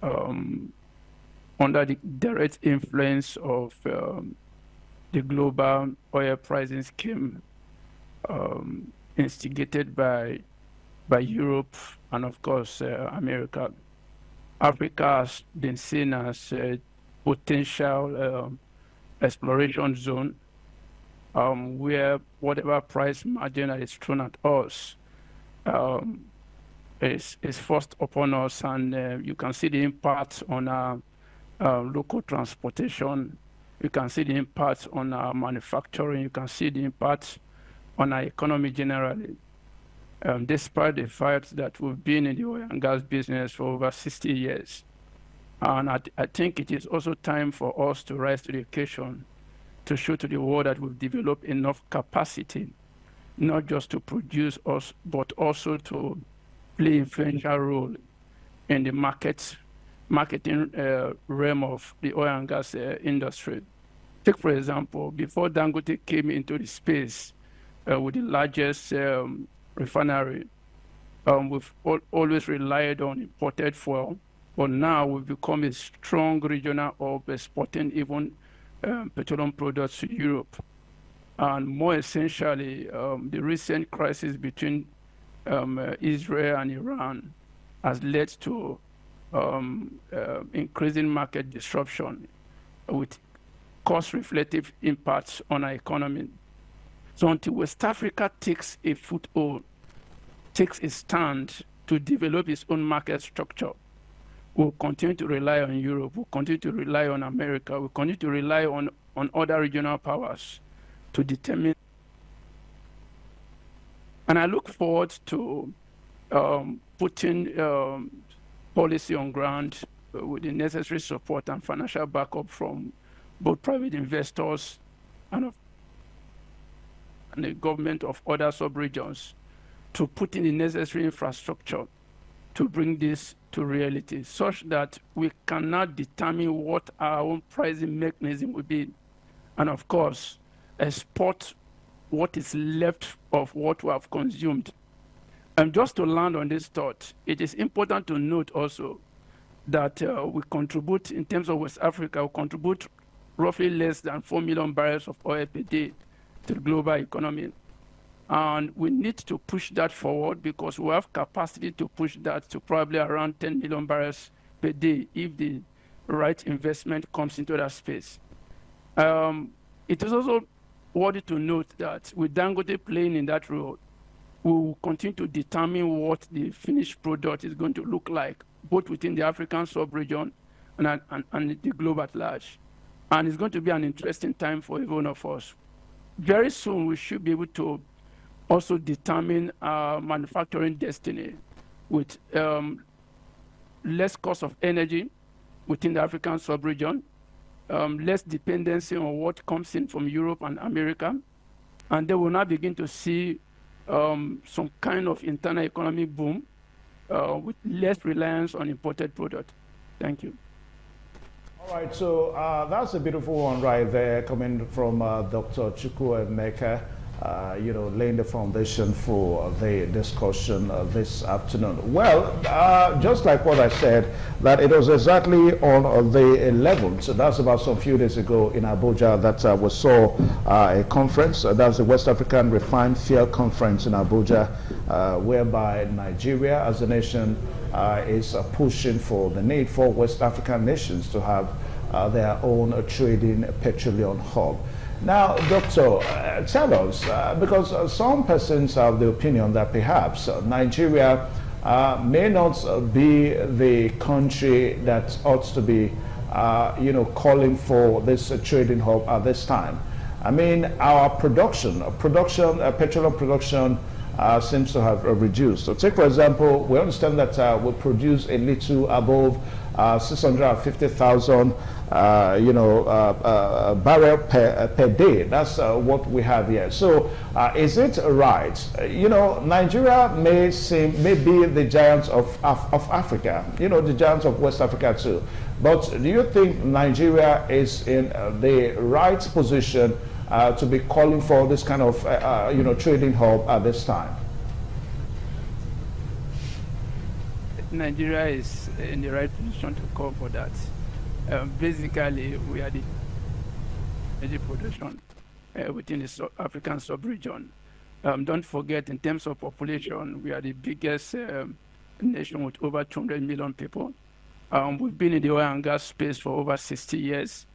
under the direct influence of the global oil pricing scheme instigated by Europe and, of course, America. Africa has been seen as a potential exploration zone where whatever price margin that is thrown at us is forced upon us, and you can see the impact on our local transportation. You can see the impact on our manufacturing. You can see the impact on our economy generally. Despite the fact that we've been in the oil and gas business for over 60 years. And I think it is also time for us to rise to the occasion to show to the world that we've developed enough capacity, not just to produce us, but also to play influential role in the marketing realm of the oil and gas industry. Take, for example, before Dangote came into the space with the largest refinery, we've always relied on imported fuel, but now we've become a strong regional hub exporting even petroleum products to Europe. And more essentially, the recent crisis between Israel and Iran has led to increasing market disruption with cost-reflective impacts on our economy. So until West Africa takes a foothold, takes a stand to develop its own market structure, we'll continue to rely on Europe, we'll continue to rely on America, we'll continue to rely on other regional powers to determine. And I look forward to putting policy on ground with the necessary support and financial backup from both private investors and the government of other sub-regions to put in the necessary infrastructure to bring this to reality, such that we cannot determine what our own pricing mechanism will be, and of course, export what is left of what we have consumed. And just to land on this thought, it is important to note also that we contribute, in terms of West Africa, we contribute roughly less than 4 million barrels of oil per day to the global economy. And we need to push that forward because we have capacity to push that to probably around 10 million barrels per day if the right investment comes into that space. It is also worthy to note that with Dangote playing in that role, we will continue to determine what the finished product is going to look like, both within the African sub-region and the globe at large. And it's going to be an interesting time for every one of us. Very soon, we should be able to also determine our manufacturing destiny with less cost of energy within the African sub-region, less dependency on what comes in from Europe and America, and then we'll now begin to see some kind of internal economic boom with less reliance on imported products. Thank you. All right, so that's a beautiful one right there coming from Dr. Chukwuemeka, laying the foundation for the discussion this afternoon. Well, just like what I said, that it was exactly on the 11th, so that's about some few days ago in Abuja, that we saw a conference, that's the West African Refined Fuel Conference in Abuja, whereby Nigeria as a nation is pushing for the need for West African nations to have their own trading petroleum hub. Now, Doctor, tell us, because some persons have the opinion that perhaps Nigeria may not be the country that ought to be, calling for this trading hub at this time. I mean, our petroleum production seems to have reduced. So take, for example, we understand that we produce a little above 650,000 barrel per day. That's what we have here. So is it right? Nigeria may be the giants of Africa, the giants of West Africa too. But do you think Nigeria is in the right position to be calling for this kind of trading hub at this time? Nigeria is in the right position to call for that. Basically, we are the energy production within the African sub-region. Don't forget, in terms of population, we are the biggest nation with over 200 million people. We've been in the oil and gas space for over 60 years.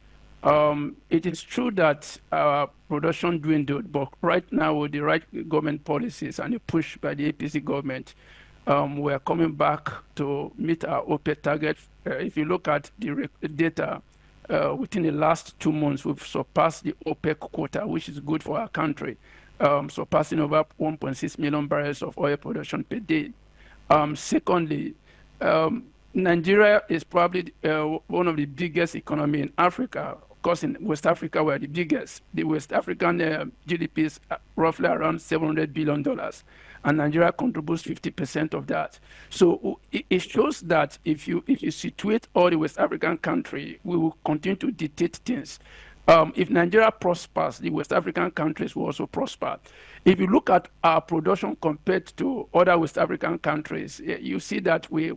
It is true that our production dwindled, but right now with the right government policies and the push by the APC government, we are coming back to meet our OPEC target. If you look at the data, within the last 2 months, we've surpassed the OPEC quota, which is good for our country, surpassing over 1.6 million barrels of oil production per day. Secondly, Nigeria is probably one of the biggest economy in Africa. Of course, in West Africa, we're the biggest. The West African GDP is roughly around $700 billion, and Nigeria contributes 50% of that. So it shows that if you situate all the West African country, we will continue to dictate things. If Nigeria prospers, the West African countries will also prosper. If you look at our production compared to other West African countries, you see that we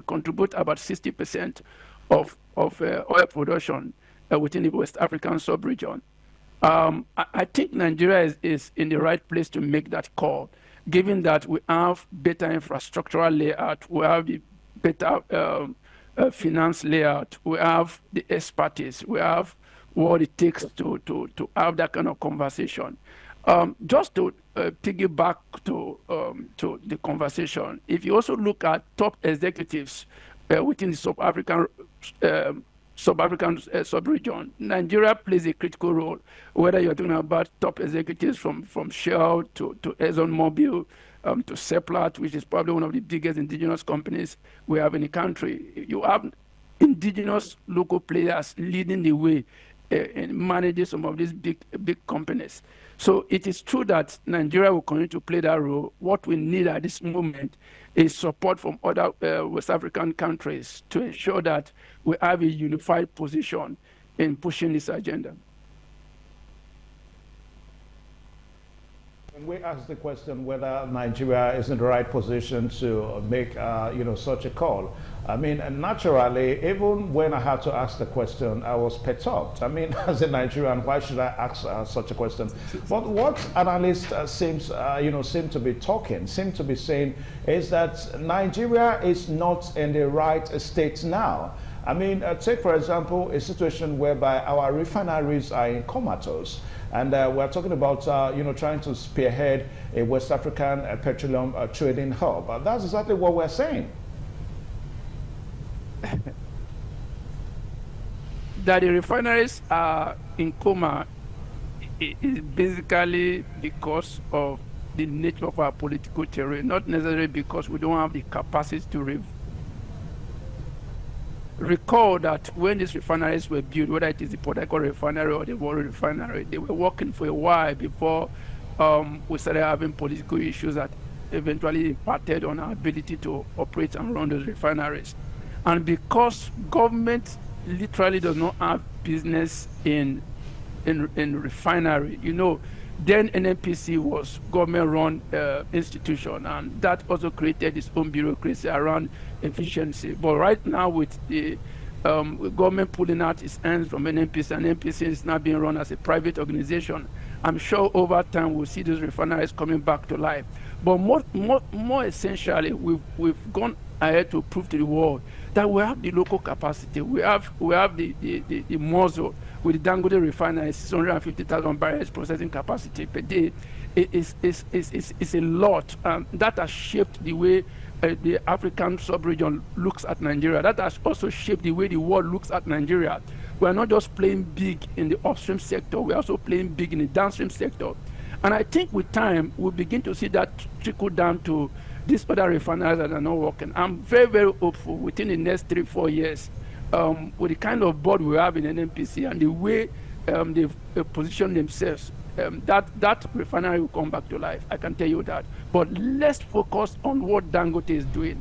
contribute about 60% of oil production within the West African sub-region. I think Nigeria is in the right place to make that call, given that we have better infrastructural layout, we have the better finance layout, we have the expertise, we have what it takes to have that kind of conversation. Just to piggyback to the conversation, if you also look at top executives within the sub-region, Nigeria plays a critical role, whether you're talking about top executives from Shell to ExxonMobil, to Seplat, which is probably one of the biggest indigenous companies we have in the country. You have indigenous local players leading the way in managing some of these big companies. So it is true that Nigeria will continue to play that role. What we need at this moment is support from other West African countries to ensure that we have a unified position in pushing this agenda. When we ask the question whether Nigeria is in the right position to make such a call, I mean, naturally, even when I had to ask the question, I was perturbed. I mean, as a Nigerian, why should I ask such a question? But what analysts seem to be saying is that Nigeria is not in the right state now. I mean, take, for example, a situation whereby our refineries are in comatose. And we're talking about, trying to spearhead a West African petroleum trading hub. That's exactly what we're saying. That the refineries are in coma is basically because of the nature of our political terrain, not necessarily because we don't have the capacity to recall that when these refineries were built, whether it is the Port Harcourt refinery or the Warri refinery, they were working for a while before we started having political issues that eventually impacted on our ability to operate and run those refineries. And because government literally does not have business in refinery, then NNPC was government-run institution, and that also created its own bureaucracy around efficiency. But right now, with the government pulling out its hands from NNPC, and NNPC is now being run as a private organization, I'm sure over time we'll see those refineries coming back to life. But more essentially, we've gone ahead to prove to the world that we have the local capacity. We have the muscle with the Dangote refinery, 650,000 barrels processing capacity per day. It's a lot. That has shaped the way the African sub-region looks at Nigeria. That has also shaped the way the world looks at Nigeria. We are not just playing big in the upstream sector, we're also playing big in the downstream sector. And I think with time, we'll begin to see that trickle down to these other refineries that are not working. I'm very, very hopeful within the next 3-4 years, with the kind of board we have in NNPC and the way they've positioned themselves, that refinery will come back to life. I can tell you that. But let's focus on what Dangote is doing.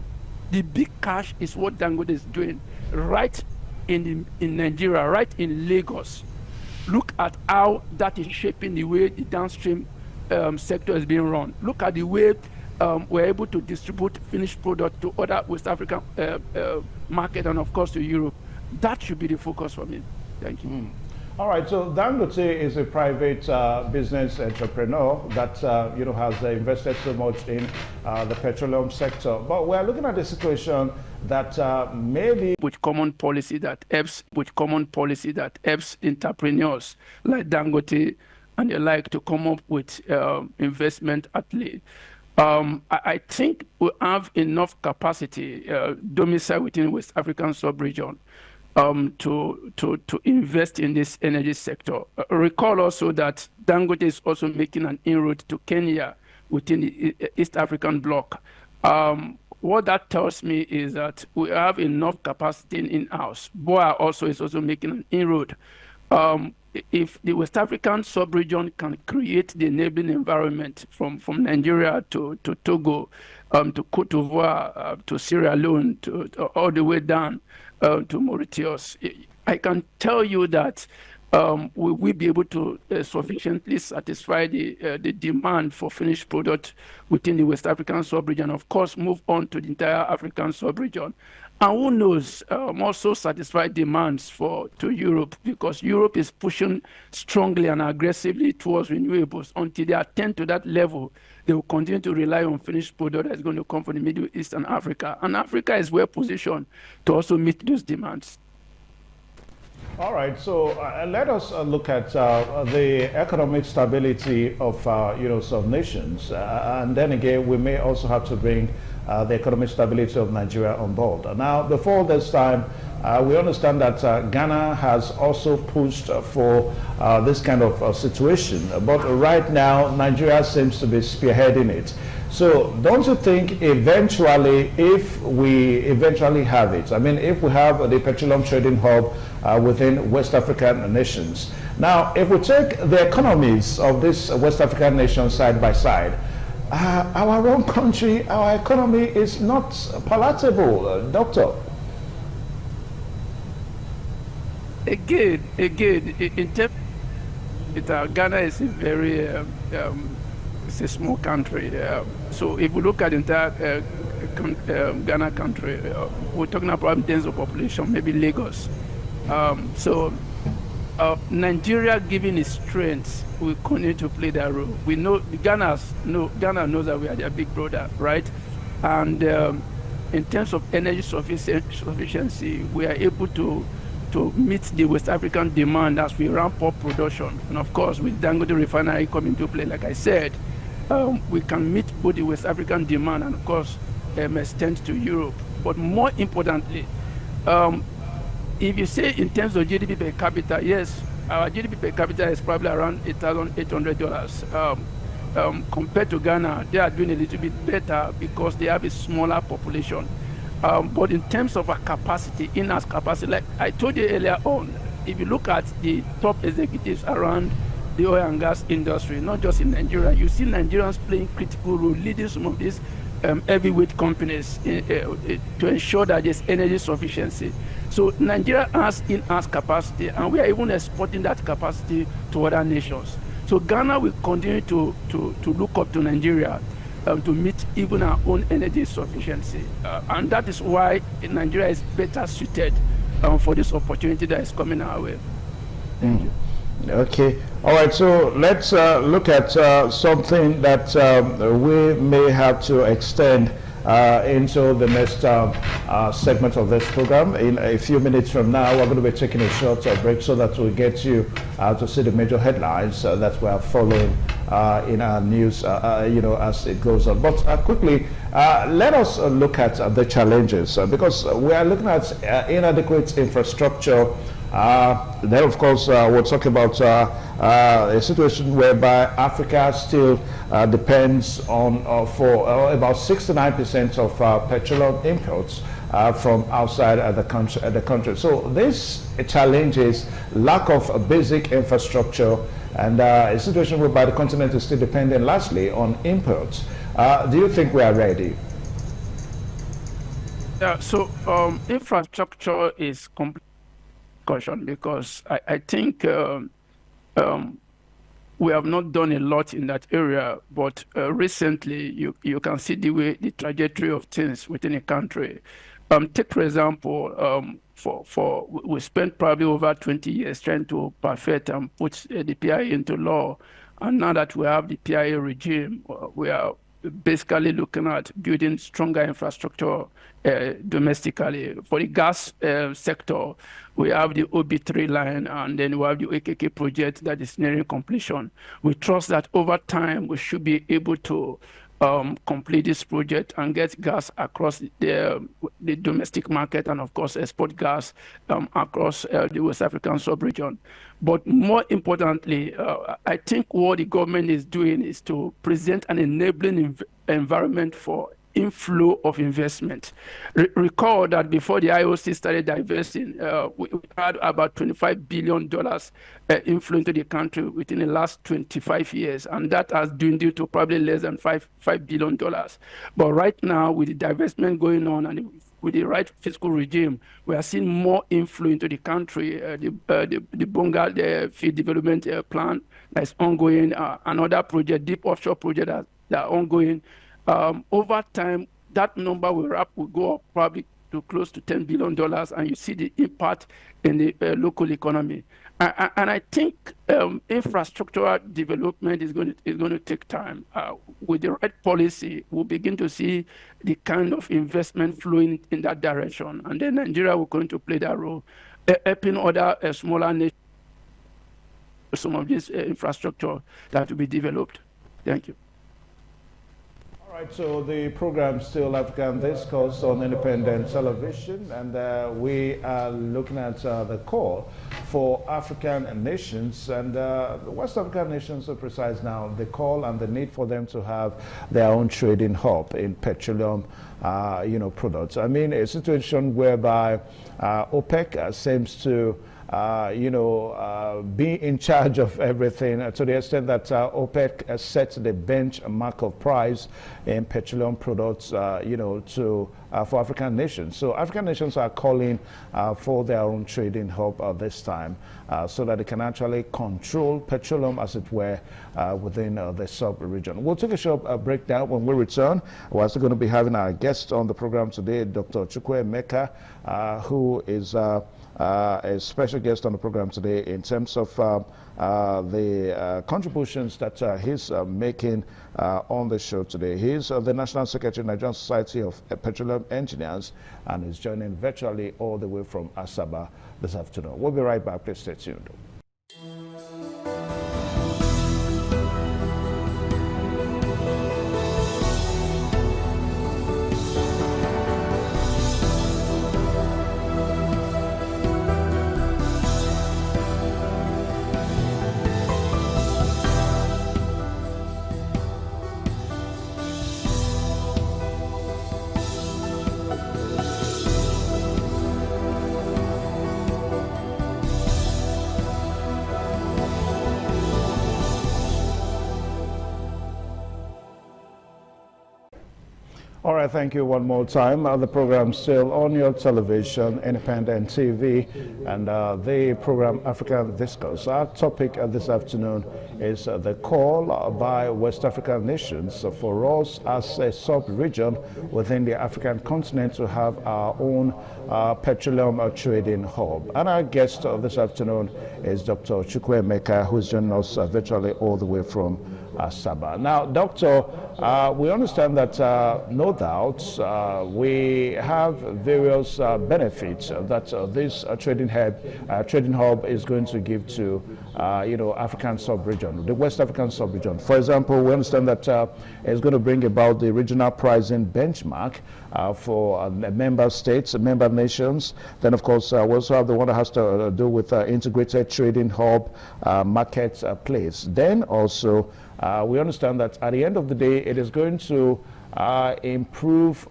The big cash is what Dangote is doing right in Nigeria, right in Lagos. Look at how that is shaping the way the downstream sector is being run. Look at the way we're able to distribute finished product to other West African market and of course to Europe. That should be the focus for me. Thank you. All right, so Dangote is a private business entrepreneur that has invested so much in the petroleum sector. But we're looking at a situation that maybe with common policy that helps entrepreneurs like Dangote and the like to come up with investment outlay. I think we have enough capacity domicile within West African sub-region to invest in this energy sector. Recall also that Dangote is also making an inroad to Kenya within the East African bloc. What that tells me is that we have enough capacity in-house. BOA also is also making an inroad. If the West African sub-region can create the enabling environment from Nigeria to Togo, to Cote d'Ivoire, to Sierra Leone, to all the way down to Mauritius, I can tell you that we will be able to sufficiently satisfy the demand for finished product within the West African sub-region, of course, move on to the entire African sub-region. And who knows, also satisfy demands to Europe, because Europe is pushing strongly and aggressively towards renewables. Until they attend to that level, they will continue to rely on finished product that's going to come from the Middle East and Africa. And Africa is well positioned to also meet those demands. All right, so let us look at the economic stability of some nations, and then again we may also have to bring the economic stability of Nigeria on board. Now, before this time, we understand that Ghana has also pushed for this kind of situation, but right now Nigeria seems to be spearheading it. So don't you think eventually, if we eventually have it, I mean, if we have the petroleum trading hub within West African nations, now if we take the economies of these West African nations side by side, our own country, our economy is not palatable, Doctor. Again, in terms, Ghana is a very it's a small country. So if we look at the entire Ghana country, we're talking about dense population, maybe Lagos. So Nigeria, given its strength, will continue to play that role. We know Ghana knows that we are their big brother, right? And in terms of energy sufficiency, we are able to meet the West African demand as we ramp up production. And of course, with Dangote refinery coming to play, like I said, we can meet both the West African demand and of course extend to Europe. But more importantly, if you say in terms of GDP per capita, yes, our GDP per capita is probably around $8,800. Compared to Ghana, they are doing a little bit better because they have a smaller population. But in terms of our capacity, in-house capacity, like I told you earlier on, if you look at the top executives around the oil and gas industry, not just in Nigeria, you see Nigerians playing critical role, leading some of these heavyweight companies to ensure that there's energy sufficiency. So Nigeria has in-house capacity, and we are even exporting that capacity to other nations. So Ghana will continue to look up to Nigeria to meet even our own energy sufficiency. And that is why Nigeria is better suited for this opportunity that is coming our way. Thank you. Okay. All right. So let's look at something that we may have to extend into the next segment of this program. In a few minutes from now, we're going to be taking a short break so that we get you to see the major headlines that we are following in our news, as it goes on. But quickly, let us look at the challenges because we are looking at inadequate infrastructure. Then, of course, we'll talk about a situation whereby Africa still depends on for about 69% of petroleum imports from outside the country. So this challenge is lack of basic infrastructure and a situation whereby the continent is still dependent largely on imports. Do you think we are ready? Yeah, so infrastructure is completely caution because I think we have not done a lot in that area, but recently you can see the trajectory of things within a country. Take, for example, we spent probably over 20 years trying to perfect and put the PIA into law. And now that we have the PIA regime, we are basically looking at building stronger infrastructure domestically. For the gas sector, we have the OB3 line, and then we have the AKK project that is nearing completion. We trust that over time, we should be able to complete this project and get gas across the domestic market, and of course export gas across the West African sub-region. But more importantly, I think what the government is doing is to present an enabling environment for inflow of investment. Recall that before the IOC started divesting, we had about $25 billion inflow into the country within the last 25 years, and that has dwindled to probably less than $5 billion. But right now, with the divestment going on and with the right fiscal regime, we are seeing more inflow into the country. The Bonga field development plan that is ongoing, another project, deep offshore project that are ongoing. Over time, that number will go up probably to close to $10 billion, and you see the impact in the local economy. And I think infrastructural development is going to take time. With the right policy, we'll begin to see the kind of investment flowing in that direction, and then Nigeria will going to play that role, helping other smaller nations some of this infrastructure that will be developed. Thank you. All right, so the program Still African Discourse on Independent Television, and we are looking at the call for African nations and West African nations, to precise now, the call and the need for them to have their own trading hub in petroleum products. I mean, a situation whereby OPEC seems to be in charge of everything, to the extent that OPEC sets the benchmark of price in petroleum products, for African nations. So African nations are calling for their own trading hub this time, so that they can actually control petroleum, as it were, within the sub-region. We'll take a short breakdown. When we return, we're also going to be having our guest on the program today, Dr. Chukwuemeka, who is a special guest on the program today in terms of the contributions that he's making on the show today. He's the National Secretary of the Nigerian Society of Petroleum Engineers, and is joining virtually all the way from Asaba this afternoon. We'll be right back. Please stay tuned. All right, thank you one more time. The program still on your television, Independent TV, and the program African Discourse. Our topic this afternoon is the call by West African nations for us as a sub-region within the African continent to have our own petroleum trading hub. And our guest this afternoon is Dr. Chukwuemeka, who's joining us virtually all the way from Asaba. Now, Doctor, we understand that no doubt we have various benefits that this trading hub is going to give to African sub-region, the West African sub-region. For example, we understand that it's going to bring about the regional pricing benchmark for member states, member nations. Then, of course, we also have the one that has to do with integrated trading hub marketplace. Then also, we understand that at the end of the day, it is going to improve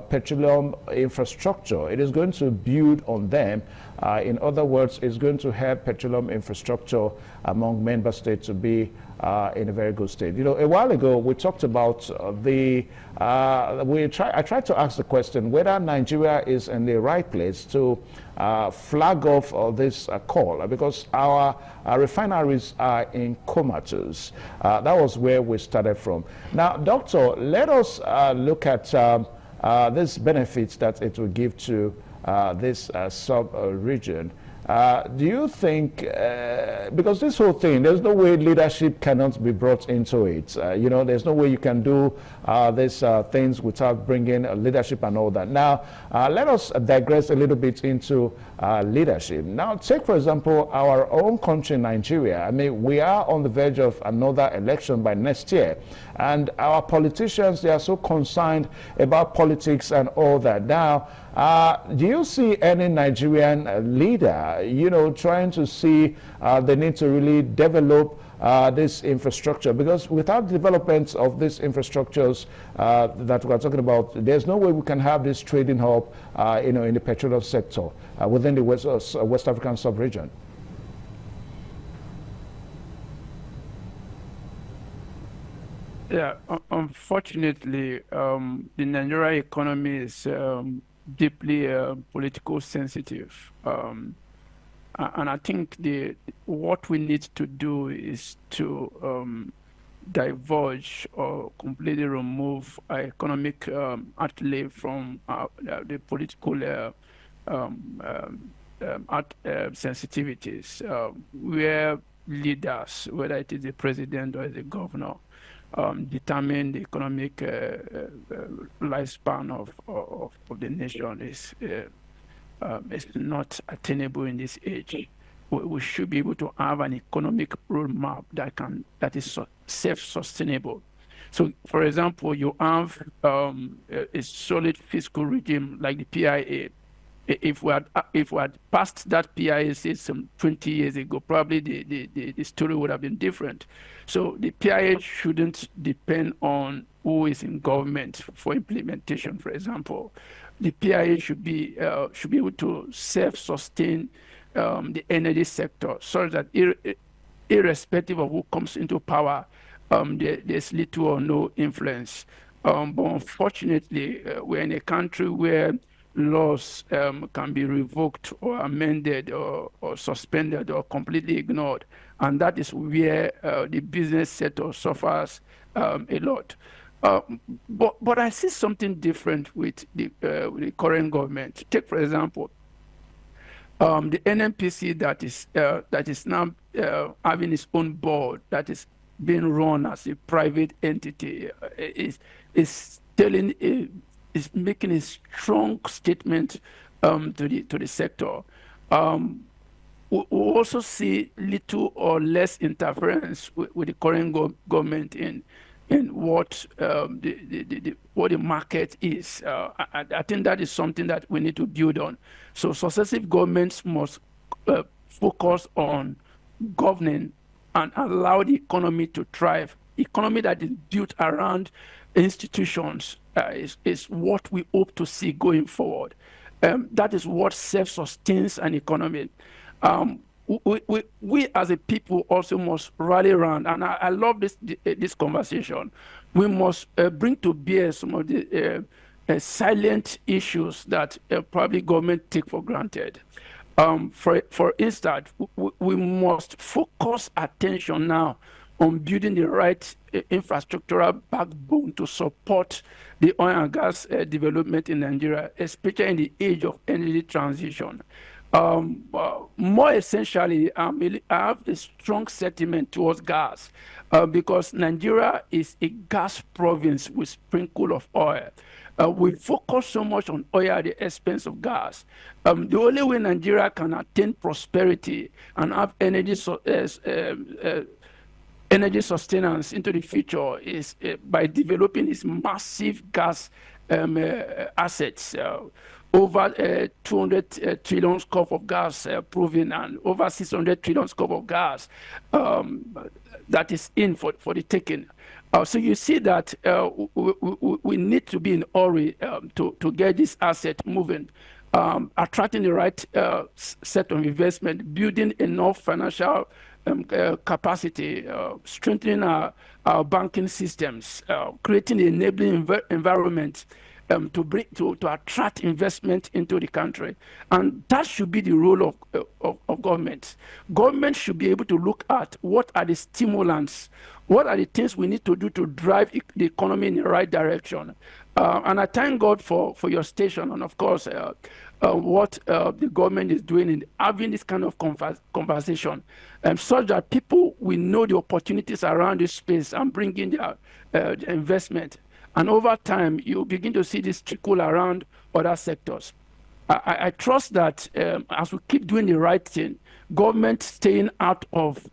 petroleum infrastructure. It is going to build on them. In other words, it's going to help petroleum infrastructure among member states to be in a very good state. You know, a while ago we talked about I tried to ask the question whether Nigeria is in the right place to flag off this call, because our refineries are in comatose. That was where we started from. Now, Doctor, let us look at these benefits that it will give to this sub-region. Do you think, because this whole thing, there's no way leadership cannot be brought into it. You know, there's no way you can do these things without bringing leadership and all that. Now, let us digress a little bit into leadership. Now, take, for example, our own country, Nigeria. I mean, we are on the verge of another election by next year. And our politicians, they are so concerned about politics and all that. Now, do you see any Nigerian leader, you know, trying to see the need to really develop this infrastructure? Because without development of these infrastructures that we're talking about, there's no way we can have this trading hub, you know, in the petroleum sector within the West African sub-region. Yeah, unfortunately, the Nigerian economy is deeply political sensitive, and I think what we need to do is to diverge or completely remove economic outlay from the political sensitivities, where leaders, whether it is the president or the governor, determine the economic lifespan of the nation is not attainable in this age. We should be able to have an economic roadmap that is self-sustainable. So, for example, you have a solid fiscal regime like the PIA. If we had passed that PIA say some 20 years ago, probably the story would have been different. So the PIA shouldn't depend on who is in government for implementation. For example, the PIA should be able to self-sustain the energy sector, so that irrespective of who comes into power, there's little or no influence. But unfortunately, we're in a country where laws can be revoked or amended or suspended or completely ignored. And that is where the business sector suffers a lot. But I see something different with the current government. Take, for example, the NNPC that is now having its own board, that is being run as a private entity, is making a strong statement to the sector. We also see little or less interference with the current government in what what the market is. I think that is something that we need to build on. So successive governments must focus on governing and allow the economy to thrive. Economy that is built around institutions is what we hope to see going forward. That is what self-sustains an economy. We as a people also must rally around, and I love this conversation. We must bring to bear some of the silent issues that probably government take for granted. For instance, we must focus attention now on building the right infrastructural backbone to support the oil and gas development in Nigeria, especially in the age of energy transition. More essentially, I have a strong sentiment towards gas because Nigeria is a gas province with sprinkle of oil. We focus so much on oil at the expense of gas. The only way Nigeria can attain prosperity and have energy sustenance into the future is by developing its massive gas assets. Over 200 trillion scf of gas proven, and over 600 trillion scf of gas that is in for the taking. So you see that we need to be in a hurry to get this asset moving, attracting the right set of investment, building enough financial capacity, strengthening our banking systems, creating an enabling environment to attract investment into the country. And that should be the role of government. Government should be able to look at what are the stimulants, what are the things we need to do to drive the economy in the right direction. And I thank God for your station and, of course, what the government is doing in having this kind of conversation, such that people will know the opportunities around this space and bring in their investment. And over time, you begin to see this trickle around other sectors. I trust that as we keep doing the right thing, government staying out of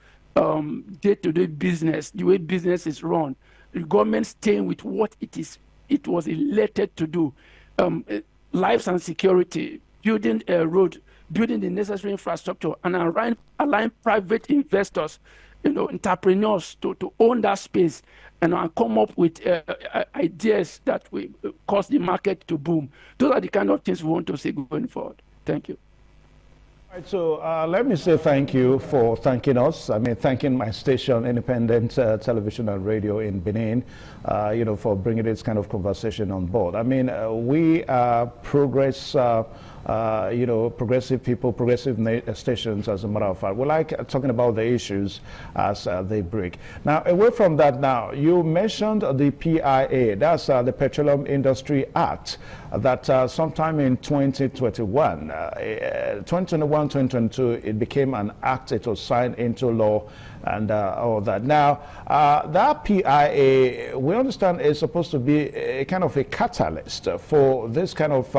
day-to-day business, the way business is run, the government staying with what it was elected to do, lives and security, building a road, building the necessary infrastructure, and allowing private investors, entrepreneurs to own that space and come up with ideas that will cause the market to boom. Those are the kind of things we want to see going forward. Thank you. All right, so let me say thank you for thanking us. I mean, thanking my station, Independent Television and Radio in Benin, for bringing this kind of conversation on board. I mean, we are progressive people, progressive stations, as a matter of fact. We like talking about the issues as they break. Now, away from that now, you mentioned the PIA, that's the Petroleum Industry Act, that sometime in 2021, 2022, it became an act, it was signed into law and all that. Now, that PIA, we understand, is supposed to be a kind of a catalyst for this kind of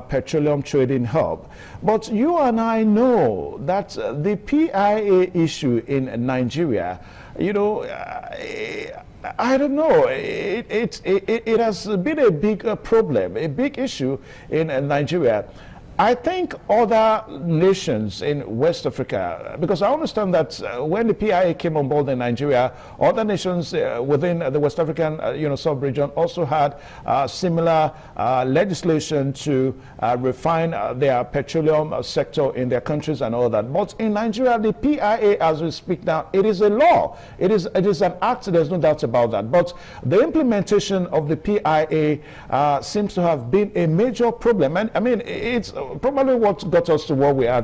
petroleum trading hub. But you and I know that the PIA issue in Nigeria, I don't know. It has been a big problem, a big issue in Nigeria. I think other nations in West Africa, because I understand that when the PIA came on board in Nigeria, other nations within the West African sub-region also had similar legislation to refine their petroleum sector in their countries and all that. But in Nigeria, the PIA, as we speak now, it is a law. It is an act. There's no doubt about that. But the implementation of the PIA seems to have been a major problem. And I mean, it's probably what got us to where we are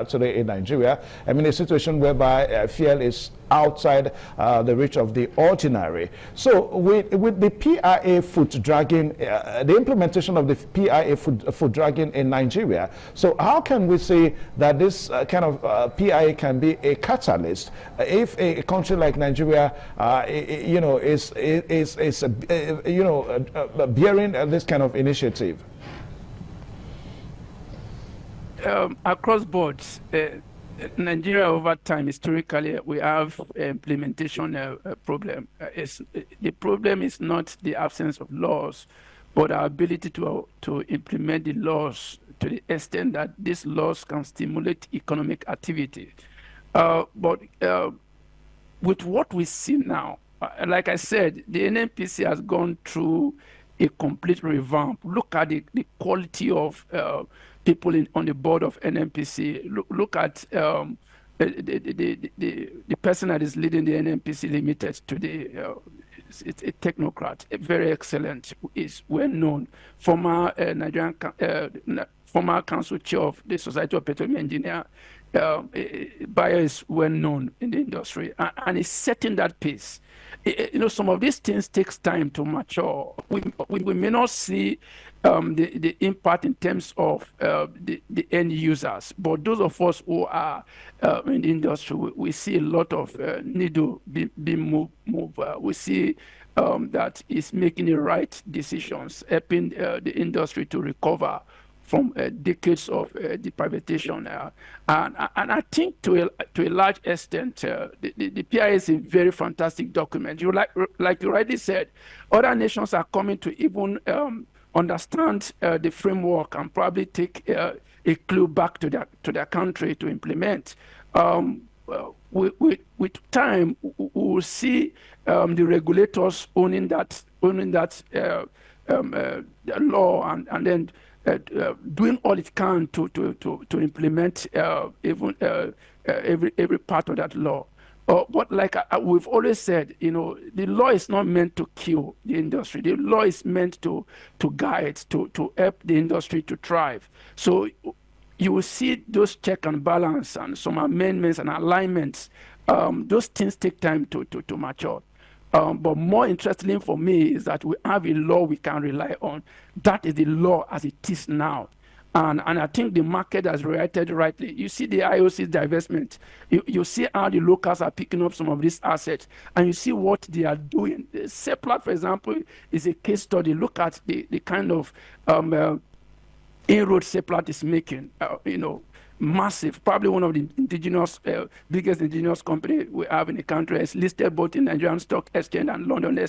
today in Nigeria. I mean, a situation whereby fuel is outside the reach of the ordinary. So with the PIA foot dragging, the implementation of the PIA foot dragging in Nigeria, so how can we say that this kind of PIA can be a catalyst if a country like Nigeria, is bearing this kind of initiative? Across boards, Nigeria over time, historically, we have implementation problem. The problem is not the absence of laws, but our ability to implement the laws to the extent that these laws can stimulate economic activity. But with what we see now, like I said, the NNPC has gone through a complete revamp. Look at the quality of people on the board of NNPC. Look at the person that is leading the NNPC Limited today. It's a technocrat, very excellent, is well known. Former Nigerian, former council chair of the Society of Petroleum Engineers. Bayo is well known in the industry, and is setting that pace. Some of these things takes time to mature. We may not see the impact in terms of the end users, but those of us who are in the industry, we see a lot of needle being moved. We see that it's making the right decisions, helping the industry to recover from decades of deprivatization. And I think to a large extent, the PIA is a very fantastic document. Like you rightly said, other nations are coming to even understand the framework and probably take a clue back to their country to implement. With time, we will see the regulators owning that law, and then doing all it can to implement every part of that law. But like we've always said, the law is not meant to kill the industry. The law is meant to guide, to help the industry to thrive. So you will see those check and balance and some amendments and alignments. Those things take time to mature. But more interestingly for me is that we have a law we can rely on. That is the law as it is now. And I think the market has reacted rightly. You see the IOC's divestment. You see how the locals are picking up some of these assets. And you see what they are doing. Seplat, for example, is a case study. Look at the kind of inroad Seplat is making. Massive. Probably one of the biggest indigenous company we have in the country. It's listed both in Nigerian Stock Exchange and London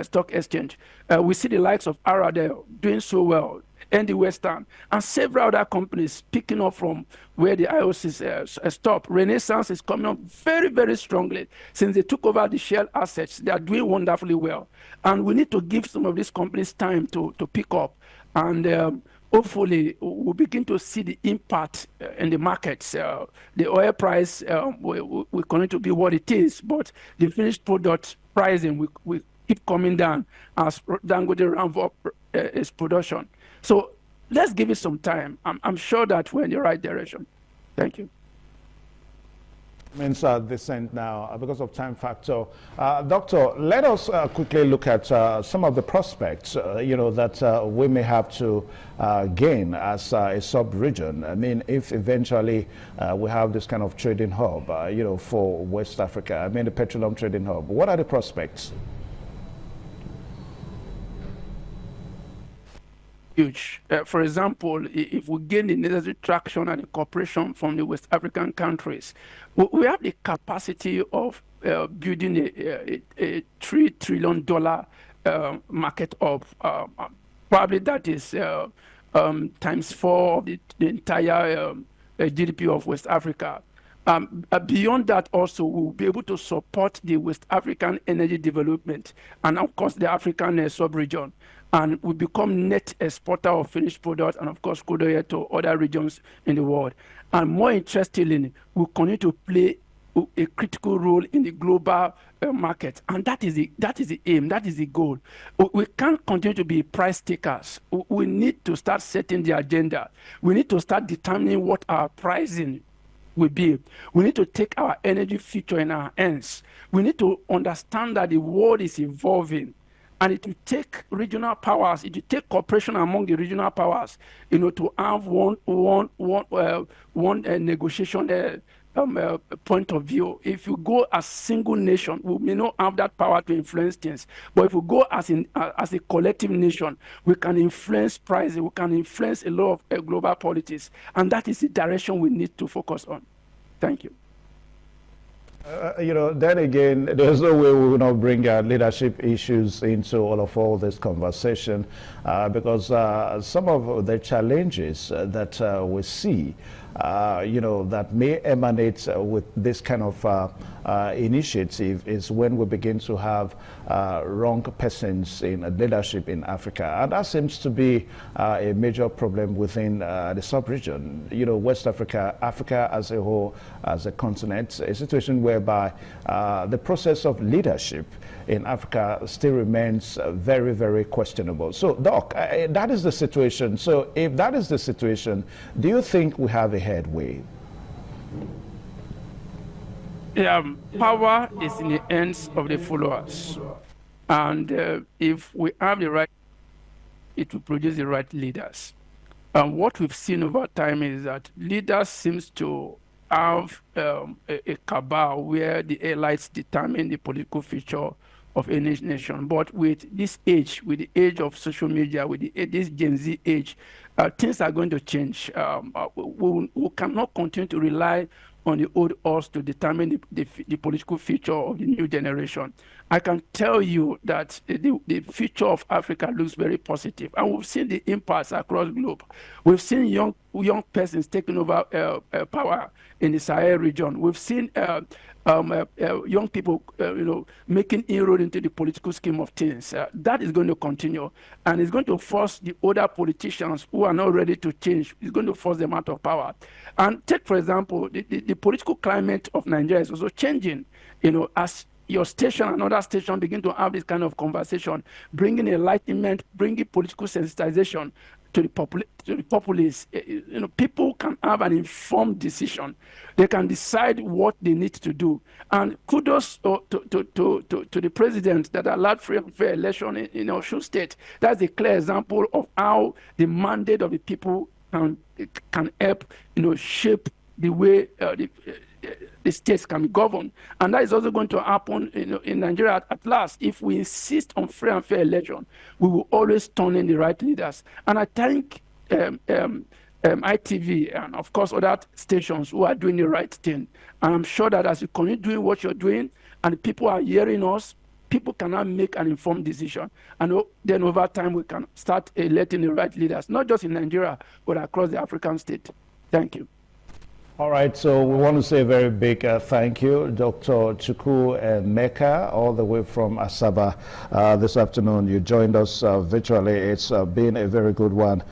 Stock Exchange. We see the likes of Aradel doing so well. And the Western, and several other companies picking up from where the IOCs stopped. Renaissance is coming up very, very strongly. Since they took over the Shell assets, they are doing wonderfully well. And we need to give some of these companies time to pick up. And hopefully, we'll begin to see the impact in the markets. The oil price will continue to be what it is, but the finished product pricing will keep coming down as Dangote ramp up its production. So let's give it some time. I'm sure that we're in the right direction. Thank you. Means descent now because of time factor. Doctor, let us quickly look at some of the prospects, that we may have to gain as a sub-region. I mean, if eventually we have this kind of trading hub, for West Africa, I mean, the petroleum trading hub, what are the prospects? Huge. For example, if we gain the necessary traction and the cooperation from the West African countries, we have the capacity of building a $3 trillion market of probably that is times 4 of the entire GDP of West Africa. Beyond that also, we'll be able to support the West African energy development and, of course, the African sub-region. And we become net exporter of finished products and, of course, crude oil to other regions in the world. And more interestingly, we'll continue to play a critical role in the global market. And that is the aim, that is the goal. We can't continue to be price takers. We need to start setting the agenda. We need to start determining what our pricing will be. We need to take our energy future in our hands. We need to understand that the world is evolving. And it will take regional powers, it will take cooperation among the regional powers, to have one negotiation point of view. If you go as single nation, we may not have that power to influence things. But if we go as a collective nation, we can influence pricing, we can influence a lot of global politics. And that is the direction we need to focus on. Thank you. Then again, there's no way we will not bring leadership issues into all this conversation because some of the challenges that we see, that may emanate with this kind of initiative is when we begin to have wrong persons in leadership in Africa. And that seems to be a major problem within the sub-region. West Africa, Africa as a whole, as a continent, a situation whereby the process of leadership in Africa still remains very, very questionable. So, Doc, that is the situation. So if that is the situation, do you think we have a headway? Power is in the hands of the followers. And if we have the right, it will produce the right leaders. And what we've seen over time is that leaders seems to have a cabal where the elites determine the political future of any nation. But with this age, with the age of social media, with this Gen Z age, things are going to change. We cannot continue to rely on the old horse to determine the political future of the new generation. I can tell you that the future of Africa looks very positive, and we've seen the impacts across the globe. We've seen young young persons taking over power in the Sahel region. We've seen young people, making inroad into the political scheme of things. That is going to continue, and it's going to force the older politicians who are not ready to change. It's going to force them out of power. And take, for example, the political climate of Nigeria is also changing. As your station and other stations begin to have this kind of conversation, bringing enlightenment, bringing political sensitization to the populace. People can have an informed decision. They can decide what they need to do. And kudos to the president that allowed free and fair election in Osun State. That's a clear example of how the mandate of the people can help, shape the way the states can be governed. And that is also going to happen in Nigeria at last. If we insist on free and fair election, we will always turn in the right leaders. And I thank ITV and, of course, other stations who are doing the right thing. And I'm sure that as you continue doing what you're doing and people are hearing us, people cannot make an informed decision. And then over time, we can start electing the right leaders, not just in Nigeria, but across the African state. Thank you. All right, so we want to say a very big thank you, Dr. Chukwu Emeka, all the way from Asaba this afternoon. You joined us virtually. It's been a very good one,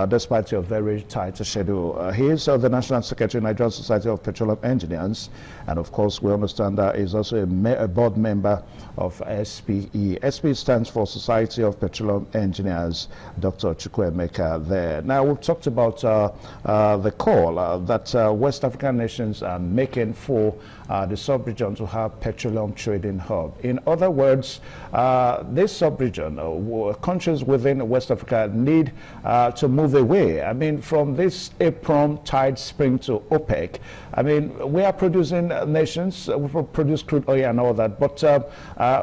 despite your very tight schedule. He is the National Secretary, Nigerian Society of Petroleum Engineers, and of course, we understand that he's also a board member of SPE. SPE stands for Society of Petroleum Engineers, Dr. Chukwu Emeka there. Now, we've talked about the call that West African nations are making for the sub-region to have petroleum trading hub. In other words, this sub-region, countries within West Africa need to move away. I mean, from this EPROM tide spring to OPEC, I mean, we are producing nations, we produce crude oil and all that, but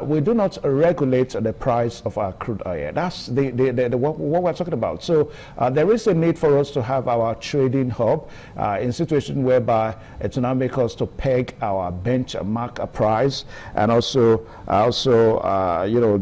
we do not regulate the price of our crude oil. That's what we're talking about. So there is a need for us to have our trading hub in situation whereby it will now make us to peg our benchmark price and also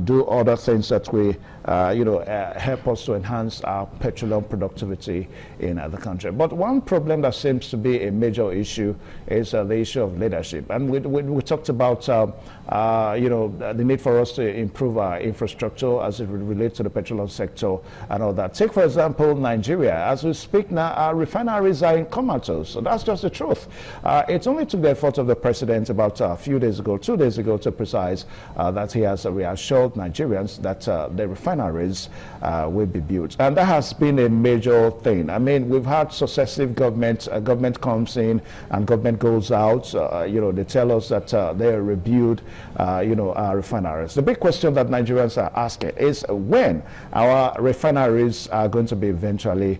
do other things that we help us to enhance our petroleum productivity in the country. But one problem that seems to be a major issue is the issue of leadership. And we talked about the need for us to improve our infrastructure as it relates to the petroleum sector and all that. Take, for example, Nigeria. As we speak now, our refineries are in comatose. So that's just the truth. It only took the effort of the president about a few days ago, 2 days ago to precise, that he has reassured Nigerians that the refineries will be built. And that has been a major thing. I mean, we've had successive government comes in and government goes out. They tell us that they rebuild, our refineries. The big question that Nigerians are asking is when our refineries are going to be eventually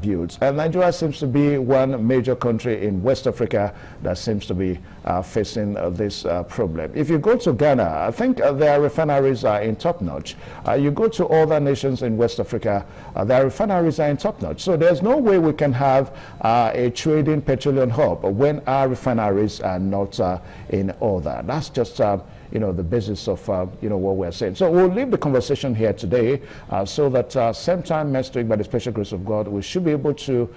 built. And Nigeria seems to be one major country in West Africa that seems to be facing this problem. If you go to Ghana, I think their refineries are in top-notch. You go to other nations in West Africa, their refineries are in top-notch. So there's no way we can have a trading petroleum hub when our refineries are not in order. That's just the basis of what we're saying. So we'll leave the conversation here today so that same time next week, by the special grace of God, we should be able to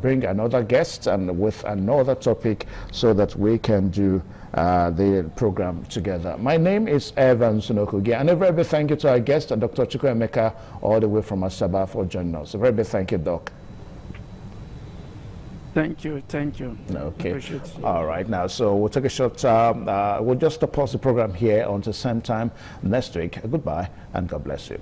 bring another guest and with another topic so that we can do the program together. My name is Evan Sunokugi, and a very big thank you to our guest, Dr. Chukwu Emeka, all the way from Asaba, for joining us. A very big thank you, Doc. Thank you. Okay. All right, now, so we'll take a short, we'll just pause the program here until same time next week. Goodbye, and God bless you.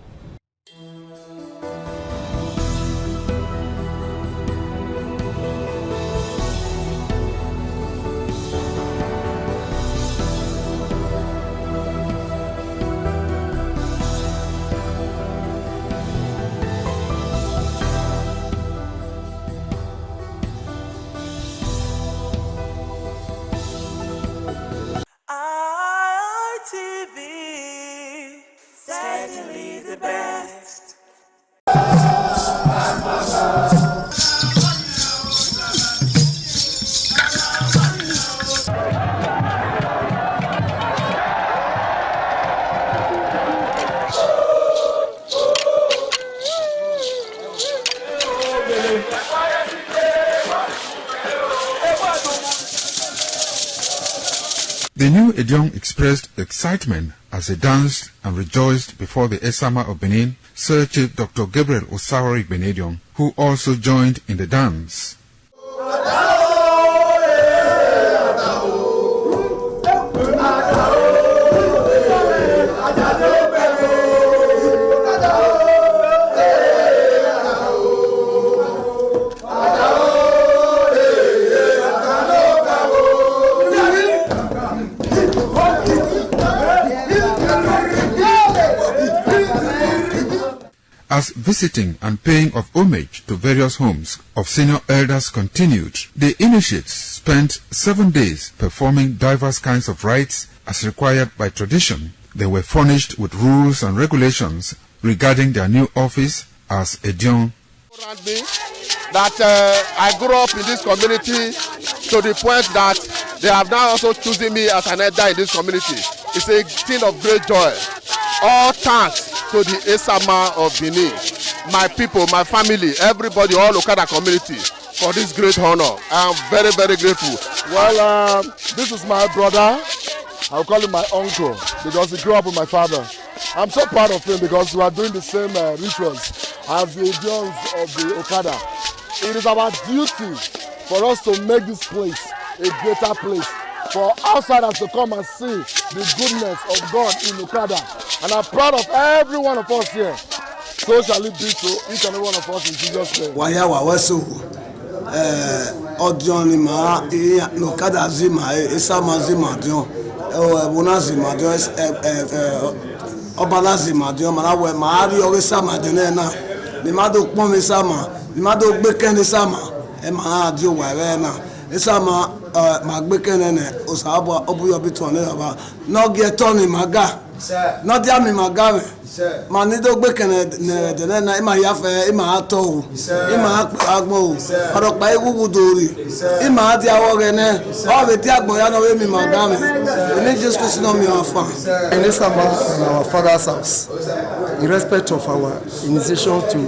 Certainly the best. The new Edion expressed excitement as he danced and rejoiced before the Esama of Benin, Sir Chief Dr. Gabriel Osawari Igbinedion, who also joined in the dance. As visiting and paying of homage to various homes of senior elders continued, the initiates spent 7 days performing diverse kinds of rites as required by tradition. They were furnished with rules and regulations regarding their new office as Edion. That I grew up in this community to the point that they have now also chosen me as an elder in this community. It's a thing of great joy. All thanks to the Esama of Benin, my people, my family, everybody, all Okada community for this great honor. I am very, very grateful. Well, this is my brother. I'll call him my uncle because he grew up with my father. I'm so proud of him because we are doing the same rituals as the Edions of the Okada. It is our duty for us to make this place a greater place, for outsiders to come and see the goodness of God in Okada. And I'm proud of every one of us here. So shall it be to each and every one of us in Jesus' name. Okada zima Esama zima dion Bona zima dion Obala zima dion Malawe Mahari Esama dion na Nimado Pom Esama Nimado Beken Esama Emana dio Warena Esama Magbeken Osaba Obuyo Bitone no get Tony Maga not Yami Magame Manido Beken na Ima Yafe Ima Ato Ima Agmo Arokbai Wuduri Ima Adia Wogene all the Tiagmoyano Emi Magame and just question on me in this summer in our father's house in respect of our initiation to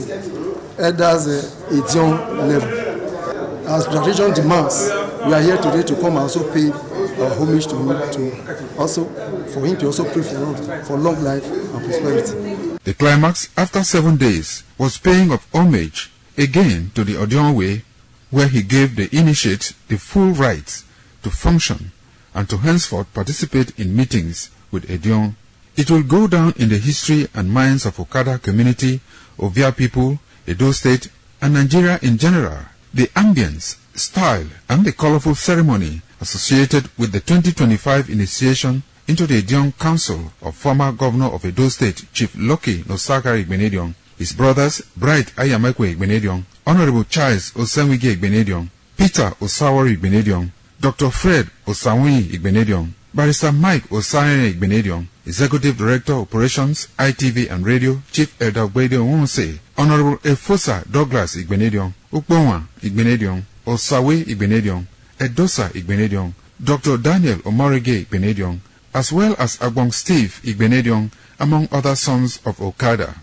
elders Edion level. As tradition demands, we are here today to come and also pay our homage to him, for him to also pray for long life and prosperity. The climax after 7 days was paying of homage again to the Edion way, where he gave the initiates the full rights to function and to henceforth participate in meetings with Edion. It will go down in the history and minds of Okada community, Ovia people, Edo State, and Nigeria in general. The ambience, style, and the colorful ceremony associated with the 2025 initiation into the Edion Council of former Governor of Edo State, Chief Lucky Nosakari Igbinedion, his brothers Bright Ayamakwe Igbinedion, Honorable Charles Osenwige Igbinedion, Peter Osawari Igbinedion, Dr. Fred Osanwi Igbinedion, Barrister Mike Osane Igbinedion, Executive Director Operations, ITV and Radio, Chief Elder Gwede Onwonse, Honorable Efosa Douglas Igbinedion, Ukponwa Igbinedion, Osawe Igbinedion, Edosa Igbinedion, Dr. Daniel Omorige Igbinedion, as well as Agbong Steve Igbinedion, among other sons of Okada.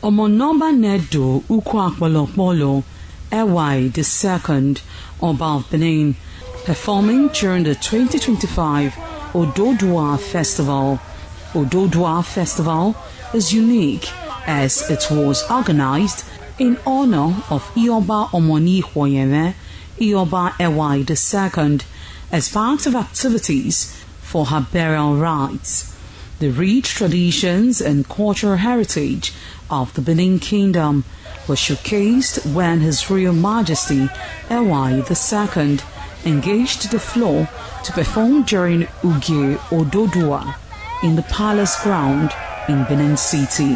Omonomba Nedo Ukwakwalopolo Ewai II, Oba of Benin, performing during the 2025 Ododua Festival. Ododua Festival is unique as it was organized in honor of Ioba Omoni Hwoyeme, Ioba Ewai II, as part of activities for her burial rites. The rich traditions and cultural heritage of the Benin Kingdom was showcased when His Royal Majesty Ewa II engaged the floor to perform during Ugie Ododua in the palace ground in Benin City.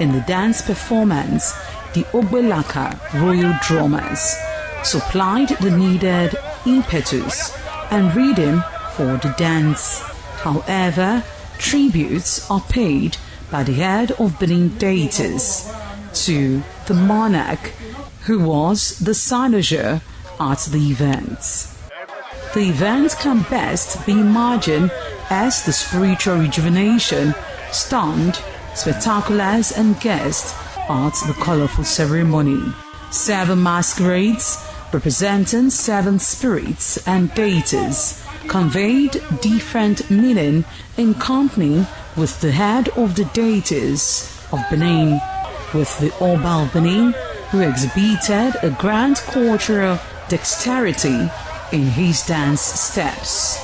In the dance performance, the Ogbelaka Royal Drummers supplied the needed impetus and rhythm for the dance. However, tributes are paid by the head of Benin deities to the monarch, who was the cynosure at the event. The event can best be imagined as the spiritual rejuvenation, stunned, spectaculars and guests at the colorful ceremony. 7 masquerades representing 7 spirits and deities conveyed different meaning in company with the head of the deities of Benin, with the Oba of Benin, who exhibited a grand cultural dexterity in his dance steps.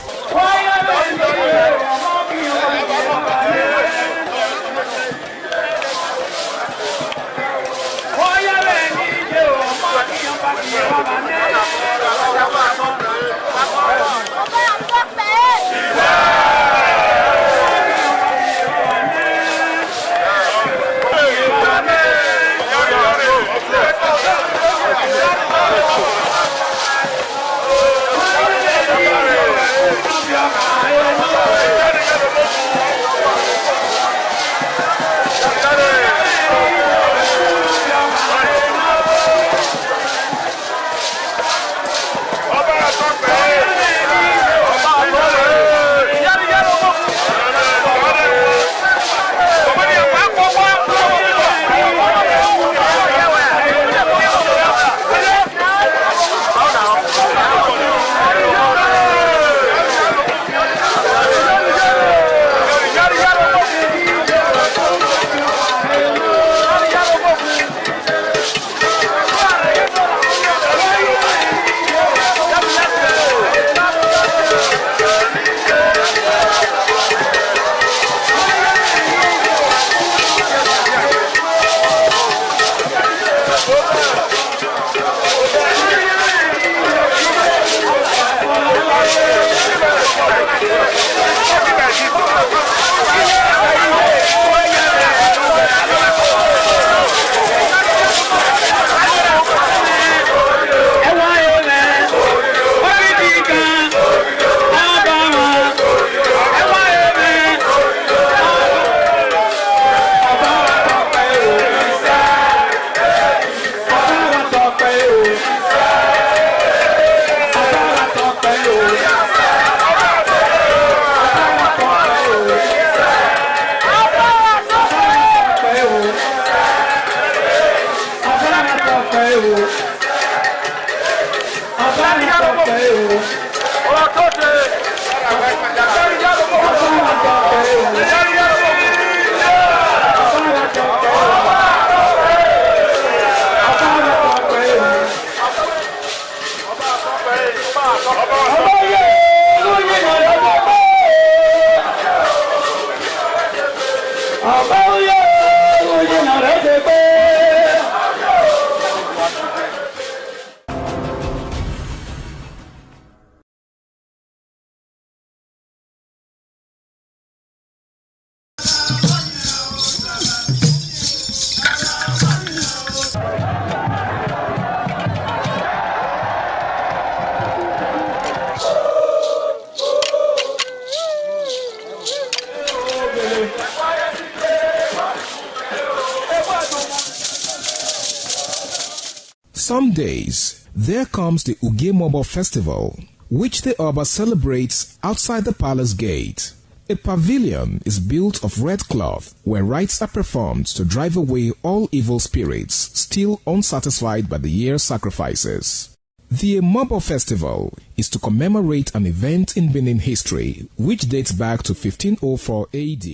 Some days, there comes the Ugemobo Festival, which the Oba celebrates outside the palace gate. A pavilion is built of red cloth where rites are performed to drive away all evil spirits still unsatisfied by the year's sacrifices. The Emobo Festival is to commemorate an event in Benin history which dates back to 1504 AD.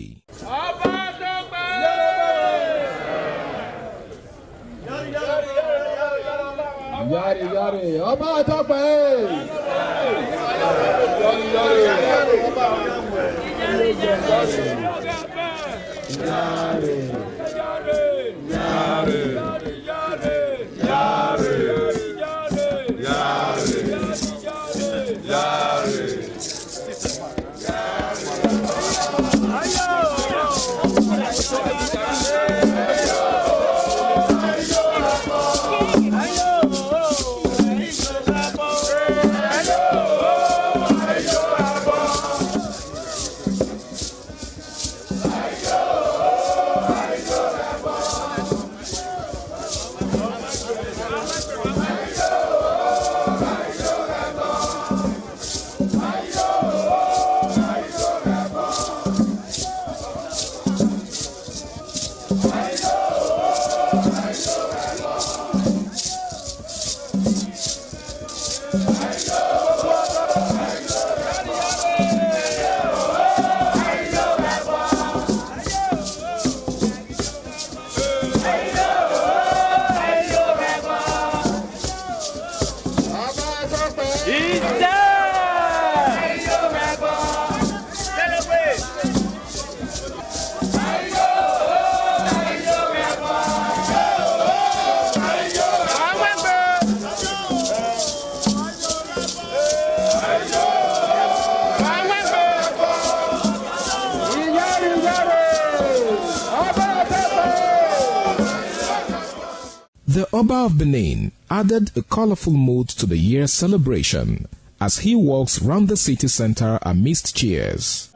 Yari yari, Oba Tope. Yari yari. The Oba of Benin added a colorful mood to the year's celebration as he walks round the city center amidst cheers.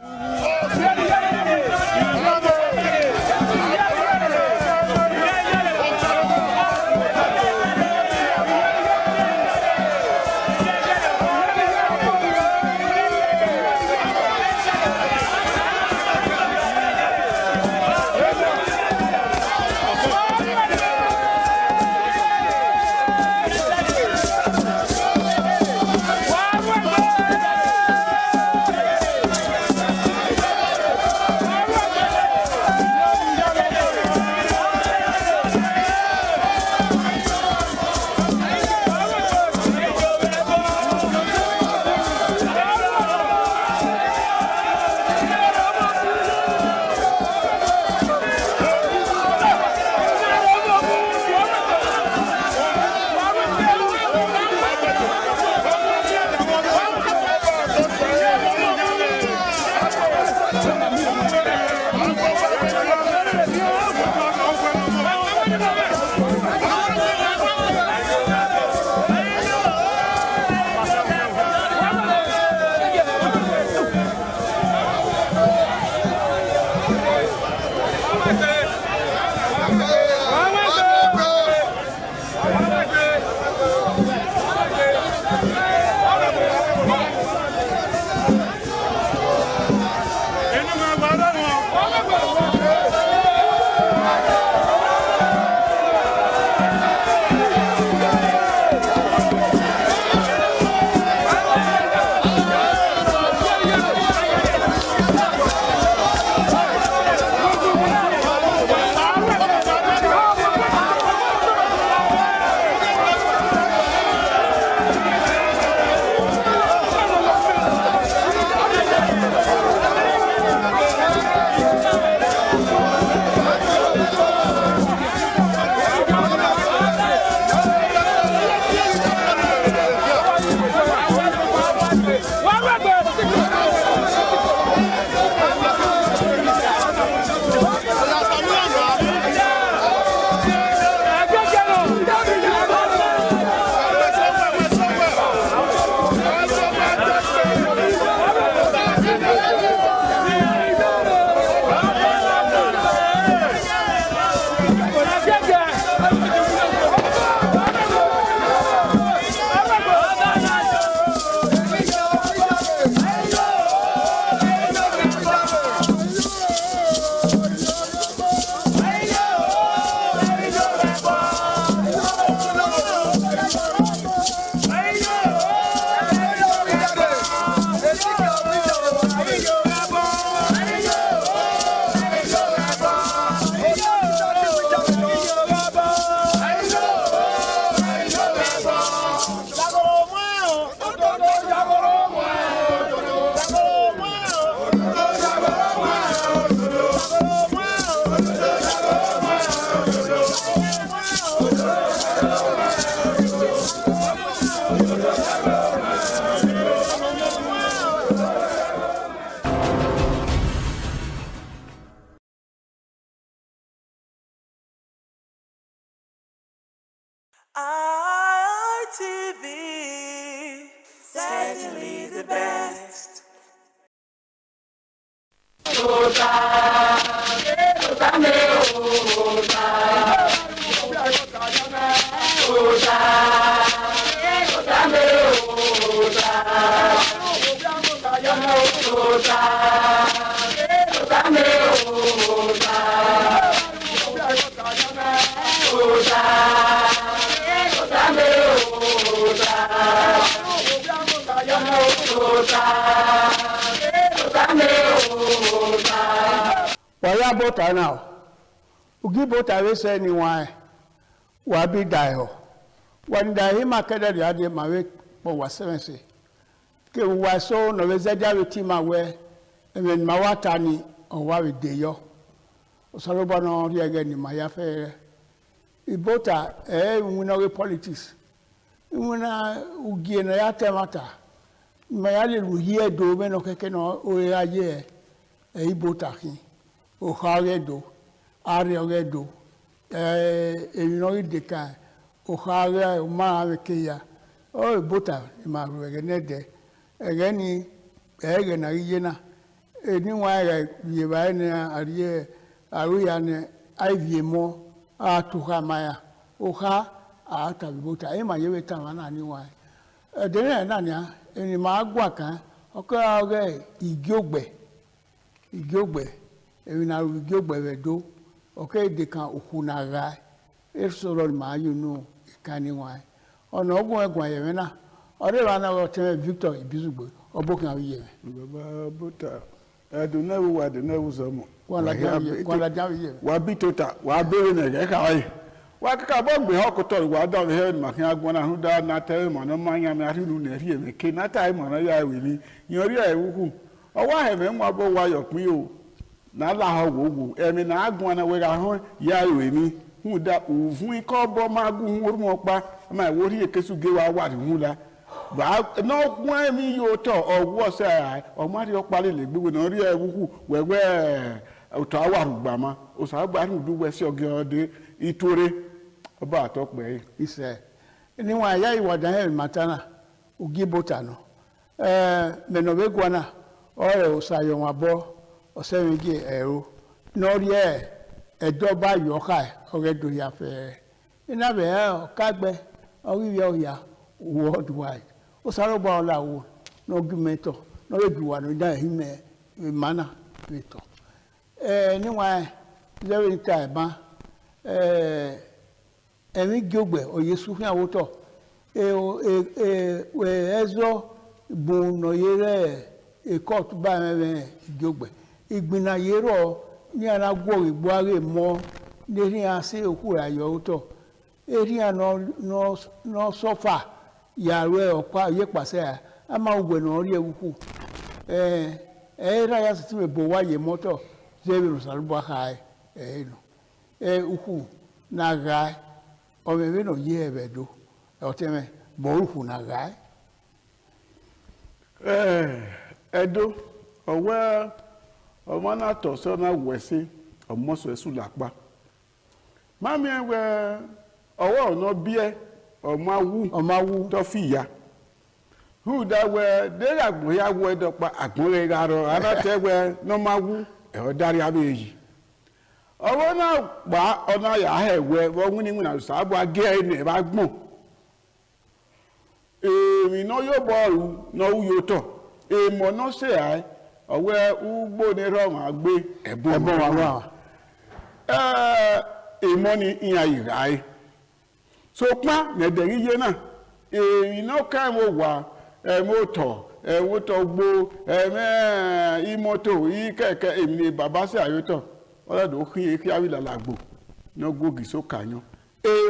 ITV, certainly the best. Waya bota now. Ugi bota we say ni wan. Wa bi dai ho. Wan dai him akada dia de ma we po wa 7 say. Ke wa so no we zadia we team awe. Even ma wata ni o wa we de yo. O saloba no ri again ni ma ya fe. Ibota wuna we politics. Wuna ugi na ya temata. Ma ya le ruye do me no keke no o ya ye. Ibota hin. O haredo, areoredo, evinori dekan, ohare uma keya o bota ma rugenede egeni ege na yena eni wa ye ba ne ariye aruya ne aiviemo atuha maya oha ata bota e ma yewe ta na ni wa edere na nya eni ma gwa kan oko age igiogbe ewi na igiogbe wedo oke de kan okuna ga esoro ma yunu ikani wa ona ogun egwan ye na ore wa na o te Victor Ibizugbo obokan ye baba bota aduna wa de na uzomo kwala jawi ye wa bitota wa bere na ge ka wa wa ka bo gbe hokoto wa do he ma kan agbon na hu da na te mo no manya me ari nu na ri e ke na tai mo na ya wi ni yori e wuku owa he me nwa bo wa yo pin o na la ho wo emi na agbon na we ga ho ya wi ni hu da uvun ko bo ma gun oru mo pa ma wo ri ekesu ge wa wa hu la ba no kun emi yo to owo se o ma ri o pale le gbe na ri e wuku wewe o to awa rugba ma o sa gba ru du we si oge ode itore oba atokpe ise ni wa ya iwadan he matana ugi bota no me no be gwana ore o sayo wa bo o se mi ge ero no ri edo ba yo ka ore do ya fe ina be o kagbe ori yo ya worldwide o saro gba ola wo no gumento no le duwa no da hime mana meto ni wa zero time ba emi giogbe oyesu fun awoto ezo bu no yere court ba me giogbe igbina yero ni ara gwo igbo are mo ni ase oku ayo to eri no sofa yare opa ye pase ama ugwe no ri ewuku era ya se me bo wa ye moto zero salbo hai no uku na ga o me no ye bedo o teme bo uku na ga edo owa o ma na to so na wese o mo so esu lapa mami ewe owo no bie o ma wu to fi ya hu da we de agbo ya wo do pa agbon re garo ana te we no ma wu e o dari abeyi owo na gba ona ya ha ewe wo nwini nwina sa bo age ni ba gbon mi no yo boru no wu yo to e mo no se ai owe ugbo ni ro ma gbe ebon wa mo ni iya irai so pa ne deri ye na no ka mo wa moto woto gbo imoto ikeke emi baba se ayoto ola do kin ki awi lalagbo no gogi so kanyo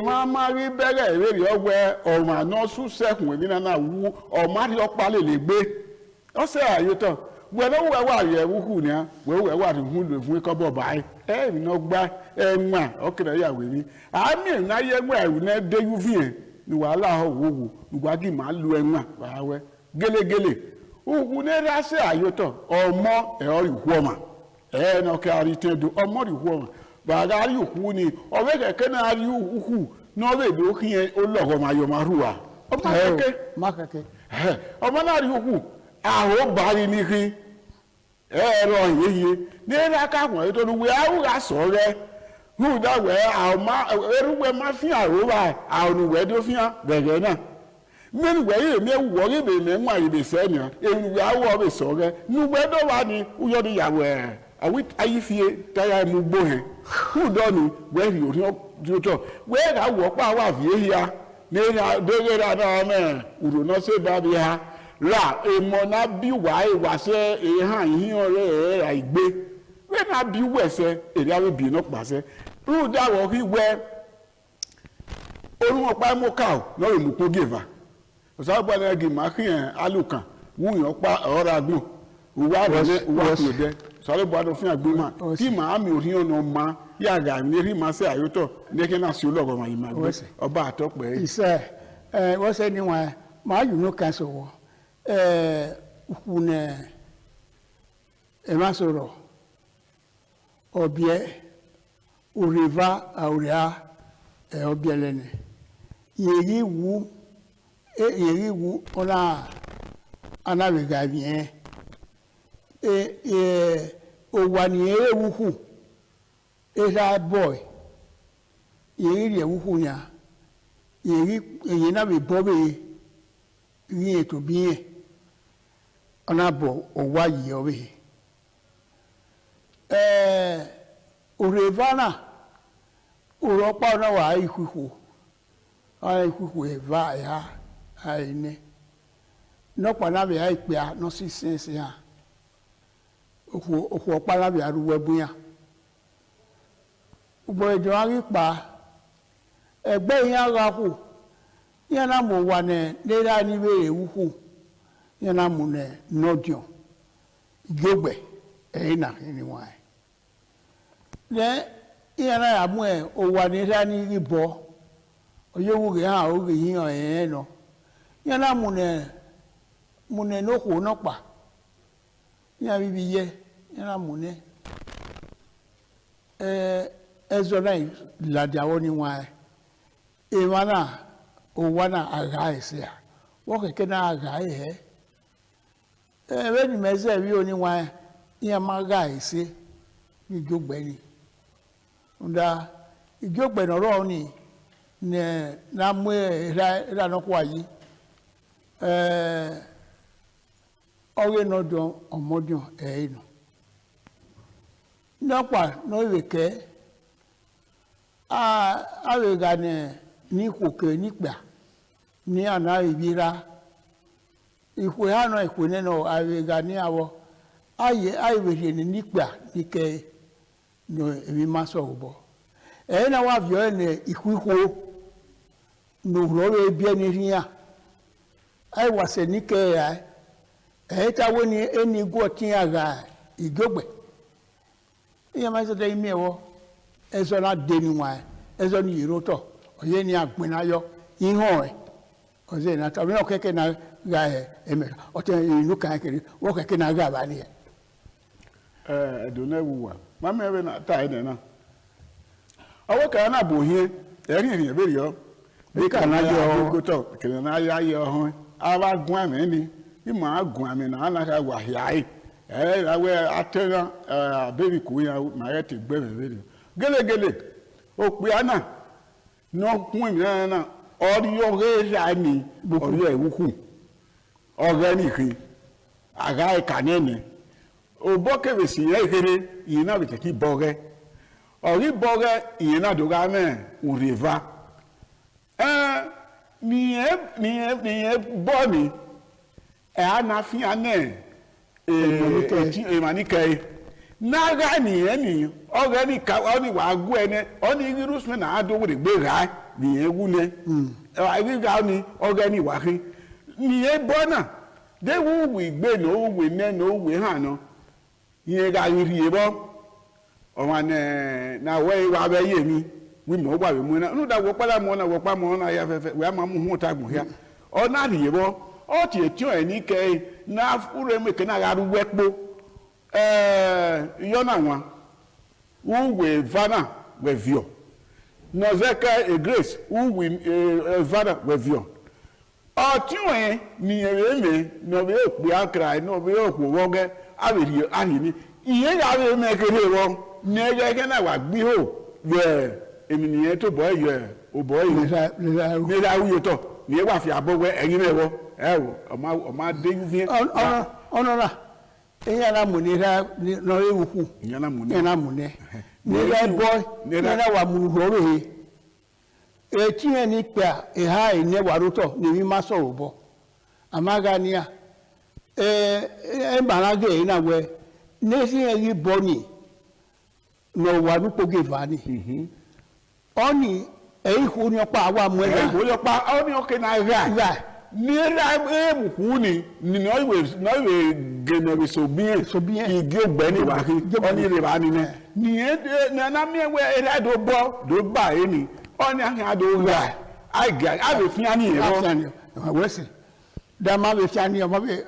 ma ri bere ere owe o ma no su sekun emi na wu o ma ri opa le gbe o se ayoto we no we wa ye wuku ni a we wa ri hu lo fun ko bo bai mi no gba enwa o kire ya we ni ami na ye gba ewu na de yu fi ni wàhálà ho wo gba gi ma lu enwa wa we gelegele ugu ne ra se ayoto omo e ori huoma no ka ri tedo omo ri huoma ba ga ri hu ni o we keke na ri hu no we do kin ologo ma yo maruwa o ma keke omo na ri hu aho bari ni kin ro yeye ne ra ka won to we awu ga so re hu da we a ma eruwe ma fi aro ba a onu we do fi an bege na meni we ye me wo ge be me nwa ye be se ni eruwe awo be so re nu we do wa ni uyo di yawe awi ayifie taya mu gbo he hu do ni we ri ori to we ga wo pa wa fi ya ne ra de ge ra na me uro no se ba bi ha ra emo na bi wa e wa se han yin ore ra igbe we na bi wese eri awe bi no pase ru da wo ki we orun opa mo ka no re mu ko geva o sa gba na gi ma kin alukan wu yan pa ora gbon uwa ko de so le bo ado fun agbe ma ti ma mi ori ona ma ya ga mi ri ma se ayoto ne ke na si ologo ma yi ma gbe oba atope ise wo se ni wa ma you no kan so wo ukune e ma soro obie uriva auria obielene yeri wu ona anabega bien owani ewuhu era boy yeri ewuhu nya yeri na be bobe yin to bien ona bo owa yi obe urevana uropa na wa ikuku eva ya aine no pa na be aipe a no si sense ha oku opa na be aruwe buya ugbo ejo ari pa egbe yin ara ku yin na mo wa ne lera ni be ewuku yin na mo ne nodio igogbe na ni wa le yin na ya mu o wa ni ra ni ribo oyewu ge ha o ge yin no yin na mo ne no ko no pa yin bibi ye yin na mo ne ezo na la diawo ni wa wana o wana aga ese a wo keke na aga we ni meze wi oni wa yin ma aga ese ni jogbe ni nda ijogbe no ro ni ne na mu ra no kwa yi owe no do omodun no napa no weke awe ga ne ni koke ni pa ni ana ibira ikwe ha no ikwe ne no awe ga ni awo aye we ni pa ni ke no emi ma so obo na wa vio ne ikwikwo no ro bi ni ria ai wa se ni ke ya ta wo ni eni go tin aga igogbe iya ma se de mi ewo ezo na de ni wa ezo ni iroto oye ni agbin ayo ihon oze na ta mi o keke na ga eme o te inu kan kiri wo keke na ga ba ni do na wuwa ma me be na ta ide na awo ka na bo hie erin ebe rio bi ka na yo go to kele na ya yo ho aba gun ame ni bi ma gun ame na na ka wa yai awe atena baby ku ya ma ye ti gbe be gele o pe ana no kun mi na ori yo re ja ni ori e wuku organic aga e kanene o boke be si ye kere ina be ti boge ori boge ina do ga me ureva ni e bo mi ana fi ane manike na ga ni organic oni wa gu ene oni virus me na ado we gbe ra ni ewu ne I ga ni organic wa kin ni e bo na de wu we gbe no we ne no we han no yen ga ri e bo o wa ne na we wa be ye mi wi mo gba we mu na nu da wo pala mo na wo pa mo na ya fefe we ma mu hu ta gun ya o na ri e bo o ti e ti o ni ke na ure me ke na ga ru wepo yo na wa who we vana we vio no zeka a grace who we vana we vio o ti o ni ere me no be pe akra no be o ko woge abiri ahi ni iye ya be me kere wo ne ge na wa gbi ho we emi ni to boy ye o boy ni ra wi to ni wa fi abowe eyin me wo o ma de yu onora eya na munira no ewuku yana munne ni ra boy ni na wa mu ro he ti ni pa ha ene waruto ni mi ma so bo amaga ni a barage na we ne si yi boni no wa nu poge vani oni hu ni opa wa mu e hu yo pa oni o ke na ra ni ra ebuku ni no we gene so bien igi ogbe ni wa ki oni re ba ni ni na mi we era do bo do ba e ni oni akan do ra ai ga a be fi ani e ro we se da ma be fi ani o ma be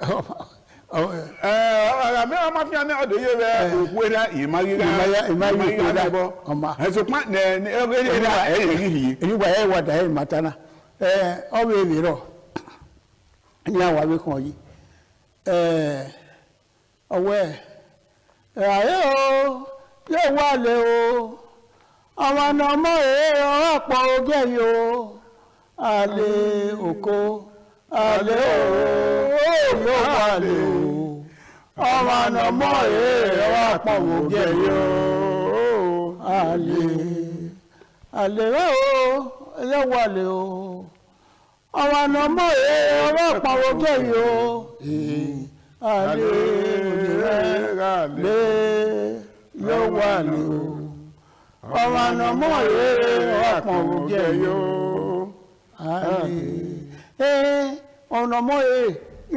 me ma fi ani o do ye be oku era imari bo e so pa ne era e ri ri wa e wa da e matana ọwọ́ èmi rọ̀ ní àwọn àwẹ̀ kan yìí ọwọ́ ayé o yóò wà lé o àwọn ọmọ ọ̀rọ̀ pọ̀ ogé yìí o àlè òkò àlè o yóò wà lé o àwọn ọmọ ọ̀rọ̀ pọ̀ ogé yìí o àlè o yóò wà lé o àwọn ọmọ ọ̀rọ̀ pọ̀ ogé yìí o àlè yóò wà lé o ọmọ ànàmọ́ ọ̀pọ̀n òjẹ́ yóò ọ̀nàmọ́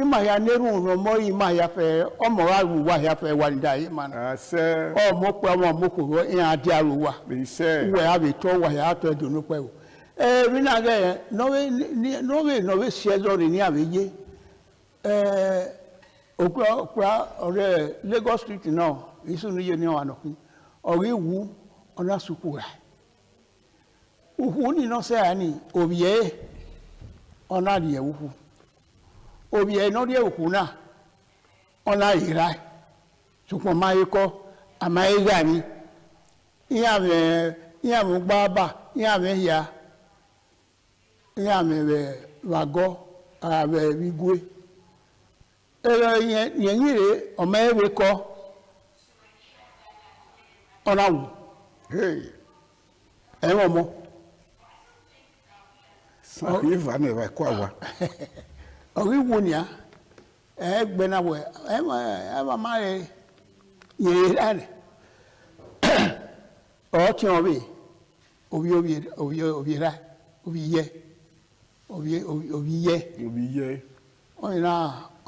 ìmàyà nẹ́rù ọ̀nàmọ́ ìmàyà fẹ́ ọmọ àrùwà yàfẹ́ wà nídà yìí mà náà ọmọ pẹ́ ọmọ mọ́kòrò ìyàn adé àrùwà ìwẹ̀ àbètọ́ wà yàtọ̀ ẹ̀dùnú pẹ́ o rí náà gẹ̀ nọ́wé ṣẹ́zọ́rì ní àwẹ́yé òkú ọ̀rẹ́ Lagos Street náà ìsúnúyẹ ní ọ̀nà ọ̀rẹ́ ìwú ọ̀nà sùkúrà òhun nínú sẹ́yà ní òbíẹ́ ọ̀nà àdìyẹ òhù òbíẹ́ iná díẹ̀ òhù náà ọ̀nà ìrà ṣùgbọ́n máa yí kọ́ àmà ẹ̀gà ní ìyàmù gbáàbà ìyàmù ẹ̀yà ìyàmù wàgọ́ ààbẹ̀ wígúé ẹ̀rọ yẹn yìí ọmọ ẹ̀wẹ̀ kọ́ ọ̀nà wù ẹ̀wọ̀n mọ́ ìfà ní ẹ̀wà ẹ̀kọ́ àwà ọ̀rí wo ni a ẹgbẹ̀nàwọ̀ ẹ̀wọ̀n máa rẹ̀ yẹ̀rẹ̀ rẹ̀ ọ̀ọ́kí ọ̀bí òbí rẹ̀ òbí yẹ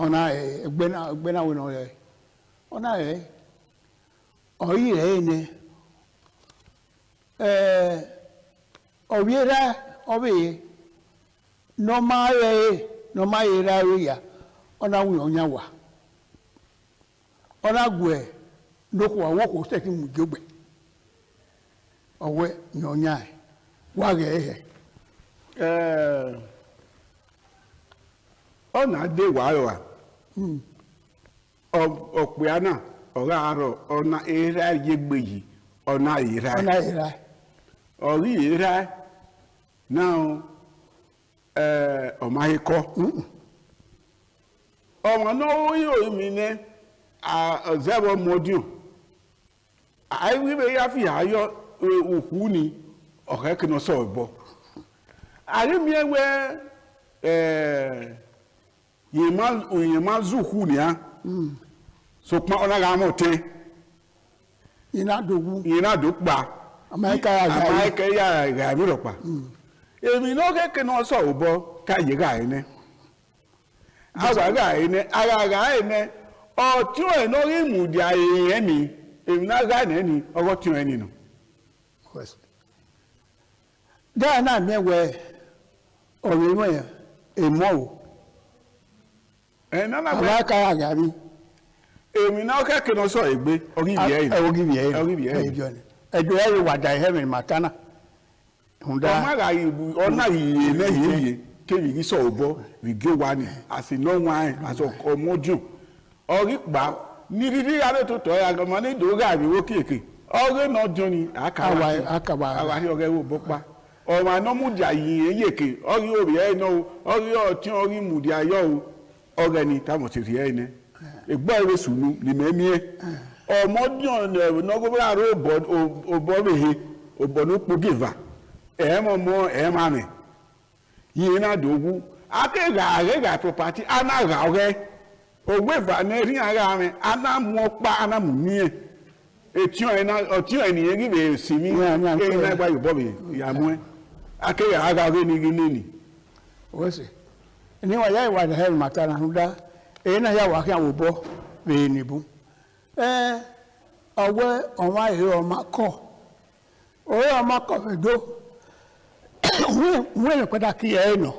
ọ̀nà ẹgbẹ̀nàwọ̀ náà rẹ̀ ọ̀nà rẹ̀ ọ̀rí rẹ̀ ní ọ̀bíra ọ̀bí nọ́máyé ráyé ya ọ̀nà àwọn ọ̀nyá wà ọ̀nà àgùn ẹ̀ lókò àwọn kò tẹ̀kí mú jógbẹ̀ ọ̀wẹ́ ọ̀nyá ẹ̀ wà rẹ̀ ẹ̀ ọ̀nà adé wàá ọ̀pẹ̀ àná ọ̀rọ̀ àárọ̀ ọ̀nà ẹ̀rá yẹgbẹ̀ yìí ọ̀nà ìrá ọ̀rí ìrá náà ọmọ ayíkọ́ ọmọ náà ó yóò mi ní ọ̀zẹ́wọ̀ mọ́dún àìwíbẹ̀ yá fi àyọ òkú ni ọ̀rẹ́ kìnnà sọ̀rọ̀ bọ́ àrímìẹ́wẹ́ yìí máa zùkú ni á sọpọ́n ọ̀nàgà àmọ̀tẹ́ ìnádògbà àmáyíká yà gàmí rọ̀pà èmi náà kẹ́kẹ́ náà sọ̀rọ̀ bọ́ káyé gàáyé ní àwà gàáyé ní ara gàáyé ní ọ̀tí ẹ̀ náà rí ìmùdí ayẹyẹ ní èmi náà gàáyé ní ọgọ́ tí wọ́n ní nù. dáa náà mẹ́wẹ́ ọ̀rọ̀ ìmọ̀ yẹn èmọ́ o àmáyíká yà gàmí èmi náà kẹ́kẹ́ náà sọ̀rọ̀ ègbé orí ìbí ẹjọ́ ẹ̀rọ wàdà ẹ̀hẹ́mìn màtánà. ọmọra ìbú ọ̀nà ìyè lẹ́yìn ìyè kéwì rí sọ̀rọ̀ bọ́ rìgé wa ni àsìnáwó àìn àti ọmọdún ọrí pa ní dídí alẹ́ tó tọ́ ọmọ ní ìdòwúrà àríwó kéèké ọrẹ́ náà jọ ni àkàwárí ọrẹ́ wò bọ́ pa ọmọ anọ́mùdí àyè yèké ọrí òrì ẹ̀ náà ọrí ọtí ọrí mùdí ayọ́ ọrẹ́ ni táwọn ti rí ẹ̀ ní ẹgbẹ́ ìwé sùnú ní mẹ́mí ẹ̀ ọmọdún ọ̀nàgbọ́n àrò òbọ̀rẹ̀he òbọ̀nùpọ̀gẹ̀và ẹ̀ẹ́mọ̀mọ́ ẹ̀ẹ́màmì yìí náà dògún akẹ́gà àrẹ́gà property anára ọ̀rẹ́ ògbẹ́fà ní rí ara rẹ̀ anámọ́pá anámùmíẹ̀ ọtí ènìyàn rí rẹ̀ sí mi ẹ̀yìn náà gbá yòbọ̀ rẹ̀ ìyàmú ẹ̀ akẹ́gà ara rẹ̀ ní rí nìní. wọ́sẹ̀ níwọ̀n yá ìwádìí ẹ̀rù màtàrà ń dá èyí náà yà wá kí àwọn òbọ̀ rẹ̀ nìbú ọwọ́ ọ̀wá èrè ọmọ kọ̀ orí ọmọ kọ̀ fẹ̀dọ́ wọ́n èèyàn pẹ́ta kí ẹ̀ nà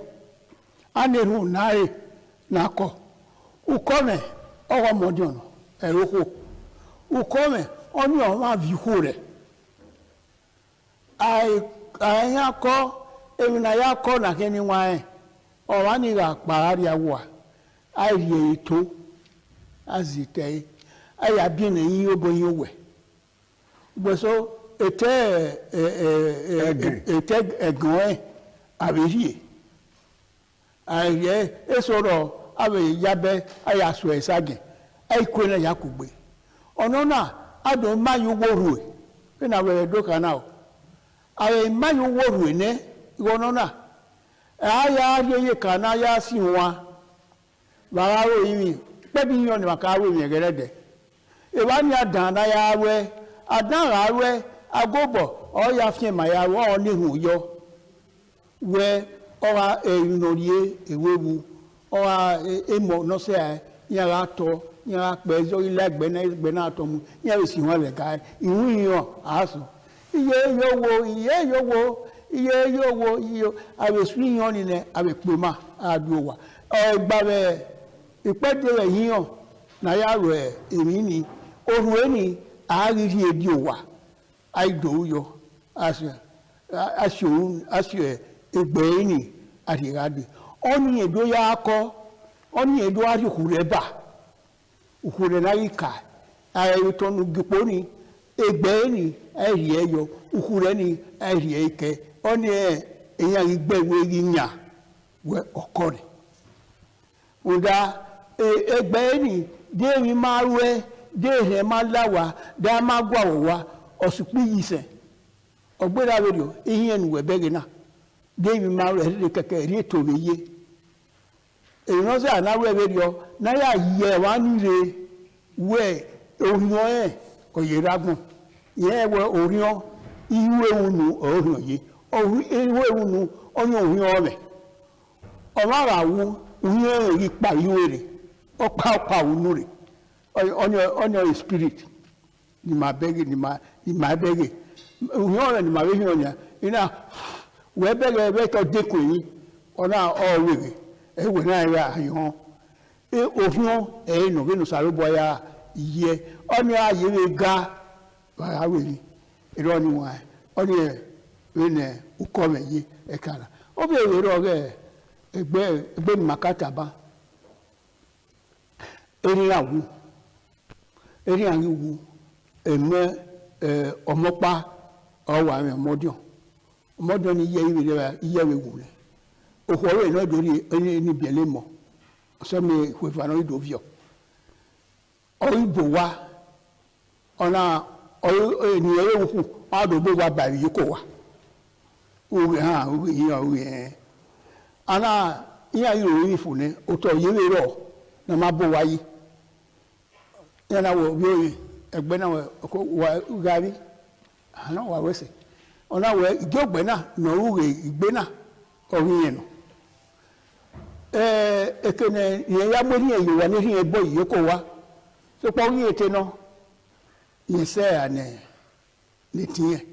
á ní irun náà nàkọ̀ ukọ́mẹ̀ ọwọ́ ọmọdé ọ̀nà ẹ̀rọ kò ukọ́mẹ̀ ọ̀nà ọ̀wá àbíkú rẹ̀ àyàn kọ́ emina ya ko na keni wa o wa ni ga parari awa ai ye to azite ai abi na yin oboyin owe gbeso ete egan abiri ai ye esoro abe yabe ai aso esage ai ko na yakugbe ono na ado mayu woru e na we do kana o ai mayu woru ne ono na aya ye kana ya sinwa barawo yimi pebi yon ni makawo mi gerede e wa ni adan na ya we adan ra we agobo o ya fi ma ya wo ni hu yo we ora eyunorie ewewu ora emo no se ya ra to ya pe zo ile gbe na to mu ya si won le ga iwu yan aso iye yo wo awe swi yan ni ne awe pe ma aduwa gba be ipede re yan na ya ro emi ni oru eni ariri ebi owa aido yo asio egbe eni adirade oni edo ya ako oni edo ari ukure na ika ayo tonu giponi egbe eni eri eyo ukure ni eri eke oni eyan igbe we nya we okore uda egbe eni de mi ma we de he ma lawa da ma gwa wa osupi yise ogbera radio ihin we bege na de mi ma re de keke ri to beye èèyàn se ana we radio na ya ye wa ni re we orion ko ye ragun ye we orion iwe unu orion ye iwe unu onye orion le o ma ra wu orion ri pa iwe re o pa unu re onye spirit ni ma bege ni ma bege orion ni ma be hion ina we bege be to deku yin ona o wege ewe na ya yon òfin no genu sarubo ya iye oni aye we ga ba aweri iro ni wa oni we ne ukome ye ekara o be we ro ge egbe ni makata ba eri awu eme omopa o wa mi omodion ni ye iye we wu le okore no dori ni biele mo so me kwefano idovio oibo wa ona ni ewu adogbo wa bari yiko wa owe ha owe ana iya iro ifu ne oto yewe ro na mabo wayi yana wo bi egbe na wa gari ana wa wese ona we igogbe na no uwe igbe na orin yen no ekene ye ya mo ni eyo wa ni rin ebo yi ko wa so pa ori ete no ye se ane ni tie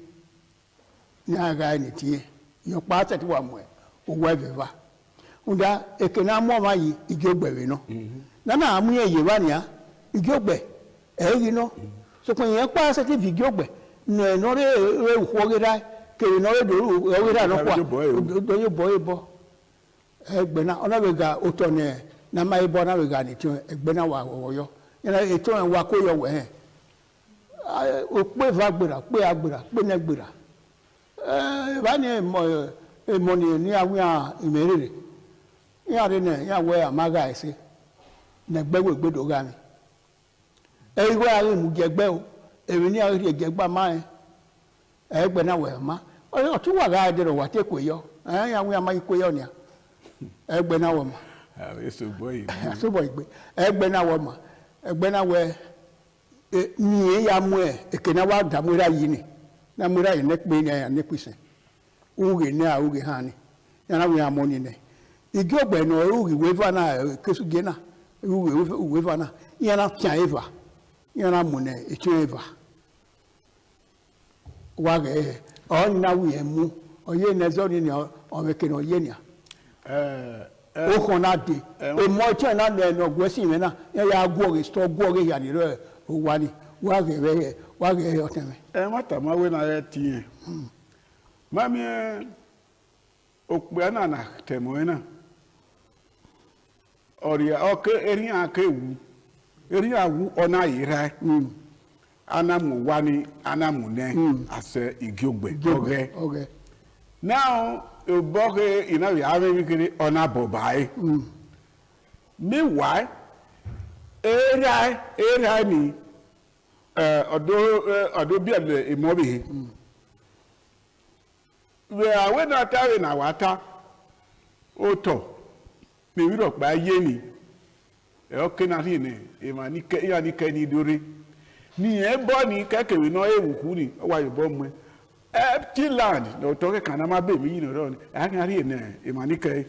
ni aga ni tie yo pa ta ti wa mo o wa beva unda ekene amo ma yi igogbe no na na amu ye wa ni a igogbe eri no so pe ye pa se ti igogbe no re wo ge dai ke no re do o ra no kwa do yo boy egbe na ona wega otone na mai bo na wega ni tun egbe na wa wo yo yana eto en wa ko yo we o pe va gbera pe agbera pe na gbera ba ni mo ni awon imerere ya re ne ya we amaga ese na gbewe gbedo ga mi igwe ari mu jegbe o emi ni ari jegba ma egbe na we ma o tun wa ga de ro wa te ko yo ya we ama iko yo ni egbe na wo ma so boy gbe egbe na wo ma egbe na we ni ya mu eke na wa da mu ra yi ni na mu ra yi ne pe ni ya ne pise uge ne a uge ha ni ya na we amoni ne igi ogbe no uge we va na kesu ge na uge we va na ya na tia eva ya na mu ne etu eva wa ge o ni na we mu o ye ne zo ni o me ke no ye ni o kona de e mo che na no gwesi me na ya gwo ge sto gwo ge ya ni re o wa ni wa ge o teme mata ma we na ye tie mami okpeana na temoena oria oke eria kewu eria wu ona yira anamu wani anamu ne ase igiogbe oge now oboge ina ya ave ona bobai meanwhile area ni odo bi ale imobi we awe na tawe na wata oto mi wiro pa ye ni o ke na ri ni e ma ni ke ya ni ke ni dori ni e bo ni keke we no ewuku ni o wa yo bo mu empty land no to ke kana ma be mi ni ro ni a kan ri ni e ma ni ke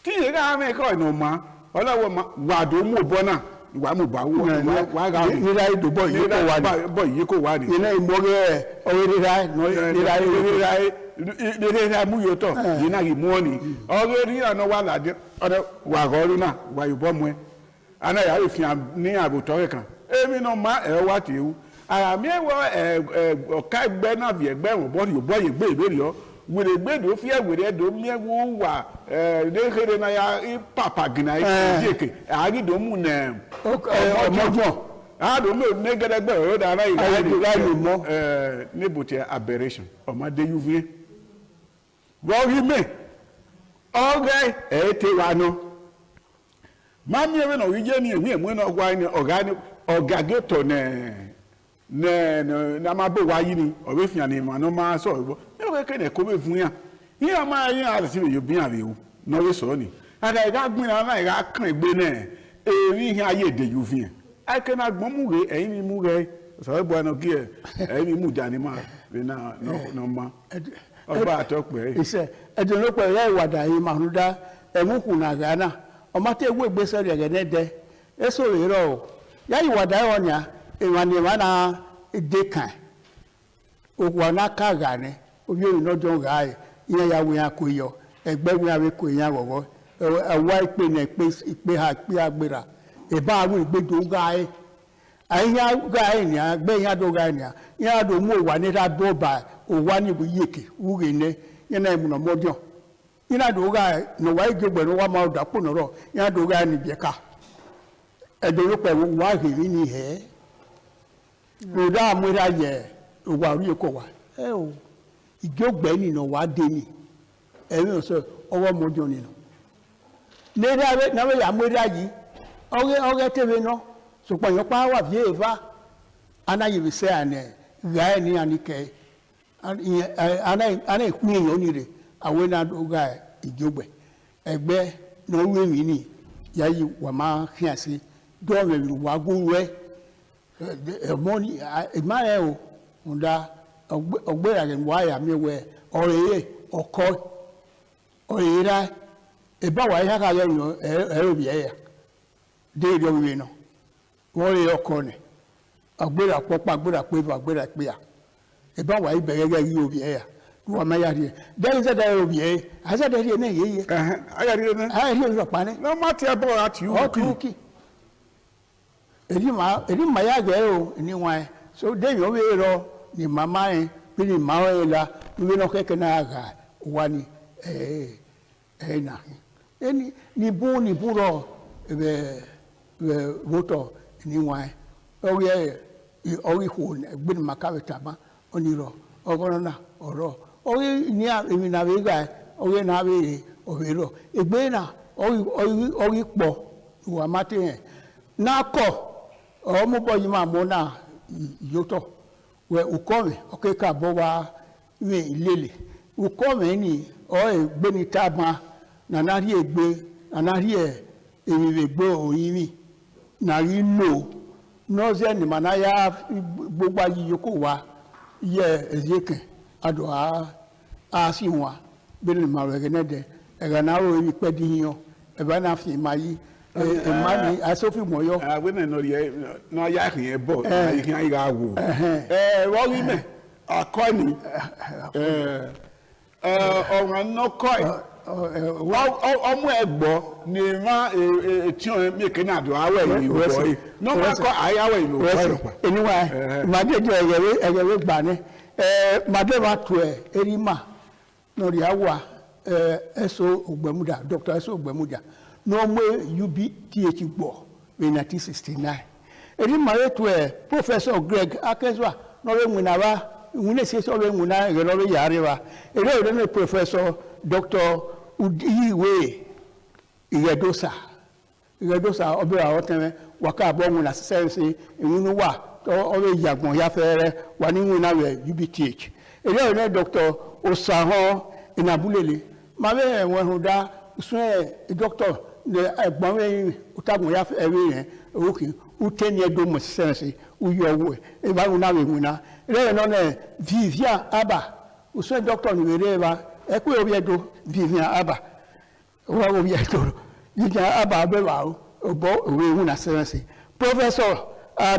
ti e ga me ko no ma olawo ma wa do mu bo na wa mu ba wa ga ni ra do bo yi ko wa ni bo yi ko wa ni ina imoge o ri ra no ri ra mu yo to ina gi mu ni o ri ana wa la de wa go ru na wa yo bo mu ana ya fi ni abuto kan emi no ma e wa ti wu ara mi wo ka gbe na bi egbe won bo yo boye gbe iberi o were gbe do fi ewere do mi wo wa de kere na ya papa gina ike ari do mu na omojo a do me ne gede gbe o da ra ira mo nebuti aberration o ma de yuvi go ri me oge e te wa no mami ewe no wi je ni ewi emu no gwa ni ogage to na ma bo wa yi ni o be fian ni ma no ma so bo e ke ne ko be fun ya yi ma yi a si yo bi an we no we so ni ada ga gbin na ga kan egbe na eri hin aye de yu fian a ke na gbon mu re eyin mi mu re so bo na ki eyin mi mu ja ni ma be na no ma o ba to pe ise e de lo pe re wada yi ma nu da e mu ku na ga na o ma te ewu egbe so re ge ne de e so re ro ya yi wada yo nya ìwàní wà náà èdè kan òkú ọ̀nà káàgà ni ojú ìrìn náà jọ ń gà áyè ìyẹn ya wíyàn kò yọ ẹgbẹ́ wíyàn wí kò yẹn wọ̀wọ́ ẹ̀wọ́ ìpè ní ìpè ha ìpè agbèrà ìbá àwọn ìgbèdò ń gà áyè àyìn gà áyè nìyà gbé yẹn àdó gà áyè nìyà yẹn àdó mú òwà ní ìdádó bá òwà ní ìbò yèkè wúrè ní yẹn náà ìmùnà mọ́díọ̀ yẹn àdó gà áyè nọ̀wá ìgbègbè ní wà máa dàpọ̀ nọ̀rọ̀ yẹn àdó gà áyè nìbíẹ̀ ká ẹ̀dọ̀ ló pẹ̀ wá hìrì ní ìhẹ́ roda amúra yẹ òwà orí ẹkọ wa ẹ o ìjọgbẹ nínú wa dé ni ẹ̀rín ọ̀sẹ̀ ọwọ́ mọ́jọ nínú nígbà náà yà amúra yìí ọ̀rẹ́ tẹ̀wé náà sọ̀pọ̀ yẹn pa wà fíye ìfá anáyẹ̀wò sẹ́ àná ìyá ẹ̀ ní àníkẹ́ aná ìkún èèyàn ní rẹ̀ àwọn iná ọ̀gá ìjọgbẹ ẹgbẹ́ náà wé mi ní yà yìí wà máa hìyà sí dọ́ọ̀mẹ̀ wà gún rẹ̀ ẹmọni ìmáyẹ o ǹda ọgbẹ́ra rẹ̀ wà yà mí wẹ̀ ọ̀rẹ́yẹ ọkọ ọ̀rẹ́yẹra ìbá wà yà ká yẹn ẹ̀rọ bìí ẹ̀yà déèdì ọ̀rẹ́ náà wọ́n rẹ̀ ọkọ nì ọgbẹ́ra pọ́pá ọgbẹ́ra pẹ́fà ọgbẹ́ra pẹ́yà ìbá wà yà bẹ̀rẹ̀ yà yí òbí ẹ̀yà wọ́n máa yà rẹ̀ dẹ́rẹ́ sẹ́dá ẹ̀rọ bìí ẹ̀yà àṣẹ́dá ẹ̀rẹ́ náà yẹ yẹ ayàrí náà pa ní. ní wọ́n má tiẹ̀ bọ̀ àti yóò eri ma ya ga o ni wan so de yo we ro ni mama en bi ni ma o la we no keke na ga wa ni na eni ni bu ro be voto ni wan o ye o ri ho gbe ni maka beta ma oni ro o go na oro o ni a emi na we ga o we na we o we ro egbe na o ri po wa mate na ko ọmọ bọ yìí máa mọ náà yóò wẹ ukọmẹ ọkẹkẹ àbọwá wẹ ìlélẹ ukọmẹ ni ọ ẹgbẹni tábà nànárí ẹgbẹ nànárí ẹ èmìrè gbọ òyìn mi nàrí lò nọọsẹ nìmọ̀náyà gbogbo ayé yòókù wa yẹ ẹ̀yẹkẹ àdó a sì wọn bẹ́ẹ̀ ni màrọ̀ ẹ̀gẹ́ náà dẹ ẹ̀gẹ́ náà ó yí pẹ́ dín yàn ẹ̀bá náà fi máa yí. Mani asofi moyo we na no ye no ya hin e bo hin ayi ga wo wo wi me akoni ọ̀ràn no koi ọmọ ẹgbọ ni ma ti on me ke na do awe yi wo yi no ma ko ayawe yi wo pa anyway ma de je egewe gba ni ma de ma to e eri ma no ri awa eso ogbemuda Dr. eso ogbemuda no mo UBTH gbo in 1969 eri mare to Professor Greg Akezwa no we nwinawa nwune se so we nwuna ere no yarewa ere no Professor Dr. Udiwe Iredosa obira oteme waka abo nwuna sense nwunu wa owe yagbon ya fere wa ni nwuna we UBTH ere no Dr. Osaho Inabulele mawe enwe huda usun doctor de egbon we utagun ya ewe yen oki uteni edo mo sense uyo e ba una we una re no na Vivian Aba usun doctor ni we ba e ku obi edo Vivian Aba wa obi edo Vivian Aba be wa obo we una sense Professor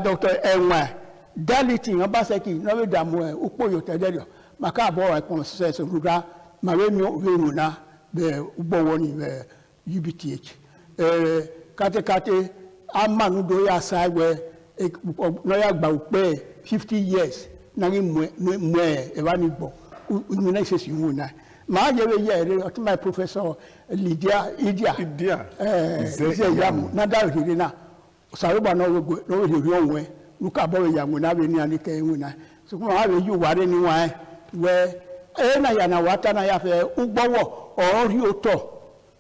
Dr. Enwa Daliti Obaseki no we damu upoyo tededo maka abo wa kon sense ruda ma we una be ugbowo ni be UBTH kate amanu do ya saiwe no ya gba upe 50 years na ni mwe e wa ni gbo ni na sesi una ma je we ye re my Professor Idia yam na da ri na saruba no we ri onwe luka bo ya na we ni anike una so kuma wa we yu ware ni wa we na ya na wata na ya fe ugbowo ori oto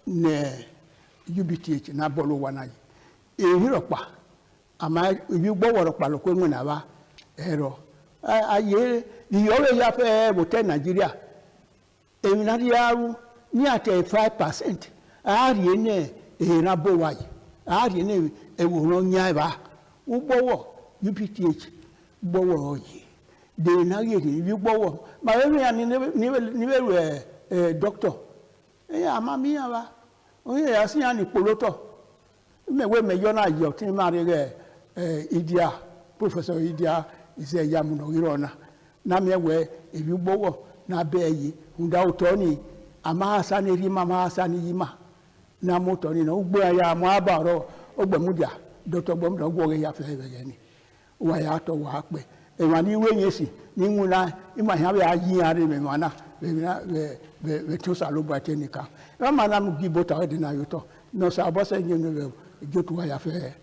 ne UBTH na bolu wana ehiropa ama ibi ugbowo ropa lo ko na ba ero aye ni yo ya fe bote Nigeria emi na diaru ni ate 5% ari ne na bo wa ari ne ewo nya ba ugbowo UBTH ugbowo yi de na ye ibi ugbowo ma we ya ni we doctor amami ya ba oye ya si ani poloto mewe meyo na yo tin ma re Idia Professor Idia ise ya mu no irona na mewe ebi gbowo na be yi unda utoni ama asa ni ri mama asa ni yima na moto ni na ugbo ya mu abaro ogbemudia Dr. Gbomdo gwo ya fe be ni wa ya to wa pe e wa ni we yesi ni nwuna ima ya be ayi are me mana be to salo ba tenika e ma na mu gibo ta de na yoto no sa bo se nyi no jotu wa ya fe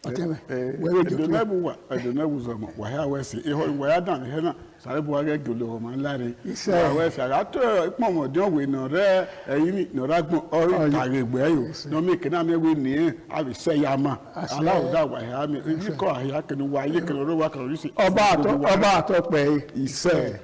oteme we jotu na bu wa adona bu zo mo wa ya we se e ho wa ya dan he na sare bu wa ge golo ma lare wa we se ga to ipon mo de we no re eyin no ragbon o tare gbe yo no me ke na me we ni a bi se ya ma ala o da wa ya mi ni ko ya ke no wa ye ke ro wa ka ri si ọba ato pe ise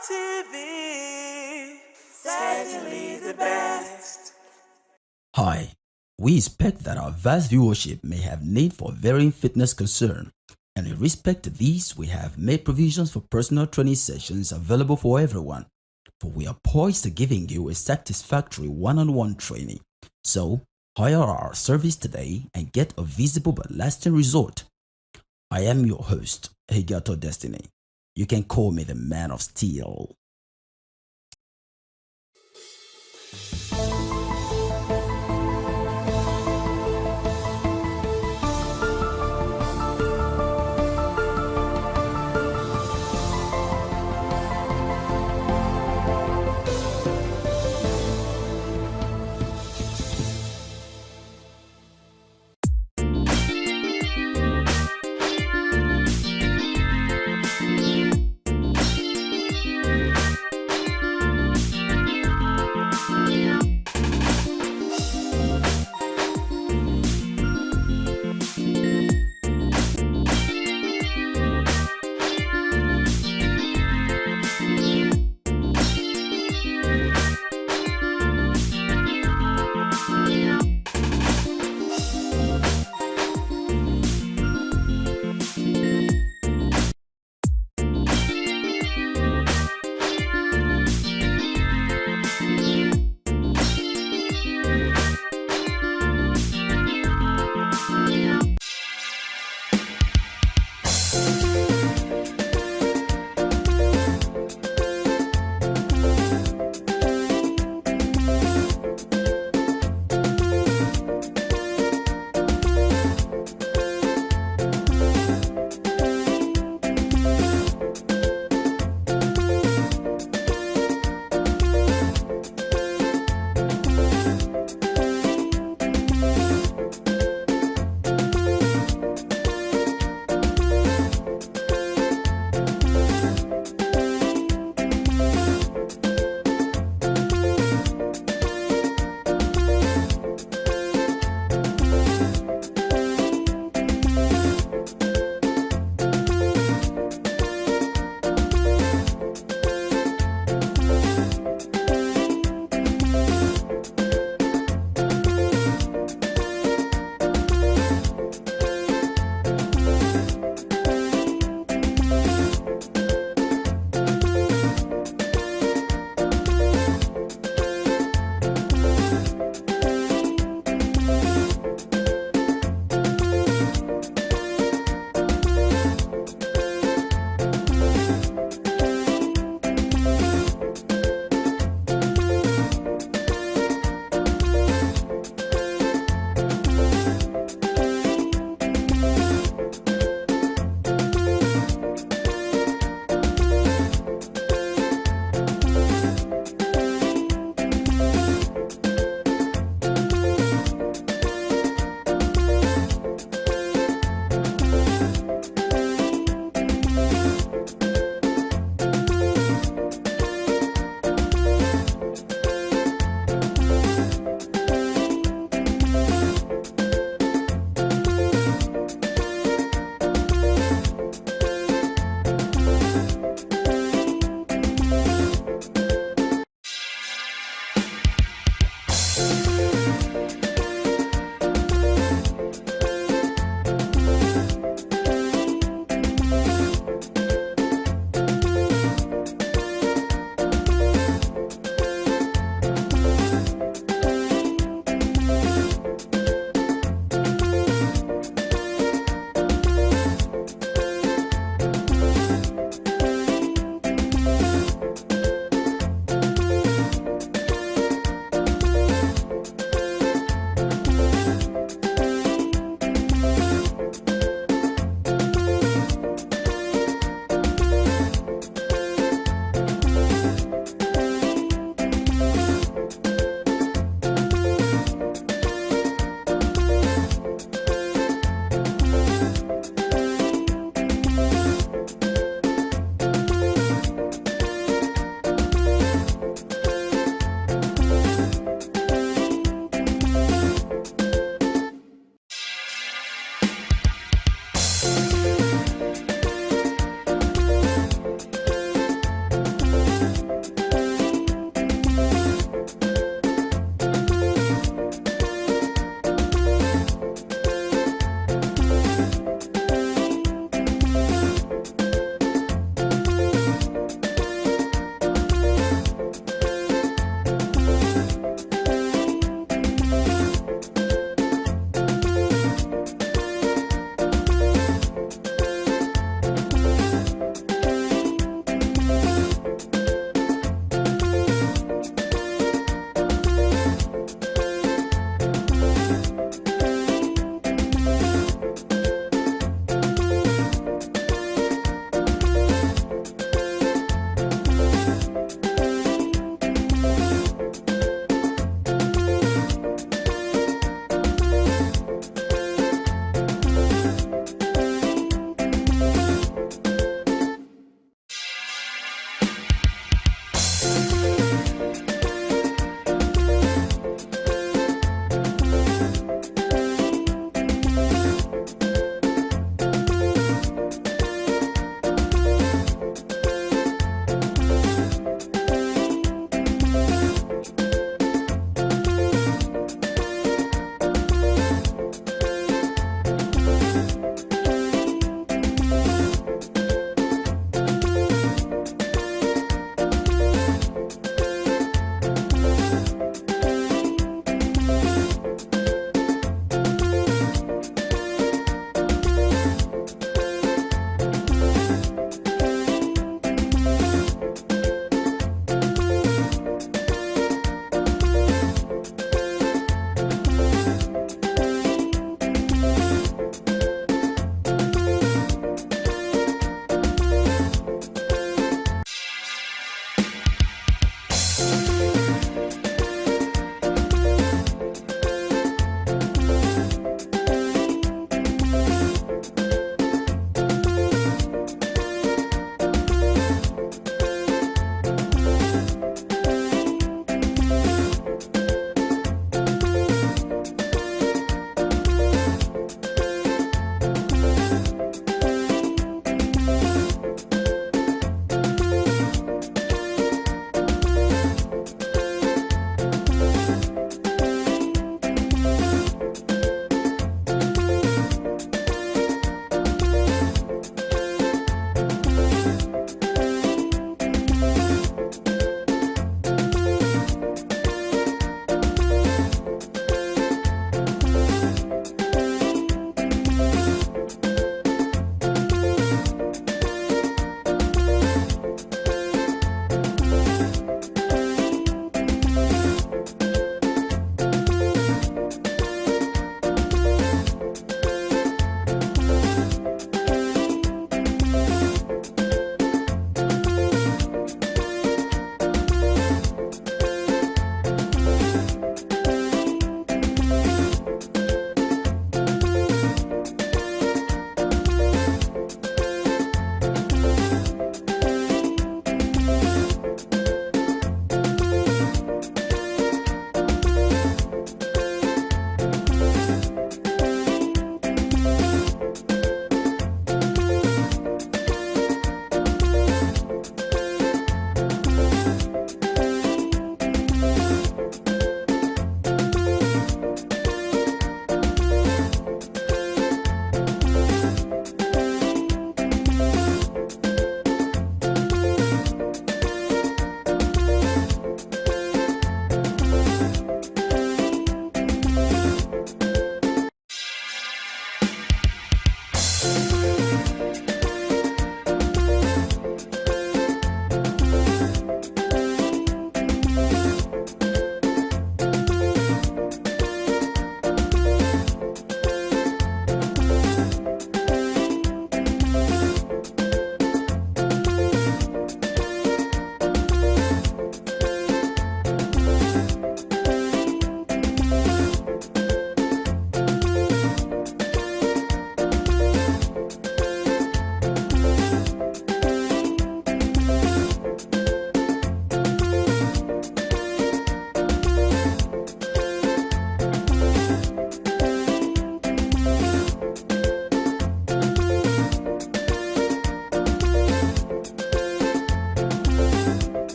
ITV certainly the best. Hi, we expect that our vast viewership may have need for varying fitness concern, and in respect to these, we have made provisions for personal training sessions available for everyone, for we are poised to giving you a satisfactory one-on-one training. So, hire our service today and get a visible but lasting result. I am your host, Higato Destiny. You can call me the Man of Steel.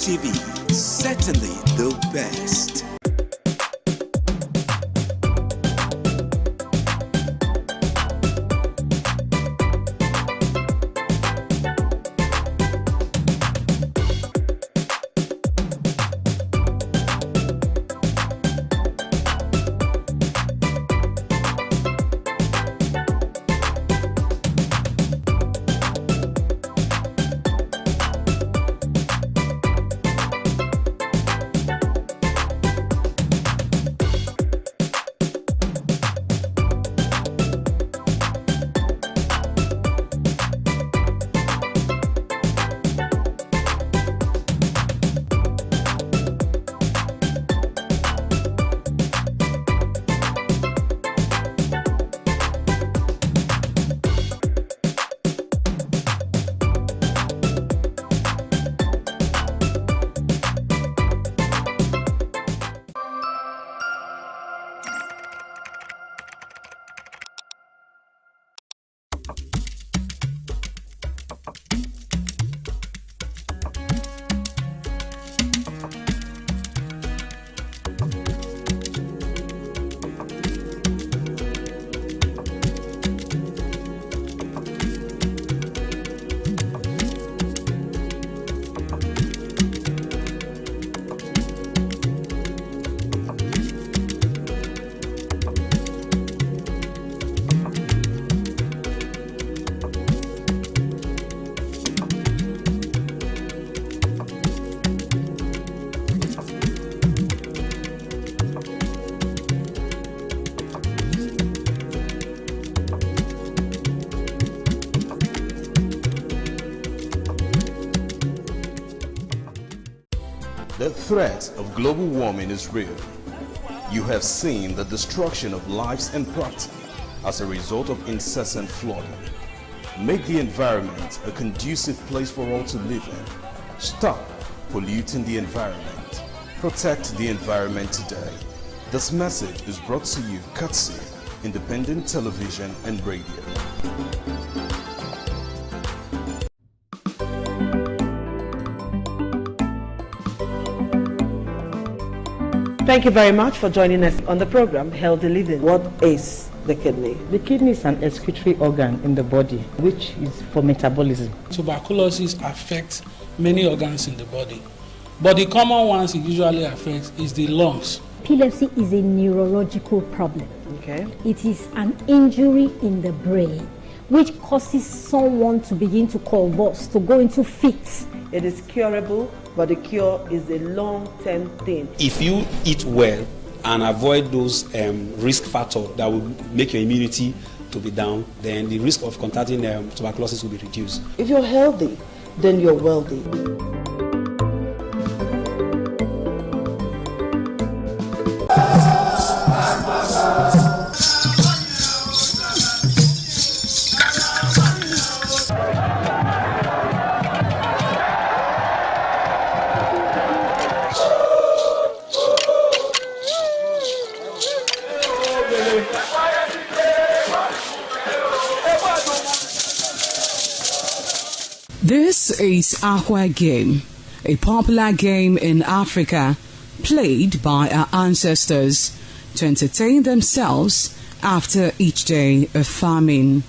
TV, certainly the best. The threat of global warming is real. You have seen the destruction of lives and property as a result of incessant flooding. Make the environment a conducive place for all to live in. Stop polluting the environment. Protect the environment today. This message is brought to you courtesy Independent Television and Radio. Thank you very much for joining us on the program Healthy Living. What is the kidney? The kidney is an excretory organ in the body which is for metabolism. Tuberculosis affects many organs in the body, but the common ones it usually affects is the lungs. Epilepsy is a neurological problem. Okay. It is an injury in the brain which causes someone to begin to convulse, to go into fits. It is curable, but the cure is a long-term thing. If you eat well and avoid those risk factors that will make your immunity to be down, then the risk of contracting tuberculosis will be reduced. If you're healthy, then you're wealthy. This is Aqua Game, a popular game in Africa played by our ancestors to entertain themselves after each day of farming.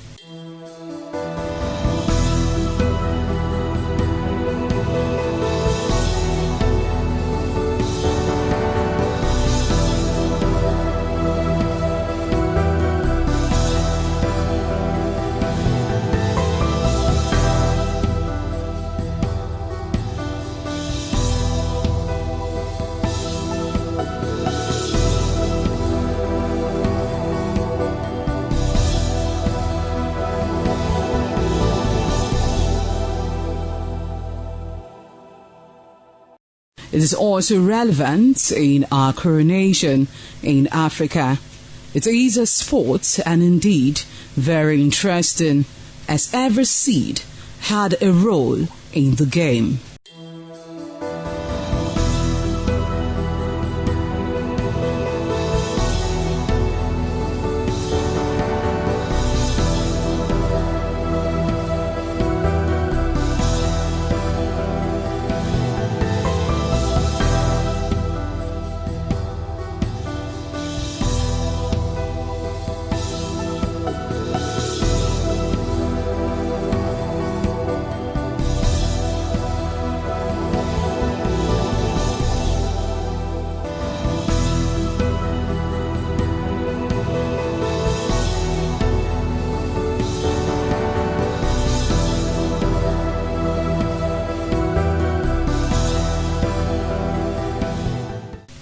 It is also relevant in our coronation in Africa. It is a sport and indeed very interesting, as every seed had a role in the game.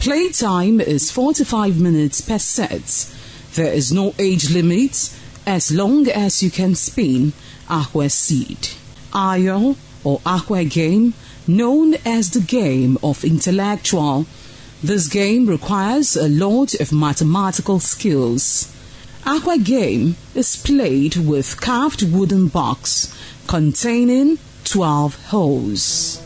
Playtime is 45 minutes per set. There is no age limit as long as you can spin Akwe seed. Ayo or Akwe game, known as the game of intellectual. This game requires a lot of mathematical skills. Akwe game is played with carved wooden box containing 12 holes.